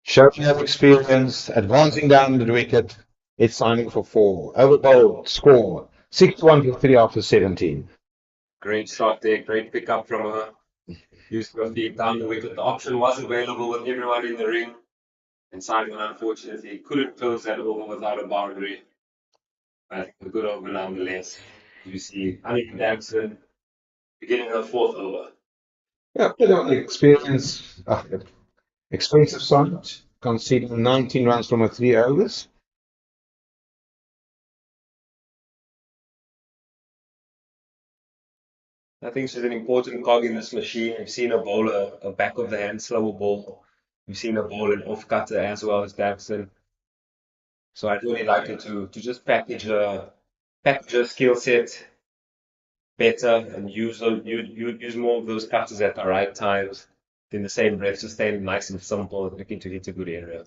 showing up experience, advancing down the wicket. It's signing for 4. Overbowled, score 61 for 3 after 17. Great shot there, great pickup from her. Used her feet down the wicket. The option was available with everyone in the ring. And Simon, unfortunately, couldn't close that over without a boundary. But a good over nonetheless. You see Annika Daxon beginning her 4th over. Yeah, bit of expensive side, conceding 19 runs from her 3 overs. I think she's an important cog in this machine. We've seen her bowl a back of the hand slower ball. We've seen her bowl an off cutter as well as Daxon. So I'd really like her to just package her skill set better and use more of those cutters at the right times. In the same breath, just staying nice and simple, looking to hit a good area.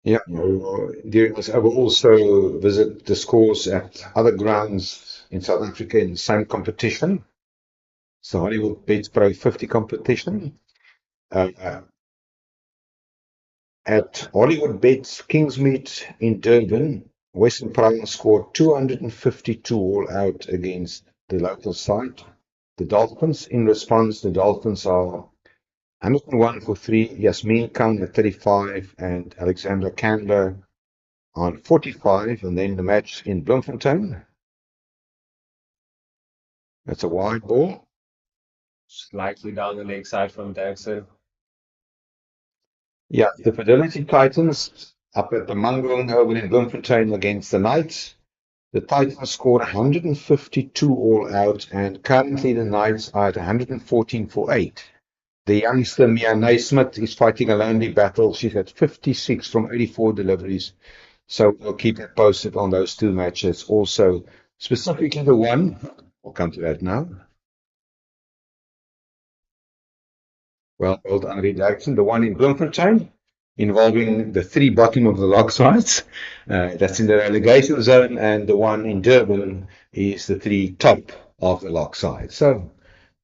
Yeah, during this, I will also visit the scores at other grounds in South Africa in the same competition. It's the Hollywoodbets Pro50 competition. At Hollywoodbets Kingsmead in Durban, Western Province scored 252 all out against the local side, the Dolphins. In response, the Dolphins are 101 for 3. Yasmin Khan at 35 and Alexandra Candler on 45. And then the match in Bloemfontein. That's a wide ball. Slightly down the leg side from Daxon. Yeah, the Fidelity Titans up at the Mangaung over in Bloemfontein against the Knights. The Titans scored 152 all out, and currently the Knights are at 114 for 8. The youngster Mia Naismith is fighting a lonely battle. She's at 56 from 84 deliveries. So we'll keep it posted on those two matches. Also, specifically the one, we'll come to that now. Well, old Henri Jackson, the one in Bloemfontein, involving the three bottom of the log sides. That's in the relegation zone, and the one in Durban is the three top of the log side. So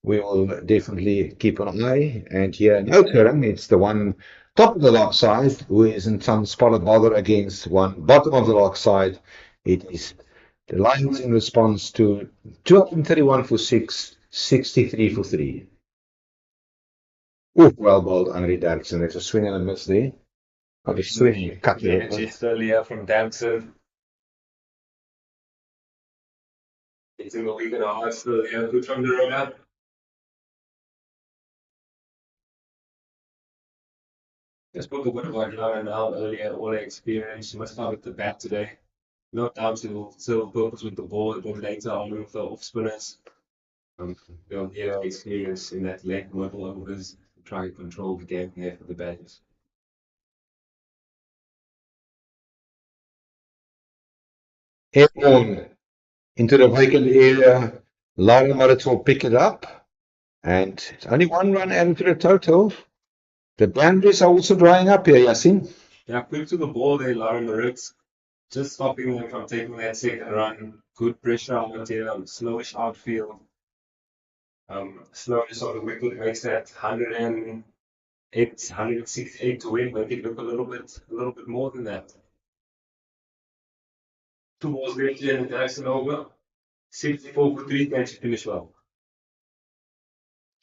we will definitely keep an eye. And here in Oudtshoorn, it's the one top of the log side who is in some spot of bother against one bottom of the log side. It is the Lions in response to 231 for 6, 63 for 3. Oh, well bowled, Henri Derksen. There's a swing and a miss there. Oh, the swing cut The energy earlier from Daxon. It's in the week and a half still there. Good from the roller. Just spoke a bit about Lara now earlier. All the experience. She must start with the bat today. No doubt she will still focus with the ball, but later on with the off spinners. They'll get experience in that late middle overs to try and control the game here for the batters. airborne into the vacant area. Lara Moritz will pick it up. And it's only one run added to the total. The boundaries are also drying up here, Yasin. Yeah, quick to the ball there, Lara Moritz. Just stopping them from taking that second run. Good pressure on the tail, slowish outfield. Slowness of the wicket makes that 108, 168 to win. Make it look a little bit more than that. Two balls later and Dyson over. 64 for 3, can she finish well?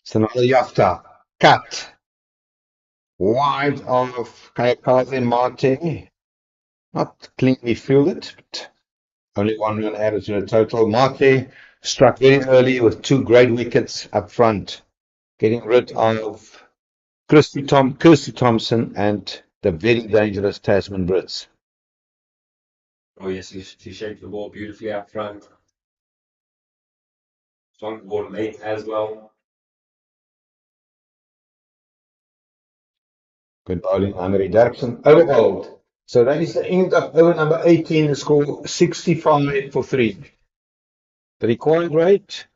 It's another Yafta. Cut. Wide of Kayakaze Mate. Not cleanly fielded, but only one run added to the total. Mate struck very early with two great wickets up front, getting rid of Kirsty Thompson and the very dangerous Tasman Brits. Oh yes, she shaped the ball beautifully up front. Swung the ball late as well. Good bowling, Henri Derksen. Overbowled. So that is the end of over number 18. The score 65 for 3. The required rate,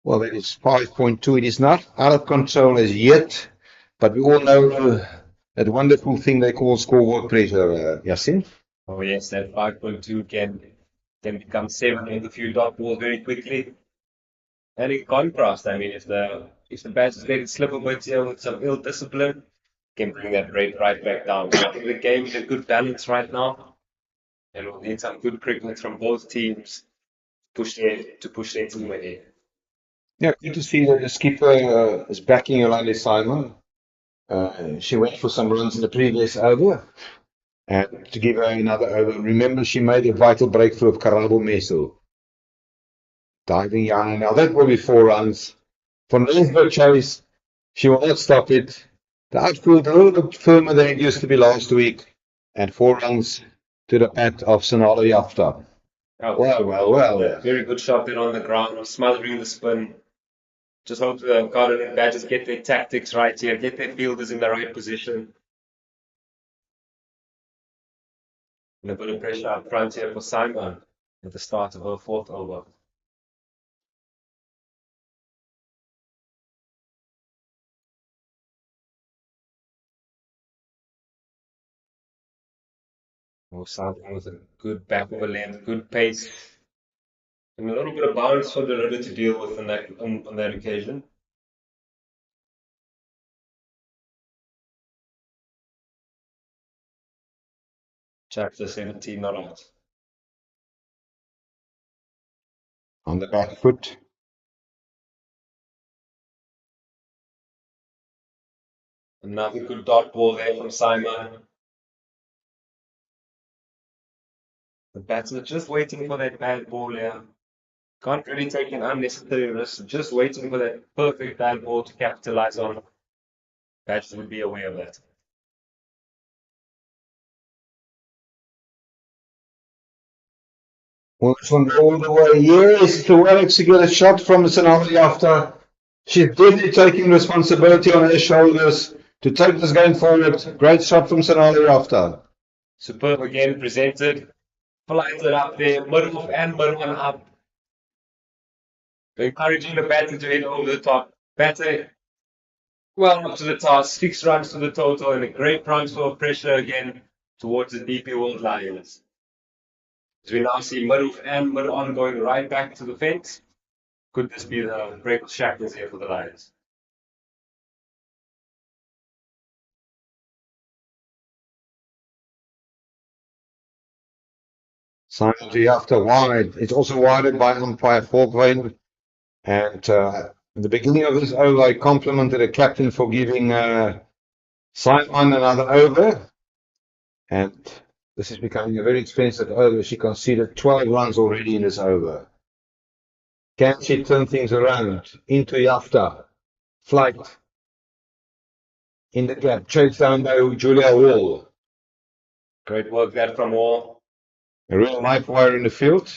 well, that is 5.2. It is not out of control as yet, but we all know that wonderful thing they call scoreboard pressure, Yasin. Oh yes, that 5.2 can become 7 with a few dot balls very quickly. And in contrast, I mean, if the batsers let it slip a bit here with some ill discipline, can bring that rate right back down. I think the game is a good balance right now, and we'll need some good cricket from both teams to push their team ahead. Yeah, good to see that the skipper is backing Yolande Simon. She went for some runs in the previous over. And to give her another over, remember she made a vital breakthrough of Karabo Meso. Diving young. Now that will be 4 runs. From Rensburg Chase, she will not stop it. The outfield a little bit firmer than it used to be last week. And 4 runs to the bat of Sonalo Yafta. Oh, Well. very good shot there on the ground, smothering the spin. Just hope the Cardiff batters get their tactics right here, get their fielders in the right position. And a bit of pressure up front here for Simon at the start of her 4th over. Simon with a good back over length, good pace, and a little bit of bounce for the Ritter to deal with on that occasion. Chapter 17 not out. on the back foot. Another good dot ball there from Simon. The batsman just waiting for that bad ball here. Can't really take an unnecessary risk. Just waiting for that perfect bad ball to capitalize on. Batsman would be aware of that. From all the way. Yes, it's a well executed shot from Sonali after. She's definitely taking responsibility on her shoulders to take this game forward. Great shot from Sonali after. Superb again presented. Flies it up there, middle off and middle one up. Encouraging the batter to hit over the top. Batter well up to the task, 6 runs to the total, and a great transfer of pressure again towards the DP World Lions. As we now see middle and middle on going right back to the fence. Could this be the break of shackles here for the Lions? Simon G after wide. It's also wided by umpire Falkvane. And in the beginning of this over, I complimented the captain for giving Simon another over. And this is becoming a very expensive over. She conceded 12 runs already in this over. Can she turn things around? Into Yafta. Flight. In the gap. Chased down by Julia Wall. Great work that from Wall. A real life wire in the field.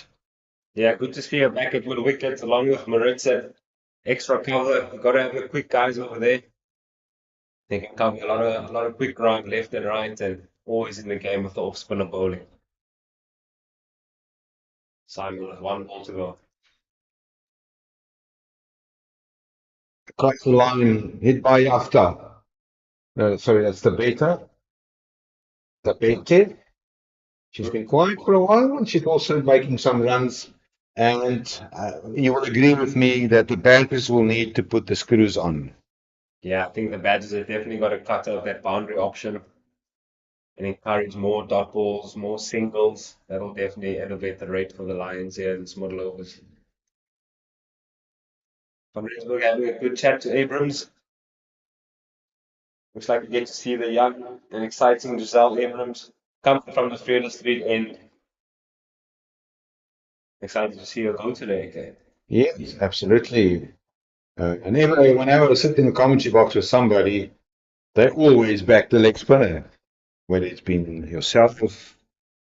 Yeah, good to see her back at with wickets along with Maritza. Extra cover. Got to have the quick guys over there. They can cover a lot of quick ground left and right, and always in the game with the off spinner bowling. Simon with 1 ball to go. Across the line. Hit by Yafta. Sorry, that's the beta. The beta. She's been quiet for a while, and she's also making some runs. And you will agree with me that the bankers will need to put the screws on. Yeah, I think the Badgers have definitely got to cut out that boundary option and encourage more dot balls, more singles. That'll definitely elevate the rate for the Lions here in this middle overs. From Rensburg having a good chat to Abrams. Looks like we get to see the young and exciting Giselle Abrams come from the Freedom Street end. Excited to see her go today, okay? Yes, absolutely. And whenever I sit in the commentary box with somebody, they always back the leg spinner. Whether it's been yourself with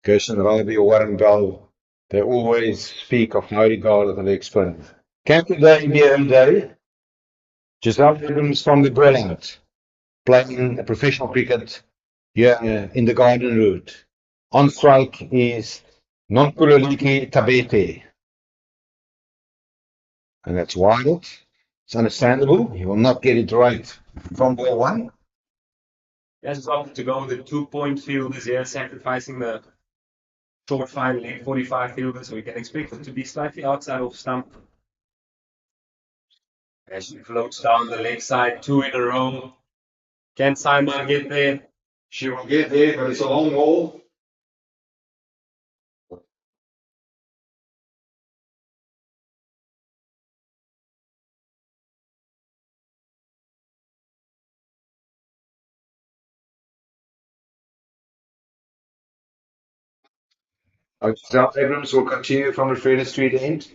Gerson Raby or Warren Bell, they always speak of high regard of the leg spinner. Can today be a day? Giselle Abrams from the Brilliant, playing a professional cricket here in the Garden Route. On strike is Nonkululeki Tabete. And that's wild. It's understandable. He will not get it right from ball one. Yes, opted to go with the 2-point fielders here, sacrificing the short fine leg 45 fielders, so we can expect it to be slightly outside of stump. As she floats down the leg side, 2 in a row. Can Simon get there? She will get there, but it's a long ball. South Abrams will continue from the Freedom Street end.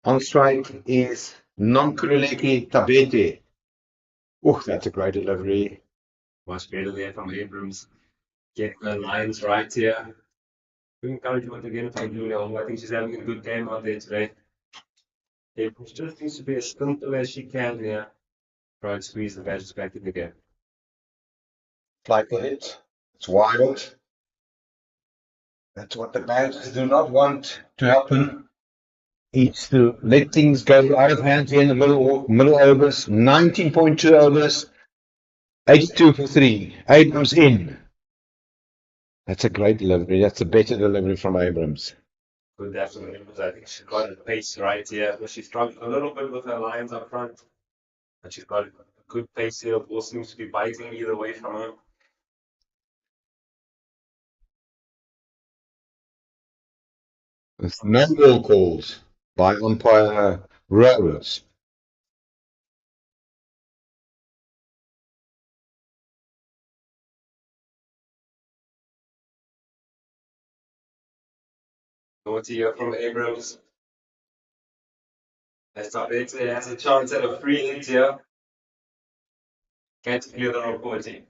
On strike is Nonkululeki Tabete. Oh, that's a great delivery. Much better there from Abrams. Get the lines right here. Good encouragement again from Julia. I think she's having a good game out there today. Abrams just needs to be as simple as she can here. Try and squeeze the Badgers back in the game. Flight the hit. It's wild. That's what the Badgers do not want to happen. It's to let things go out of hand here in the middle overs. 19.2 overs. 82 for 3. Abrams in. That's a great delivery. That's a better delivery from Abrams. Good definitely, because I think she's got a pace right here. But she struggled a little bit with her lines up front. But she's got a good pace here. Ball seems to be biting either way from her. There's no ball calls. by umpire Rose. Naughty here from Abrams. As Tabete has a chance at a free hit here. Can't clear the reporting.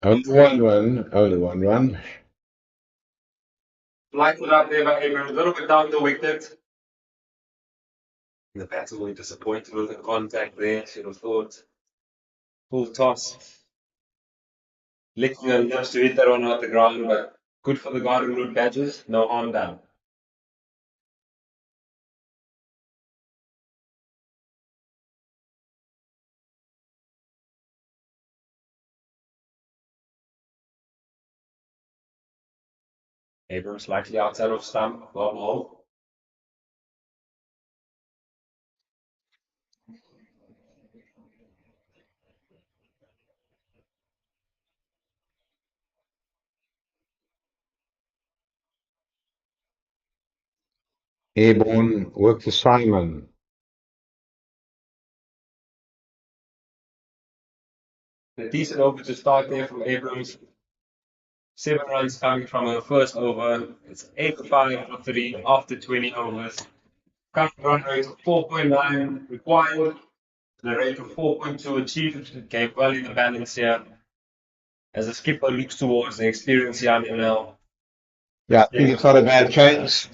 Only one run, only one run. Lighted up there by Abrams, a little bit down the wicket. The batter will be disappointed with the contact there. Should have thought full toss. Licking her lips to hit that one out the ground, but good for the Garden Route badges. No harm done. Abrams slightly outside of stump. Well ball. Airborne work for Simon. A decent over to start there from Abrams. 7 runs coming from her first over. It's 8-5 for 3 after 20 overs. Current run rate of 4.9 required. The rate of 4.2 achieved. Gave well in the balance here. As the skipper looks towards the experienced Jan now. Yeah, I think it's not a bad chance.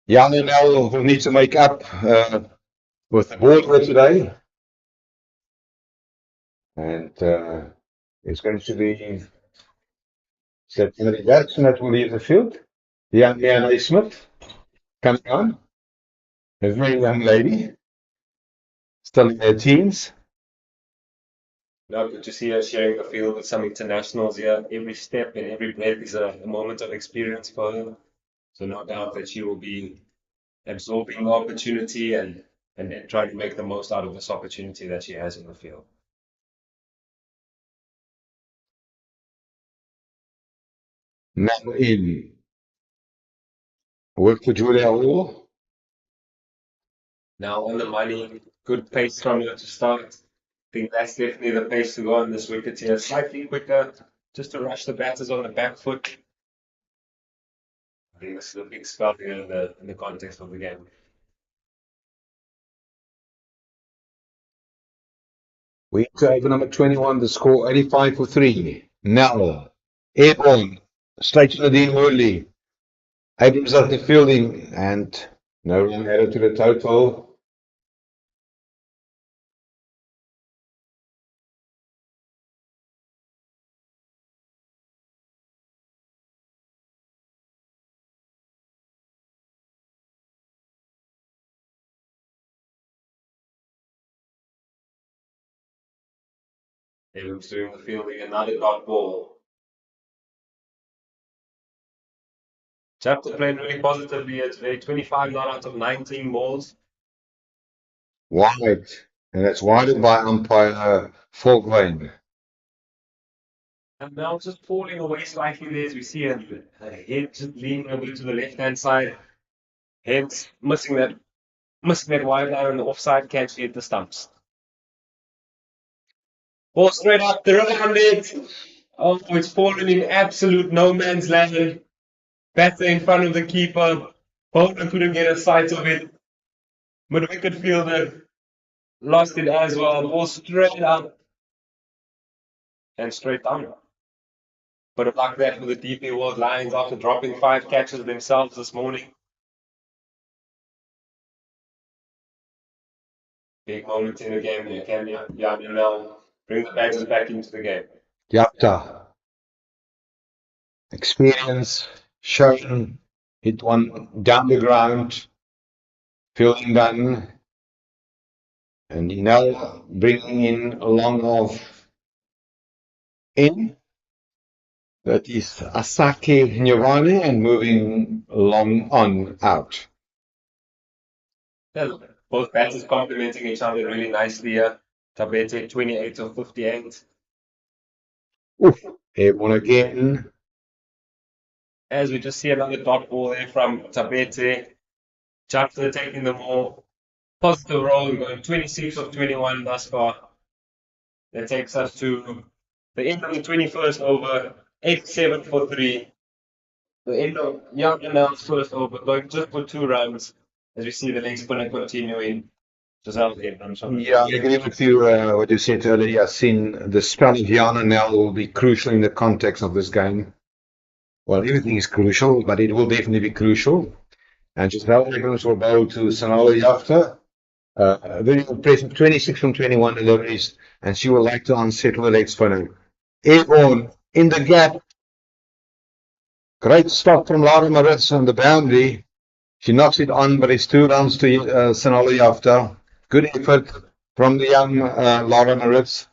Jan will need to make up with the board for today. And it's going to be September Jackson that will leave the field. Young A. Smith coming on. A very young lady, still in their teens. Now good to see her sharing the field with some internationals here. Every step and every breath is a moment of experience for her. So no doubt that she will be absorbing the opportunity and trying to make the most out of this opportunity that she has in the field. Now in. Work for Julia Hall. Now on the money, good pace from her to start. I think that's definitely the pace to go on this wicket here. Slightly quicker, just to rush the batters on the back foot. I think this is a big spell here in the context of the game. We to over number 21, the score 85 for 3. Now, airborne, straight to Nadine Worley. Abrams at the fielding, and no run added to the total. Abrams doing the fielding, another dot ball. Chapter playing really positively here today. 25 not out of 19 balls. Wide, and that's wided by umpire Falkwane. And now just falling away slightly there as we see a head just leaning over to the left-hand side. Hence missing that wide line on the offside catch hit the stumps. Ball straight up, the around it. Oh, it's fallen in absolute no man's land. Batter in front of the keeper. Bowler couldn't get a sight of it. But the wicket fielder lost it as well. Ball straight up and straight down. Bit of luck there for the DP World Lions after dropping 5 catches themselves this morning. Big moment in the game there. Can Jan now bring the Badgers back into the game? Yapta. Experience shown. Hit one down the ground. Fielding done. And now bringing in a long off in. That is Asake Nyavane and moving long on out. Yeah, both batters complementing each other really nicely here. Tabete 28 of 58. Oof, airborne again. as we just see another dot ball there from Tabete. Jafta taking the more positive role. We're going 26 of 21 thus far. That takes us to the end of the 21st over, 8-7 for 3. The end of Young Annal's first over, going just for 2 runs, as we see the leg spinner continuing. Yeah, I agree with you. What you said earlier. I've seen the spell of Yana now will be crucial in the context of this game. Well, everything is crucial, but it will definitely be crucial. And Giselle Abrams will bowl to Sanali after. Very impressive, 26 from 21 deliveries, and she will like to unsettle the leg spinner. Airborne in the gap. Great stop from Lara Maritz on the boundary. She knocks it on, but it's 2 runs to Sanali after. Good effort from the young Lara Maritz.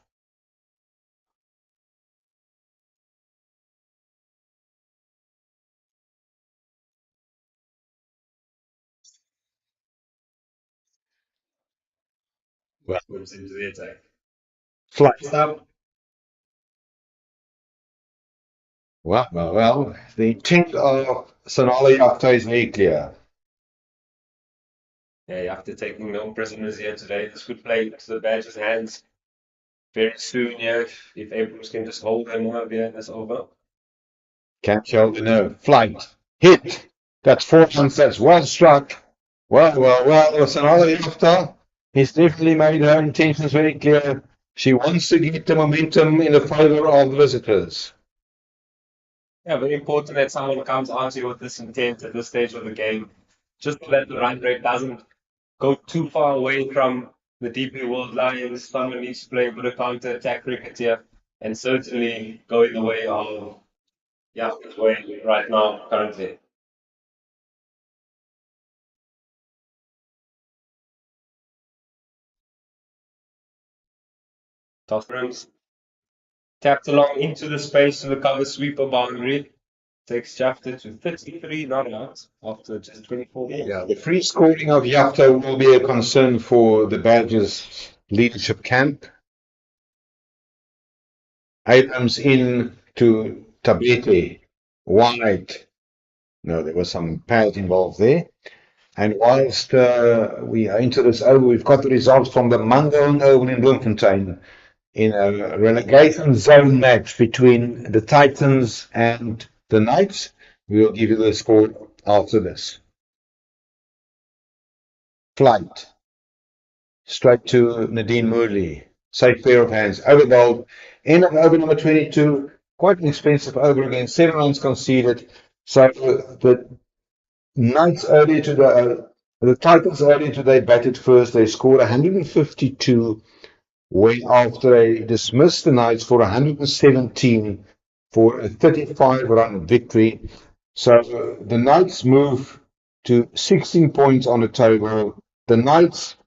Well, Moves into the attack. flight. Stop. Well. The intent of Sanali after is very clear. Yeah, you have to take no prisoners here today. This could play to the Badgers' hands very soon. Yeah, if Abrams can just hold them up here, that's over. Can't hold the nerve. Flight. Hit. That's 4 runs. That's well struck. Well. Sanali after. He's definitely made her intentions very clear. She wants to get the momentum in the favour of the visitors. Yeah, very important that someone comes onto you with this intent at this stage of the game, just so that the run rate doesn't go too far away from the DP World Lions. Someone needs to play a bit of counter-attack cricket here, and certainly going the way of Yafka's way right now, currently. Toss rims. Tapped along into the space to the cover sweeper boundary. Takes Jafta to 33 not out after just 24 balls. Yeah, the free scoring of Yafta will be a concern for the Badgers leadership camp. Abrams in to Tabete, wide. No, there was some pad involved there. And whilst we are into this over, we've got the results from the Mangaung Oval in Bloemfontein in a relegation zone match between the Titans and the Knights. We will give you the score after this. Flight. Straight to Nadine Moodley. Safe pair of hands. Over bowled. End of over number 22. Quite an expensive over again. 7 runs conceded. So the Knights earlier today, the Titans earlier today batted first. They scored 152 when after they dismissed the Knights for 117 for a 35-run victory. So the Knights move to 16 points on the table. The Knights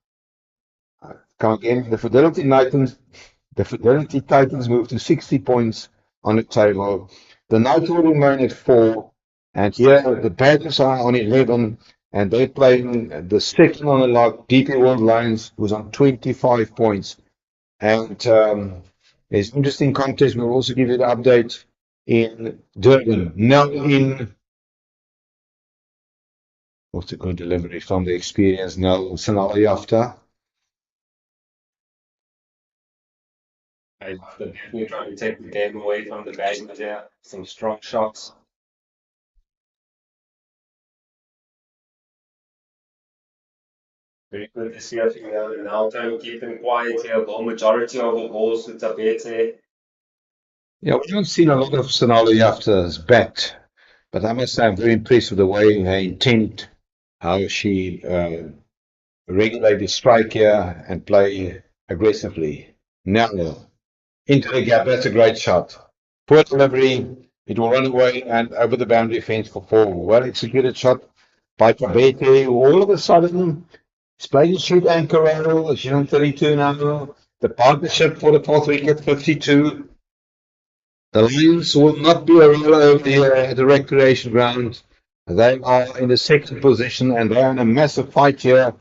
come again. The Fidelity Titans move to 60 points on the table. The Knights will remain at 4, and here the Badgers are on 11, and they're playing the second on the log, DP World Lions, who's on 25 points. And there's an interesting contest. We'll also give you the update in Durban. Now in what's a good delivery from the experience now, Sanali after. I definitely trying to take the game away from the Badgers here. Some strong shots. Very good to see us now trying to keep them quiet here. Ball majority of the balls to Tabete. Yeah, we haven't seen a lot of Sanali after's bat, but I must say I'm very impressed with the way her intent, how she regulated the strike here and play aggressively. Now, into the gap, that's a great shot. Poor delivery, it will run away and over the boundary fence for 4. Well executed shot by Tabete, who all of a sudden is playing shoot anchor role. She's on 32 now. The partnership for the 4th wicket, 52. The Lions will not be a rollover here at the recreation ground. They are in the 2nd position and they're in a massive fight here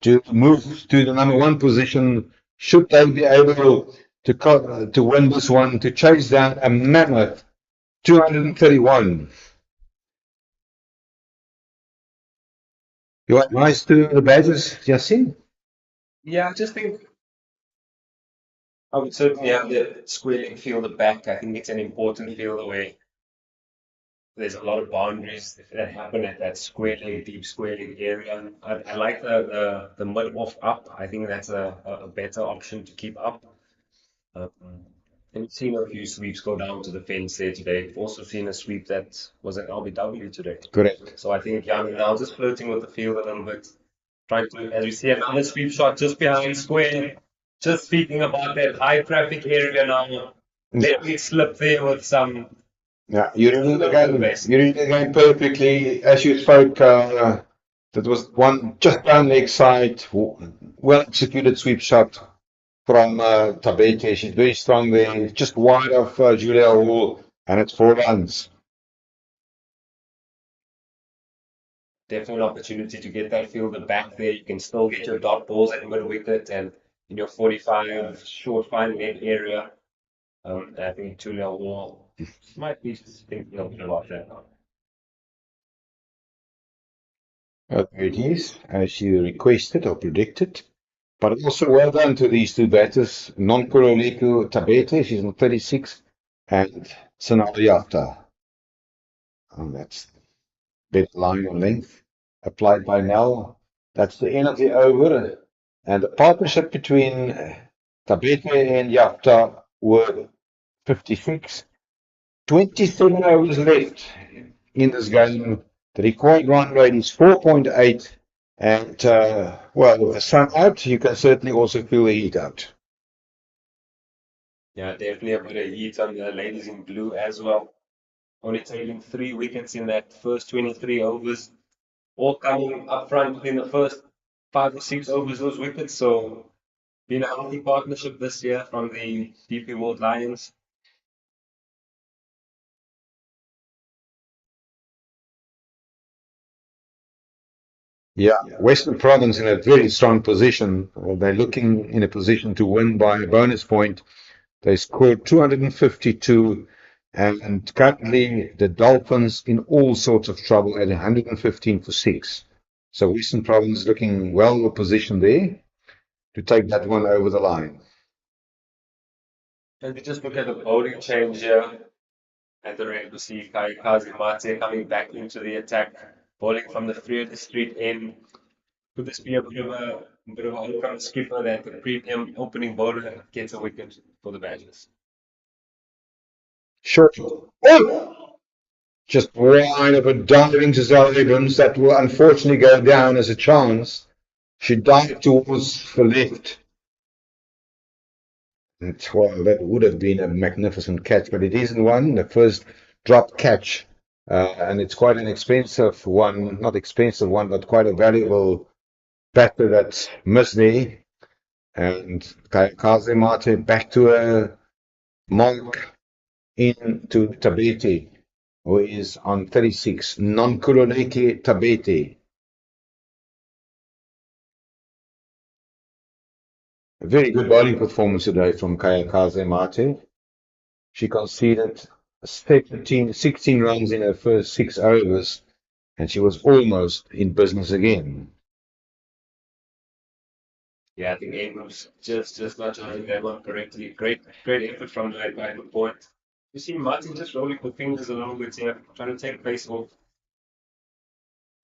to move to the number 1 position. Should they be able to win this one, to chase down a mammoth 231. You are nice to the Badgers, Yasin? Yeah, I just think I would certainly have the square leg fielder back. I think it's an important fielder where there's a lot of boundaries that happen at that square leg, deep square leg area. I like the mid off up. I think that's a better option to keep up. Um, and we've seen a few sweeps go down to the fence there today. We've also seen a sweep that was an LBW today. Correct. So I think, yeah, now just flirting with the field a little bit, trying to, as we see another sweep shot just behind square, just speaking about that high traffic area now. Let me slip there with some Yeah, you read the little bit of game. basic. You read the game perfectly. As you spoke, that was one just down leg side, well executed sweep shot from Tabete. She's very strong there, just wide of Julia Hall, and it's 4 runs. Definitely an opportunity to get that fielder back there. You can still get your dot balls at mid wicket and in your 45 short fine leg area. I think 2-0 wall might be thinking a bit about that now. There it is, as you requested or predicted. But also well done to these two batters, Non-Kuloleko Tabete, she's on 36, and Sanaliata. And that's bit line and length applied by Nell. That's the end of the over. And the partnership between Tabete and Yafta were 56. 27 overs left in this game. The required run rate is 4.8. And, well, with the sun out, you can certainly also feel the heat out. Yeah, definitely a bit of heat on the ladies in blue as well. Only taking 3 wickets in that first 23 overs, all coming up front within the first 5 or 6 overs, those wickets. So, been a healthy partnership this year from the DP World Lions. Yeah, Western Province in a very strong position. They're looking in a position to win by a bonus point. They scored 252, and currently the Dolphins in all sorts of trouble at 115 for 6. So Western Province looking well positioned there to take that one over the line. And we just look at the bowling change here at the red, we see Kazi Mate coming back into the attack, bowling from the 3rd street end. Could this be a bit of a hope from the skipper that the premium opening bowler gets a wicket for the Badgers? Short. Oh! Just wide of a diving to Zell Abrams that will unfortunately go down as a chance. She dived towards the left. And, well, that would have been a magnificent catch, but it isn't one. The first drop catch, and it's quite an expensive one, not expensive one, but quite a valuable batter that's missed there. And Kazemate back to a mark into Tabete, who is on 36. Non-Kuloleke Tabete. A very good bowling performance today from Kayakaze Mate. She conceded 16 runs in her first 6 overs, and she was almost in business again. Yeah, I think Abrams just not charging that one correctly. Great effort from the right point. You see Martin just rolling the fingers a little bit here, trying to take place off.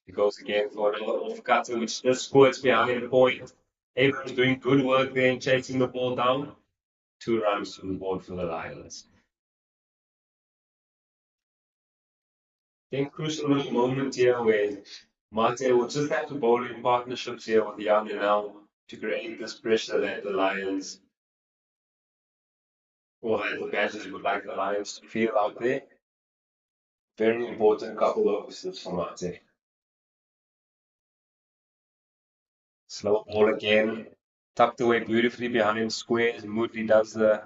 He goes again for another off cutter, which just squirts behind the point. Abrams doing good work there in chasing the ball down. 2 runs to the board for the Lions. Then crucial little moment here where Mate will just have to bowl in partnerships here with Young and now to create this pressure that the Lions, or that the Badgers would like the Lions to feel out there. Very important couple of overs for Mate. Slow ball again, tucked away beautifully behind square. Moodley does the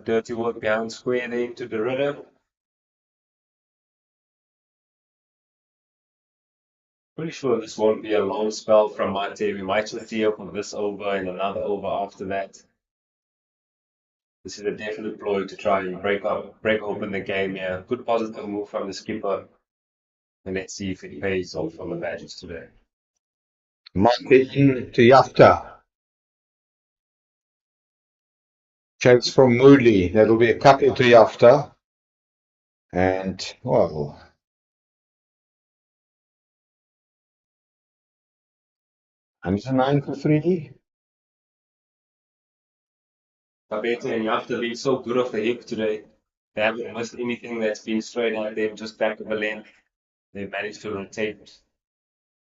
dirty work behind square there into the rudder. Pretty sure this won't be a long spell from Mate. We might just see him for this over and another over after that. This is a definite ploy to try and break open the game here. Good positive move from the skipper. And let's see if it pays off for the Badgers today. Martin to Yafta. Chase from Moodley. That'll be a couple to Yafta. And, well, and it's a 9 for 3D. Tabete and Yafta been so good off the hip today. They haven't missed anything that's been straight at them, just back of the length. They've managed to rotate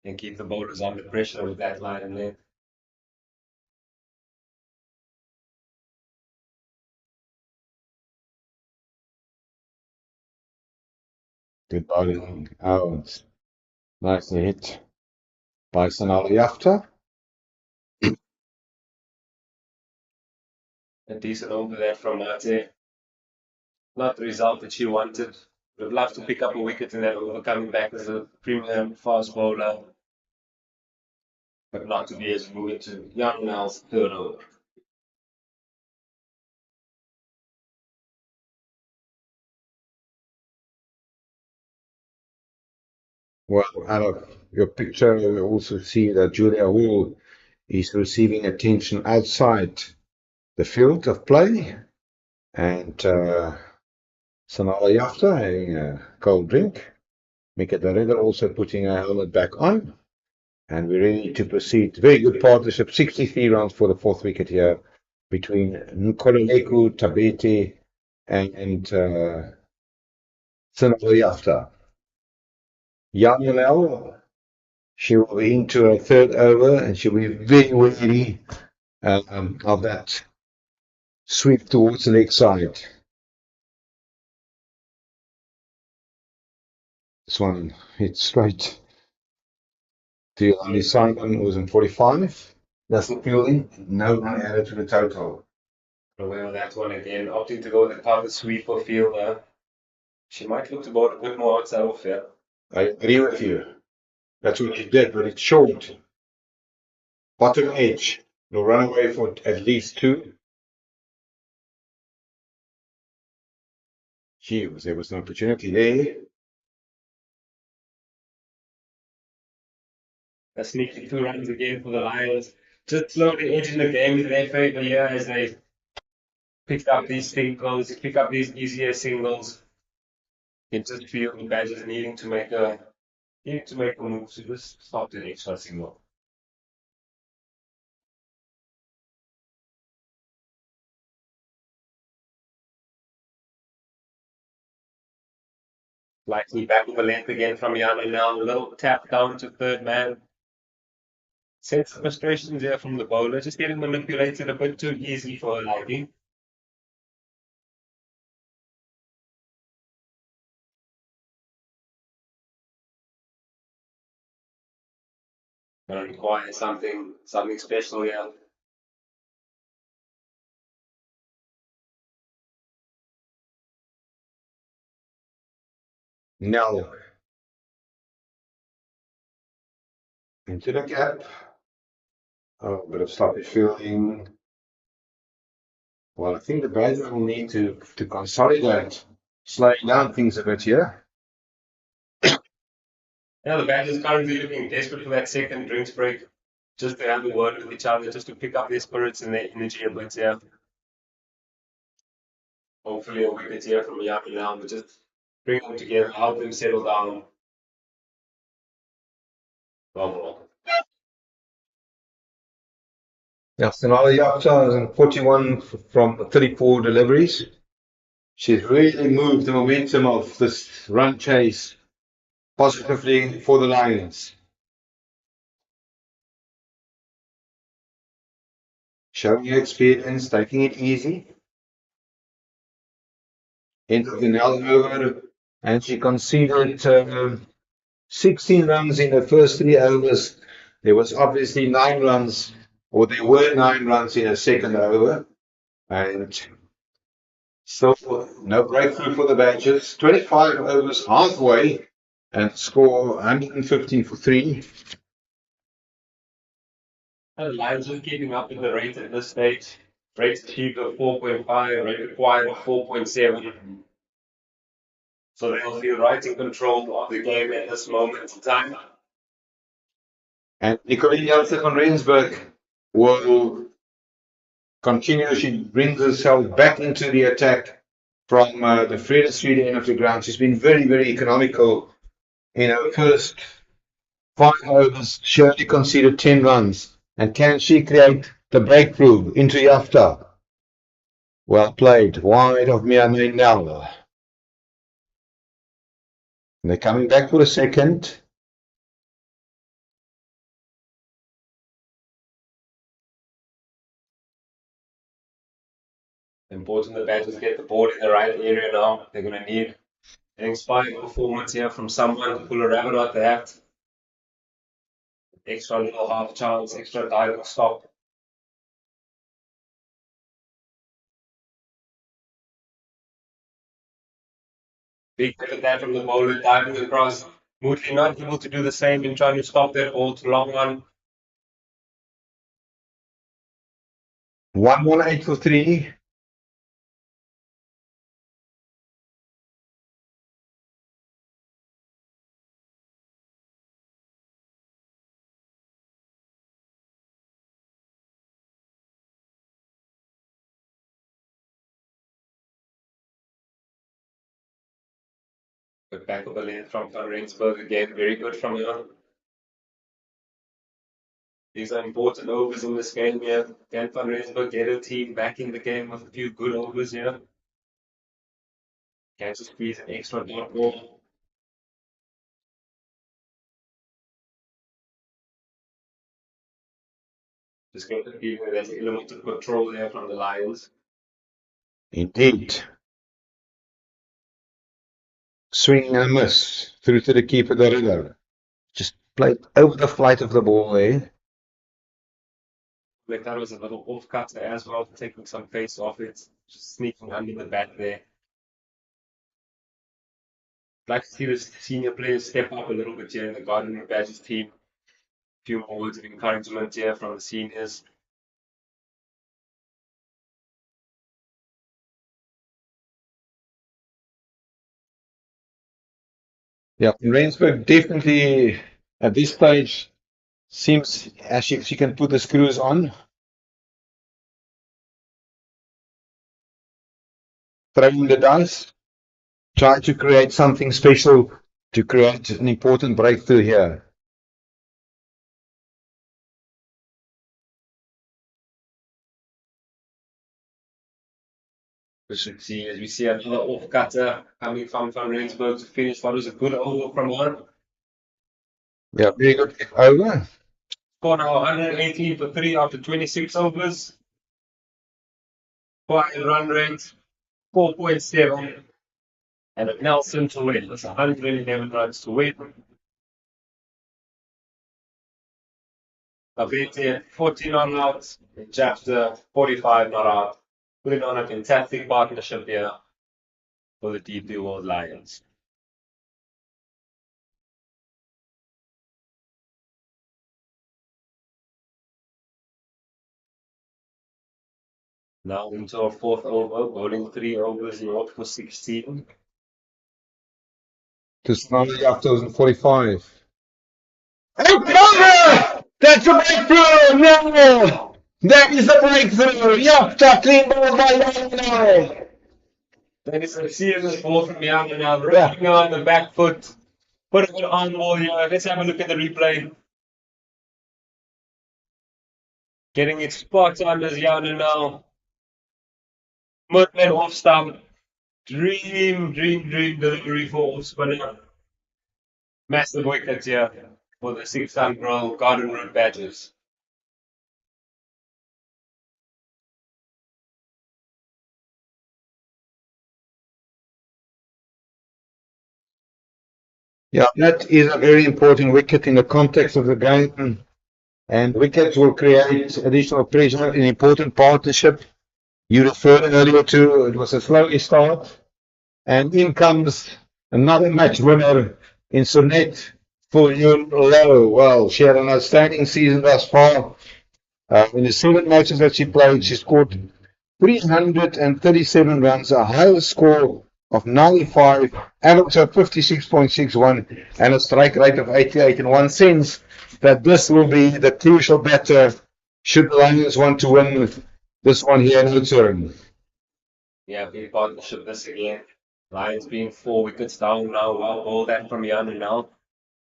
and keep the bowlers under pressure with that line and length. Good bowling out. Nicely hit by Sanal Yafta. A decent over there from Mate. Not the result that she wanted. Would have loved to pick up a wicket in that over, coming back as a premium fast bowler, but not to be as moving to Young Nell's third over. Well, out of your picture, you also see that Julia Hall is receiving attention outside the field of play. And Sanal Yafta having a cold drink. Mika Darida also putting her helmet back on. And we're ready to proceed. Very good partnership. 63 runs for the fourth wicket here between Nkololeku, Tabete, and Sanal Yafta. Yanel, she will be into her third over and she'll be very wary of that sweep towards the leg side. This one hit straight to Ali Simon, was in 45. That's the fielding. No one added to the total. Aware of that one again, opting to go with the cover sweeper fielder. She might look to bowl a bit more outside of here. I agree with you. That's what she did, but it's short. Bottom edge. Will run away for at least two. There was an opportunity there. A sneaky 2 runs again for the Lions. Just slowly edging the game in their favour here as they pick up these singles, pick up these easier singles. You can just feel the Badgers needing to make a move to just stop the extra single. Likely back of the length again from Yana now. A little tap down to third man. Sense of frustration there from the bowler, just getting manipulated a bit too easy for her liking. Gonna require something special here. No. Into the gap. Oh, a bit of sloppy fielding. Well, I think the Badgers will need to consolidate, slowing down things a bit here. Yeah, the Badgers currently looking desperate for that second drinks break, just to have a word with each other, just to pick up their spirits and their energy a bit here. Hopefully a wicket here from Yaki now, but just bring them together, help them settle down. Overall. Yeah, Sonali Yachta is in 41 from 34 deliveries. She's really moved the momentum of this run chase positively for the Lions. Showing her experience, taking it easy. Into the Nell over, and she conceded 16 runs in the first 3 overs. There was obviously 9 runs, or there were 9 runs in the second over, and still no breakthrough for the Badgers. 25 overs halfway, and score 115 for 3. The Lions are keeping up with the rate at this stage. Rate achieved of 4.5, rate required of 4.7. So they'll feel right in control of the game at this moment in time. And Nicolene Jansen van Rensburg will continue. She brings herself back into the attack from the Freda Street end of the ground. She's been very, very economical in her first 5 overs. She only conceded 10 runs. And can she create the breakthrough into Yafta? Well played. Wide of Myanmar now. They're coming back for a second. Important the batters get the ball in the right area now. They're going to need an inspiring performance here from someone to pull a rabbit out the hat. Extra little half chance, extra diving stop. Big hit at that from the bowler, diving across. Moodley not able to do the same in trying to stop that ball to long one. 118 for 3. But back of the lane from Van Rensburg again, very good from here. These are important overs in this game here. Can Van Rensburg get a team back in the game with a few good overs here? Can she squeeze an extra dot ball? Just get the feeling there's an element of control there from the Lions. Indeed. Swing and a miss through to the keeper, the river. Just played over the flight of the ball there. Like that was a little off cutter as well, taking some pace off it, just sneaking under the bat there. I'd like to see the senior players step up a little bit here in the Garden Badges team. A few more words of encouragement here from the seniors. Yeah, Rensburg definitely at this stage seems as if she can put the screws on. Throwing the dice, try to create something special to create an important breakthrough here. As we see another off cutter coming from Van Rensburg to finish what was a good over from one. Yeah, very good over. Score now 118 for 3 after 26 overs. Quiet run rate 4.7. And a Nelson to win. That's 111 runs to win. Abete 40 not out. And Chapter 45 not out. Putting on a fantastic partnership here for the Deep Blue World Lions. Now into our 4th over, bowling 3 overs in all for 16. To start up 2045. Over! That's a breakthrough! No! That is a breakthrough! Yafta, clean ball by now. That is a serious ball from Yama now, running on the back foot. Put a good on ball here. Let's have a look at the replay. Getting it spot on as Yana now. Mutman off stump. Dream delivery for off spinner. Massive wicket here for the 600 Garden Route Badgers. Yeah, that is a very important wicket in the context of the game. And wickets will create additional pressure in important partnership. You referred earlier to it was a slow start. And in comes another match winner in Sonnet for Yun Low. Well, she had an outstanding season thus far. In the 7 matches that she played, she scored 337 runs, a highest score of 95, average of 56.61, and a strike rate of 88. In one sense, that this will be the crucial batter should the Lions want to win this one here in Oudtshoorn. Yeah, big partnership this again. Lions being 4 wickets down now. Well, all that from Jan now.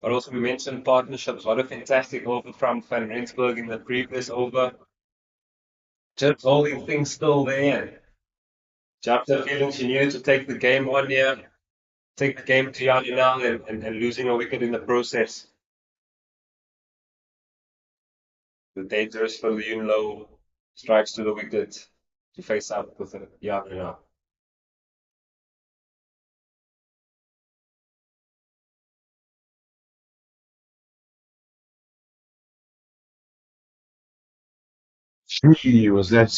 But also we mentioned partnerships. What a fantastic over from Van Rensburg in the previous over. Just holding things still there. Chapter feeling she needed to take the game on here, take the game to Jan now and losing a wicket in the process. The dangerous for the low strikes to the wicket to face up with Jan now. She was that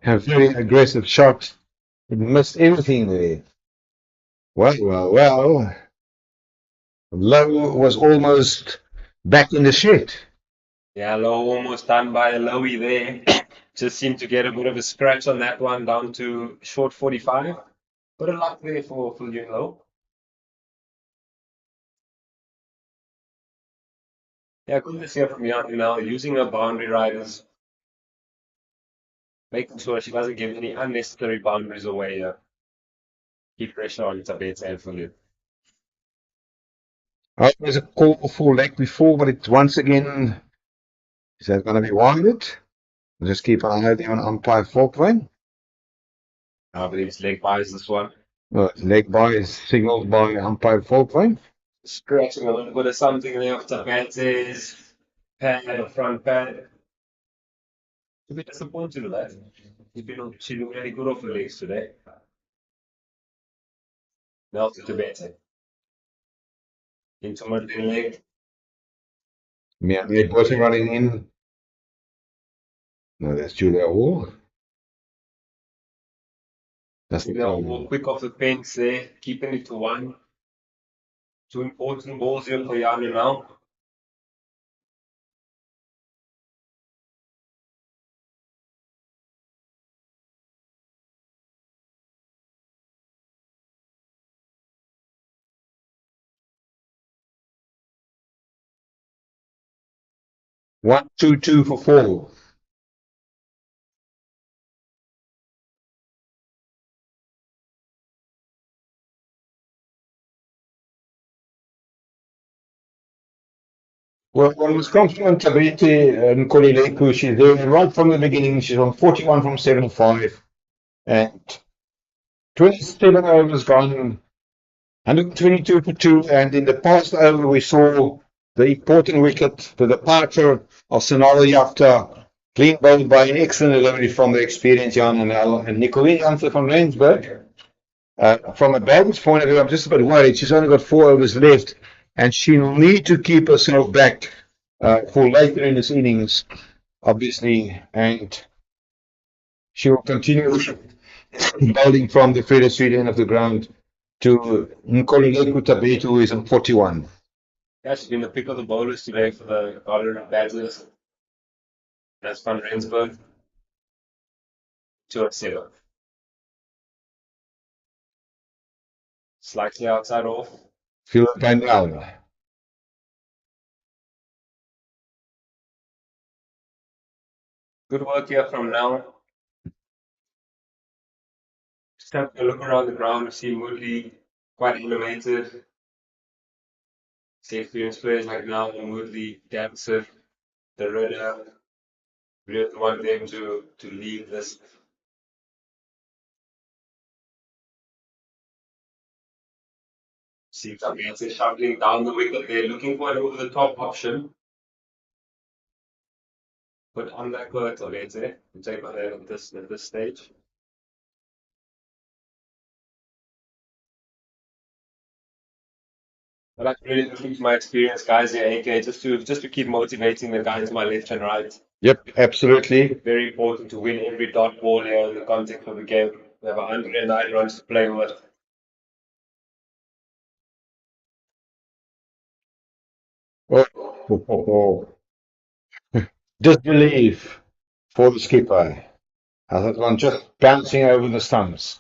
a very aggressive shot. It missed everything there. Well. Low was almost back in the shed. Yeah, low almost done by a lowy there. Just seemed to get a bit of a scratch on that one down to short 45. Bit of luck there for Low. Yeah, good to see her from Jan now using her boundary riders, making sure she doesn't give any unnecessary boundaries away. Keep pressure on Tabet's and for you. There was a call for leg before, but it's once again, is that going to be winded? Just keep an eye out on umpire Falkland. I believe it's leg buys this one. Leg by is signaled by umpire Falkland. Scratching a little bit of something there off Tabet's pad or front pad. A bit disappointed with that. She's been really good off the legs today. Now to Tabet. Into Martin leg. Yeah, the person running in. No, that's Julia Wall. That's the We'll quick off the fence there, keeping it to 1. 2 important balls here for Jan now. One, two for 4. Well, one was confident Tabete and Kolileku. She's there right from the beginning. She's on 41 from 75. And 27 overs gone, 122 for 2. And in the past over, we saw the important wicket, the departure of Sonala Yafta, clean bowled by an excellent delivery from the experienced Jan and Nicolene Jansen from Rensburg. From a batter's point of view, I'm just a bit worried. She's only got 4 overs left, and she'll need to keep herself back for later in this innings, obviously, and she will continue bowling from the further street end of the ground to Nkolileku Tabetu, who is on 41. Yeah, she's been the pick of the bowlers today for the Hollywood batters. That's Van Rensburg. 2-0. Slightly outside off. Feel it by now. Good work here from now. Just have to look around the ground to see Moodley quite animated. See experienced players like now, Moodley, Dabson, the Redder. Really want them to lead this. See Tabet's shuffling down the wicket there, looking for an over the top option. But unlike Tabet's, to take on at this stage. But that's really looking to my experience, guys here, AK, just to keep motivating the guys to my left and right. Yep, absolutely. Very important to win every dot ball here in the context of the game. We have 109 runs to play with. Oh. Disbelief for the skipper. As that one just bouncing over the stumps.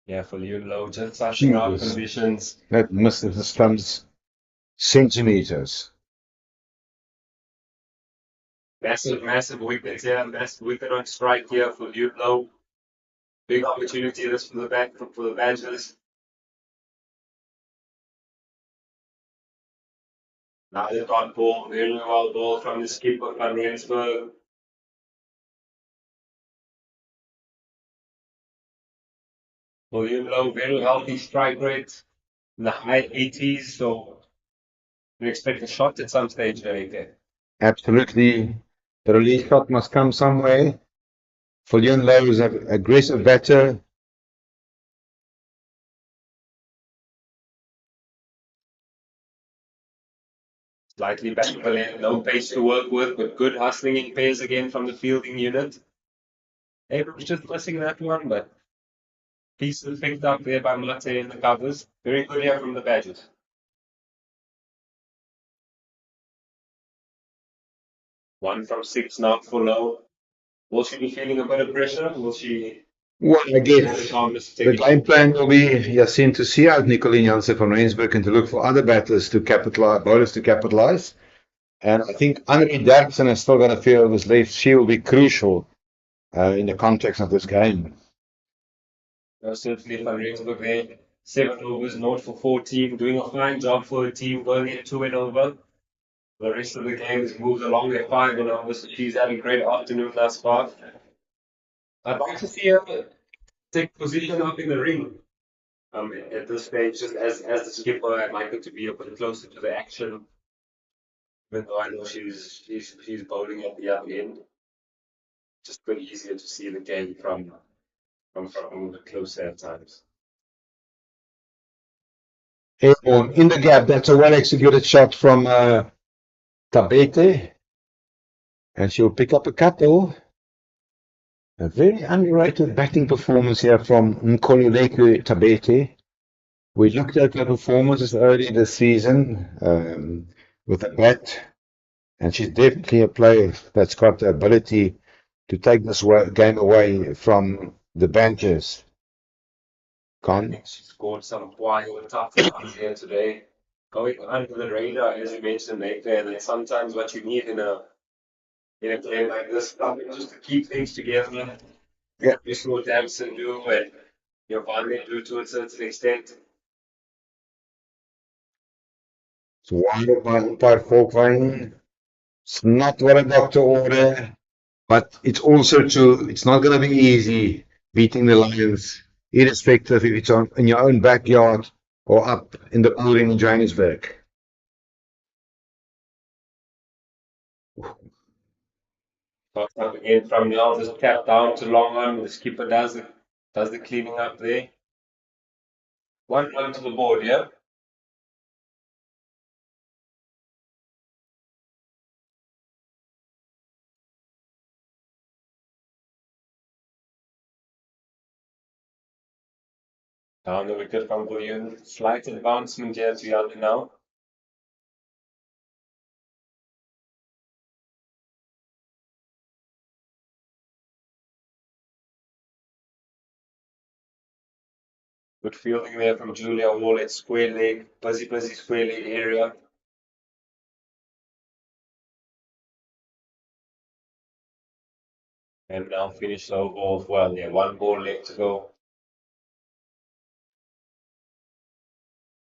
Yeah, for you low, just sussing out Jesus, conditions. that missed the stumps centimeters. Massive wickets here, massive wicket on strike here for you low. Big opportunity this for the Badgers. Now they've got ball, really well ball from the skipper van Rensburg. William Lowe, very healthy strike rate in the high 80s, so we expect a shot at some stage there. Absolutely. The release shot must come somewhere. Fullion Lowe is an aggressive batter. Slightly back of the lane, no pace to work with, but good hustling in pairs again from the fielding unit. Abrams just missing that one, but pieces picked up there by Mate in the covers. Very good here from the Badgers. One from 6 now for Lowe. Will she be feeling a bit of pressure? Will she? Well, I guess the game plan will be Yasin to see out Nicolene Jansen from Rensburg and to look for other batters to capitalize, bowlers to capitalize. And I think Henri Derksen has still got a few overs left. She will be crucial in the context of this game. Certainly, Van Rensburg there. 7 overs, 0 for 14, doing a fine job for her team, going in 2 and over. The rest of the game has moved along at 5 and over, so she's had a great afternoon thus far. I'd like to see her take position up in the ring. At this stage, just as the skipper, I'd like her to be a bit closer to the action. Even though I know she's bowling at the other end, just a bit easier to see the game from the closer at times. Airborne in the gap. That's a well executed shot from Tabete. And she'll pick up a couple. A very underrated batting performance here from Nkoluleke Tabete. We looked at her performances early this season with a bat, and she's definitely a player that's got the ability to take this game away from the Badgers. She scored some quite tough runs here today. Going under the radar, as you mentioned, Nathan, and sometimes what you need in a game like this, just to keep things together. Yeah. This is what Damson do, and Van do to a certain extent. It's wide by umpire Volkwyn. It's not what a doctor order, but it's also true. It's not going to be easy beating the Lions, irrespective if it's in your own backyard or up in the building in Johannesburg. Talked up again from now, just tap down to long on. The skipper does the cleaning up there. 1 run to the board, yeah. Down the wicket from William. Slight advancement here to Jan now. Good fielding there from Julia Wall at square leg, busy square leg area. And now finish the over off well. Yeah, 1 ball left to go.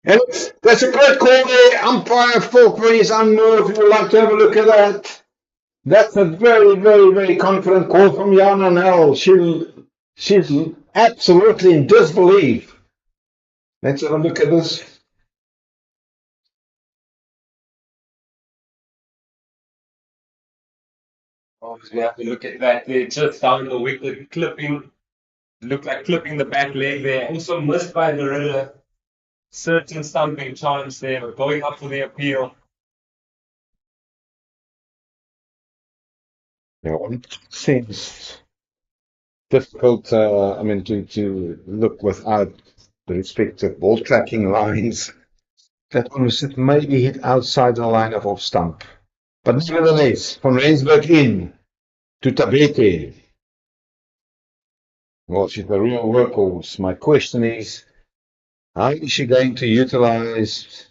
And that's a great call there. Umpire Volkwyn is unmoved. We'd like to have a look at that. That's a very confident call from Jana Nel. She's absolutely in disbelief. Let's have a look at this. Obviously, we have to look at that there, just down the wicket, clipping. Looked like clipping the back leg there. Also missed by the Ritter. Certain stumping chance there, but going up for the appeal. Yeah, one seems difficult. To look without the respective ball tracking lines. That one was maybe hit outside the line of off stump. But nevertheless, from Rensburg in to Tabete. Well, she's a real workhorse. My question is, how is she going to utilize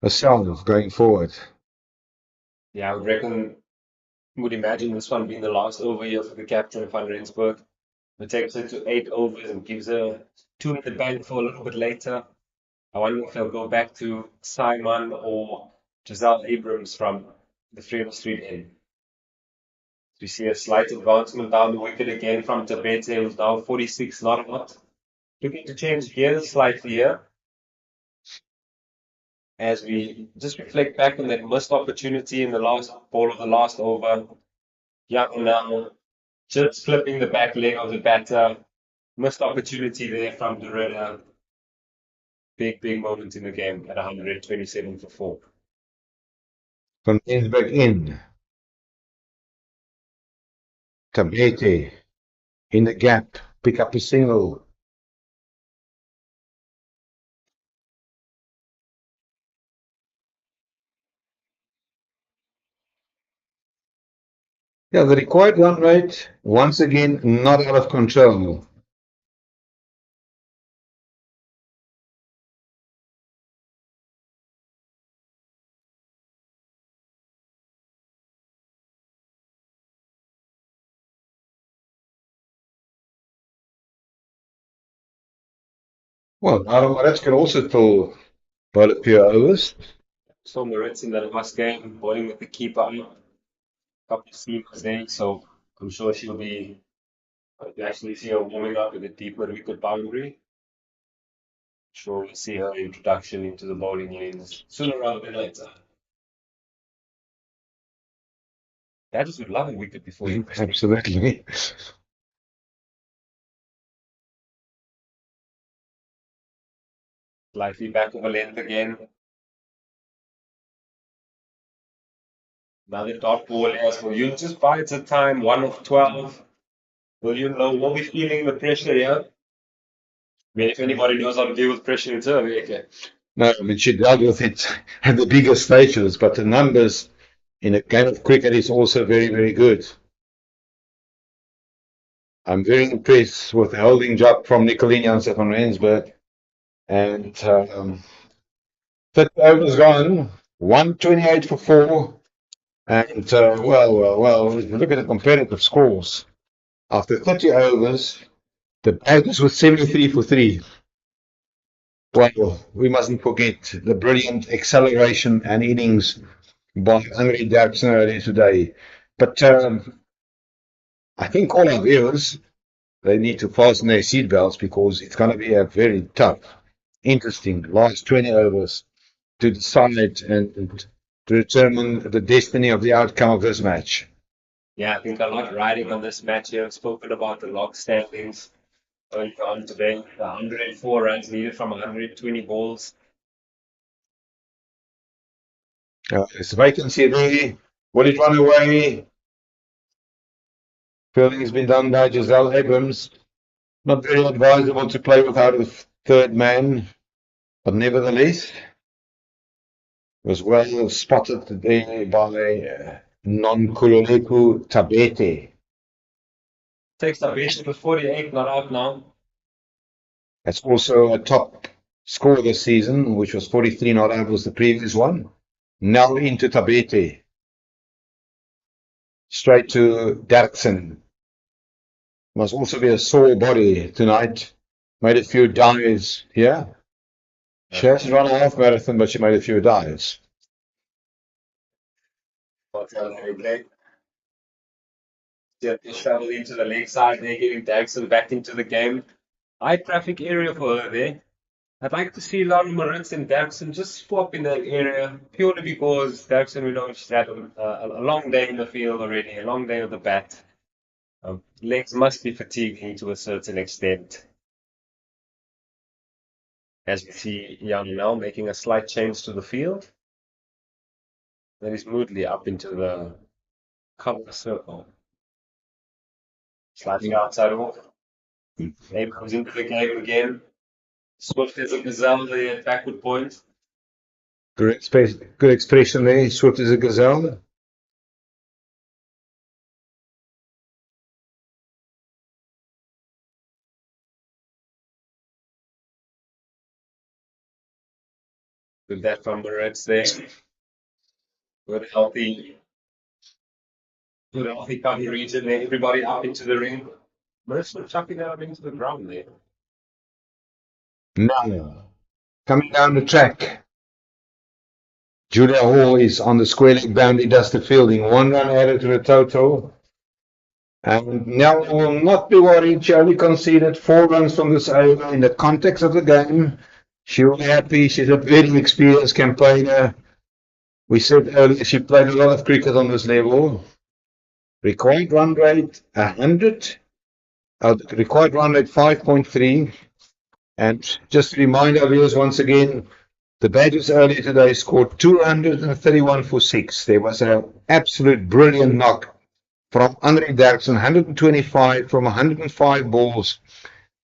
herself going forward? Yeah, I would reckon, would imagine this one being the last over here for the captain of Van Rensburg. It takes her to 8 overs and gives her two in the bank for a little bit later. I wonder if they'll go back to Simon or Giselle Abrams from the Freedom Street Inn. We see a slight advancement down the wicket again from Tabete, who's now 46 not out. Looking to change gears slightly here as we just reflect back on that missed opportunity in the last ball of the last over. Young now just flipping the back leg of the batter. Missed opportunity there from Doretta. Big, big moment in the game at 127 for 4. Van Rensburg in. Tabete in the gap. Pick up a single. Yeah, the required run rate, once again, not out of control. Well, Aaron Moretz can also still bowl a few overs. So Moritz in that last game, bowling with the keeper up. Couple of seamers there, so I'm sure she'll be. You actually see her warming up with a deeper wicket boundary. Sure, we'll see her introduction into the bowling lanes sooner rather than later. Badgers would love a wicket before you. Absolutely. Slightly back of a length again. Another dot ball as well. You just bides a time, 1 of 12. Will you know what we're feeling the pressure here? I mean, if anybody knows how to deal with pressure, it's her, okay. No, I mean, she dealt with it at the bigger stages, but the numbers in a game of cricket is also very, very good. I'm very impressed with the holding job from Nicolini van Rensburg. And 30 overs gone, 128 for 4. And well, if you look at the competitive scores, after 30 overs, the batters were 73 for 3. Well, we mustn't forget the brilliant acceleration and innings by Henry Derksen earlier today. But I think all our viewers, they need to fasten their seatbelts because it's going to be a very tough, interesting last 20 overs to decide and to determine the destiny of the outcome of this match. Yeah, I think a lot riding on this match here. I've spoken about the log standings early on today. The 104 runs needed from 120 balls. There's a vacancy there. Will it run away? Fielding has been done by Giselle Abrams. Not very advisable to play without a third man, but nevertheless, was well spotted there by Non-Kululeku Tabete. Takes the base to 48, not out now. That's also a top score this season, which was 43 not out was the previous one. Now into Tabete. Straight to Derksen. Must also be a sore body tonight. Made a few dives here. She hasn't run a half marathon, but she made a few dives. Yeah, they travel into the leg side. They're getting Dagson back into the game. High traffic area for her there. I'd like to see Lauren Moritz and Dagson just swap in that area purely because Dagson, we know she's had a long day in the field already, a long day of the bat. Legs must be fatiguing to a certain extent. As we see Young now making a slight change to the field. That is Moodley up into the cover circle. Slightly outside of. Abe comes into the game again. Swift as a gazelle there at backward point. Good expression there. Swift as a gazelle. With that from Moritz there. With a healthy cover region there. Everybody up into the ring. Moritz was chucking that up into the ground there. Now, coming down the track, Julia Hall is on the square leg boundary, does the fielding. 1 run added to the total. And Nell will not be worried. She only conceded 4 runs from this over. In the context of the game, she will be happy. She's a very experienced campaigner. We said earlier she played a lot of cricket on this level. Required run rate 100. Required run rate 5.3. And just to remind our viewers once again, the Badgers earlier today scored 231 for 6. There was an absolute brilliant knock from Andre Derksen, 125 from 105 balls,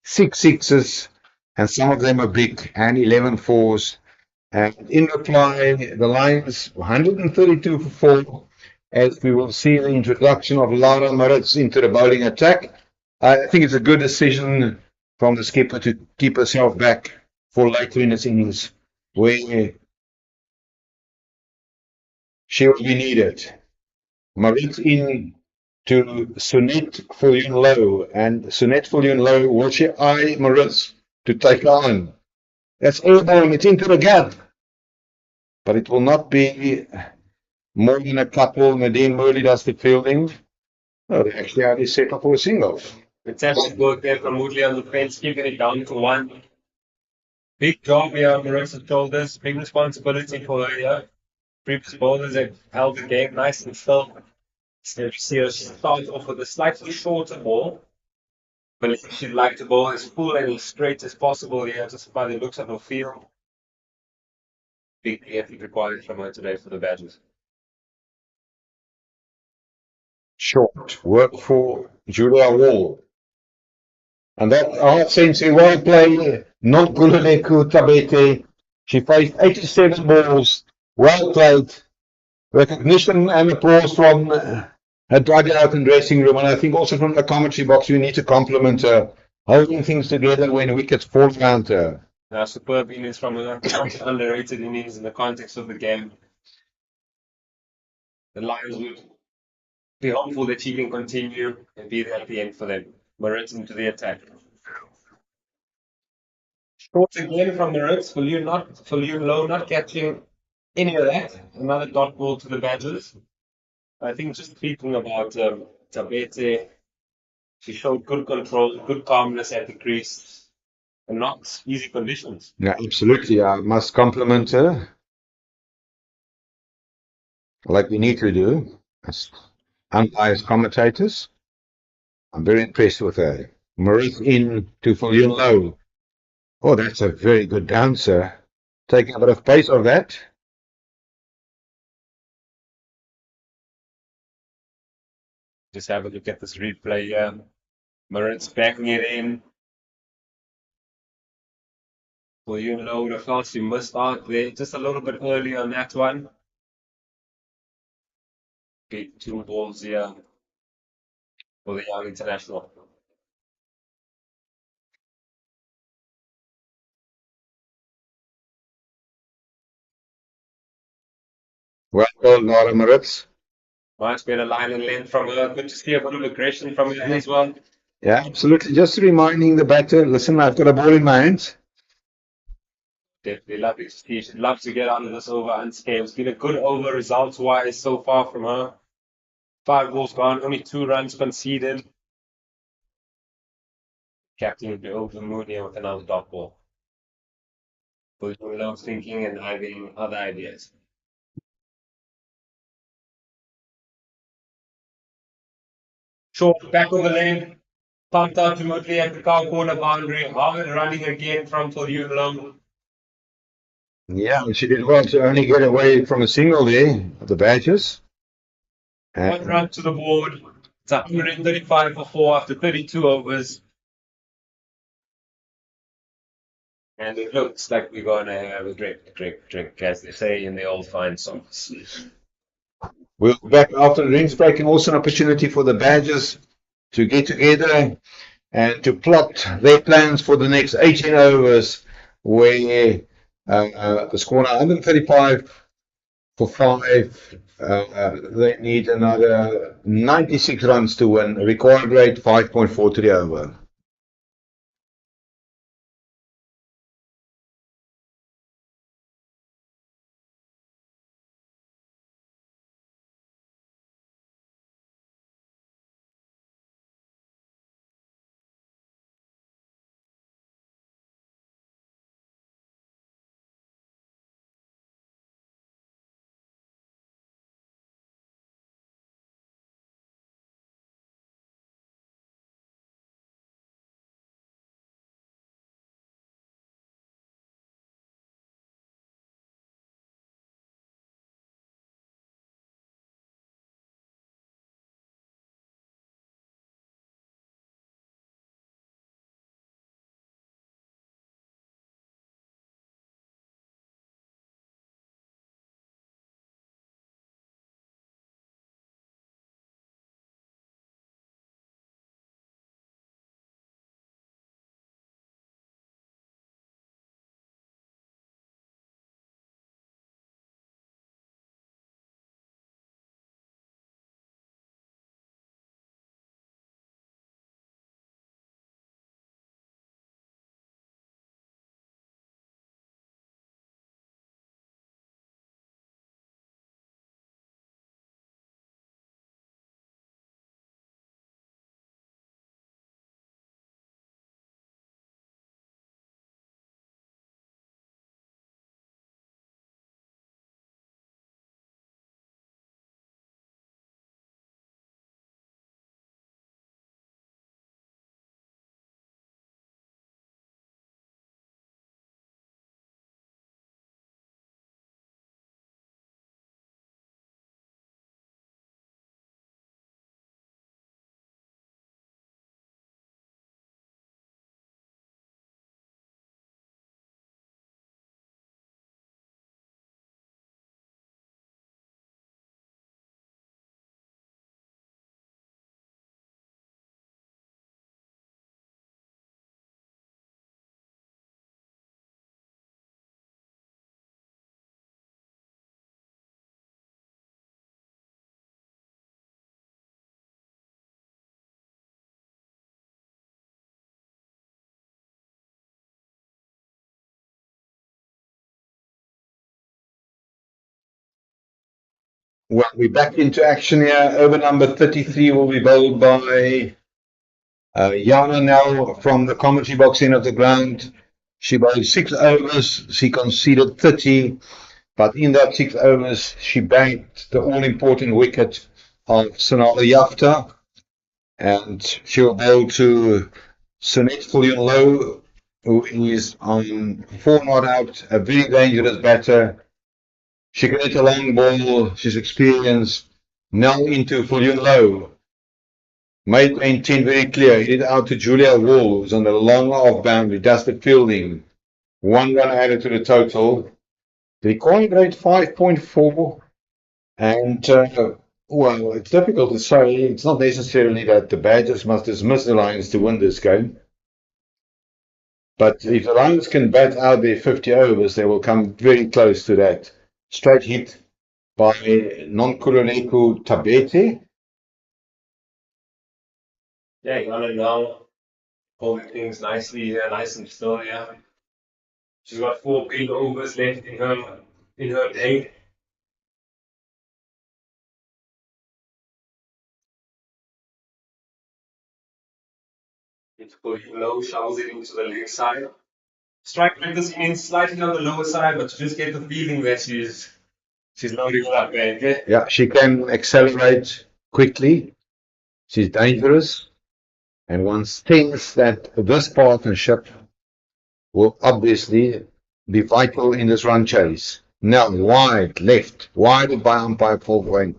6 sixes, and some of them are big, and 11 fours. And in reply, the Lions 132 for 4, as we will see the introduction of Lara Moritz into the bowling attack. I think it's a good decision from the skipper to keep herself back for later in this innings, where she will be needed. Moritz in to Sunette Viljoen Low, and Sunette Viljoen Low, will she eye Moritz to take on? That's airborne, it's into the gap. But it will not be more than a couple. Nadine Murley does the fielding. Oh, they actually already set up for a single. Fantastic work there from Woodley on the fence, keeping it down to 1. Big job here on Marissa's shoulders, big responsibility for her here. Previous bowlers have held the game nice and still. So you see her start off with a slightly shorter ball. But she'd like to bowl as full and as straight as possible here, just by the looks of her field. Big effort required from her today for the Badgers. Short work for Julia Wall. And that hard century, well played, not Gululeku Tabete. She faced 87 balls, well played. Recognition and applause from her dugout and dressing room, and I think also from the commentary box. You need to compliment her, holding things together when wickets fall around her. Superb innings from her, underrated innings in the context of the game. The Lions would be hopeful that she can continue and be there at the end for them. Moritz into the attack. Short again from Moritz. Viljoen Low not catching any of that. Another dot ball to the Badgers. I think just speaking about Tabete, she showed good control, good calmness at the crease, and not easy conditions. Yeah, absolutely. I must compliment her, like we need to do as unbiased commentators. I'm very impressed with her. Moritz in to Viljoen Low. Oh, that's a very good dancer. Taking a bit of pace of that. Just have a look at this replay here. Moritz backing it in. Viljoen Low would have felt she missed out there just a little bit early on that one. Big 2 balls here for the young international. Well done, Lara Moritz. Much better line and length from her. Good to see a bit of aggression from her as well. Yeah, absolutely. Just reminding the batter, listen, I've got a ball in my hands. Definitely lovely to see. She'd love to get out of this over unscathed. It's been a good over results-wise so far from her. 5 balls gone, only 2 runs conceded. Captain would be over the moon here with another dot ball. Viljoen Low thinking and having other ideas. Short back of the lane, pumped out remotely at the cow corner boundary. Hard running again from Viljoen Low. Yeah, she did well to only get away from a single there, the Badgers. 1 run to the board. It's 135 for 4 after 32 overs. And it looks like we're going to have a drink, as they say in the old fine songs. We'll be back after the drinks break, and also an opportunity for the Badgers to get together and to plot their plans for the next 18 overs, where The score now 135 for 5. They need another 96 runs to win. Required rate 5.43 over. Well, we're back into action here. Over number 33 will be bowled by Yana now from the commentary box end of the ground. She bowled 6 overs. She conceded 30, but in that 6 overs, she banked the all-important wicket of Sonala Yafta, and she will bowl to Sunit Fullion-Low, who is on 4 not out, a very dangerous batter. She can hit a long ball. She's experienced. Now into Fullion-Low. Made the intent very clear. Hit it out to Julia Wall, who's on the long off boundary. Does the fielding. 1 run added to the total. The required rate 5.4. And, well, it's difficult to say. It's not necessarily that the Badgers must dismiss the Lions to win this game. But if the Lions can bat out their 50 overs, they will come very close to that. Straight hit by Nonkululeko Tabete. Yeah, you got it now. Holding things nicely here, nice and still, yeah. She's got 4 big overs left in her day. It's going low, shovels it into the leg side. Strike rate this means slightly on the lower side, but you just get the feeling that she's loading it up, man. Okay? Yeah, she can accelerate quickly. She's dangerous. And one thinks that this partnership will obviously be vital in this run chase. Now, wide, left, wide by umpire Paul Wayne.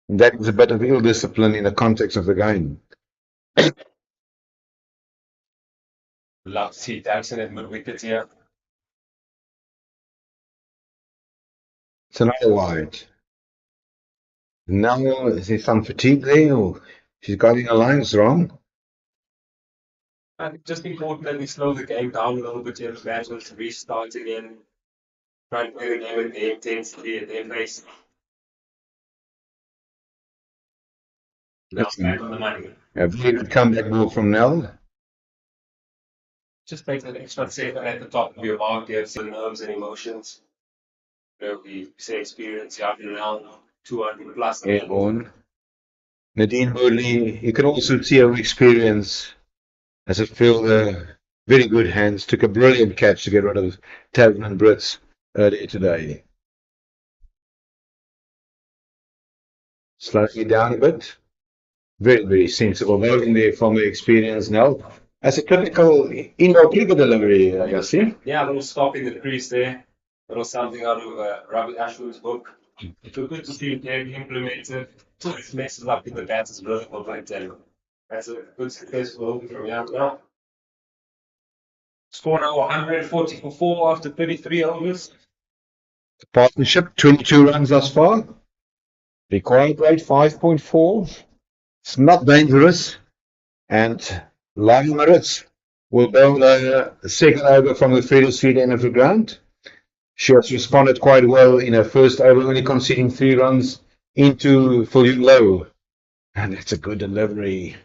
And that is a bit of ill discipline in the context of the game. Love to see Daxon at mid wicket here. It's another wide. Now, is there some fatigue there? Or she's got in the lines wrong? I think just important that we slow the game down a little bit here. The batsmen to restart again. Try and play the game with the intensity at their pace. Now back on the money. A very good comeback ball from Nell. Just make that extra second at the top of your mark. You have some nerves and emotions. We say experience, you have around 200 plus. Airborne. Nadine Moodley, you can also see her experience as a fielder. Very good hands. Took a brilliant catch to get rid of Tasman Brits earlier today. Slowing it down a bit. Very, very sensible bowling there from the experience now. As a typical indoor cricket delivery, I see. Yeah, a little stop in the crease there. A little something out of Robert Ashwood's book. It was good to see it there implemented. It messes up in the batter's rhythm of like that. That's a good successful over from Young now. Score now 140 for 4 after 33 overs. The partnership, 22 runs thus far. Required rate 5.4. It's not dangerous. And Lionel Maritz will bowl the second over from the furthest field end of the ground. She has responded quite well in her first over, only conceding 3 runs into full low. And that's a good delivery.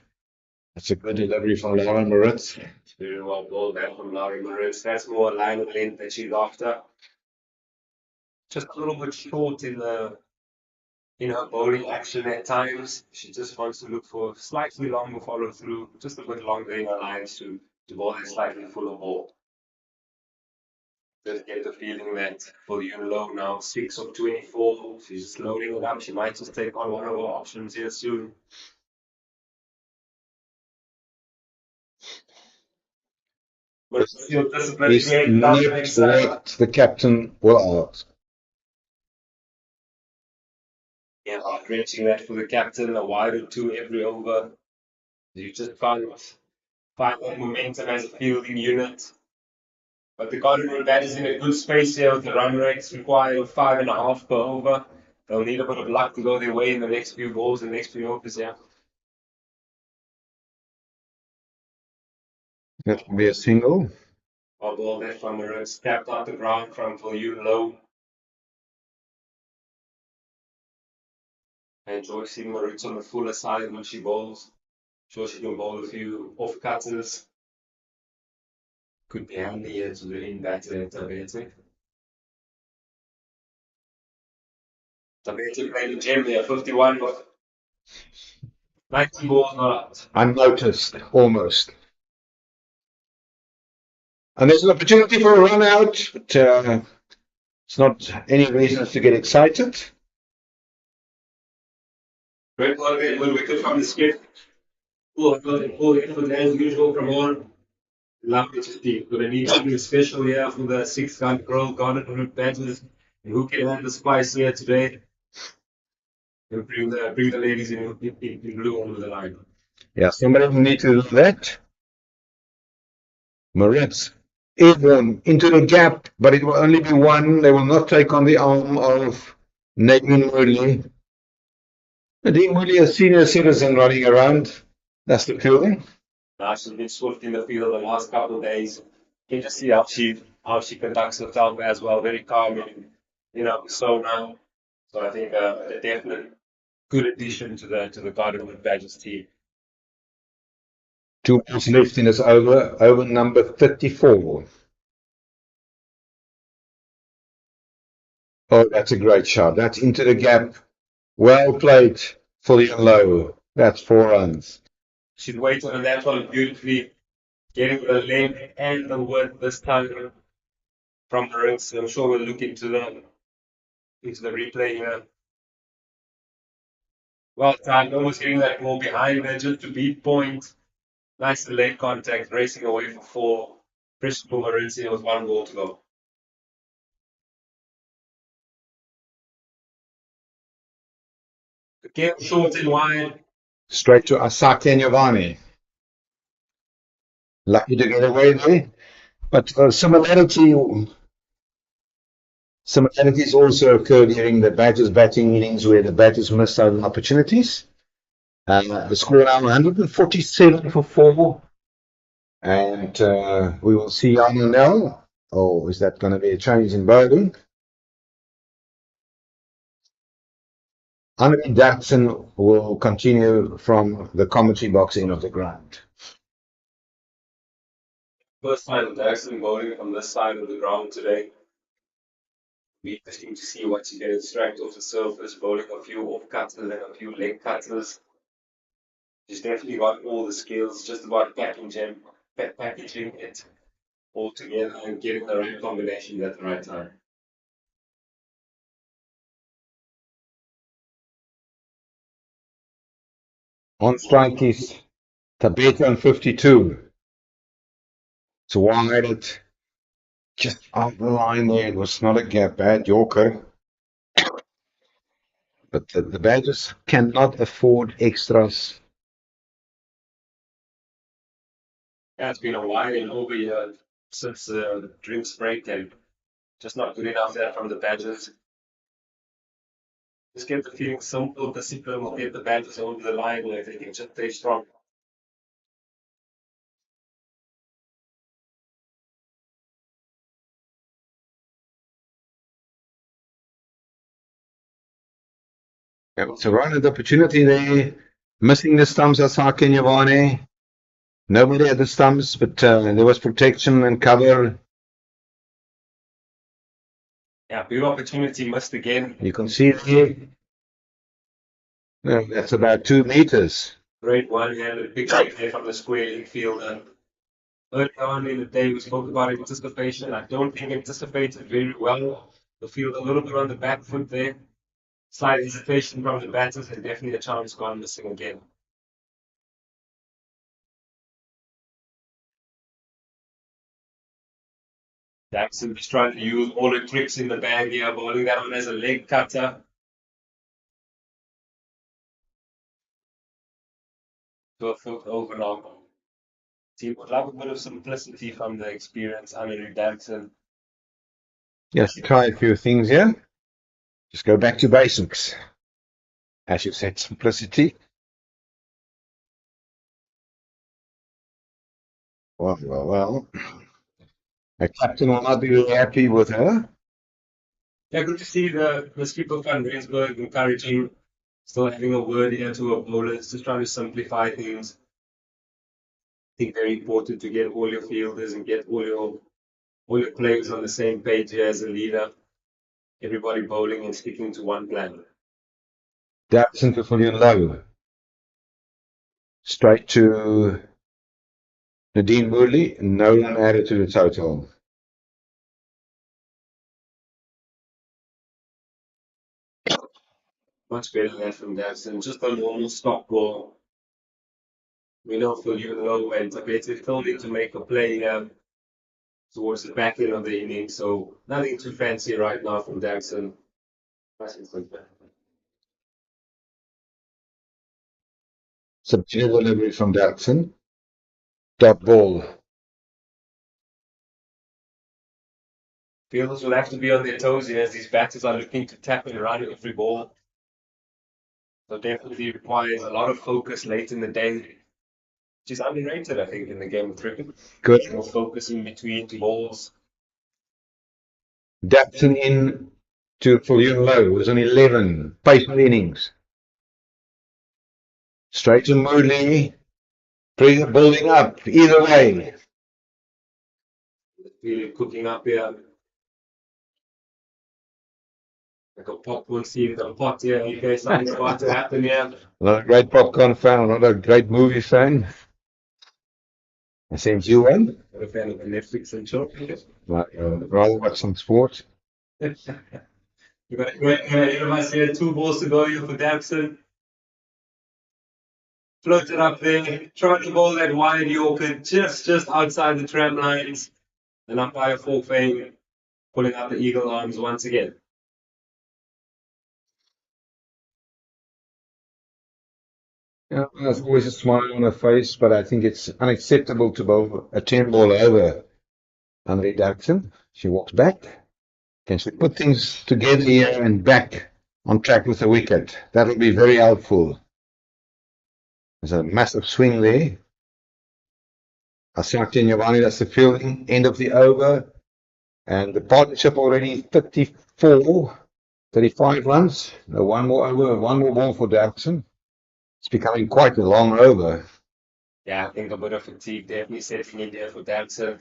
That's a good delivery from Lionel Maritz. It's very well bowled there from Laurie Maritz. That's more line of length that she's after. Just a little bit short in her bowling action at times. She just wants to look for slightly longer follow through, just a bit longer in her lines to bowl a slightly fuller ball. Just get the feeling that for Low now 6 of 24. She's just loading it up. She might just take on one of our options here soon. But it's still disciplined. Is not what the captain will ask. Yeah, drenching that for the captain, a wide or 2 every over. You just find that momentum as a fielding unit. But the Golden Bat is in a good space here with the run rates requiring 5.5 per over. They'll need a bit of luck to go their way in the next few balls and next few overs, yeah. That will be a single. Our ball there from Maritz tapped out the ground from Low. I enjoy seeing Maritz on the fuller side when she bowls. Sure she can bowl a few off-cutters. Could be handy here to the in-batter Tabete. Tabete played a gem there, 51. 19 balls not out. Unnoticed, almost. And there's an opportunity for a run out, but it's not any reason to get excited. Great ball again, little wicket from the skip. All the effort as usual from on. Lovely to see. Going to need something special here for the 6th girl Garden batters. And who can have the spice here today? And bring the ladies in blue over the line. Yeah, somebody will need to do that. Maritz, airborne into the gap, but it will only be one. They will not take on the arm of Nadine Moodley. Nadine Moodley, a senior citizen running around. That's the fielding. She's been swift in the field the last couple of days. You can just see how she conducts herself as well. Very calm and slow now. So I think a definite good addition to the Garden Badgers team. 2 balls left in this over number 34. Oh, that's a great shot. That's into the gap. Well played, fully and low. That's 4 runs. She's waited on that one beautifully, getting the length and the width this time from Maritz. I'm sure we'll look into the replay here. Well timed, almost getting that ball behind there just to beat point. Nice leg contact, racing away for 4. Pressure for Maritz, there was 1 ball to go. Again, short and wide. Straight to Asake and Giovanni. Lucky to get away there. But similarities also occurred during the Badgers batting innings where the Badgers missed out on opportunities. The score now 147 for 4. And we will see Arnold now. Oh, is that going to be a change in bowling? Henry Jackson will continue from the commentary box end of the ground. First time Jackson bowling from this side of the ground today. Be interesting to see what you can extract off the surface, bowling a few off cutters and a few leg cutters. He's definitely got all the skills, just about packaging it all together and getting the right combination at the right time. On strike is Tabeta on 52. It's wide, it just off the line there. It was not a bad Yorker. But the Badgers cannot afford extras. Yeah, it's been a while and over here since the drinks break and just not good enough there from the Badgers. Just get the feeling simple discipline will get the Badgers over the line and they can just stay strong. Yeah, it's a run at opportunity there. Missing the stumps as Kenyavane. Nobody at the stumps, but there was protection and cover. Yeah, big opportunity missed again. You can see there. That's about 2 meters. Great one-handed big kick there from the square leg fielder. Early on in the day, we spoke about anticipation. I don't think anticipated very well. The field a little bit on the back foot there. Slight hesitation from the batters and definitely a chance gone missing again. Jackson just trying to use all the tricks in the bag here, bowling that one as a leg cutter. To a foot overall. Team would love a bit of simplicity from the experienced Henry Jackson. Yes, try a few things here. Just go back to basics. As you said, simplicity. Well. The captain will not be really happy with her. Yeah, good to see the people from Rensburg encouraging, still having a word here to our bowlers, just trying to simplify things. I think very important to get all your fielders and get all your players on the same page here as a leader. Everybody bowling and sticking to one plan. Jackson to fully low. Straight to Nadine Moodley. No one added to the total. Much better than that from Jackson. Just a normal stop ball. We know for you low and Tabeta still need to make a play towards the back end of the inning. So nothing too fancy right now from Jackson. Subdued delivery from Jackson. Dot ball. Fielders will have to be on their toes here as these batters are looking to tap and run every ball. So definitely requires a lot of focus late in the day, which is underrated, I think, in the game of cricket. Good. More focus in between balls. Jackson in to fully low. It was an 11. Patient innings. Straight to Moodley. Pressure building up. Either way. Really cooking up here. Like a popcorn scene, a pot here in case something's about to happen here. Not a great popcorn fan, not a great movie fan. I sent you one. Not a fan of the Netflix and chill. Rather watch some sport. You got a great us here. 2 balls to go here for Jackson. Floated up there, trying to bowl that wide Yorker just outside the tram lines. And umpire forfeiting, pulling out the eagle arms once again. Yeah, there's always a smile on her face, but I think it's unacceptable to bowl a 10 ball over Henry Jackson. She walks back. Can she put things together here and back on track with the wicket? That'll be very helpful. There's a massive swing there. Asante and Giovanni, that's the fielding, end of the over. And the partnership already 34. 35 runs. No, one more over, one more ball for Jackson. It's becoming quite a long over. Yeah, I think a bit of fatigue definitely setting in there for Dancer.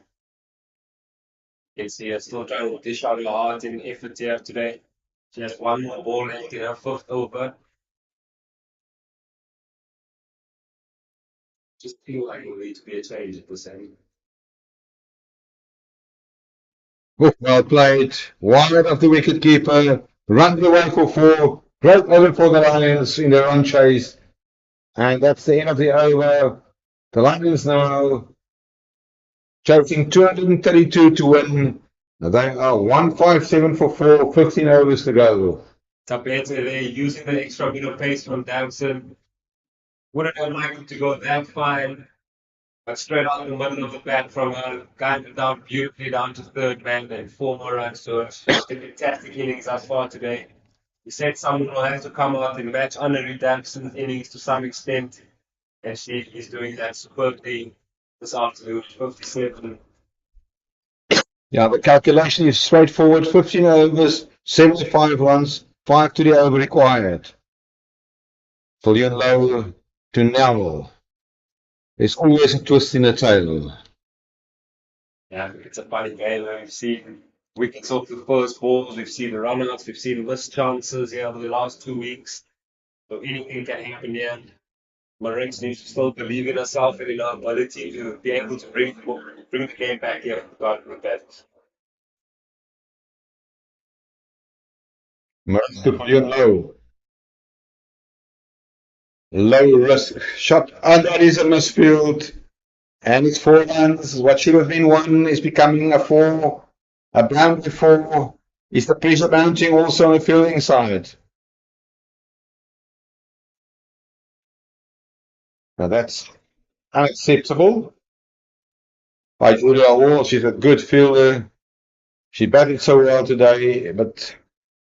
You can see her still trying to dish out her heart and effort here today. She has one more ball left in her fifth over. Just feel like it will need to be a change at this end. Well played. Wide of the wicket keeper. Runs away for 4. Great over for the Lions in the run chase. And that's the end of the over. The Lions now chasing 232 to win. They are 157 for 4, 15 overs to go. Tapete there using the extra bit of pace from Damson. Wouldn't have liked to go that fine, but straight out the middle of the bat from her, guided down beautifully down to third man and 4 more runs. So it's a fantastic innings thus far today. He said someone will have to come out and match Honorary Damson's innings to some extent, and she is doing that superbly this afternoon. 57. Yeah, the calculation is straightforward. 15 overs, 75 runs, 5 to the over required. Fullion low to Nell. There's always a twist in the tail. Yeah, it's a funny game. We've seen wickets off the first balls, we've seen the runouts, we've seen missed chances here over the last 2 weeks. So anything can happen here. Marines needs to still believe in herself and in her ability to be able to bring the game back here with that. Mertz to Fullion low. Low risk shot. And that is a misfield. And it's 4 runs. What should have been 1 is becoming a 4. A boundary 4. Is the pressure mounting also on the fielding side? Now that's unacceptable by Julia Wall. She's a good fielder. She batted so well today, but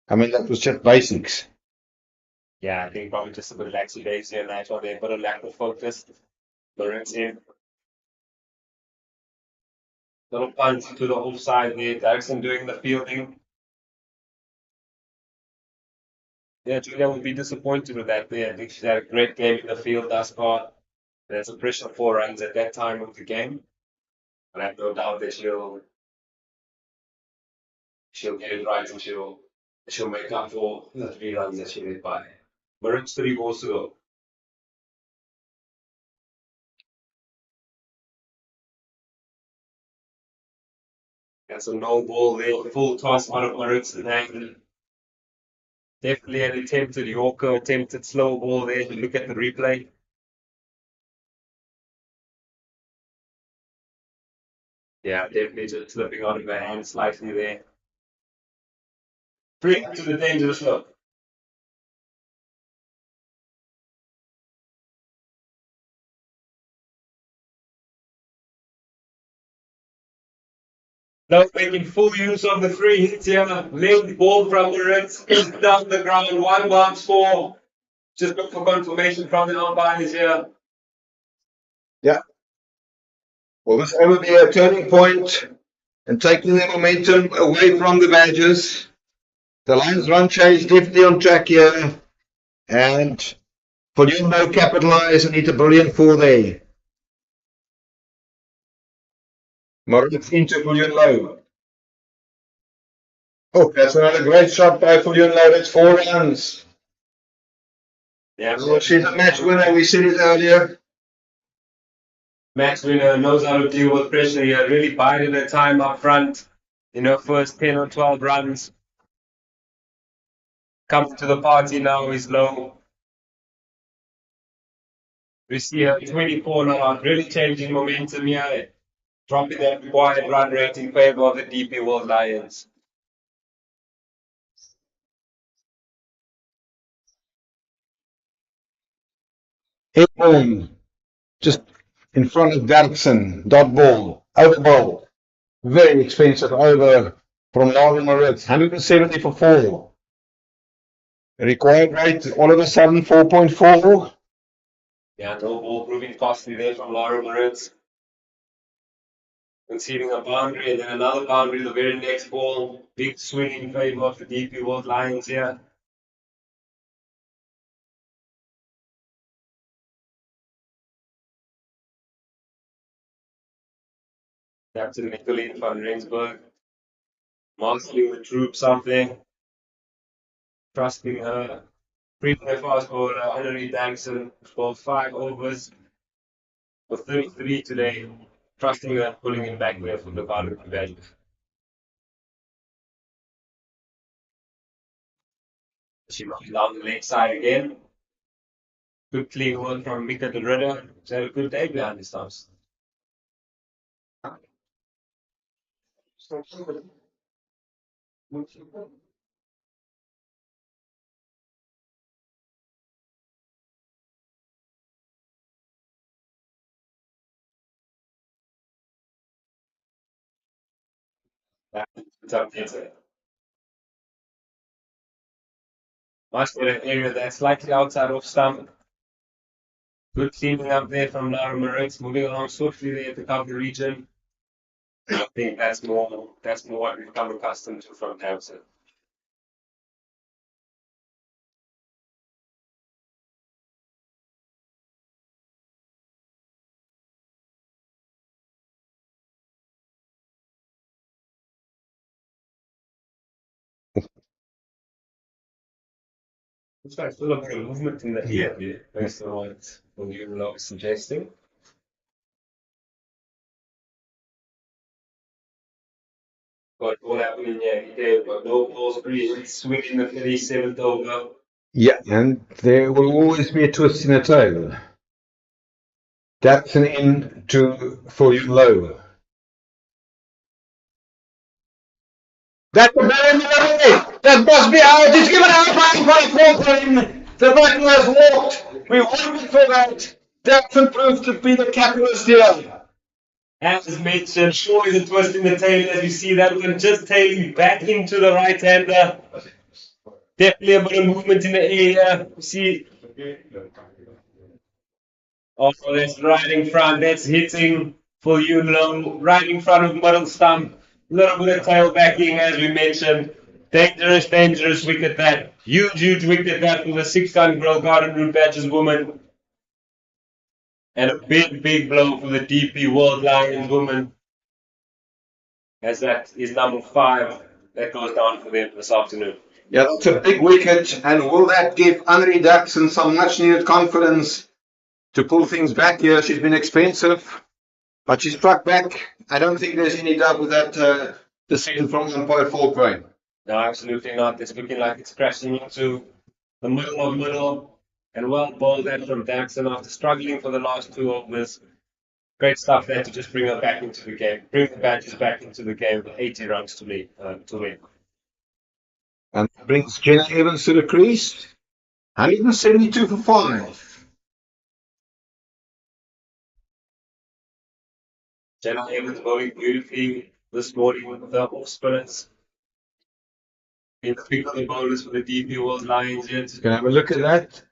I mean, that was just basics. Yeah, I think probably just a bit of lackadaisy and that one there, but a lack of focus. Marines in. Little punch to the offside there. Jackson doing the fielding. Yeah, Julia will be disappointed with that there. I think she's had a great game in the field thus far. There's a pressure 4 runs at that time of the game. But I have no doubt that she'll get it right and she'll make up for the 3 runs that she did by. Marines 3 balls to go. That's a no ball there. Full toss out of Marines today. Definitely an attempted Yorker, attempted slow ball there. Look at the replay. Yeah, definitely just slipping out of her hand slightly there. Bring it to the dangerous look. Now making full use of the free hits here. Leg ball from the Reds, down the ground, 1 bounce 4. Just look for confirmation from the umpires here. Yeah. Will this ever be a turning point and taking the momentum away from the Badgers? The Lions run chase definitely on track here. And Fullion no capitalise and hit a brilliant 4 there. Moritz into Fullion low. Oh, that's another great shot by Fullion low. That's 4 runs. Yeah, She's a match winner. We said it earlier. Match winner knows how to deal with pressure here. Really bided her time up front in her first 10 or 12 runs. Comes to the party now, is low. We see her 24 now, really changing momentum here. Dropping that required run rate in favor of the DP World Lions. Airborne, just in front of Derksen, dot ball, over ball. Very expensive over from Lauren Moritz, 170 for 4. Required rate, all of a sudden 4.4. Yeah, no ball proving costly there from Laura Moritz. conceding a boundary and then another boundary the very next ball. Big swing in favor of the DP World Lions here. Captain Nicolene van Rensburg marshalling the troops up there, trusting her, bringing her fast bowler, Henry Danson, bowled 5 overs for 33 today, trusting her and pulling him back there from the boundary badges. She knocked down the leg side again. Good clean work from Mika the Ritter. She had a good day behind the stumps. It's up there. Much better area that's slightly outside of stump. Good cleaning up there from Lara Moritz, moving along swiftly there at the cover region. I think that's more what we've become accustomed to from Damson. Looks like still a bit of movement in the ear there, based on what you is suggesting. But what happened here? He gave no balls free, swinging the 37th over. Yeah, and there will always be a twist in the tail. That's an in to for you low. That's a ball in the middle. That must be out. It's given out by fourth in. The batter has walked. We waited for that. Jackson proved to be the catalyst here. As mentioned, surely the twist in the tail as you see that one just tailing back into the right-hander. Definitely a bit of movement in the air. You see, oh, that's right in front. That's hitting for you low, right in front of middle stump. A little bit of tail backing, as we mentioned. Dangerous, dangerous wicket that. Huge, huge wicket that for the 6-gun Grill Garden Route Badges woman. And a big, big blow for the DP World Lions woman. As that is number 5 that goes down for them this afternoon. Yeah, that's a big wicket. And will that give Henri Jackson some much needed confidence to pull things back here? She's been expensive, but she struck back. I don't think there's any doubt with that decision from umpire Fulcrane. No, absolutely not. It's looking like it's crashing into the middle of middle. And well bowled that from Jackson after struggling for the last 2 overs. Great stuff there to just bring her back into the game. Bring the Badgers back into the game with 80 runs to win. And that brings Jenna Evans to the crease. 172 for 5. Jenna Evans bowling beautifully this morning with the off spinners. Been the big other bowlers for the DP World Lions yet. Can I have a look at that?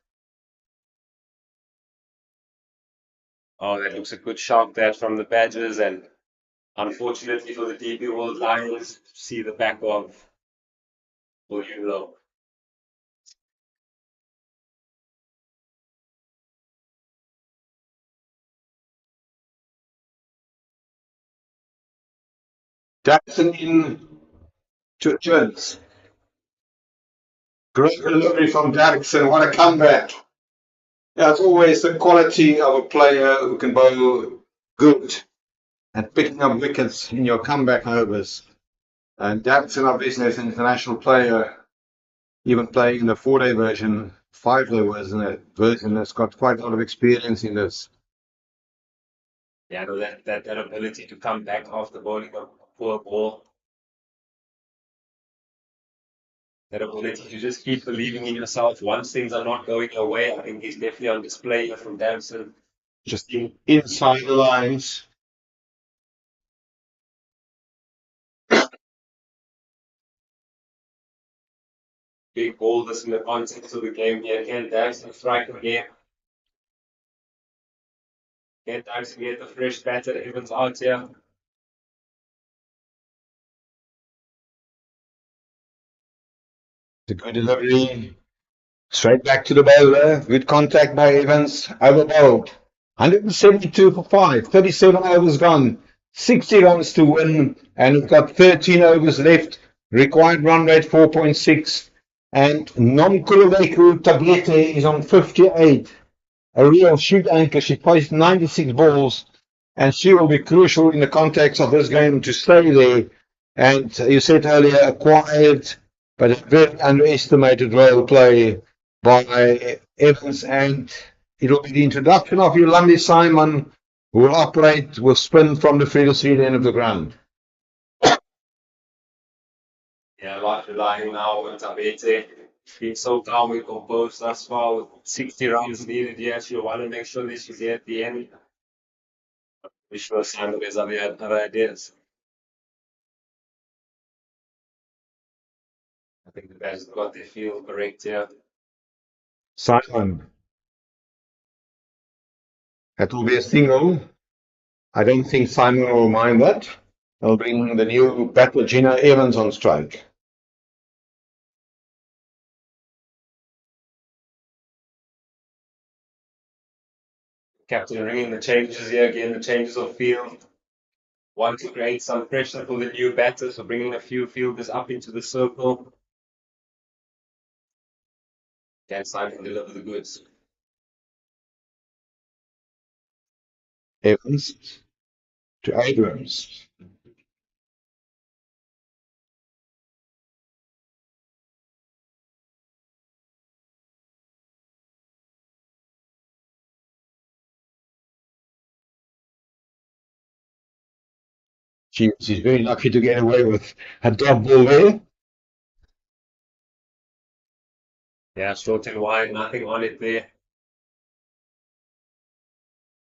Oh, that looks a good shot there from the Badgers, and unfortunately for the DP World Lions, see the back of William Lowe. Jackson in to Jones. Great delivery from Jackson. What a comeback. Yeah, it's always the quality of a player who can bowl good and picking up wickets in your comeback overs. And Jackson, obviously, as an international player, even playing in the 4-day version, 5-day version, has got quite a lot of experience in this. Yeah, no, that ability to come back after bowling a poor ball. That ability to just keep believing in yourself once things are not going your way. I think he's definitely on display here from Damson. Just inside the lines. Big ball this in the context of the game here. Can Damson strike again? Can Damson get the fresh batter? Evans out here. The good delivery. Straight back to the bowler. Good contact by Evans. Over bowled. 172 for 5. 37 overs gone. 60 runs to win. And we've got 13 overs left. Required run rate 4.6. And Nomkhululeku Tablete is on 58. A real shoot anchor. She placed 96 balls. And she will be crucial in the context of this game to stay there. And you said earlier, a quiet but a very underestimated role play by Evans, and it'll be the introduction of Yolandi Simon, who will spin from the field street end of the ground. Yeah, like relying now on Tabete. Being so calm and composed thus far with 60 runs needed. Yes, you want to make sure that she's there at the end. We should Simon has other ideas. I think the guys got their feel correct here. Simon. That will be a single. I don't think Simon will mind that. They'll bring the new batter Gina Evans on strike. Captain ringing the changes here again, the changes of field. Want to create some pressure for the new batters, so bringing a few fielders up into the circle. Can Simon deliver the goods? Evans to Abrams. She's very lucky to get away with a dog ball there. Yeah, short and wide, nothing on it there.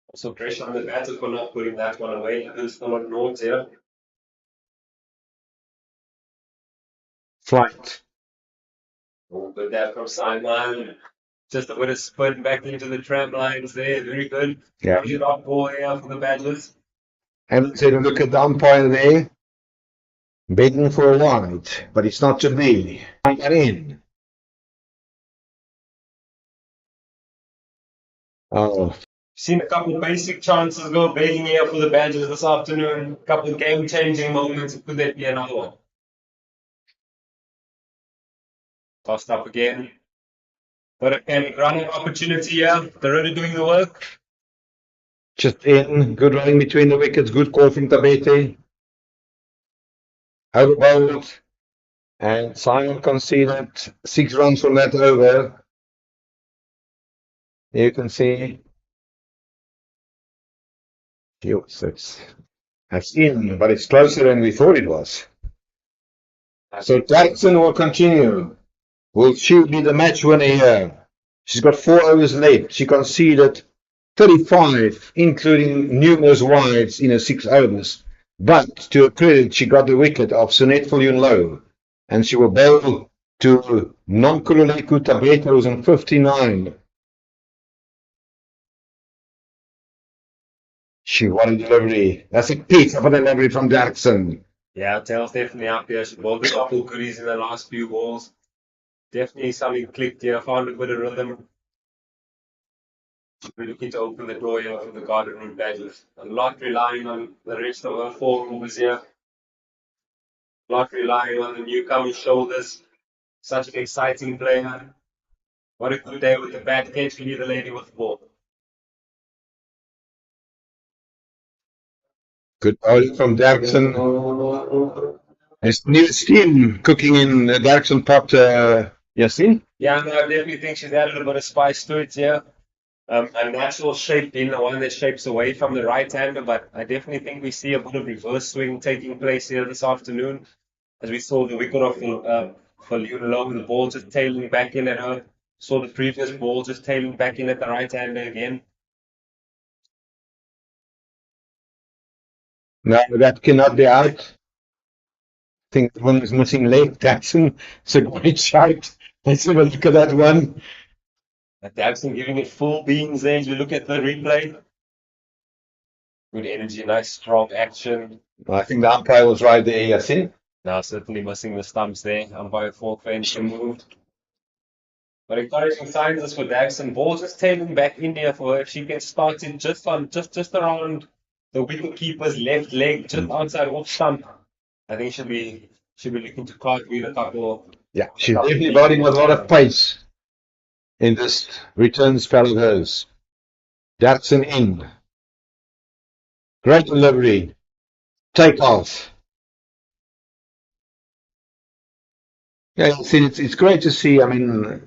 Also pressure on the batter for not putting that one away. There's still on notes here. Flight. Oh, good that from Simon. Just a bit of spin back into the tram lines there. Very good. Yeah. Good off ball here for the batters. Evans had a look at the umpire there, begging for a wide, but it's not to be. Get in. Oh, Seen a couple of basic chances go begging here for the Badgers this afternoon. A couple of game-changing moments. Could that be another one? Tossed up again. But a running opportunity here. They're already doing the work. just in. Good running between the wickets. Good call from Tabete. Over bowled. And Simon conceded 6 runs from that over. You can see. That's in, but it's closer than we thought it was. So Jackson will continue. Will she be the match winner here? She's got 4 overs left. She conceded 35, including numerous wides in her 6 overs. But to her credit, she got the wicket of Sunette Low, and she will bowl to Nomkhululeku Tabete, who's on 59. She won a delivery. That's a piece of a delivery from Jackson. Yeah, Tail's definitely up here. She bowled a couple of goodies in the last few balls. Definitely something clicked here. Found a bit of rhythm. We're looking to open the door here for the Garden Room Badgers. A lot relying on the rest of our 4 overs here. A lot relying on the newcomer's shoulders. Such an exciting player. What a good day with the bat. Can't you the lady with the ball? Good bowling from Jackson. There's new steam cooking in the Jackson pot, Yasin. Yeah, no, I definitely think she's added a bit of spice to it here. A natural shape being the one that shapes away from the right-hander, but I definitely think we see a bit of reverse swing taking place here this afternoon. As we saw the wicket off for Low, the ball just tailing back in at her. Saw the previous ball just tailing back in at the right-hander again. No, that cannot be out. I think the one is missing leg. Jackson, it's a great shot. Let's have a look at that one. Jackson giving it full beans there as we look at the replay. Good energy, nice strong action. I think the umpire was right there, Yasin. Now, certainly missing the stumps there. Umpire forfeit removed. But encouraging signs is for Daxon. Ball just tailing back in here for her. If she gets started just around the wicket keeper's left leg, just outside off stump, I think she'll be looking to cartwheel a couple. Yeah, she's definitely bowling with a lot of pace in this return spell of hers. Jackson in. Great delivery. Take off. Yeah, see, it's great to see. I mean,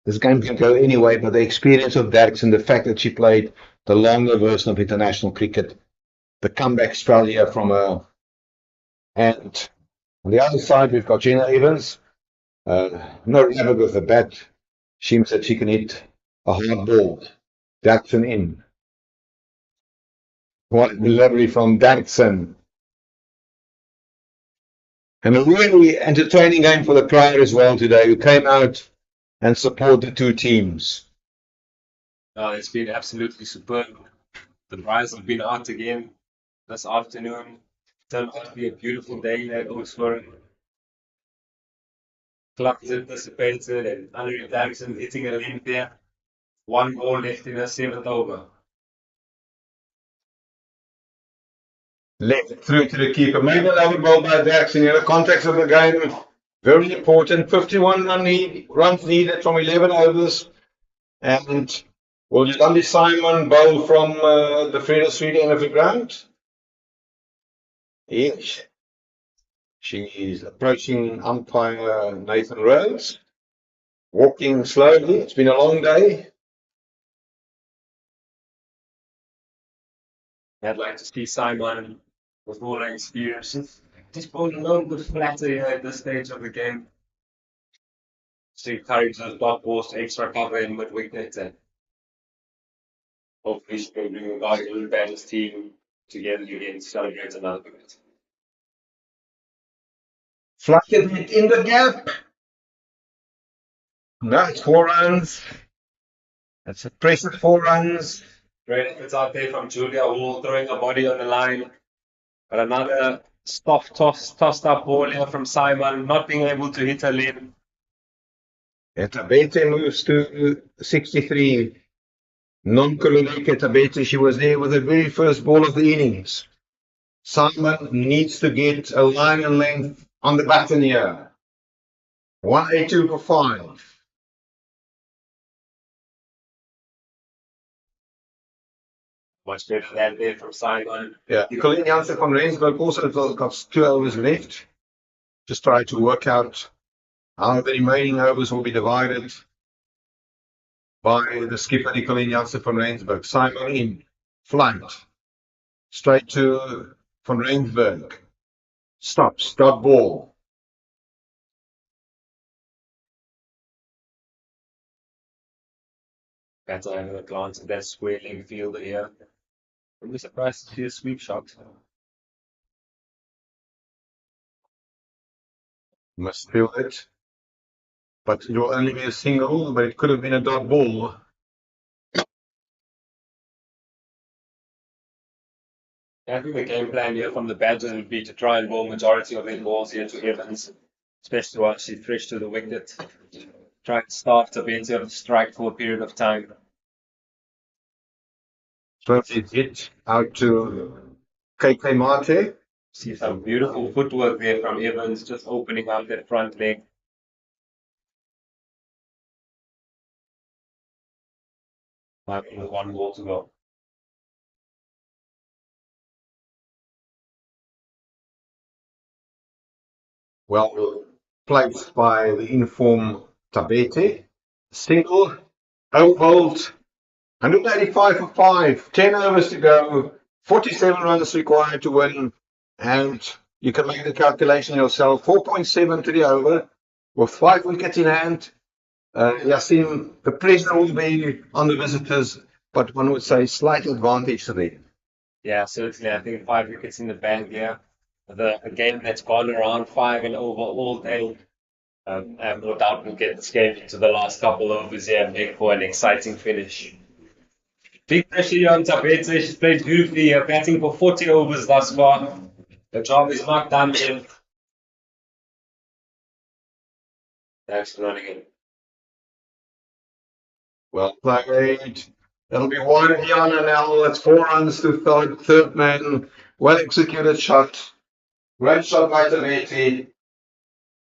this game can go anyway, but the experience of Dax and the fact that she played the longer version of international cricket, the comeback spell here from her. And on the other side, we've got Jenna Evans. No rabbit with a bat. Seems that she can hit a hard ball. Jackson in. What delivery from Jackson. And a really entertaining game for the crowd as well today, who came out and support the two teams. It's been absolutely superb. The Brides have been out again this afternoon. Turned out to be a beautiful day at Oudtshoorn. Clubs anticipated and Andrew Davidson hitting a length there. One ball left in the seventh over. Left through to the keeper. Made another ball by Jackson in the context of the game. Very important. 51 runs needed from 11 overs. And will Lundy Simon bowl from the Freda Street end of the ground? Yes. She's approaching umpire Nathan Rhodes. Walking slowly. It's been a long day. I'd like to see Simon with all her experiences. Just bowled a little bit flatter here at this stage of the game. To encourage those dot balls to extra cover in mid wicket, and hopefully she can bring the Hollywoodbets team together again to celebrate another wicket. Flushing it in the gap. No, it's 4 runs. That's a precious 4 runs. Great efforts out there from Julia Hall, throwing a body on the line. But another tossed up ball here from Simon, not being able to hit her limb. Etabete moves to 63. Non-Kululeke Etabete, she was there with the very first ball of the innings. Simon needs to get a line and length on the baton here. 182 for 5. Much better than there from Simon. Yeah, Colleen Jansen from Rensburg also got 2 overs left. Just try to work out how the remaining overs will be divided by the skipper Colleen Jansen from Rensburg. Simon in, flight, straight to van Rensburg. Stops, dot ball. Better having a glance at that square leg fielder here. I'm really surprised to see a sweep shot. Must field it. But it will only be a single, but it could have been a dot ball. I think the game plan here from the Badgers would be to try and bowl majority of their balls here to Evans, especially once she threshed to the wicket. Try and starve Tabete of the strike for a period of time. So it's hit out to KK Mate. See some beautiful footwork there from Evans, just opening up that front leg. With 1 ball to go. Well placed by the informed Tabete. Single, overbowled, 185 for 5, 10 overs to go, 47 runs required to win, and you can make the calculation yourself. 4.7 to the over, with 5 wickets in hand. Yassine, the pressure will be on the visitors, but one would say slight advantage to them. Yeah, certainly. I think 5 wickets in the bag here. A game that's gone around 5 and over all day. I have no doubt we'll get this game into the last couple of overs here and make for an exciting finish. Big pressure here on Tabete. She's played beautifully here, batting for 40 overs thus far. The job is not done yet. That's running in. Well played. That'll be one here now. That's 4 runs to third man. Well executed shot. Great shot by Tabete.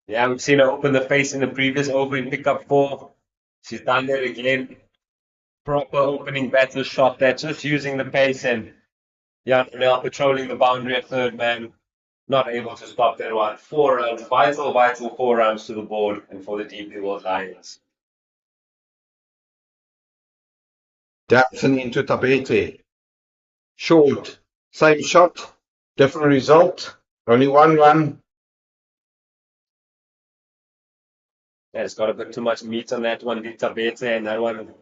Yeah, we've seen her open the face in the previous over in pickup 4. She's done that again. Proper opening batter shot there, just using the pace, and yeah, now patrolling the boundary at third man. Not able to stop that one. 4 runs, vital 4 runs to the board and for the deeply world Lions. Dapson into Tabete. Short. Same shot. Different result. Only 1 run. Yeah, it's got a bit too much meat on that one, did Tabete, and that one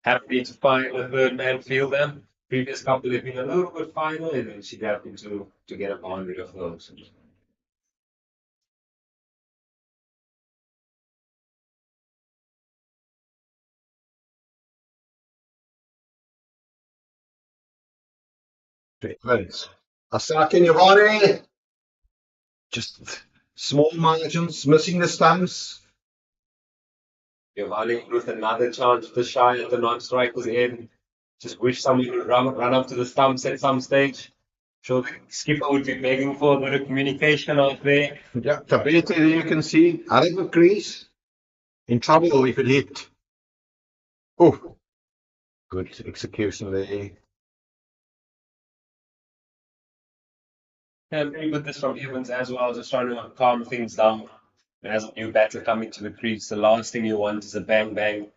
happy to find a third man fielder. Previous couple have been a little bit final, and then she happened to get a boundary of those. Treatment. Asaki Nivani. Just small margins, missing the stumps. Giovanni with another chance to shine at the non-striker's end. Just wish someone would run up to the stumps at some stage. Sure, the skipper would be begging for a bit of communication out there. Yeah, Tabete there you can see out of the crease. In trouble if it hit. Oh, good execution there. And very good this from Evans as well, just trying to calm things down. As a new batter coming to the crease, the last thing you want is a bang bang.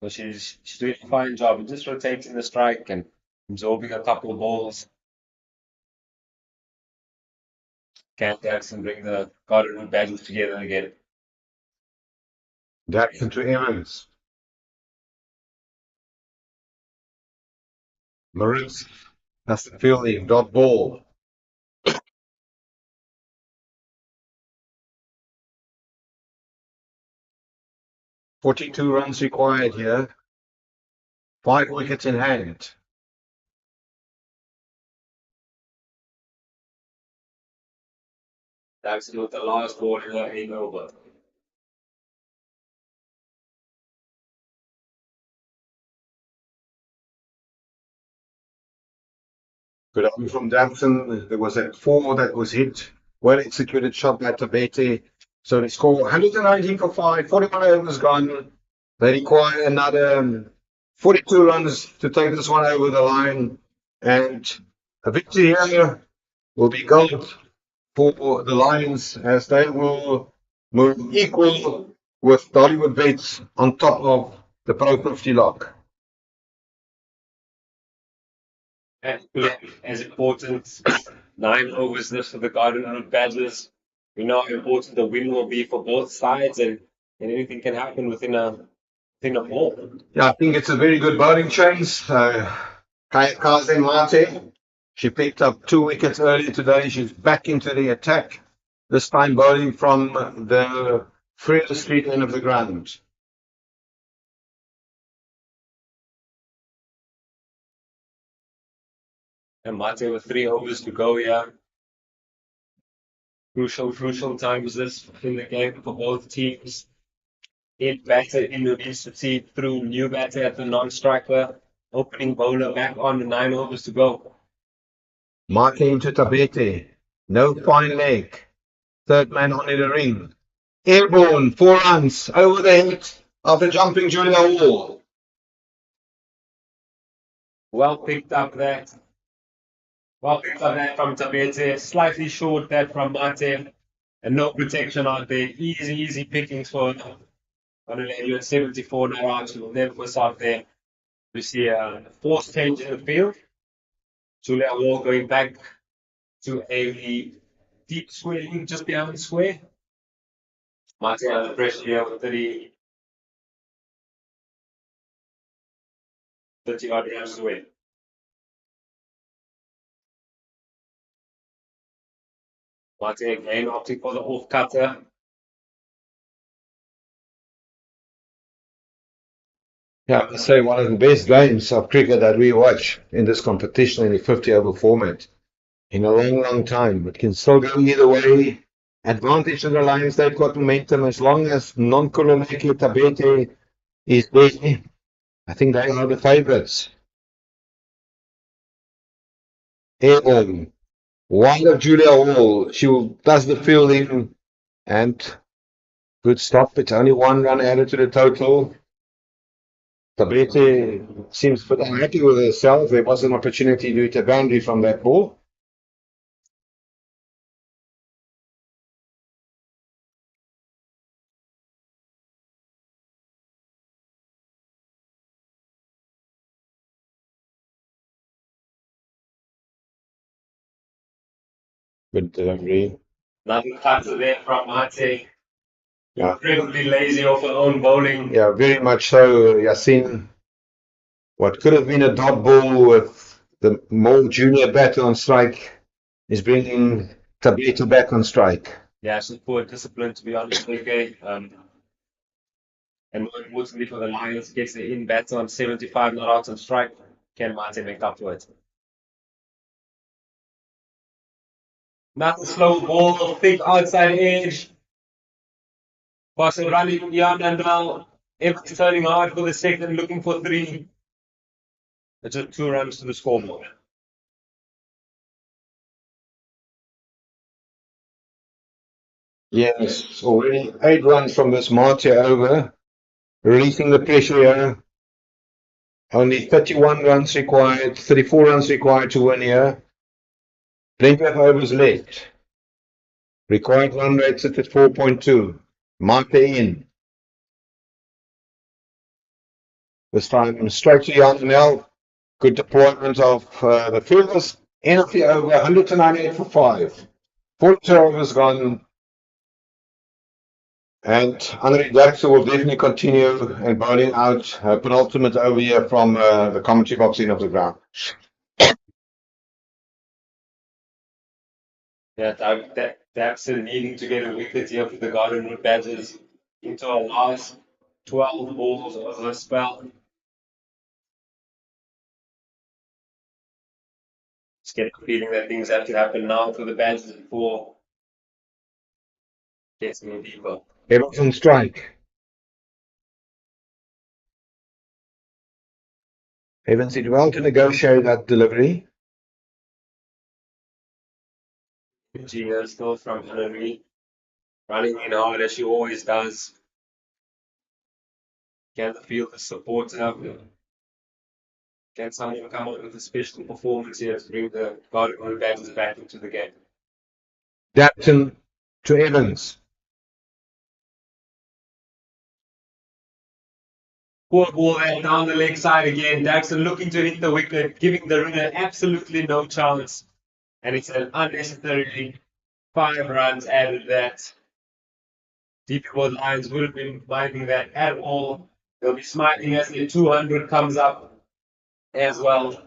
So she's doing a fine job of just rotating the strike and absorbing a couple of balls. Can't Jackson bring the Garden badges together again. Jackson to Evans. Maritz has the fielding, dot ball. .42 runs required here. 5 wickets in hand. Jackson with the last ball in her 8 over. Good on from Damson. There was a 4 that was hit. Well executed shot by Tabete. So they score 119 for 5. 41 overs gone. They require another 42 runs to take this one over the line. And a victory here will be gold for the Lions as they will move equal with the Hollywoodbets on top of the Pro50 lock. And as important, 9 overs left for the Garden Badgers. We know how important the win will be for both sides, and anything can happen within a ball. Yeah, I think it's a very good bowling chance. Kaze Mate, she picked up 2 wickets earlier today. She's back into the attack, this time bowling from the Freer Street end of the ground. And Mate with 3 overs to go here. Crucial times this in the game for both teams. In batter in the University through new batter at the non-striker. Opening bowler back on the 9 overs to go. Mate into Tabete. No fine leg. Third man on in the ring. Airborne, 4 runs over the head after jumping Julia Wall. Well picked up that. Well picked up that from Tabete. Slightly short that from Mate. And no protection out there. Easy pickings for on an area 74 now out. We'll never miss out there. We see a forced change in the field. Julia Wall going back to a deep square just behind the square. Mate under pressure here with 30 odd runs away. Mate again opting for the off cutter. Yeah, I must say one of the best games of cricket that we watch in this competition in the 50 over format in a long time. It can still go either way. advantage to the Lions. They've got momentum as long as non-Kululeke Tabete is there. I think they are the favourites. Airborne. Wide of Julia Hall. She does the fielding and good stop. It's only 1 run added to the total. Tabete seems pretty happy with herself. There was an opportunity to hit a boundary from that ball. Good delivery. Nothing cuts it there from Mate. Yeah. Incredibly lazy off her own bowling. Yeah, very much so. Yasin, what could have been a dot ball with the more junior batter on strike is bringing Tabete back on strike. Yeah, some poor discipline, to be honest, okay. And more importantly for the Lions, gets the in batter on 75 not out on strike. Can Mate make up for it? Not a slow ball, thick outside edge. Boston running Jan and now Evans turning hard for the second, looking for 3. It's just 2 runs to the scoreboard. Yes, already 8 runs from this Mate over, releasing the pressure here. Only 31 runs required, 34 runs required to win here. Plenty of overs left. Required run rate sits at 4.2. Mate in. This time straight to Jan. Good deployment of the fielders. End of the over, 198 for 5. 42 overs gone. And Andre Derksen will definitely continue and bowling out penultimate over here from the commentary box end of the ground. Yeah, Derksen needing to get a wicket here for the Garden Route Badgers into our last 12 balls of the spell. Just get a feeling that things have to happen now for the Badgers before getting in deeper. Evans on strike. Evans did well to negotiate that delivery. Gina still from Henry, running in hard as she always does. Can feel the support up. Can someone come up with a special performance here to bring the Garden Route Badgers back into the game? Derksen to Evans. Poor ball there down the leg side again. Derksen looking to hit the wicket, giving the runner absolutely no chance. And it's an unnecessarily 5 runs added that. DP Lions wouldn't be minding that at all. They'll be smiling as the 200 comes up as well.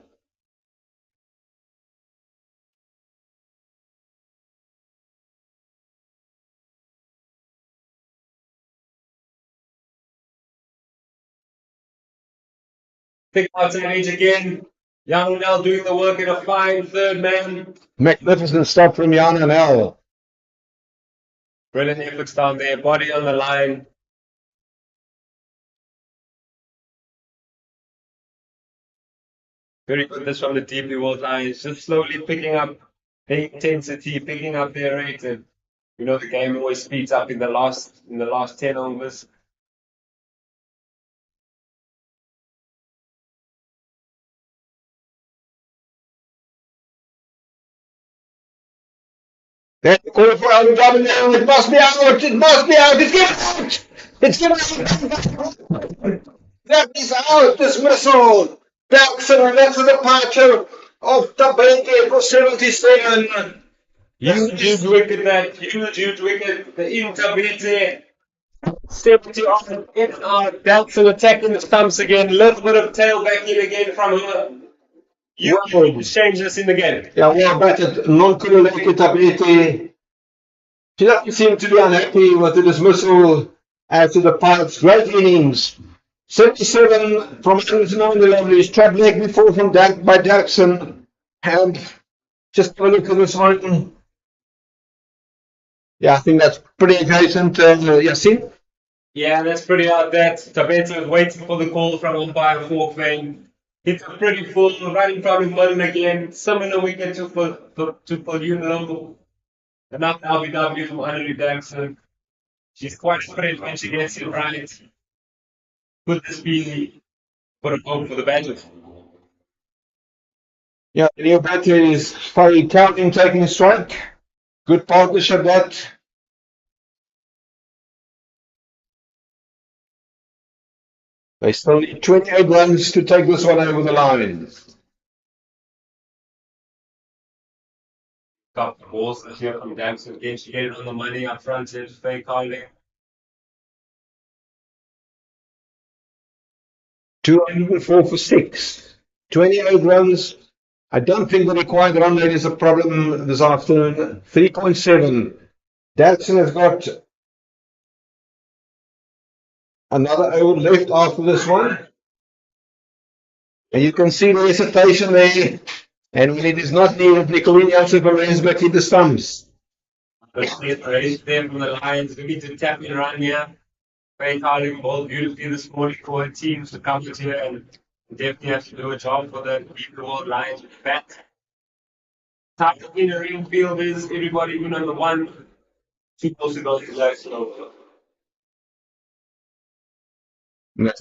Thick outside edge again. Young Nell doing the work in a fine third man. Magnificent stop from Jan and L. Brilliant efforts down there, body on the line. Very good this from the deeply world Lions, just slowly picking up the intensity, picking up their rate. And you know the game always speeds up in the last 10 overs. There's the call for out of now. It must be out. It must be out. It's given out. It's given out. That is out. Dismissal. Derksen, and that's the departure of Tabete for 77. Huge wicket that, huge wicket. The in Tabete. 70 on in and out. Derksen attacking the stumps again. Little bit of tail back in again from her. Huge changes in the game. Yeah, well batted. Non-Kululeke Tabete. She doesn't seem to be unhappy with the dismissal after the Pirates' great innings. 77 from Innings deliveries. Trap leg before from by Derksen. And just have a look at this one. Yeah, I think that's pretty adjacent. Yasin? Yeah, that's pretty odd. That Tabeta is waiting for the call from umpire Fork Vein. Hits a pretty full, running from his button again. Similar wicket to Paulino. Enough LBW from Henry Daxon. She's quite spread when she gets it right. Could this be for a goal for the Badgers? Yeah, the new batter is Farid Counting taking strike. Good partnership that. They still need 28 runs to take this one over the line. Got the balls this year from Daxon again. She get it on the money up front. It's fake calling. 204 for 6. 28 runs. I don't think the required run rate is a problem this afternoon. 3.7. Daxon has got another over left after this one. And you can see the hesitation there. And when it is not needed, Nicolini Janssen from Rensburg hit the stumps. Raised them from the Lions. We need to tap in around here. Fake calling ball beautifully this morning for teams to come here and definitely have to do a job for the beat the world Lions with bat. Top in a ring field is everybody even on the one. Two goals to go to Jackson over. No.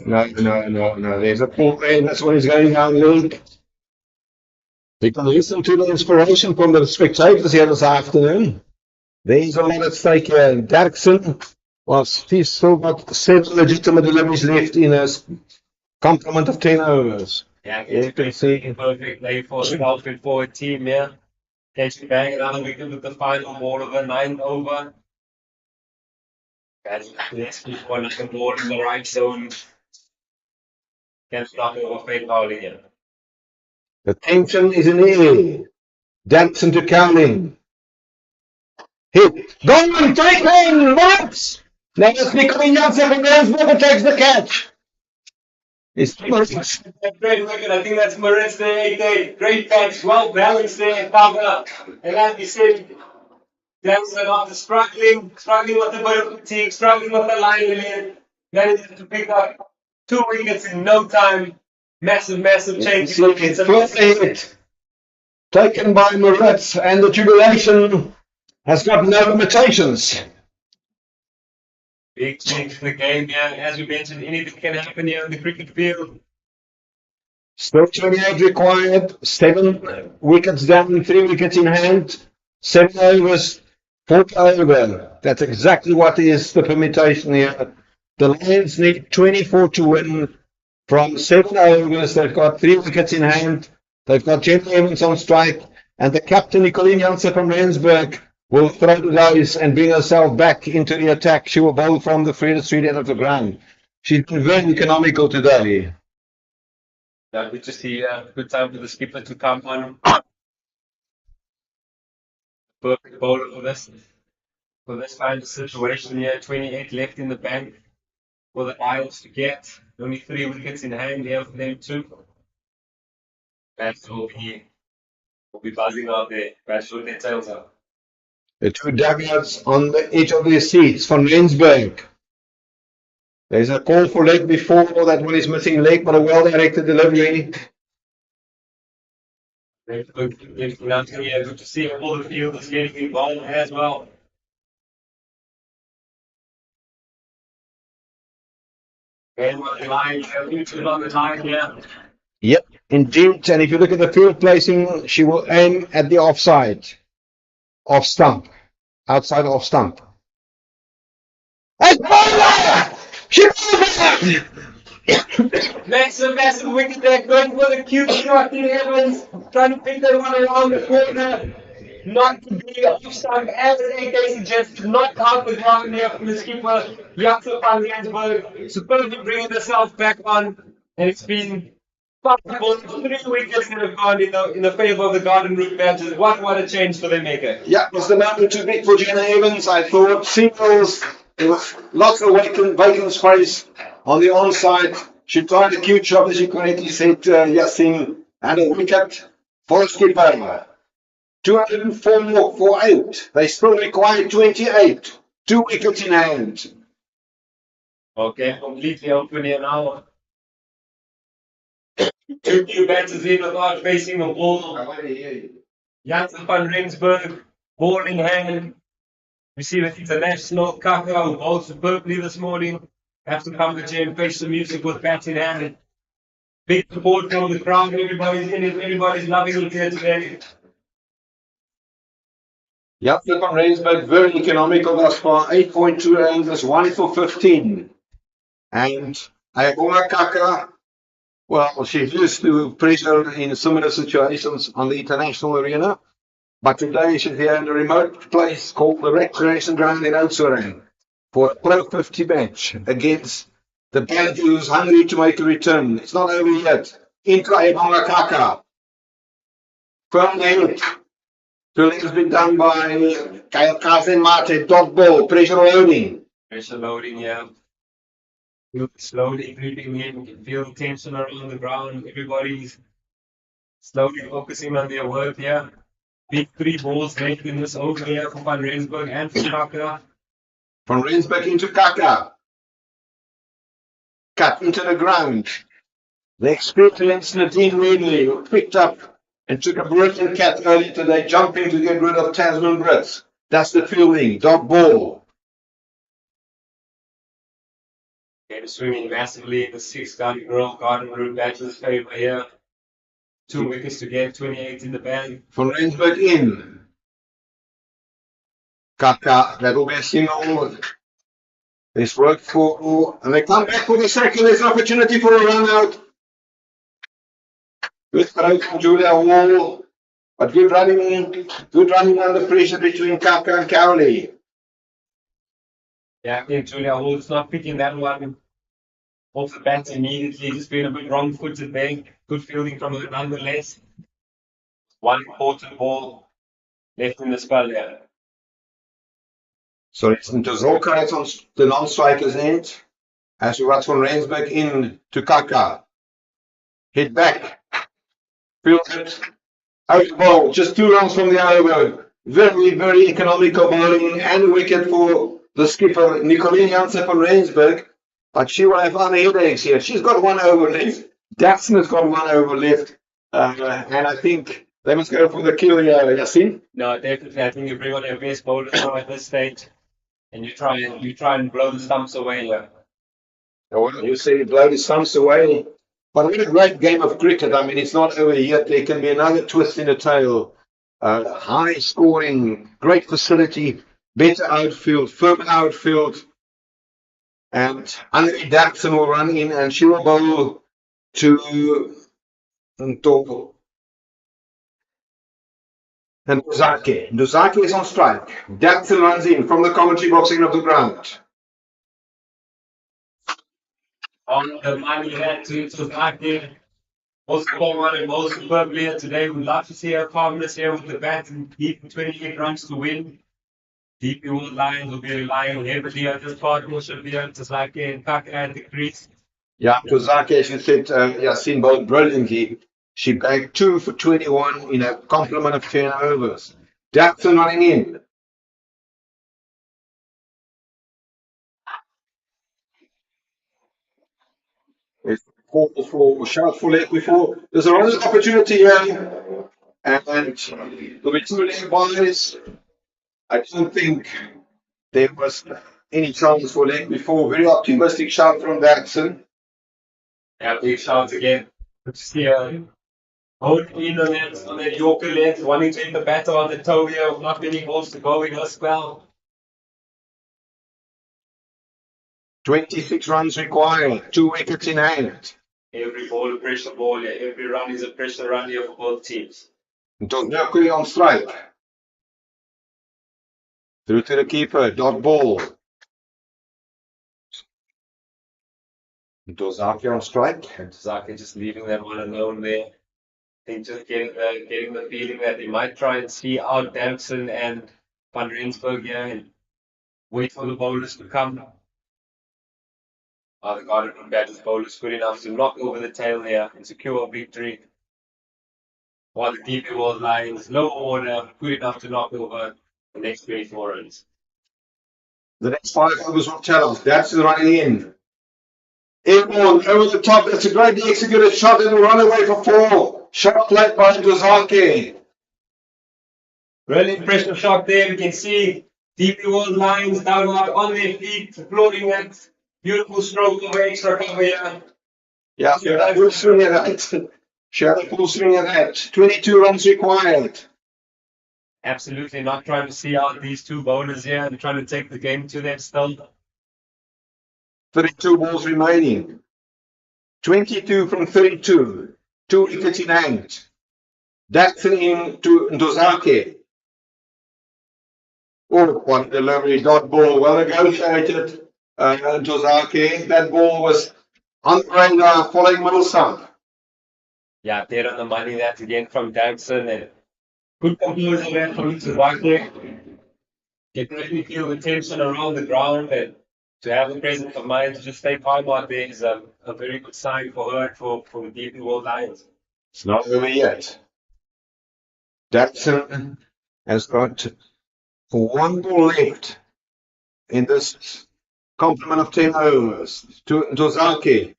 There's a pull there. That's what he's going down, Luke. We can listen to the inspiration from the spectators here this afternoon. There's a lot at stake here. Derksen, well, he's still got 7 legitimate deliveries left in a complement of 10 overs. Yeah, you can see perfect day for the Dolphin forward team, yeah. Catch bang it on wicket with the final ball of the 9th over. And let's keep one of the ball in the right zone. Can't stop over fake bowling here. The tension is in the air. Dancing to Cowling. Hit. Go and take him! Laps! Now it's Nicolini Janssen from Rensburg takes the catch. It's Great wicket. I think that's Maritz there. Great catch. Well balanced there. Cover. And as we said, Janssen after struggling with a bit of fatigue, struggling with the line in. Managed to pick up 2 wickets in no time. Massive change. It's taken by Maritz, and the tribulation has got no limitations. Big change in the game, yeah. As we mentioned, anything can happen here on the cricket field. Still 28 required, 7 wickets down, 3 wickets in hand, 7 overs, 4th over. That's exactly what is the permutation here. The Lions need 24 to win from 7 overs. They've got 3 wickets in hand. They've got Jenny Evans on strike, and the captain, Nicolini Janssen from Rensburg, will throw the dice and bring herself back into the attack. She will bowl from the Freda Street end of the ground. She's been very economical today. Yeah, good to see. Good time for the skipper to come on. Perfect bowler for this kind of situation here. 28 left in the bank for the Lions to get. Only 3 wickets in hand here for them too. Bats will be buzzing out there. Bats with their tails up. The 2 dugouts on the edge of their seats from Rensburg. There's a call for leg before. That one is missing leg, but a well-directed delivery. Good to see all the fielders getting involved as well. And on the line, on the line here. Yep, indeed. And if you look at the field placing, she will aim at the offside. Off stump. Outside off stump. Massive wicket there, going for the cute shot in Evans, trying to pick that one around the corner. Not to be off stump, as AK suggests, not out the ground there from the skipper, Janssen van Rensburg. Superbly bringing herself back on, and it's been possible 3 wickets that have gone in the favour of the Garden Route Badgers. What a change for the maker. Yeah, it was the moment too big for Jenna Evans. I thought singles, there was lots of vacant space on the onside. She tried a cute shot, as you correctly said, Yasin, and a wicket for a skipper. 204 for 8. They still require 28. 2 wickets in hand. Okay, completely open here now. Two new batters in without facing the ball. Jansen van Rensburg, ball in hand. We see the international Kaka who bowled superbly this morning. Have to come to and face the music with bat in hand. Big support from the crowd. Everybody's in it. Everybody's loving it here today. Jansen van Rensburg very economical thus far. 8.2 overs, 1 for 15. And Ayabonga Kaka, well, she's used to pressure in similar situations on the international arena. But today she's here in a remote place called the Recreation Ground in Oudtshoorn for a Pro50 match against the band who's hungry to make a return. It's not over yet. Into Ayabonga Kaka. Firm hit. Filling has been done by Kazin Mate, dot ball, pressure loading. Pressure loading, yeah. Slowly creeping in. You can feel the tension around the ground. Everybody's slowly focusing on their work here. Big 3 balls left in this over here for Van Rensburg and for Kaka. Van Rensburg into Kaka. Cut into the ground. The experienced Nadine Ridley, who picked up and took a brilliant cat early today, jumping to get rid of Tasman Brits. That's the fielding. Dot ball. Okay, swimming massively in the 6-gun garden route batters favor here. 2 wickets to get, 28 in the bag. Van Rensburg in. Kaka, that'll be a single. This worked for, and they come back for the second. There's an opportunity for a run out. Good throw from Julia Wall. But good running under pressure between Kaka and Cowley. Yeah, I think Julia Wall's not picking that one off the bat immediately. Just being a bit wrong-footed there. Good fielding from her nonetheless. One important ball left in the spell there. So it's Ntozolka, it's on the non-striker's end. As we watch Van Rensburg in to Kaka. Hit back. Field it. Out the ball. Just 2 runs from the over. Very, very economical bowling and a wicket for the skipper, Nicoline Jansen van Rensburg. But she will have other headaches here. She's got 1 over left. Datsun has got 1 over left. And I think they must go for the kill here, Yasin. No, definitely. I think you bring on your best bowlers now at this stage. And you try and blow the stumps away here. Well, you say blow the stumps away. But what a great game of cricket. I mean, it's not over yet. There can be another twist in the tail. High scoring, great facility, better outfield, firm outfield. And Anneli Datsun will run in and she will bowl to Ntoko. And Ndozake. Ndozake is on strike. Datsun runs in from the commentary box end of the ground. On the money head to Ndozake. Most forward and most superbly here today. We'd love to see her calmness here with the bat and keep 28 runs to win. DP World Lions will be relying heavily on this partnership here. Ndozake and Kaka at the crease. Yeah, Ndozake, as you said, Yasin bowled brilliantly. She bagged 2 for 21 in a complement of 10 overs. Datsun running in. It's for shout for leg before. There's a running opportunity here. And there'll be 2 leg buys. I don't think there was any chance for leg before. Very optimistic shout from Datsun. Yeah, big shout again. Good to see her. Holding in on that Yorker length, wanting to hit the batter on the toe here, not many balls to go in her spell. 26 runs required, 2 wickets in hand. Every ball a pressure ball here, every run is a pressure run here for both teams. Ndozake on strike. Through to the keeper, dot ball. Ndozake on strike. And Ndozake just leaving that one alone there. I think just getting the feeling that they might try and see out Datsun and Van Rensburg here and wait for the bowlers to come. The garden from batters bowlers good enough to knock over the tail here and secure a victory. while the DP World lines low order, good enough to knock over the next 24 runs. The next 5 overs will tell us. That's running in. Airborne over the top. That's a great executed shot. It'll run away for 4. Shot played by Dozake. Really impressive shot there. We can see DP World lines down on their feet, applauding that beautiful stroke over extra cover here. Yeah, full swing at that. Share a full swing at that. 22 runs required. Absolutely not trying to see out these two bowlers here and trying to take the game to them still. 32 balls remaining. 22 from 32. 2 wickets in hand. Jackson in to Dozake. Oh, what a delivery. Dot ball. Well negotiated. Dozake. That ball was on the radar, following middle stump. Yeah, dead on the money. That again from Jackson and good composure there from Dozake. Can really feel the tension around the ground and to have the presence of mind to just stay calm out there is a very good sign for her and for the DP World Lions. It's not over yet. Jackson has got 1 ball left in this complement of 10 overs to Dozake.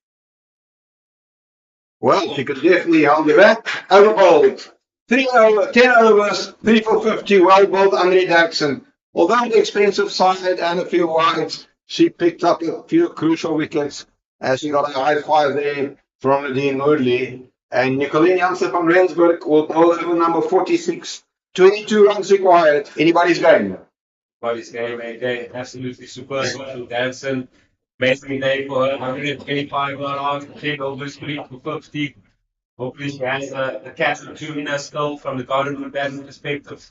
Well, he could definitely hold it back. Overbowled. 10 overs, 3 for 50. Well bowled Andre Jackson. Although the expensive side and a few wides, she picked up a few crucial wickets as she got a high 5 there from Nadine Moodley. And Nicolene Jansen from Rensburg will bowl over number 46. 22 runs required. Anybody's game. Anybody's game, AJ. Absolutely superb. Jansen. Amazing day for her. 125 runs, 10 overs, 3 for 50. Hopefully she has a catch or 2 in her still from the Hollywoodbets batting perspective.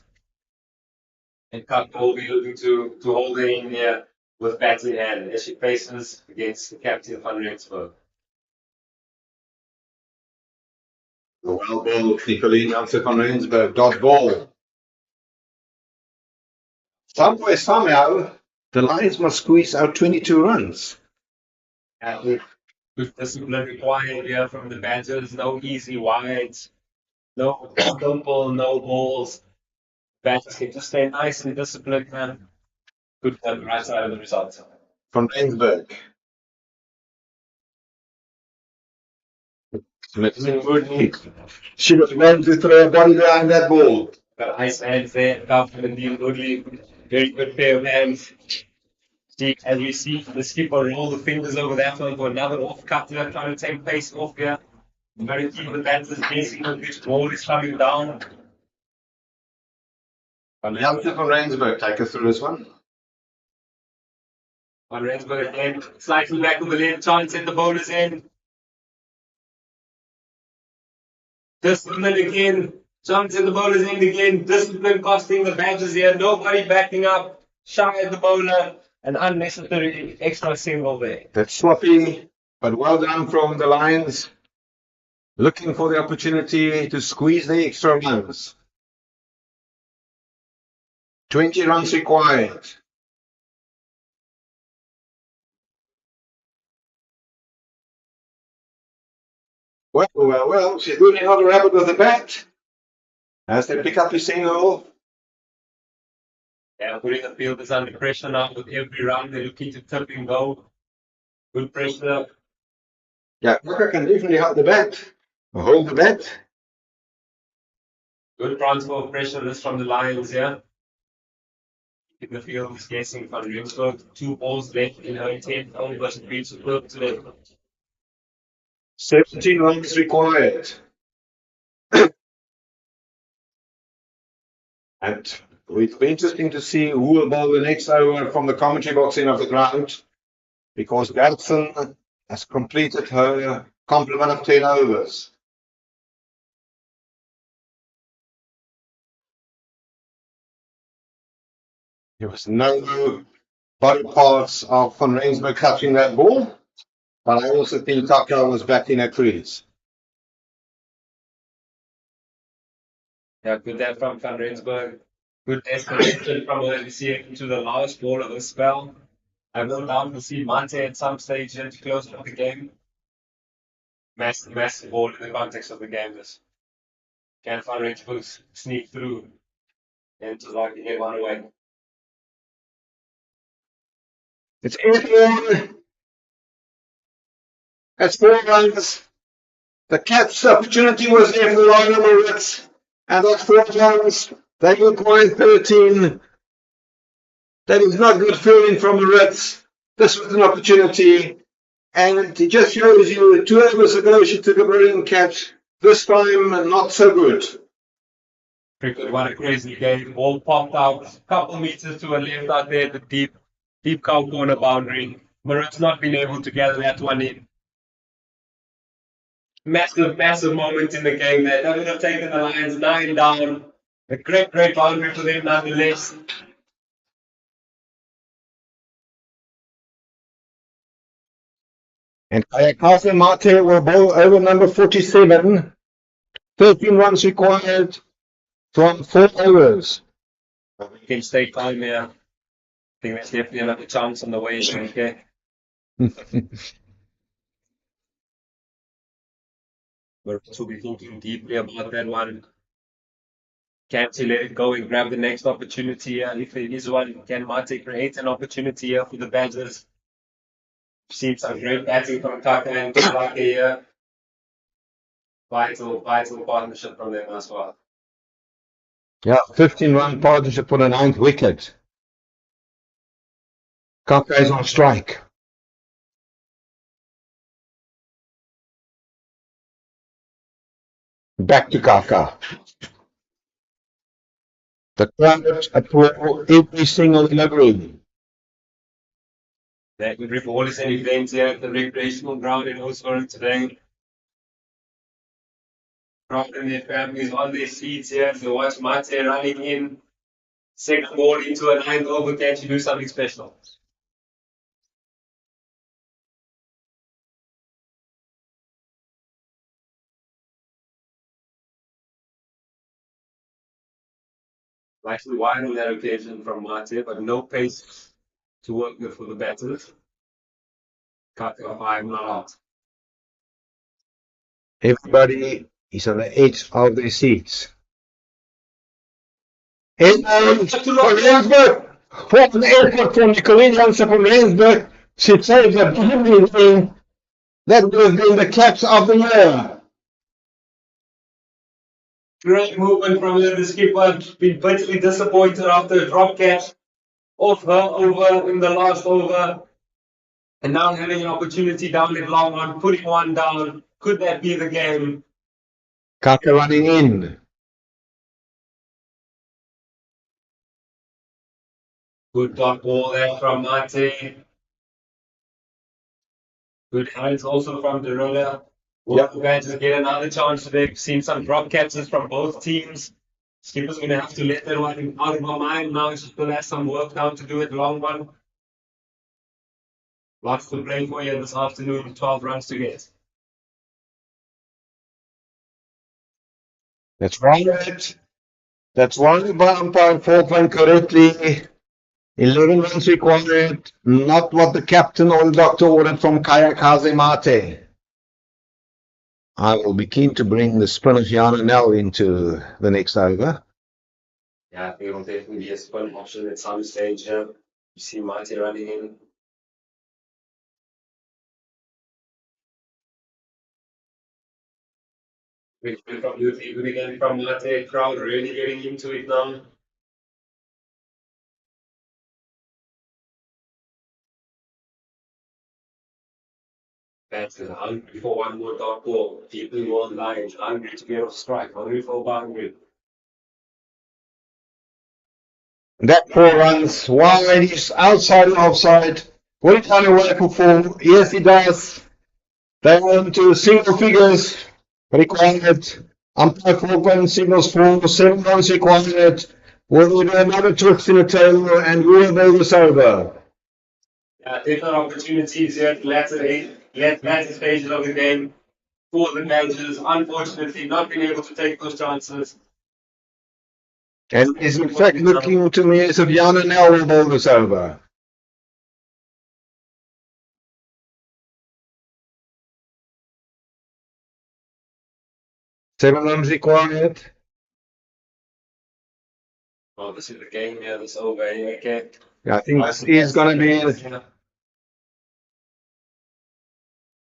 And Cup will be looking to hold her in here with bats in hand as she faces against the captain van Rensburg. The well ball, Nicolene Jansen van Rensburg, dot ball. Somewhere, somehow, the Lions must squeeze out 22 runs. Good discipline required here from the batters. No easy wides, no simple, no balls. Batters can just stay nice and disciplined, man. Good on the right side of the result. From Rensburg. She was meant to throw a body behind that ball. Got ice hands there, Kaufman and Dean Woodley. Very good pair of hands. See, as we see the skipper roll the fingers over that one for another off cut here, trying to take pace off here. Very key the batters guessing which ball is coming down. Jansen from Rensburg, take us through this one. Van Rensburg again, slightly back of the left, chance at the bowler's end. Discipline again, chance at the bowler's end again. Discipline costing the batters here. Nobody backing up, shy at the bowler. An unnecessary extra single there. That's sloppy, but well done from the Lions. Looking for the opportunity to squeeze the extra runs. 20 runs required. Well, she's doing another rabbit with the bat. As they pick up the single. Yeah, putting the fielders under pressure now with every round. They're looking to tip and go. Good pressure. Yeah, Walker can definitely hold the bat. Hold the bat. Good transfer of pressure this from the Lions here. The field is guessing from Rensburg. 2 balls left in her 10th over. She beats superb today. 17 runs required. And it'll be interesting to see who will bowl the next over from the commentary box end of the ground, because Jackson has completed her complement of 10 overs. There was no body parts of Van Rensburg touching that ball, but I also think Tucker was back in her crease. Yeah, good there from Van Rensburg. Good escalation from her to the last ball of the spell. I will down to see Monte at some stage here to close up the game. Massive ball in the context of the game. This. Can find range books, sneak through, and just like to get one away. It's airborne. That's 4 runs. The Cats' opportunity was there for line on the Ritz, and that's 4 runs. They required 13. That is not good fielding from the Ritz. This was an opportunity, and it just shows you 2 overs ago she took a brilliant catch. This time, not so good. Cricket, what a crazy game. Ball popped out, a couple meters to a left out there, the deep cow corner boundary. Marit's not been able to gather that one in. Massive moment in the game there. That would have taken the Lions 9 down. A great boundary for them nonetheless. And Kayakasa Mate will bowl over number 47. 13 runs required from 4 overs. We can stay calm here. I think there's definitely another chance on the way. Okay. Marit will be thinking deeply about that one. Can she let it go and grab the next opportunity here? If there is one, can Mate create an opportunity here for the Badgers? We've seen some great batting from Kaka and Tulake here. Vital partnership from them as well. Yeah, 15-run partnership for the 9th wicket. Kaka is on strike. Back to Kaka. The crowd applaud every single delivery. That every ball is an event here at the recreational ground in Oudtshoorn today. Crowd and their families on their seats here to watch Mate running in. Second ball into a 9th over. Can she do something special? Nicely wide on that occasion from Mate, but no pace to work with for the batters. Kaka 5 not out. Everybody is on the edge of their seats. And for Rensburg, from the airport from the Korean from Rensburg, she saves a brilliant. That would have been the catch of the year. Great movement from her. The skipper been bitterly disappointed after a drop catch off her over in the last over. And now having an opportunity down in long on, putting one down. Could that be the game? Kaka running in. Good dot ball there from Mate. Good hands also from Derula. Will the Badgers get another chance today? We've seen some drop catches from both teams. Skipper's going to have to let that one out of my mind now. She still has some work down to do at long one. Lots to play for you this afternoon, 12 runs to get. That's right. That's one by umpire Falkland correctly. 11 runs required. Not what the captain or the doctor ordered from Kayak Hazemate. I will be keen to bring the spinner Gianna Nell into the next over. Yeah, I think it'll definitely be a spin option at some stage here. You see Mate running in. Which from Youth, good again from Mate. Crowd really getting into it now. Batsmen hungry for one more dot ball. People more Lions hungry to get off strike, hungry for a boundary. That 4 runs wide, he's outside and offside. Will he find a way for 4? Yes, he does. They went to single figures required. Umpire Falkland signals 4, 7 runs required. Will we do another twist in the tail and we'll roll this over? Yeah, different opportunities here at latter stages of the game for the Badgers. Unfortunately, not being able to take those chances. And is in fact looking to me as if Yana now will roll this over. 7 runs required. Oh, this is the game here, this over here, okay. Yeah, I think this is going to be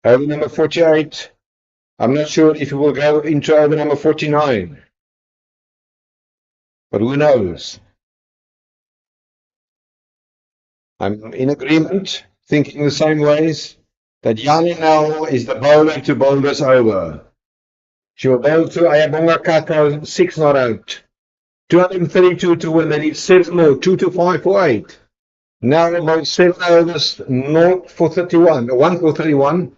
over number 48. I'm not sure if it will go into over number 49. But who knows? I'm in agreement, thinking the same ways, that Yanni now is the bowler to bowl this over. She will bowl to Ayabonga Kako, 6 not out. 232 to win, they need 7 more, 2 to 5 for 8. Now about 7 overs, 0 for 31, 1 for 31.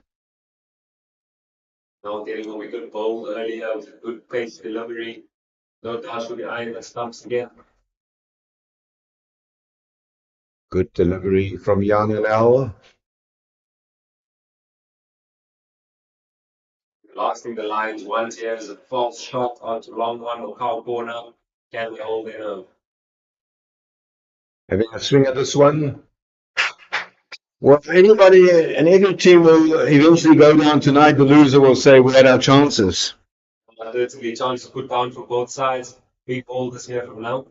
Now getting a wicket bowl earlier with a good pace delivery. No doubt for the iron that stumps again. Good delivery from Yanni now. Last thing the Lions want here is a false shot onto long one or cow corner. Can they hold their own? Having a swing at this one. Well, anybody and every team will eventually go down tonight. The loser will say we had our chances. There's going to be a chance to put down for both sides. Big ball this year from now.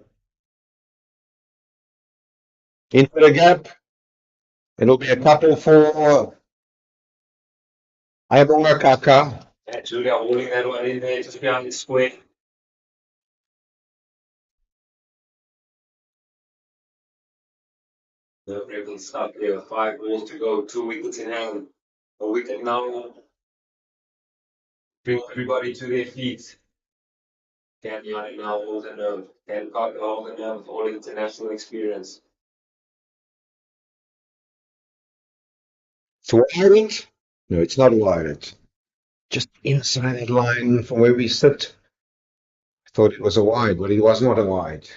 Into the gap. It'll be a couple for Ayabonga Kaka. Yeah, Julia holding that one in there just behind the square. The Rebels start there with 5 balls to go, 2 wickets in hand. A wicket now. Bring everybody to their feet. Can Yanni now hold the nerve? Can Kaka hold the nerve with all international experience? It's wired. No, it's not wired. Just inside that line from where we sit. I thought it was a wide, but it was not a wide.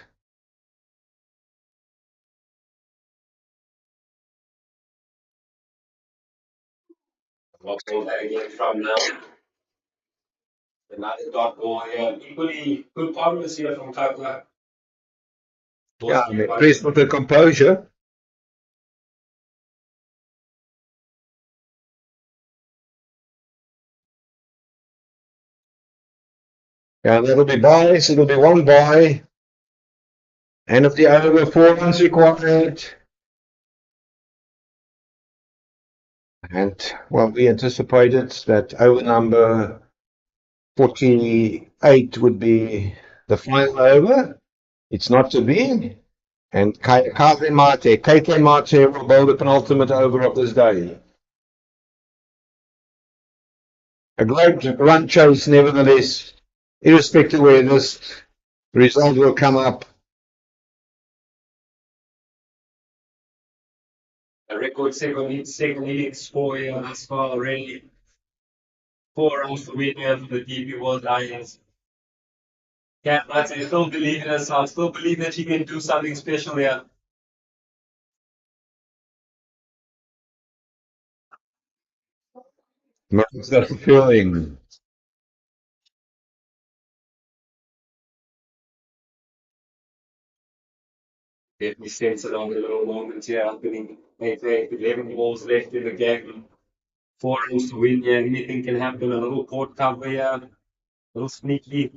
What ball that again from now? Another dot ball here. Equally good partners here from Kaka. Yeah, I'm impressed with the composure. Yeah, that'll be buys. It'll be 1 buy. End of the over, 4 runs required. And, well, we anticipated that over number 48 would be the final over. It's not to be. And KK Mate will bowl the penultimate over of this day. A great run chase, nevertheless, irrespective of where this result will come up. A record second leading score here thus far already. 4 runs to win here for the DP World Lions. Cat Mate still believe in herself, still believe that she can do something special here. That's the feeling. Definitely sense it on the little moment here. Happening 11 balls left in the game. 4 runs to win here. Anything can happen. A little port cover here. A little sneaky.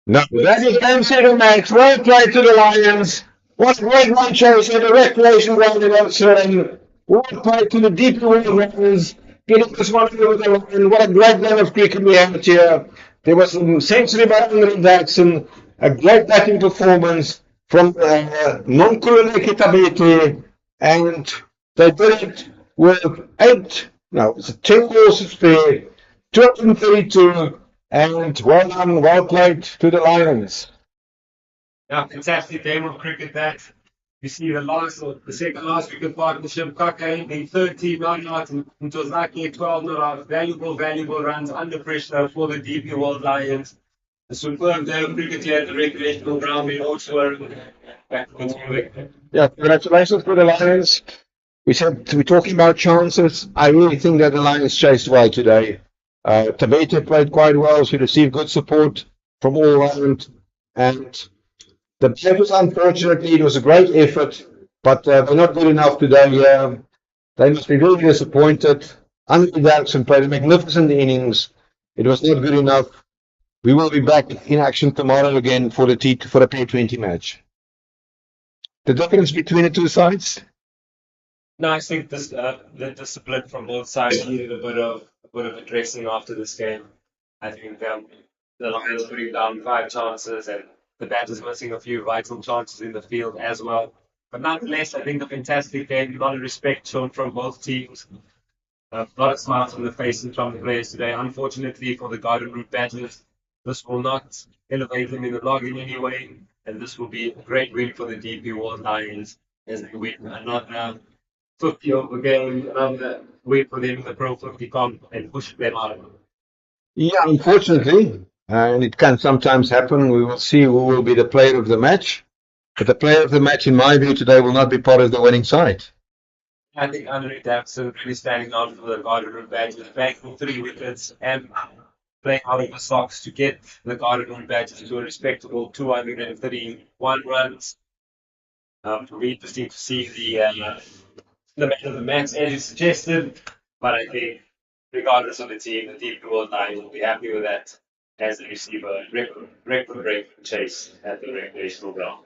No, that is game set and match. Well played to the Lions. What a great run chase at the recreation ground in Oudtshoorn. Well played to the DP World Lions. Getting this one over the line. What a great game of cricket we had here. There was some century by Andre Jackson. A great batting performance from Nonkululeke Tabete. And they did it with 10 balls to spare. 232. And well done, well played to the Lions. Yeah, fantastic game of cricket that. You see the second last wicket partnership, Kaka in the third team, 9 out, and it was lucky 12 not out. Valuable runs under pressure for the DP World Lions. A superb day of cricket here at the recreational ground in Oudtshoorn. Back to continue. Yeah, congratulations for the Lions. We're talking about chances. I really think that the Lions chased well today. Tabete played quite well. She received good support from all around. And the batters, unfortunately, it was a great effort, but they're not good enough today. They must be really disappointed. Andy Jackson played a magnificent innings. It was not good enough. We will be back in action tomorrow again for the Pro50 match. The difference between the two sides? No, I think the discipline from both sides needed a bit of addressing after this game. I think the Lions putting down 5 chances and the batters missing a few vital chances in the field as well. But nonetheless, I think a fantastic game. A lot of respect shown from both teams. A lot of smiles on the faces from the players today. Unfortunately for the Garden Route batters, this will not elevate them in the log in any way, and this will be a great win for the DP World Lions as they win another 50 over game, another win for them in the Pro50 comp and push them out. Yeah, unfortunately, and it can sometimes happen. We will see who will be the player of the match. But the player of the match, in my view, today will not be part of the winning side. I think Andre Davidson really standing out for the Garden Route badges, bagging 3 wickets and playing out of the socks to get the Garden Route badges to a respectable 231 runs. It'll be interesting to see the man of the match as you suggested, but I think regardless of the team, the DP World Lions will be happy with that as they receive a record-breaking chase at the recreational ground.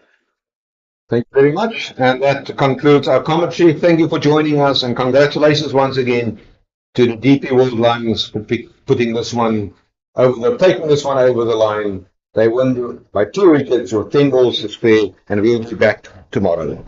Thank you very much. And that concludes our commentary. Thank you for joining us, and congratulations once again to the DP World Lions for taking this one over the line. They won by 2 wickets or 10 balls to spare, and we'll be back tomorrow.